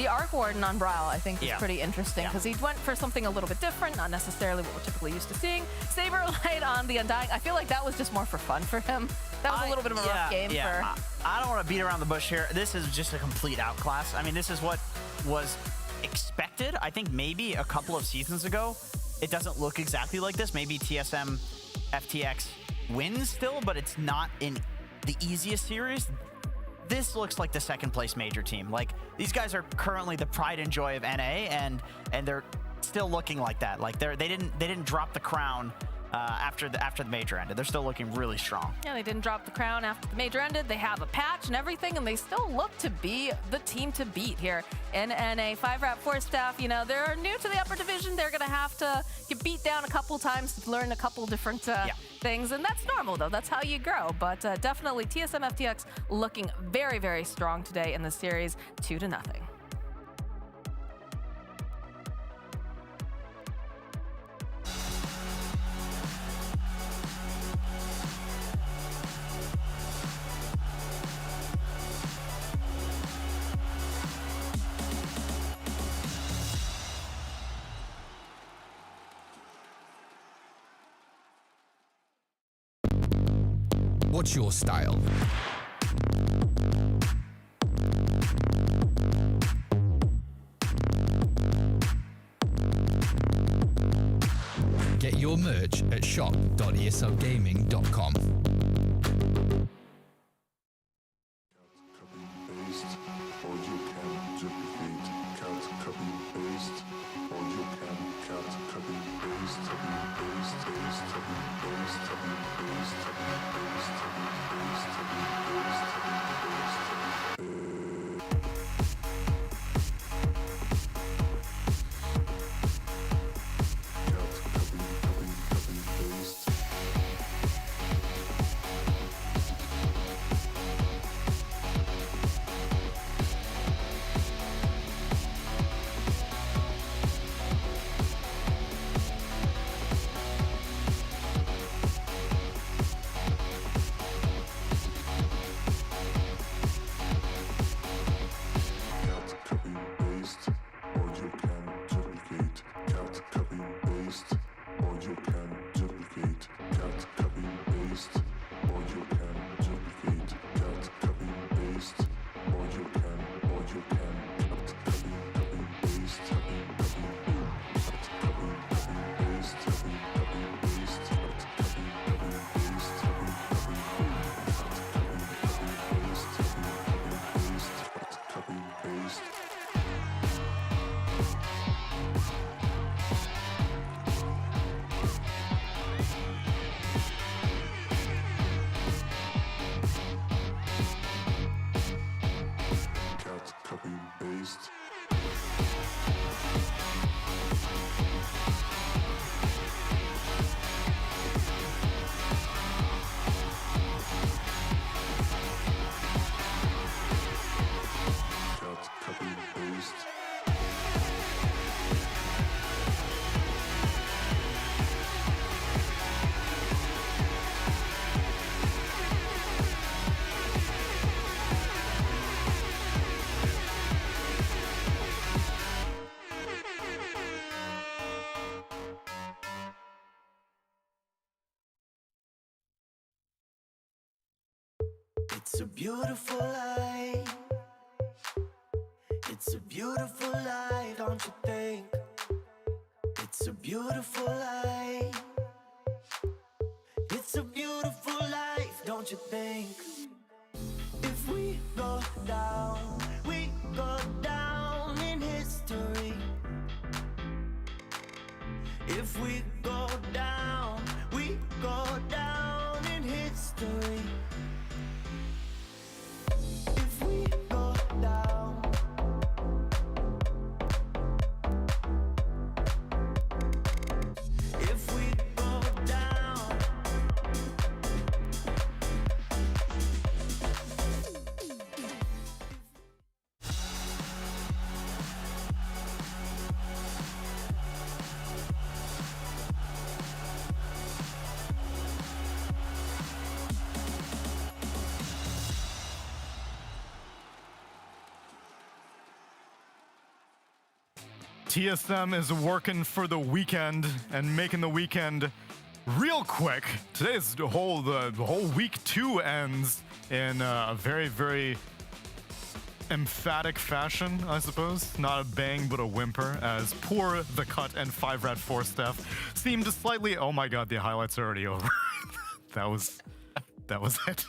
Arc Warden on Bryle, I think, is pretty interesting because he went for something a little bit different, not necessarily what we're typically used to seeing. Saberlight on the Undying, I feel like that was just more for fun for him. That was a little bit of a rough game for...
I don't want to beat around the bush here. This is just a complete outclass. I mean, this is what was expected. I think maybe a couple of seasons ago, it doesn't look exactly like this. Maybe TSM FTX wins still, but it's not in the easiest series. This looks like the second place major team. Like, these guys are currently the pride and joy of NA, and they're still looking like that. Like, they didn't drop the crown after the major ended. They're still looking really strong.
Yeah, they didn't drop the crown after the major ended. They have a patch and everything, and they still look to be the team to beat here in NA. 5-Rap 4 staff, you know, they're new to the upper division. They're going to have to get beat down a couple times to learn a couple different things, and that's normal, though. That's how you grow. But definitely TSM FTX looking very, very strong today in the series, 2-0.
What's your style? Get your merch at shop.eslgaming.com.
It's a beautiful life. It's a beautiful life, don't you think? It's a beautiful beautiful life. It's a beautiful life, don't you think? If we go down in history. If we go down in history. If we go down. If we go down.
TSM is working for the weekend and making the weekend real quick. Today's the whole week 2 ends in a very, very emphatic fashion, I suppose. Not a bang, but a whimper, as poor The Cut and 5Rat4 staff seemed slightly. Oh my god, the highlights are already over. that was it.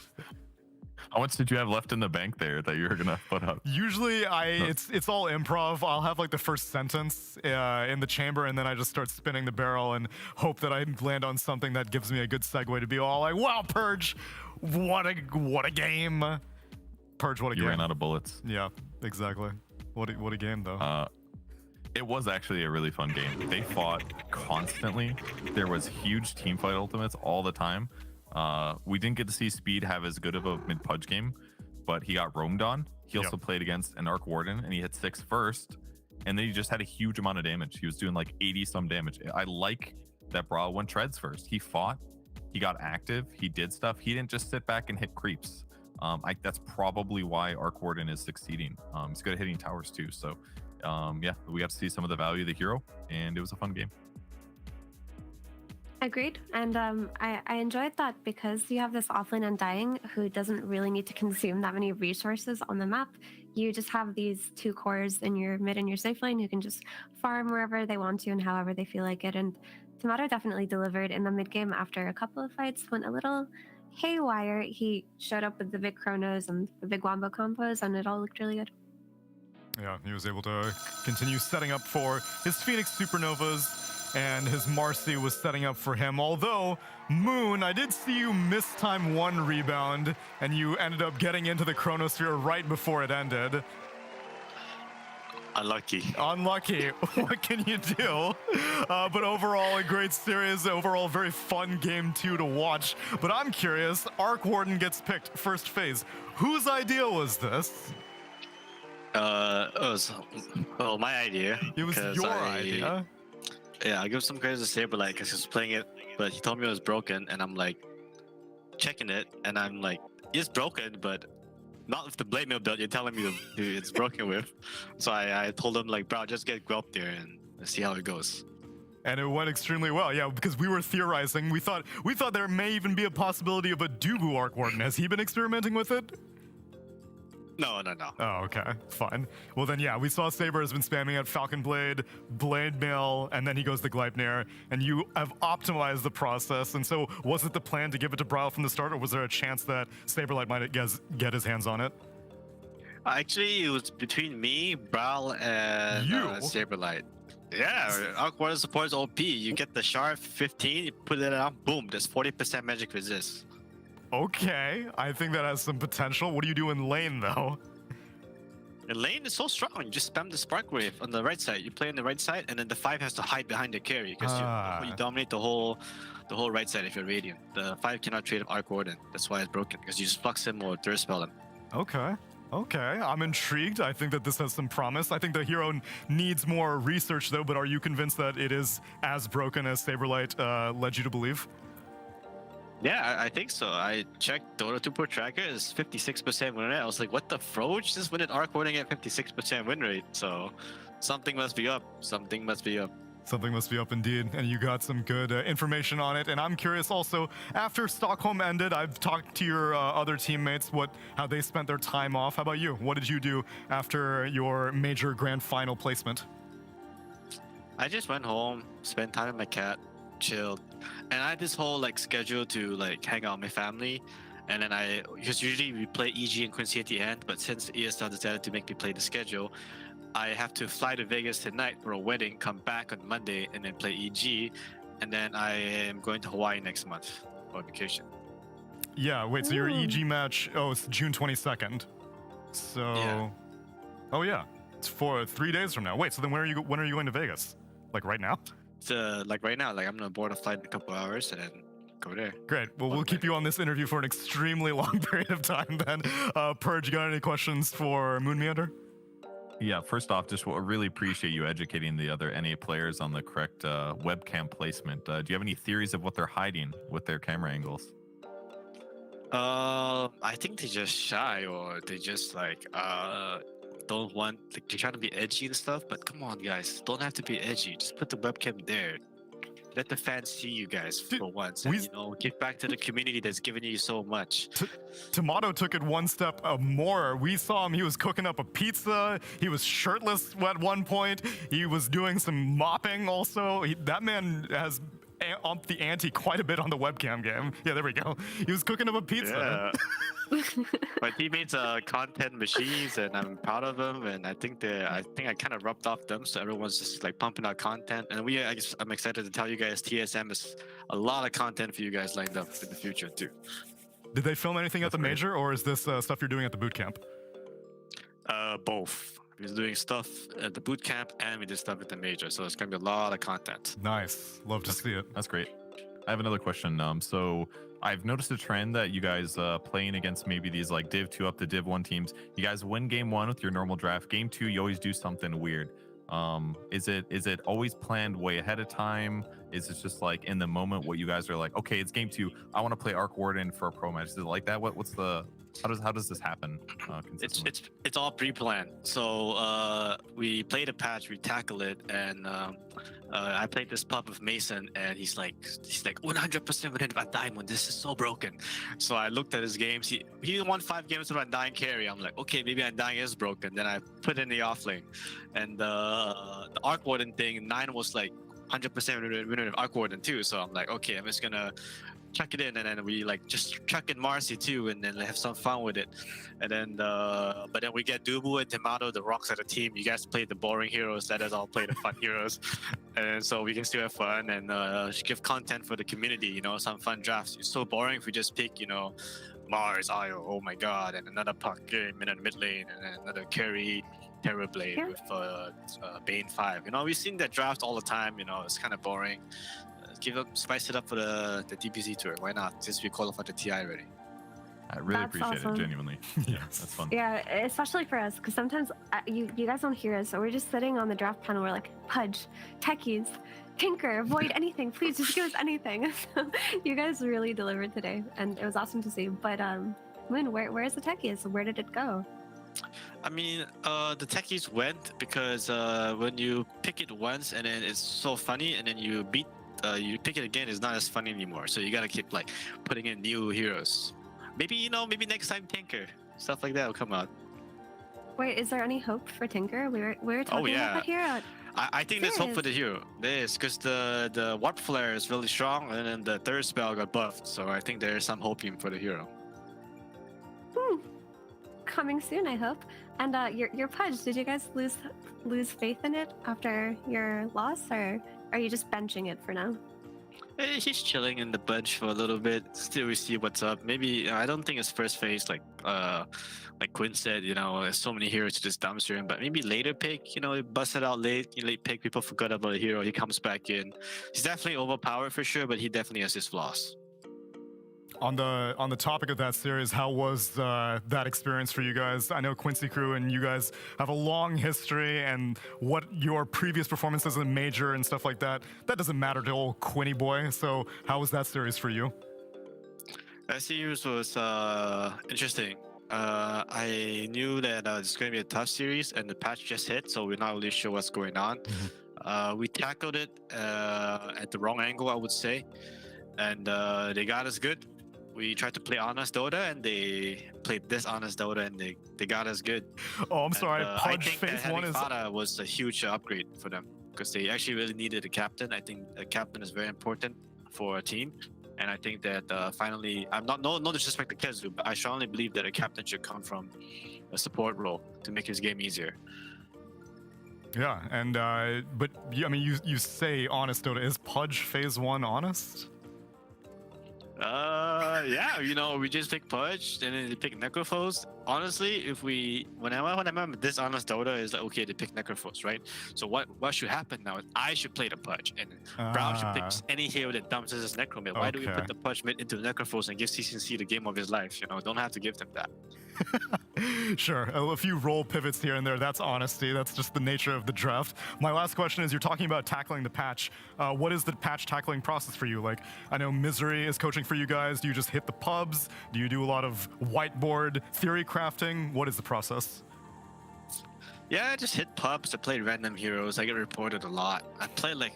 How much did you have left in the bank there that you were gonna put up?
Usually it's all improv. I'll have like the first sentence in the chamber, and then I just start spinning the barrel and hope that I land on something that gives me a good segue to be all like, wow, Purge, what a game. Purge, what a game.
You ran out of bullets.
Yeah, exactly. What a game though.
It was actually a really fun game. They fought constantly. There was huge teamfight ultimates all the time. We didn't get to see Speed have as good of a mid-pudge game, but he got roamed on. He also played against an Arc Warden, and he hit 6 first, and then he just had a huge amount of damage. He was doing like 80-some damage. I like that Brawl went treads first. He fought, he got active, he did stuff. He didn't just sit back and hit creeps. That's probably why Arc Warden is succeeding. He's good at hitting towers too. So yeah, we got to see some of the value of the hero, and it was a fun game.
Agreed. And I enjoyed that because you have this offlane Undying who doesn't really need to consume that many resources on the map. You just have these 2 cores in your mid and your safe lane who can just farm wherever they want to and however they feel like it. And Tomato definitely delivered in the mid game after a couple of fights, went a little haywire. He showed up with the big chronos and the big wombo combos, and it all looked really good.
Yeah, he was able to continue setting up for his Phoenix Supernovas, and his Marcy was setting up for him. Although, Moon, I did see you miss time 1 rebound, and you ended up getting into the Chronosphere right before it ended.
Unlucky.
What can you do? But overall, a great series. Overall, very fun game 2 to watch. But I'm curious, Arc Warden gets picked first phase. Whose idea was this?
It was, well, my idea.
It was your idea?
Yeah, I give some credit to Saberlight because he was playing it, but he told me it was broken, and I'm like checking it, and I'm like, it's broken, but not with the blade mill build you're telling me it's broken with. So I told him like, bro, just get Guelph there and see how it goes.
And it went extremely well, yeah, because we were theorizing. We thought there may even be a possibility of a Dubu Arc Warden. Has he been experimenting with it?
No.
Oh, okay, fine. Well then, yeah, we saw Saber has been spamming at Falcon Blade, Blade Mail, and then he goes to Gleipnir, and you have optimized the process. And so, was it the plan to give it to Brawl from the start, or was there a chance that Saberlight might get his hands on it?
Actually, it was between me, Brawl, and Saberlight. Yeah, Arc Warden supports OP. You get the Shard 15, you put it on, boom, there's 40% magic resist.
Okay, I think that has some potential. What do you do in lane, though?
In lane is so strong. You just spam the Spark Wave on the right side. You play on the right side, and then the 5 has to hide behind the carry because you dominate the whole right side if you're Radiant. The 5 cannot trade up Arc Warden. That's why it's broken, because you just flux him or third spell him.
Okay, I'm intrigued. I think that this has some promise. I think the hero needs more research, though, but are you convinced that it is as broken as Saberlight led you to believe?
Yeah, I think so. I checked DOTA 2 Pro Tracker is 56% win rate. I was like, what the froge? Just win it Arc Warden at 56% win rate. So something must be up. Something must be up
indeed. And you got some good information on it. And I'm curious also, after Stockholm ended, I've talked to your other teammates, how they spent their time off. How about you? What did you do after your major grand final placement?
I just went home, spent time with my cat, chilled, and I had this whole like schedule to like hang out with my family. And then because usually we play EG and Quincy at the end, but since ESL decided to make me play the schedule, I have to fly to Vegas tonight for a wedding, come back on Monday, and then play EG, and then I am going to Hawaii next month for vacation.
Yeah, wait, so your EG match, it's June 22nd. So,
Yeah.
Oh yeah, it's for 3 days from now. Wait, so then when are you going to Vegas? Like right now?
It's like right now, like I'm gonna board a flight in a couple hours and then go there.
Great. Well, we'll keep you on this interview for an extremely long period of time then. Purge, you got any questions for Moon Meander?
Yeah, first off, just really appreciate you educating the other NA players on the correct webcam placement. Do you have any theories of what they're hiding with their camera angles?
I think they're just shy, or they just like don't want, like, they're trying to be edgy and stuff. But come on, guys, don't have to be edgy. Just put the webcam there. Let the fans see you guys for once, and give back to the community that's given you so much.
Tomato took it one step more. We saw him, he was cooking up a pizza. He was shirtless at one point. He was doing some mopping also. That man has upped the ante quite a bit on the webcam game. Yeah, there we go. He was cooking up a pizza.
Yeah. My teammates are content machines, and I'm proud of them. And I think I kind of rubbed off them, so everyone's just like pumping out content. And I'm excited to tell you guys, TSM is a lot of content for you guys lined up in the future too.
Did they film anything at the major, or is this stuff you're doing at the boot camp?
Both. We're doing stuff at the boot camp, and we did stuff at the major, so it's gonna be a lot of content.
Nice. Love to see it.
That's great. I have another question. So I've noticed a trend that you guys playing against maybe these like Div 2 up to Div 1 teams. You guys win game 1 with your normal draft. Game 2, you always do something weird. Is it always planned way ahead of time? Is it just like in the moment what you guys are like, okay, it's game 2, I want to play Arc Warden for a pro match? Is it like that? How does this happen consistently?
It's all pre-planned. So we played a patch, we tackle it, and I played this pup of Mason, and he's like 100% within Undying. This is so broken. So I looked at his games. He won 5 games with Undying carry. I'm like, okay, maybe Undying is broken. Then I put in the offlane, and the Arc Warden thing, 9 was like 100% winner of Arc Warden too. So I'm like, okay, I'm just gonna chuck it in, and then we like just chuck in Marcy too, and then have some fun with it. And then but then we get Dubu and Tomato, the rocks of the team. You guys play the boring heroes, let us all play the fun heroes, and so we can still have fun and give content for the community, some fun drafts. It's so boring if we just pick Mars, Io, oh my god, and another puck game in the mid lane, and then another carry Terrorblade with Bane 5. We've seen that draft all the time. It's kind of boring. Spice it up for the DPC tour. Why not? Since we qualified the TI already.
I really
That's
appreciate
awesome.
it, genuinely. Yeah, that's fun.
Yeah, especially for us, because sometimes you guys don't hear us, so we're just sitting on the draft panel. We're like, Pudge, Techies, Tinker, Void, anything. Please just give us anything. So you guys really delivered today, and it was awesome to see. But Moon, where's the Techies? Where did it go?
I mean, the Techies went because when you pick it once and then it's so funny, and then you pick it again, it's not as funny anymore. So you gotta keep like putting in new heroes. Maybe next time Tinker, stuff like that will come out.
Wait, is there any hope for Tinker? We were talking about that hero.
I think there's hope for the hero. There is, because the Warp Flare is really strong, and then the third spell got buffed. So I think there is some hoping for the hero.
Coming soon, I hope. And your Pudge, did you guys lose faith in it after your loss, or are you just benching it for now?
He's chilling in the bench for a little bit. Still, we see what's up. Maybe I don't think it's first phase like Quinn said. There's so many heroes to just dumpster him. But maybe later pick. Busted out late pick. People forgot about the hero. He comes back in. He's definitely overpowered for sure, but he definitely has his flaws.
On the topic of that series, how was that experience for you guys? I know Quincy Crew and you guys have a long history, and what your previous performances in major and stuff like that doesn't matter to old Quinny boy. So how was that series for you?
That series was interesting. I knew that it's going to be a tough series, and the patch just hit, so we're not really sure what's going on. We tackled it at the wrong angle, I would say, and they got us good. We tried to play honest Dota, and they played dishonest Dota, and they got us good.
Oh, I'm sorry.
I
Pudge
think that
phase
having
1 is...
Fada was a huge upgrade for them. because they actually really needed a captain. I think a captain is very important for a team, and I think that finally, I'm not no disrespect to Kezu, but I strongly believe that a captain should come from a support role to make his game easier.
Yeah, and but I mean, you say honest, Dota. Is Pudge phase 1 honest?
Yeah, you know, we just pick Pudge, and then they pick Necrophos. Honestly, when I'm this honest Dota is like, okay, they pick Necrophos, right? So what should happen now is I should play the Pudge, and Brown should pick any hero that dumps his Necro mid. Why do we put the Pudge mid into Necrophos and give CCC the game of his life? You know, don't have to give them that.
Sure, a few role pivots here and there. That's honesty. That's just the nature of the draft. My last question is, you're talking about tackling the patch. What is the patch tackling process for you? Like, I know Misery is coaching for you guys. Do you just hit the pubs? Do you do a lot of whiteboard theory crafting? What is the process?
Yeah, I just hit pubs. I played random heroes. I get reported a lot. I played like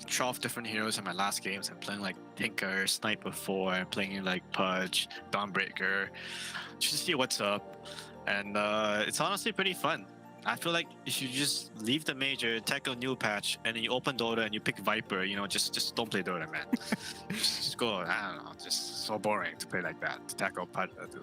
12 different heroes in my last games. I'm playing like Tinker, Sniper 4, I'm playing like Pudge, Dawnbreaker, just to see what's up. And it's honestly pretty fun. I feel like if you just leave the major, tackle new patch, and then you open Dota and you pick Viper, you know, just don't play Dota, man. just go, I don't know, just so boring to play like that, to tackle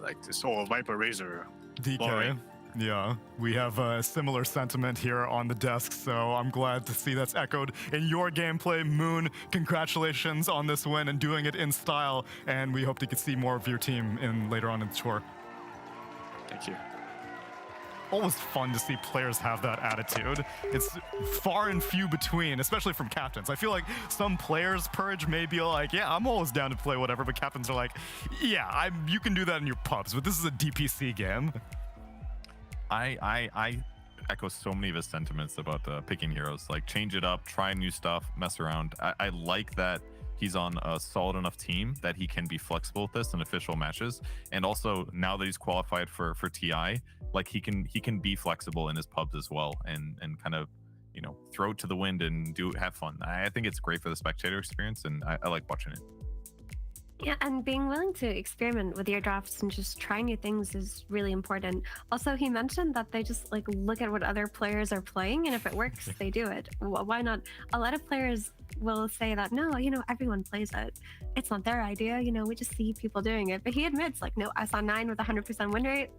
like this whole Viper Razor.
DK.
Boring.
Yeah, we have a similar sentiment here on the desk, so I'm glad to see that's echoed in your gameplay. Moon, congratulations on this win and doing it in style, and we hope to see more of your team later on in the tour.
Thank you.
Always fun to see players have that attitude. It's far and few between, especially from captains. I feel like some players, Purge, may be like, yeah, I'm always down to play whatever, but captains are like, yeah, you can do that in your pubs, but this is a DPC game.
I echo so many of his sentiments about picking heroes. Like, change it up, try new stuff, mess around. I like that he's on a solid enough team that he can be flexible with this in official matches. And also, now that he's qualified for TI, like he can be flexible in his pubs as well, and kind of, you know, throw it to the wind and have fun. I think it's great for the spectator experience, and I like watching it.
Yeah, and being willing to experiment with your drafts and just try new things is really important. Also, he mentioned that they just like look at what other players are playing, and if it works, they do it. Why not? A lot of players will say that, no, you know, everyone plays it. It's not their idea, you know, we just see people doing it. But he admits, like, no, I saw 9 with 100% win rate.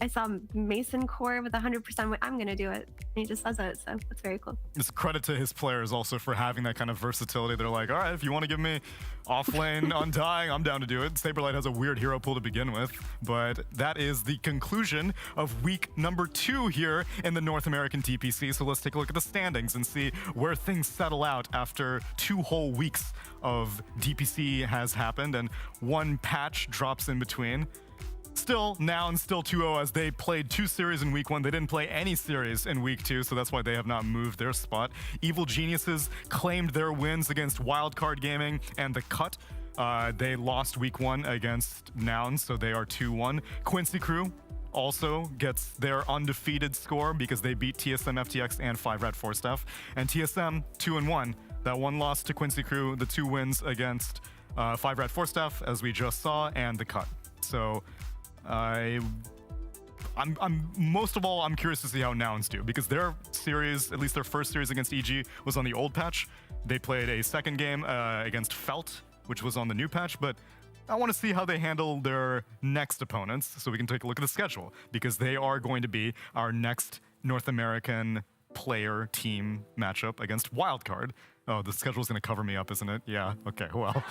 I saw Mason Core with 100% win. I'm going to do it. And he just says it, so that's very cool.
It's credit to his players also for having that kind of versatility. They're like, all right, if you want to give me off lane Undying, I'm down to do it. Saberlight has a weird hero pool to begin with, but that is the conclusion of week number 2 here in the North American DPC. So let's take a look at the standings and see where things settle out after 2 whole weeks of DPC has happened and 1 patch drops in between. Still, Noun still 2-0 as they played 2 series in week 1. They didn't play any series in week 2, so that's why they have not moved their spot. Evil Geniuses claimed their wins against Wildcard Gaming and The Cut. They lost week 1 against Noun, so they are 2-1. Quincy Crew also gets their undefeated score because they beat TSM FTX and 5 Rat 4 Stuff. And TSM 2-1. That 1 loss to Quincy Crew, the 2 wins against 5 Rat 4 Stuff, as we just saw, and The Cut. So I'm most of all, I'm curious to see how Nouns do, because their series, at least their first series against EG, was on the old patch. They played a second game against Felt, which was on the new patch, but I want to see how they handle their next opponents so we can take a look at the schedule, because they are going to be our next North American player team matchup against Wildcard. Oh, the schedule's going to cover me up, isn't it? Yeah. Okay. Well.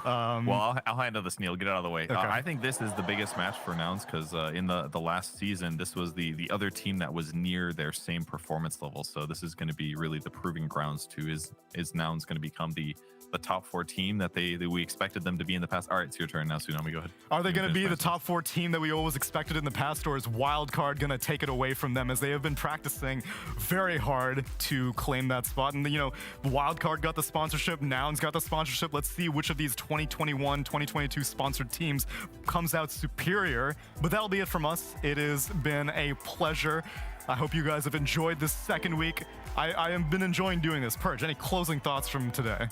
Well, I'll handle this, Neil. Get out of the way.
Okay.
I think this is the biggest match for Nouns because in the last season, this was the other team that was near their same performance level. So this is going to be really the proving grounds to is Nouns going to become the top 4 team that we expected them to be in the past. All right, it's your turn now, Tsunami. Go ahead.
Are they going to be the top 4 team that we always expected in the past, or is Wildcard going to take it away from them, as they have been practicing very hard to claim that spot? And, you know, Wildcard got the sponsorship, Nouns got the sponsorship. Let's see which of these 2021, 2022 sponsored teams comes out superior. But that'll be it from us. It has been a pleasure. I hope you guys have enjoyed this second week. I have been enjoying doing this. Purge, any closing thoughts from today?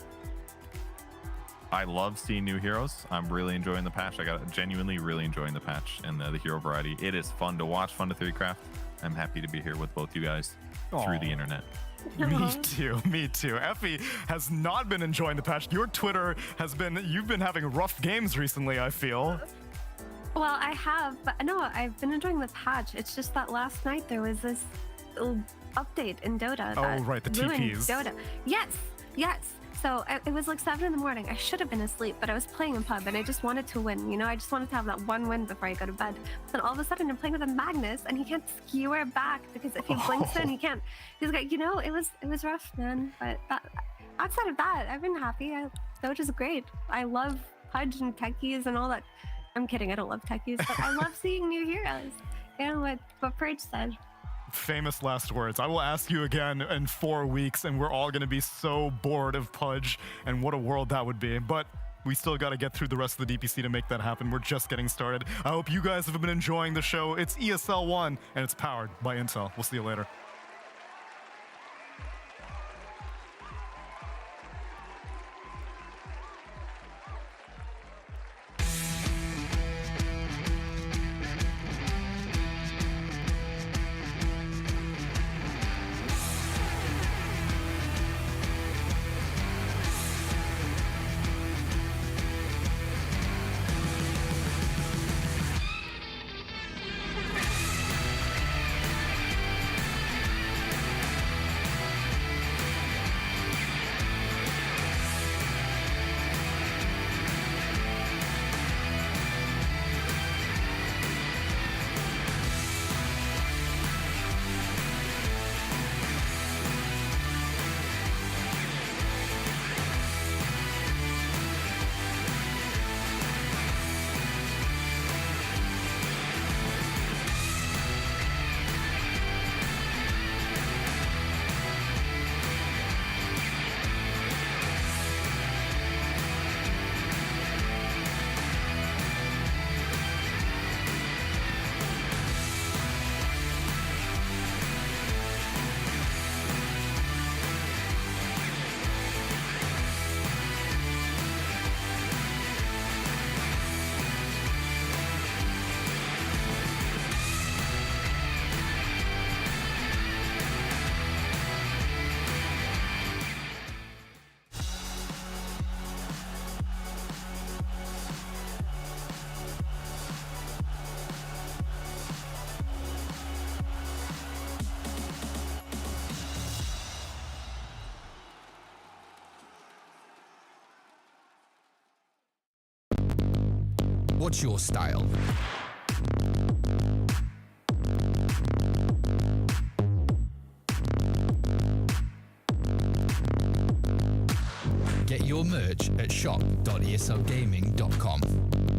I love seeing new heroes. I'm really enjoying the patch. I got genuinely really enjoying the patch and the hero variety. It is fun to watch, fun to theorycraft. I'm happy to be here with both you guys through the internet.
Me too, me too. Effie has not been enjoying the patch. Your Twitter you've been having rough games recently, I feel.
Well, I have, but no, I've been enjoying the patch. It's just that last night there was this update in Dota.
Oh, right, the
ruined
TPs.
Dota. Yes. So it was like 7 in the morning. I should have been asleep, but I was playing in pub and I just wanted to win. I just wanted to have that one win before I go to bed. Then all of a sudden I'm playing with a Magnus and he can't skewer back because if he blinks in, he can't. He's like, it was rough, man. But outside of that, I've been happy. Dota's great. I love Pudge and techies and all that. I'm kidding. I don't love techies, but I love seeing new heroes. What Purge said.
Famous last words. I will ask you again in 4 weeks, and we're all going to be so bored of Pudge, and what a world that would be. But we still got to get through the rest of the DPC to make that happen. We're just getting started. I hope you guys have been enjoying the show. It's ESL 1, and it's powered by Intel. We'll see you later.
What's your style? Get your merch at shop.eslgaming.com.